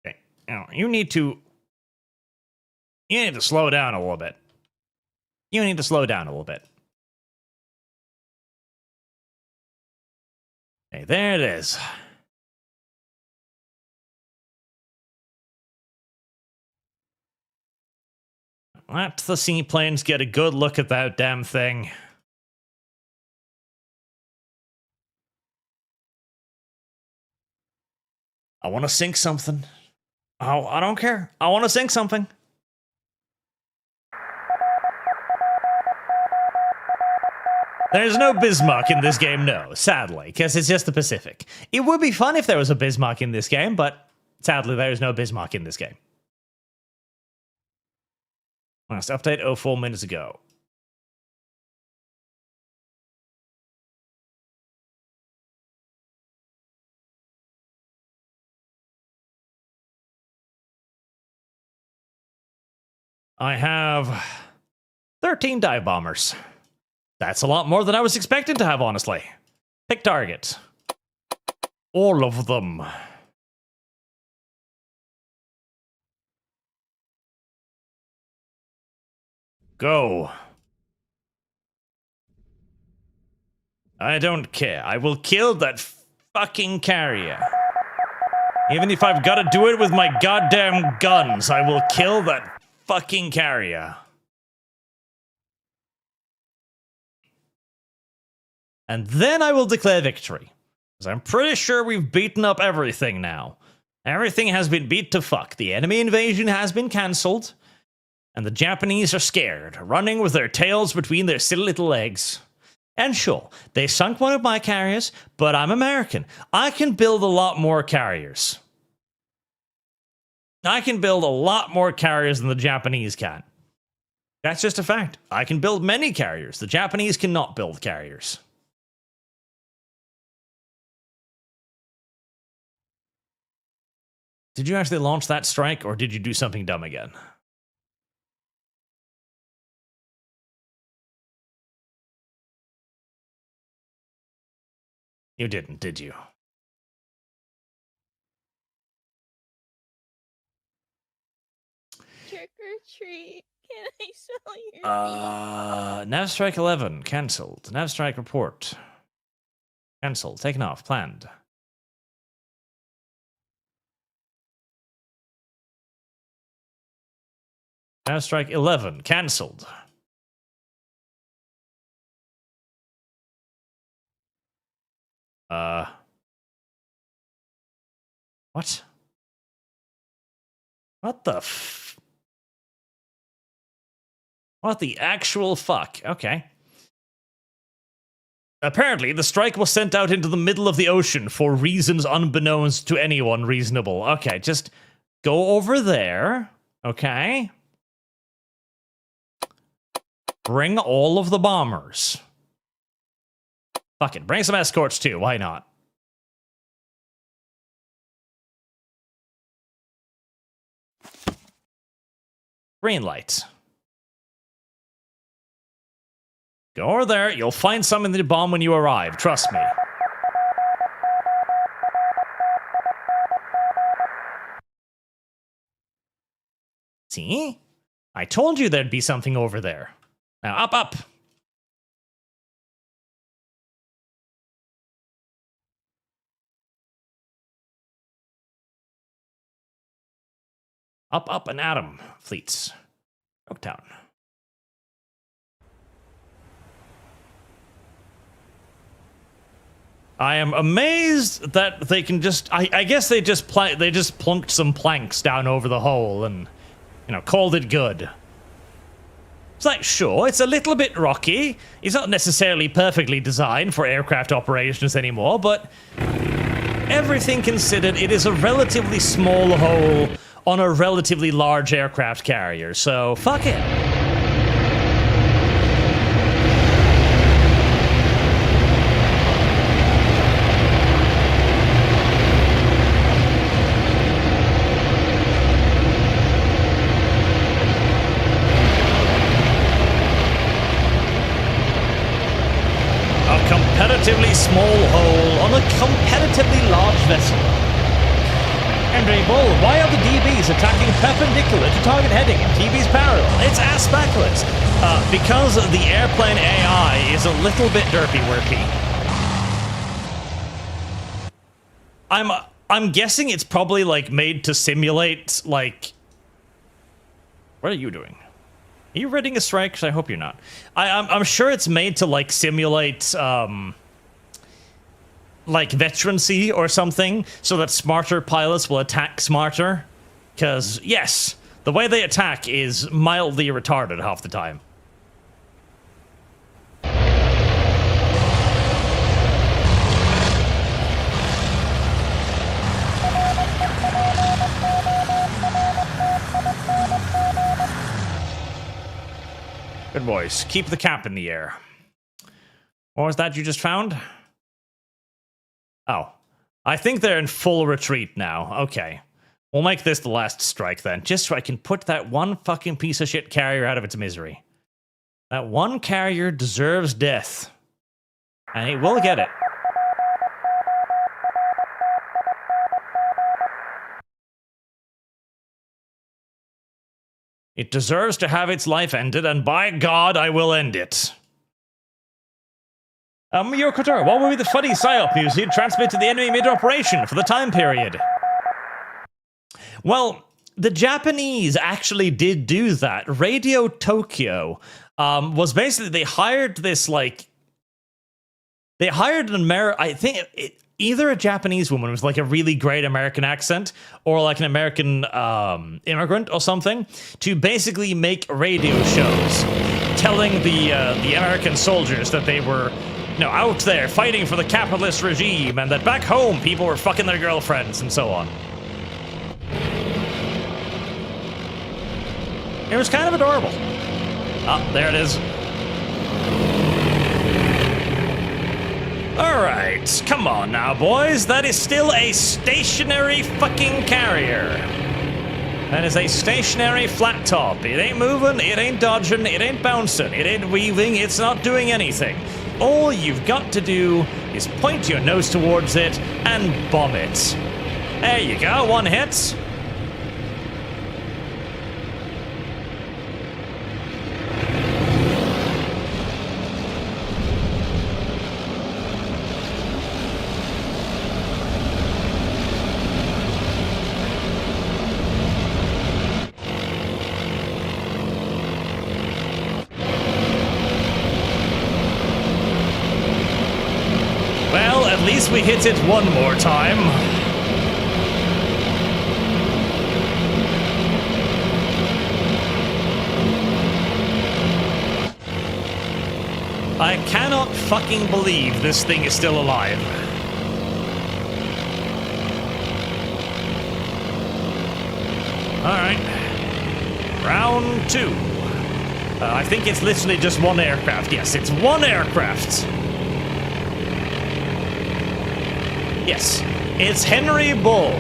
Okay, now you need to slow down a little bit. You need to slow down a little bit. Okay, there it is. Let the seaplanes get a good look at that damn thing. I want to sink something. Oh, I don't care. I want to sink something. There's no Bismarck in this game, no, sadly, because it's just the Pacific. It would be fun if there was a Bismarck in this game, but sadly, there is no Bismarck in this game. Last update, 04 minutes ago. I have 13 dive bombers. That's a lot more than I was expecting to have, honestly. Pick target. All of them. Go. I don't care. I will kill that fucking carrier. Even if I've got to do it with my goddamn guns, I will kill that fucking carrier. And then I will declare victory. Because I'm pretty sure we've beaten up everything now. Everything has been beat to fuck. The enemy invasion has been cancelled. And the Japanese are scared, running with their tails between their silly little legs. And sure, they sunk one of my carriers, but I'm American. I can build a lot more carriers. I can build a lot more carriers than the Japanese can. That's just a fact. I can build many carriers. The Japanese cannot build carriers. Did you actually launch that strike, or did you do something dumb again? You didn't, did you? Trick or treat. Can I smell your feet? Nav strike 11 cancelled. Nav strike report cancelled. Taken off. Planned. Nav strike 11 cancelled. What? What the What the actual fuck? Okay. Apparently, the strike was sent out into the middle of the ocean for reasons unbeknownst to anyone reasonable. Okay, just go over there. Okay. Bring all of the bombers. Fuck it. Bring some escorts too. Why not? Green light. Go over there. You'll find something to bomb when you arrive. Trust me. See? I told you there'd be something over there. Now, up, up. Up, up, and Atom fleets. Oaktown. I am amazed that they can just. I guess they just plunked some planks down over the hole and, you know, called it good. It's like, sure, it's a little bit rocky. It's not necessarily perfectly designed for aircraft operations anymore, but everything considered, it is a relatively small hole on a relatively large aircraft carrier, so fuck it. A comparatively small hole on a comparatively large vessel. Andre Bull, why are the DBs attacking perpendicular to target heading and TV's parallel? It's ass backwards. Because the airplane AI is a little bit derpy-worpy. I'm guessing it's probably like made to simulate like. What are you doing? Are you reading a strike? 'Cause I hope you're not. I'm sure it's made to like simulate like veterancy or something, so that smarter pilots will attack smarter. Because yes, the way they attack is mildly retarded half the time. Good boys. Keep the cap in the air. What was that you just found? Oh. I think they're in full retreat now. Okay. We'll make this the last strike then, just so I can put that one fucking piece of shit carrier out of its misery. That one carrier deserves death. And he will get it. It deserves to have its life ended, and by God, I will end it. Your Couture, what would be the funny PSYOP news you'd transmit to the enemy mid-operation for the time period? Well, the Japanese actually did do that. Radio Tokyo was basically, they hired this, like... They hired an I think either a Japanese woman with like a really great American accent or like an American immigrant or something to basically make radio shows telling the American soldiers that they were, you know, out there fighting for the capitalist regime and that back home people were fucking their girlfriends and so on. It was kind of adorable. Oh, there it is. Alright, come on now, boys. That is still a stationary fucking carrier. That is a stationary flat top. It ain't moving, it ain't dodging, it ain't bouncing, it ain't weaving, it's not doing anything. All you've got to do is point your nose towards it and bomb it. There you go, one hit. At least we hit it one more time. I cannot fucking believe this thing is still alive. Alright. Round 2. I think it's literally just one aircraft. Yes, it's one aircraft. Yes, it's Henry Bull.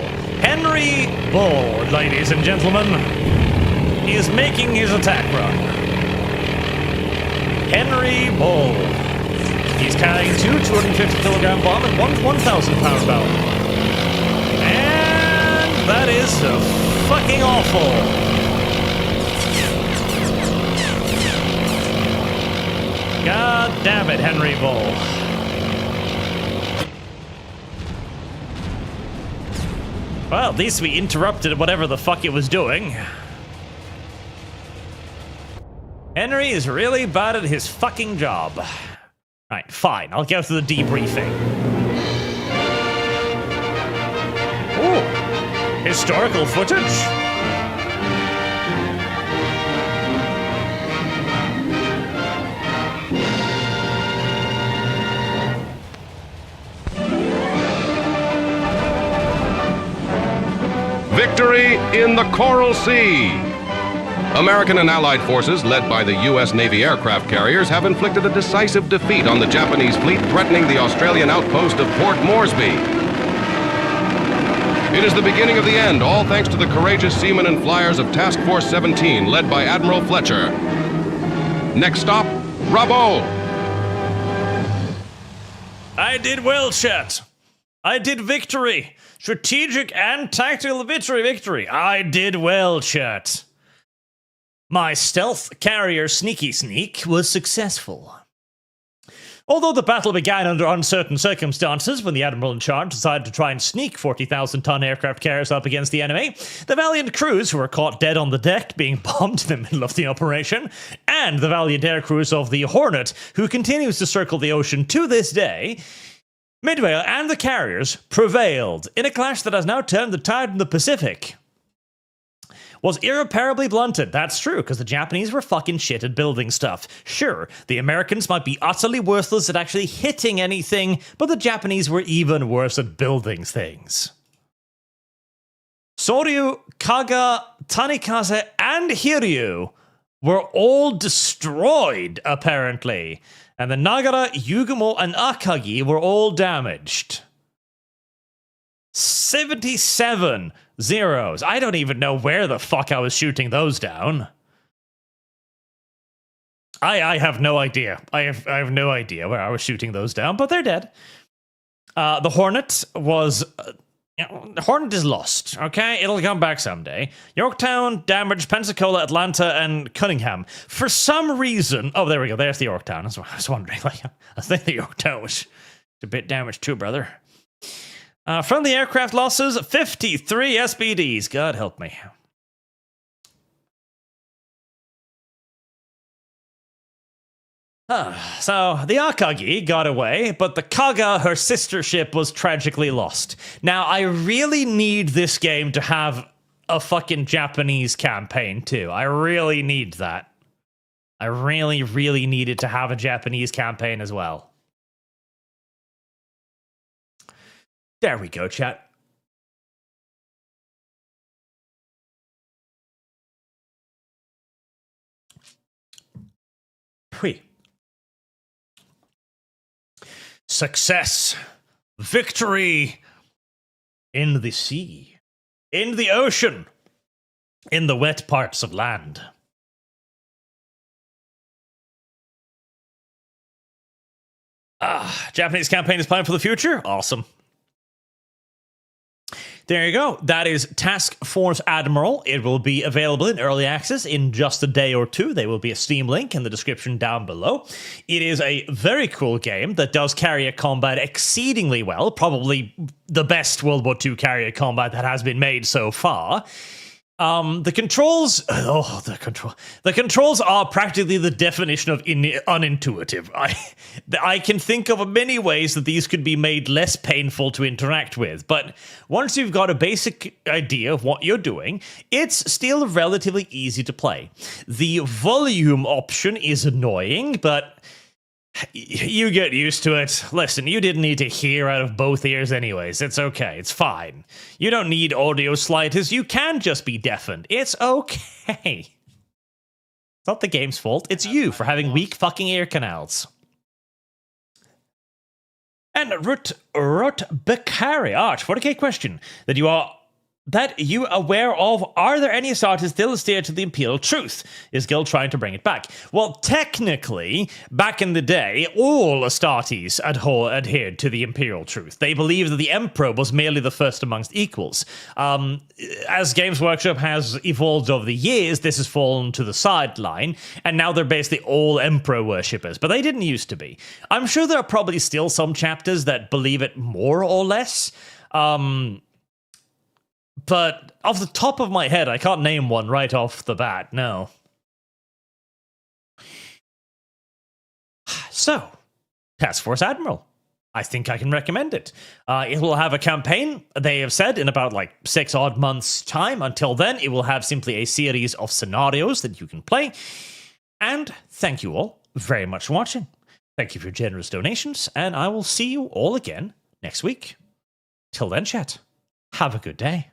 Henry Bull, ladies and gentlemen, is making his attack run. Henry Bull. He's carrying two 250-kilogram bomb and one 1,000-pound bomb. And that is fucking awful. God damn it, Henry Bull. Well, at least we interrupted whatever the fuck it was doing. Henry is really bad at his fucking job. Right, fine. I'll go through the debriefing. Ooh, historical footage. Victory in the Coral Sea. American and Allied forces, led by the U.S. Navy aircraft carriers, have inflicted a decisive defeat on the Japanese fleet, threatening the Australian outpost of Port Moresby. It is the beginning of the end, all thanks to the courageous seamen and flyers of Task Force 17, led by Admiral Fletcher. Next stop, Bravo! I did well, chat. I did victory. Strategic and tactical victory. I did well, chat. My stealth carrier sneaky sneak was successful. Although the battle began under uncertain circumstances when the admiral in charge decided to try and sneak 40,000-ton aircraft carriers up against the enemy, the valiant crews who were caught dead on the deck being bombed in the middle of the operation, and the valiant air crews of the Hornet, who continues to circle the ocean to this day, Midway and the carriers prevailed in a clash that has now turned the tide in the Pacific. Was irreparably blunted. That's true, because the Japanese were fucking shit at building stuff. Sure, the Americans might be utterly worthless at actually hitting anything, but the Japanese were even worse at building things. Soryu, Kaga, Tanikaze, and Hiryu were all destroyed, apparently. And the Nagara, Yugumo, and Akagi were all damaged. 77 zeros. I don't even know where the fuck I was shooting those down. I have no idea. I have no idea where I was shooting those down, but they're dead. The Hornet was... Hornet is lost, okay? It'll come back someday. Yorktown, damaged, Pensacola, Atlanta, and Cunningham. For some reason... Oh, there we go. There's the Yorktown. That's what I was wondering. Like, I think the Yorktown was a bit damaged too, brother. From the aircraft losses, 53 SBDs. God help me. So, the Akagi got away, but the Kaga, her sister ship, was tragically lost. Now, I really need this game to have a fucking Japanese campaign, too. I really need that. I really, really need it to have a Japanese campaign as well. There we go, chat. Pui. Success. Victory. In the sea. In the ocean. In the wet parts of land. Japanese campaign is planned for the future? Awesome. There you go. That is Task Force Admiral. It will be available in early access in just a day or two. There will be a Steam link in the description down below. It is a very cool game that does carrier combat exceedingly well. Probably the best World War II carrier combat that has been made so far. The controls... Oh, the controls are practically the definition of unintuitive. I can think of many ways that these could be made less painful to interact with, but once you've got a basic idea of what you're doing, it's still relatively easy to play. The volume option is annoying, but... you get used to it. Listen, you didn't need to hear out of both ears anyways. It's okay. It's fine. You don't need audio slightest. You can just be deafened. It's okay. It's not the game's fault. It's you for having weak fucking ear canals. And Rut Bakari, Arch, 40k question that you aware of, are there any Astartes still steer to the Imperial truth? Is Gil trying to bring it back? Well, technically, back in the day, all Astartes adhered to the Imperial truth. They believed that the Emperor was merely the first amongst equals. As Games Workshop has evolved over the years, this has fallen to the sideline, and now they're basically all Emperor worshippers, but they didn't used to be. I'm sure there are probably still some chapters that believe it more or less, but off the top of my head, I can't name one right off the bat, no. So, Task Force Admiral. I think I can recommend it. It will have a campaign, they have said, in about 6 odd months' time. Until then, it will have simply a series of scenarios that you can play. And thank you all very much for watching. Thank you for your generous donations, and I will see you all again next week. Till then, chat, have a good day.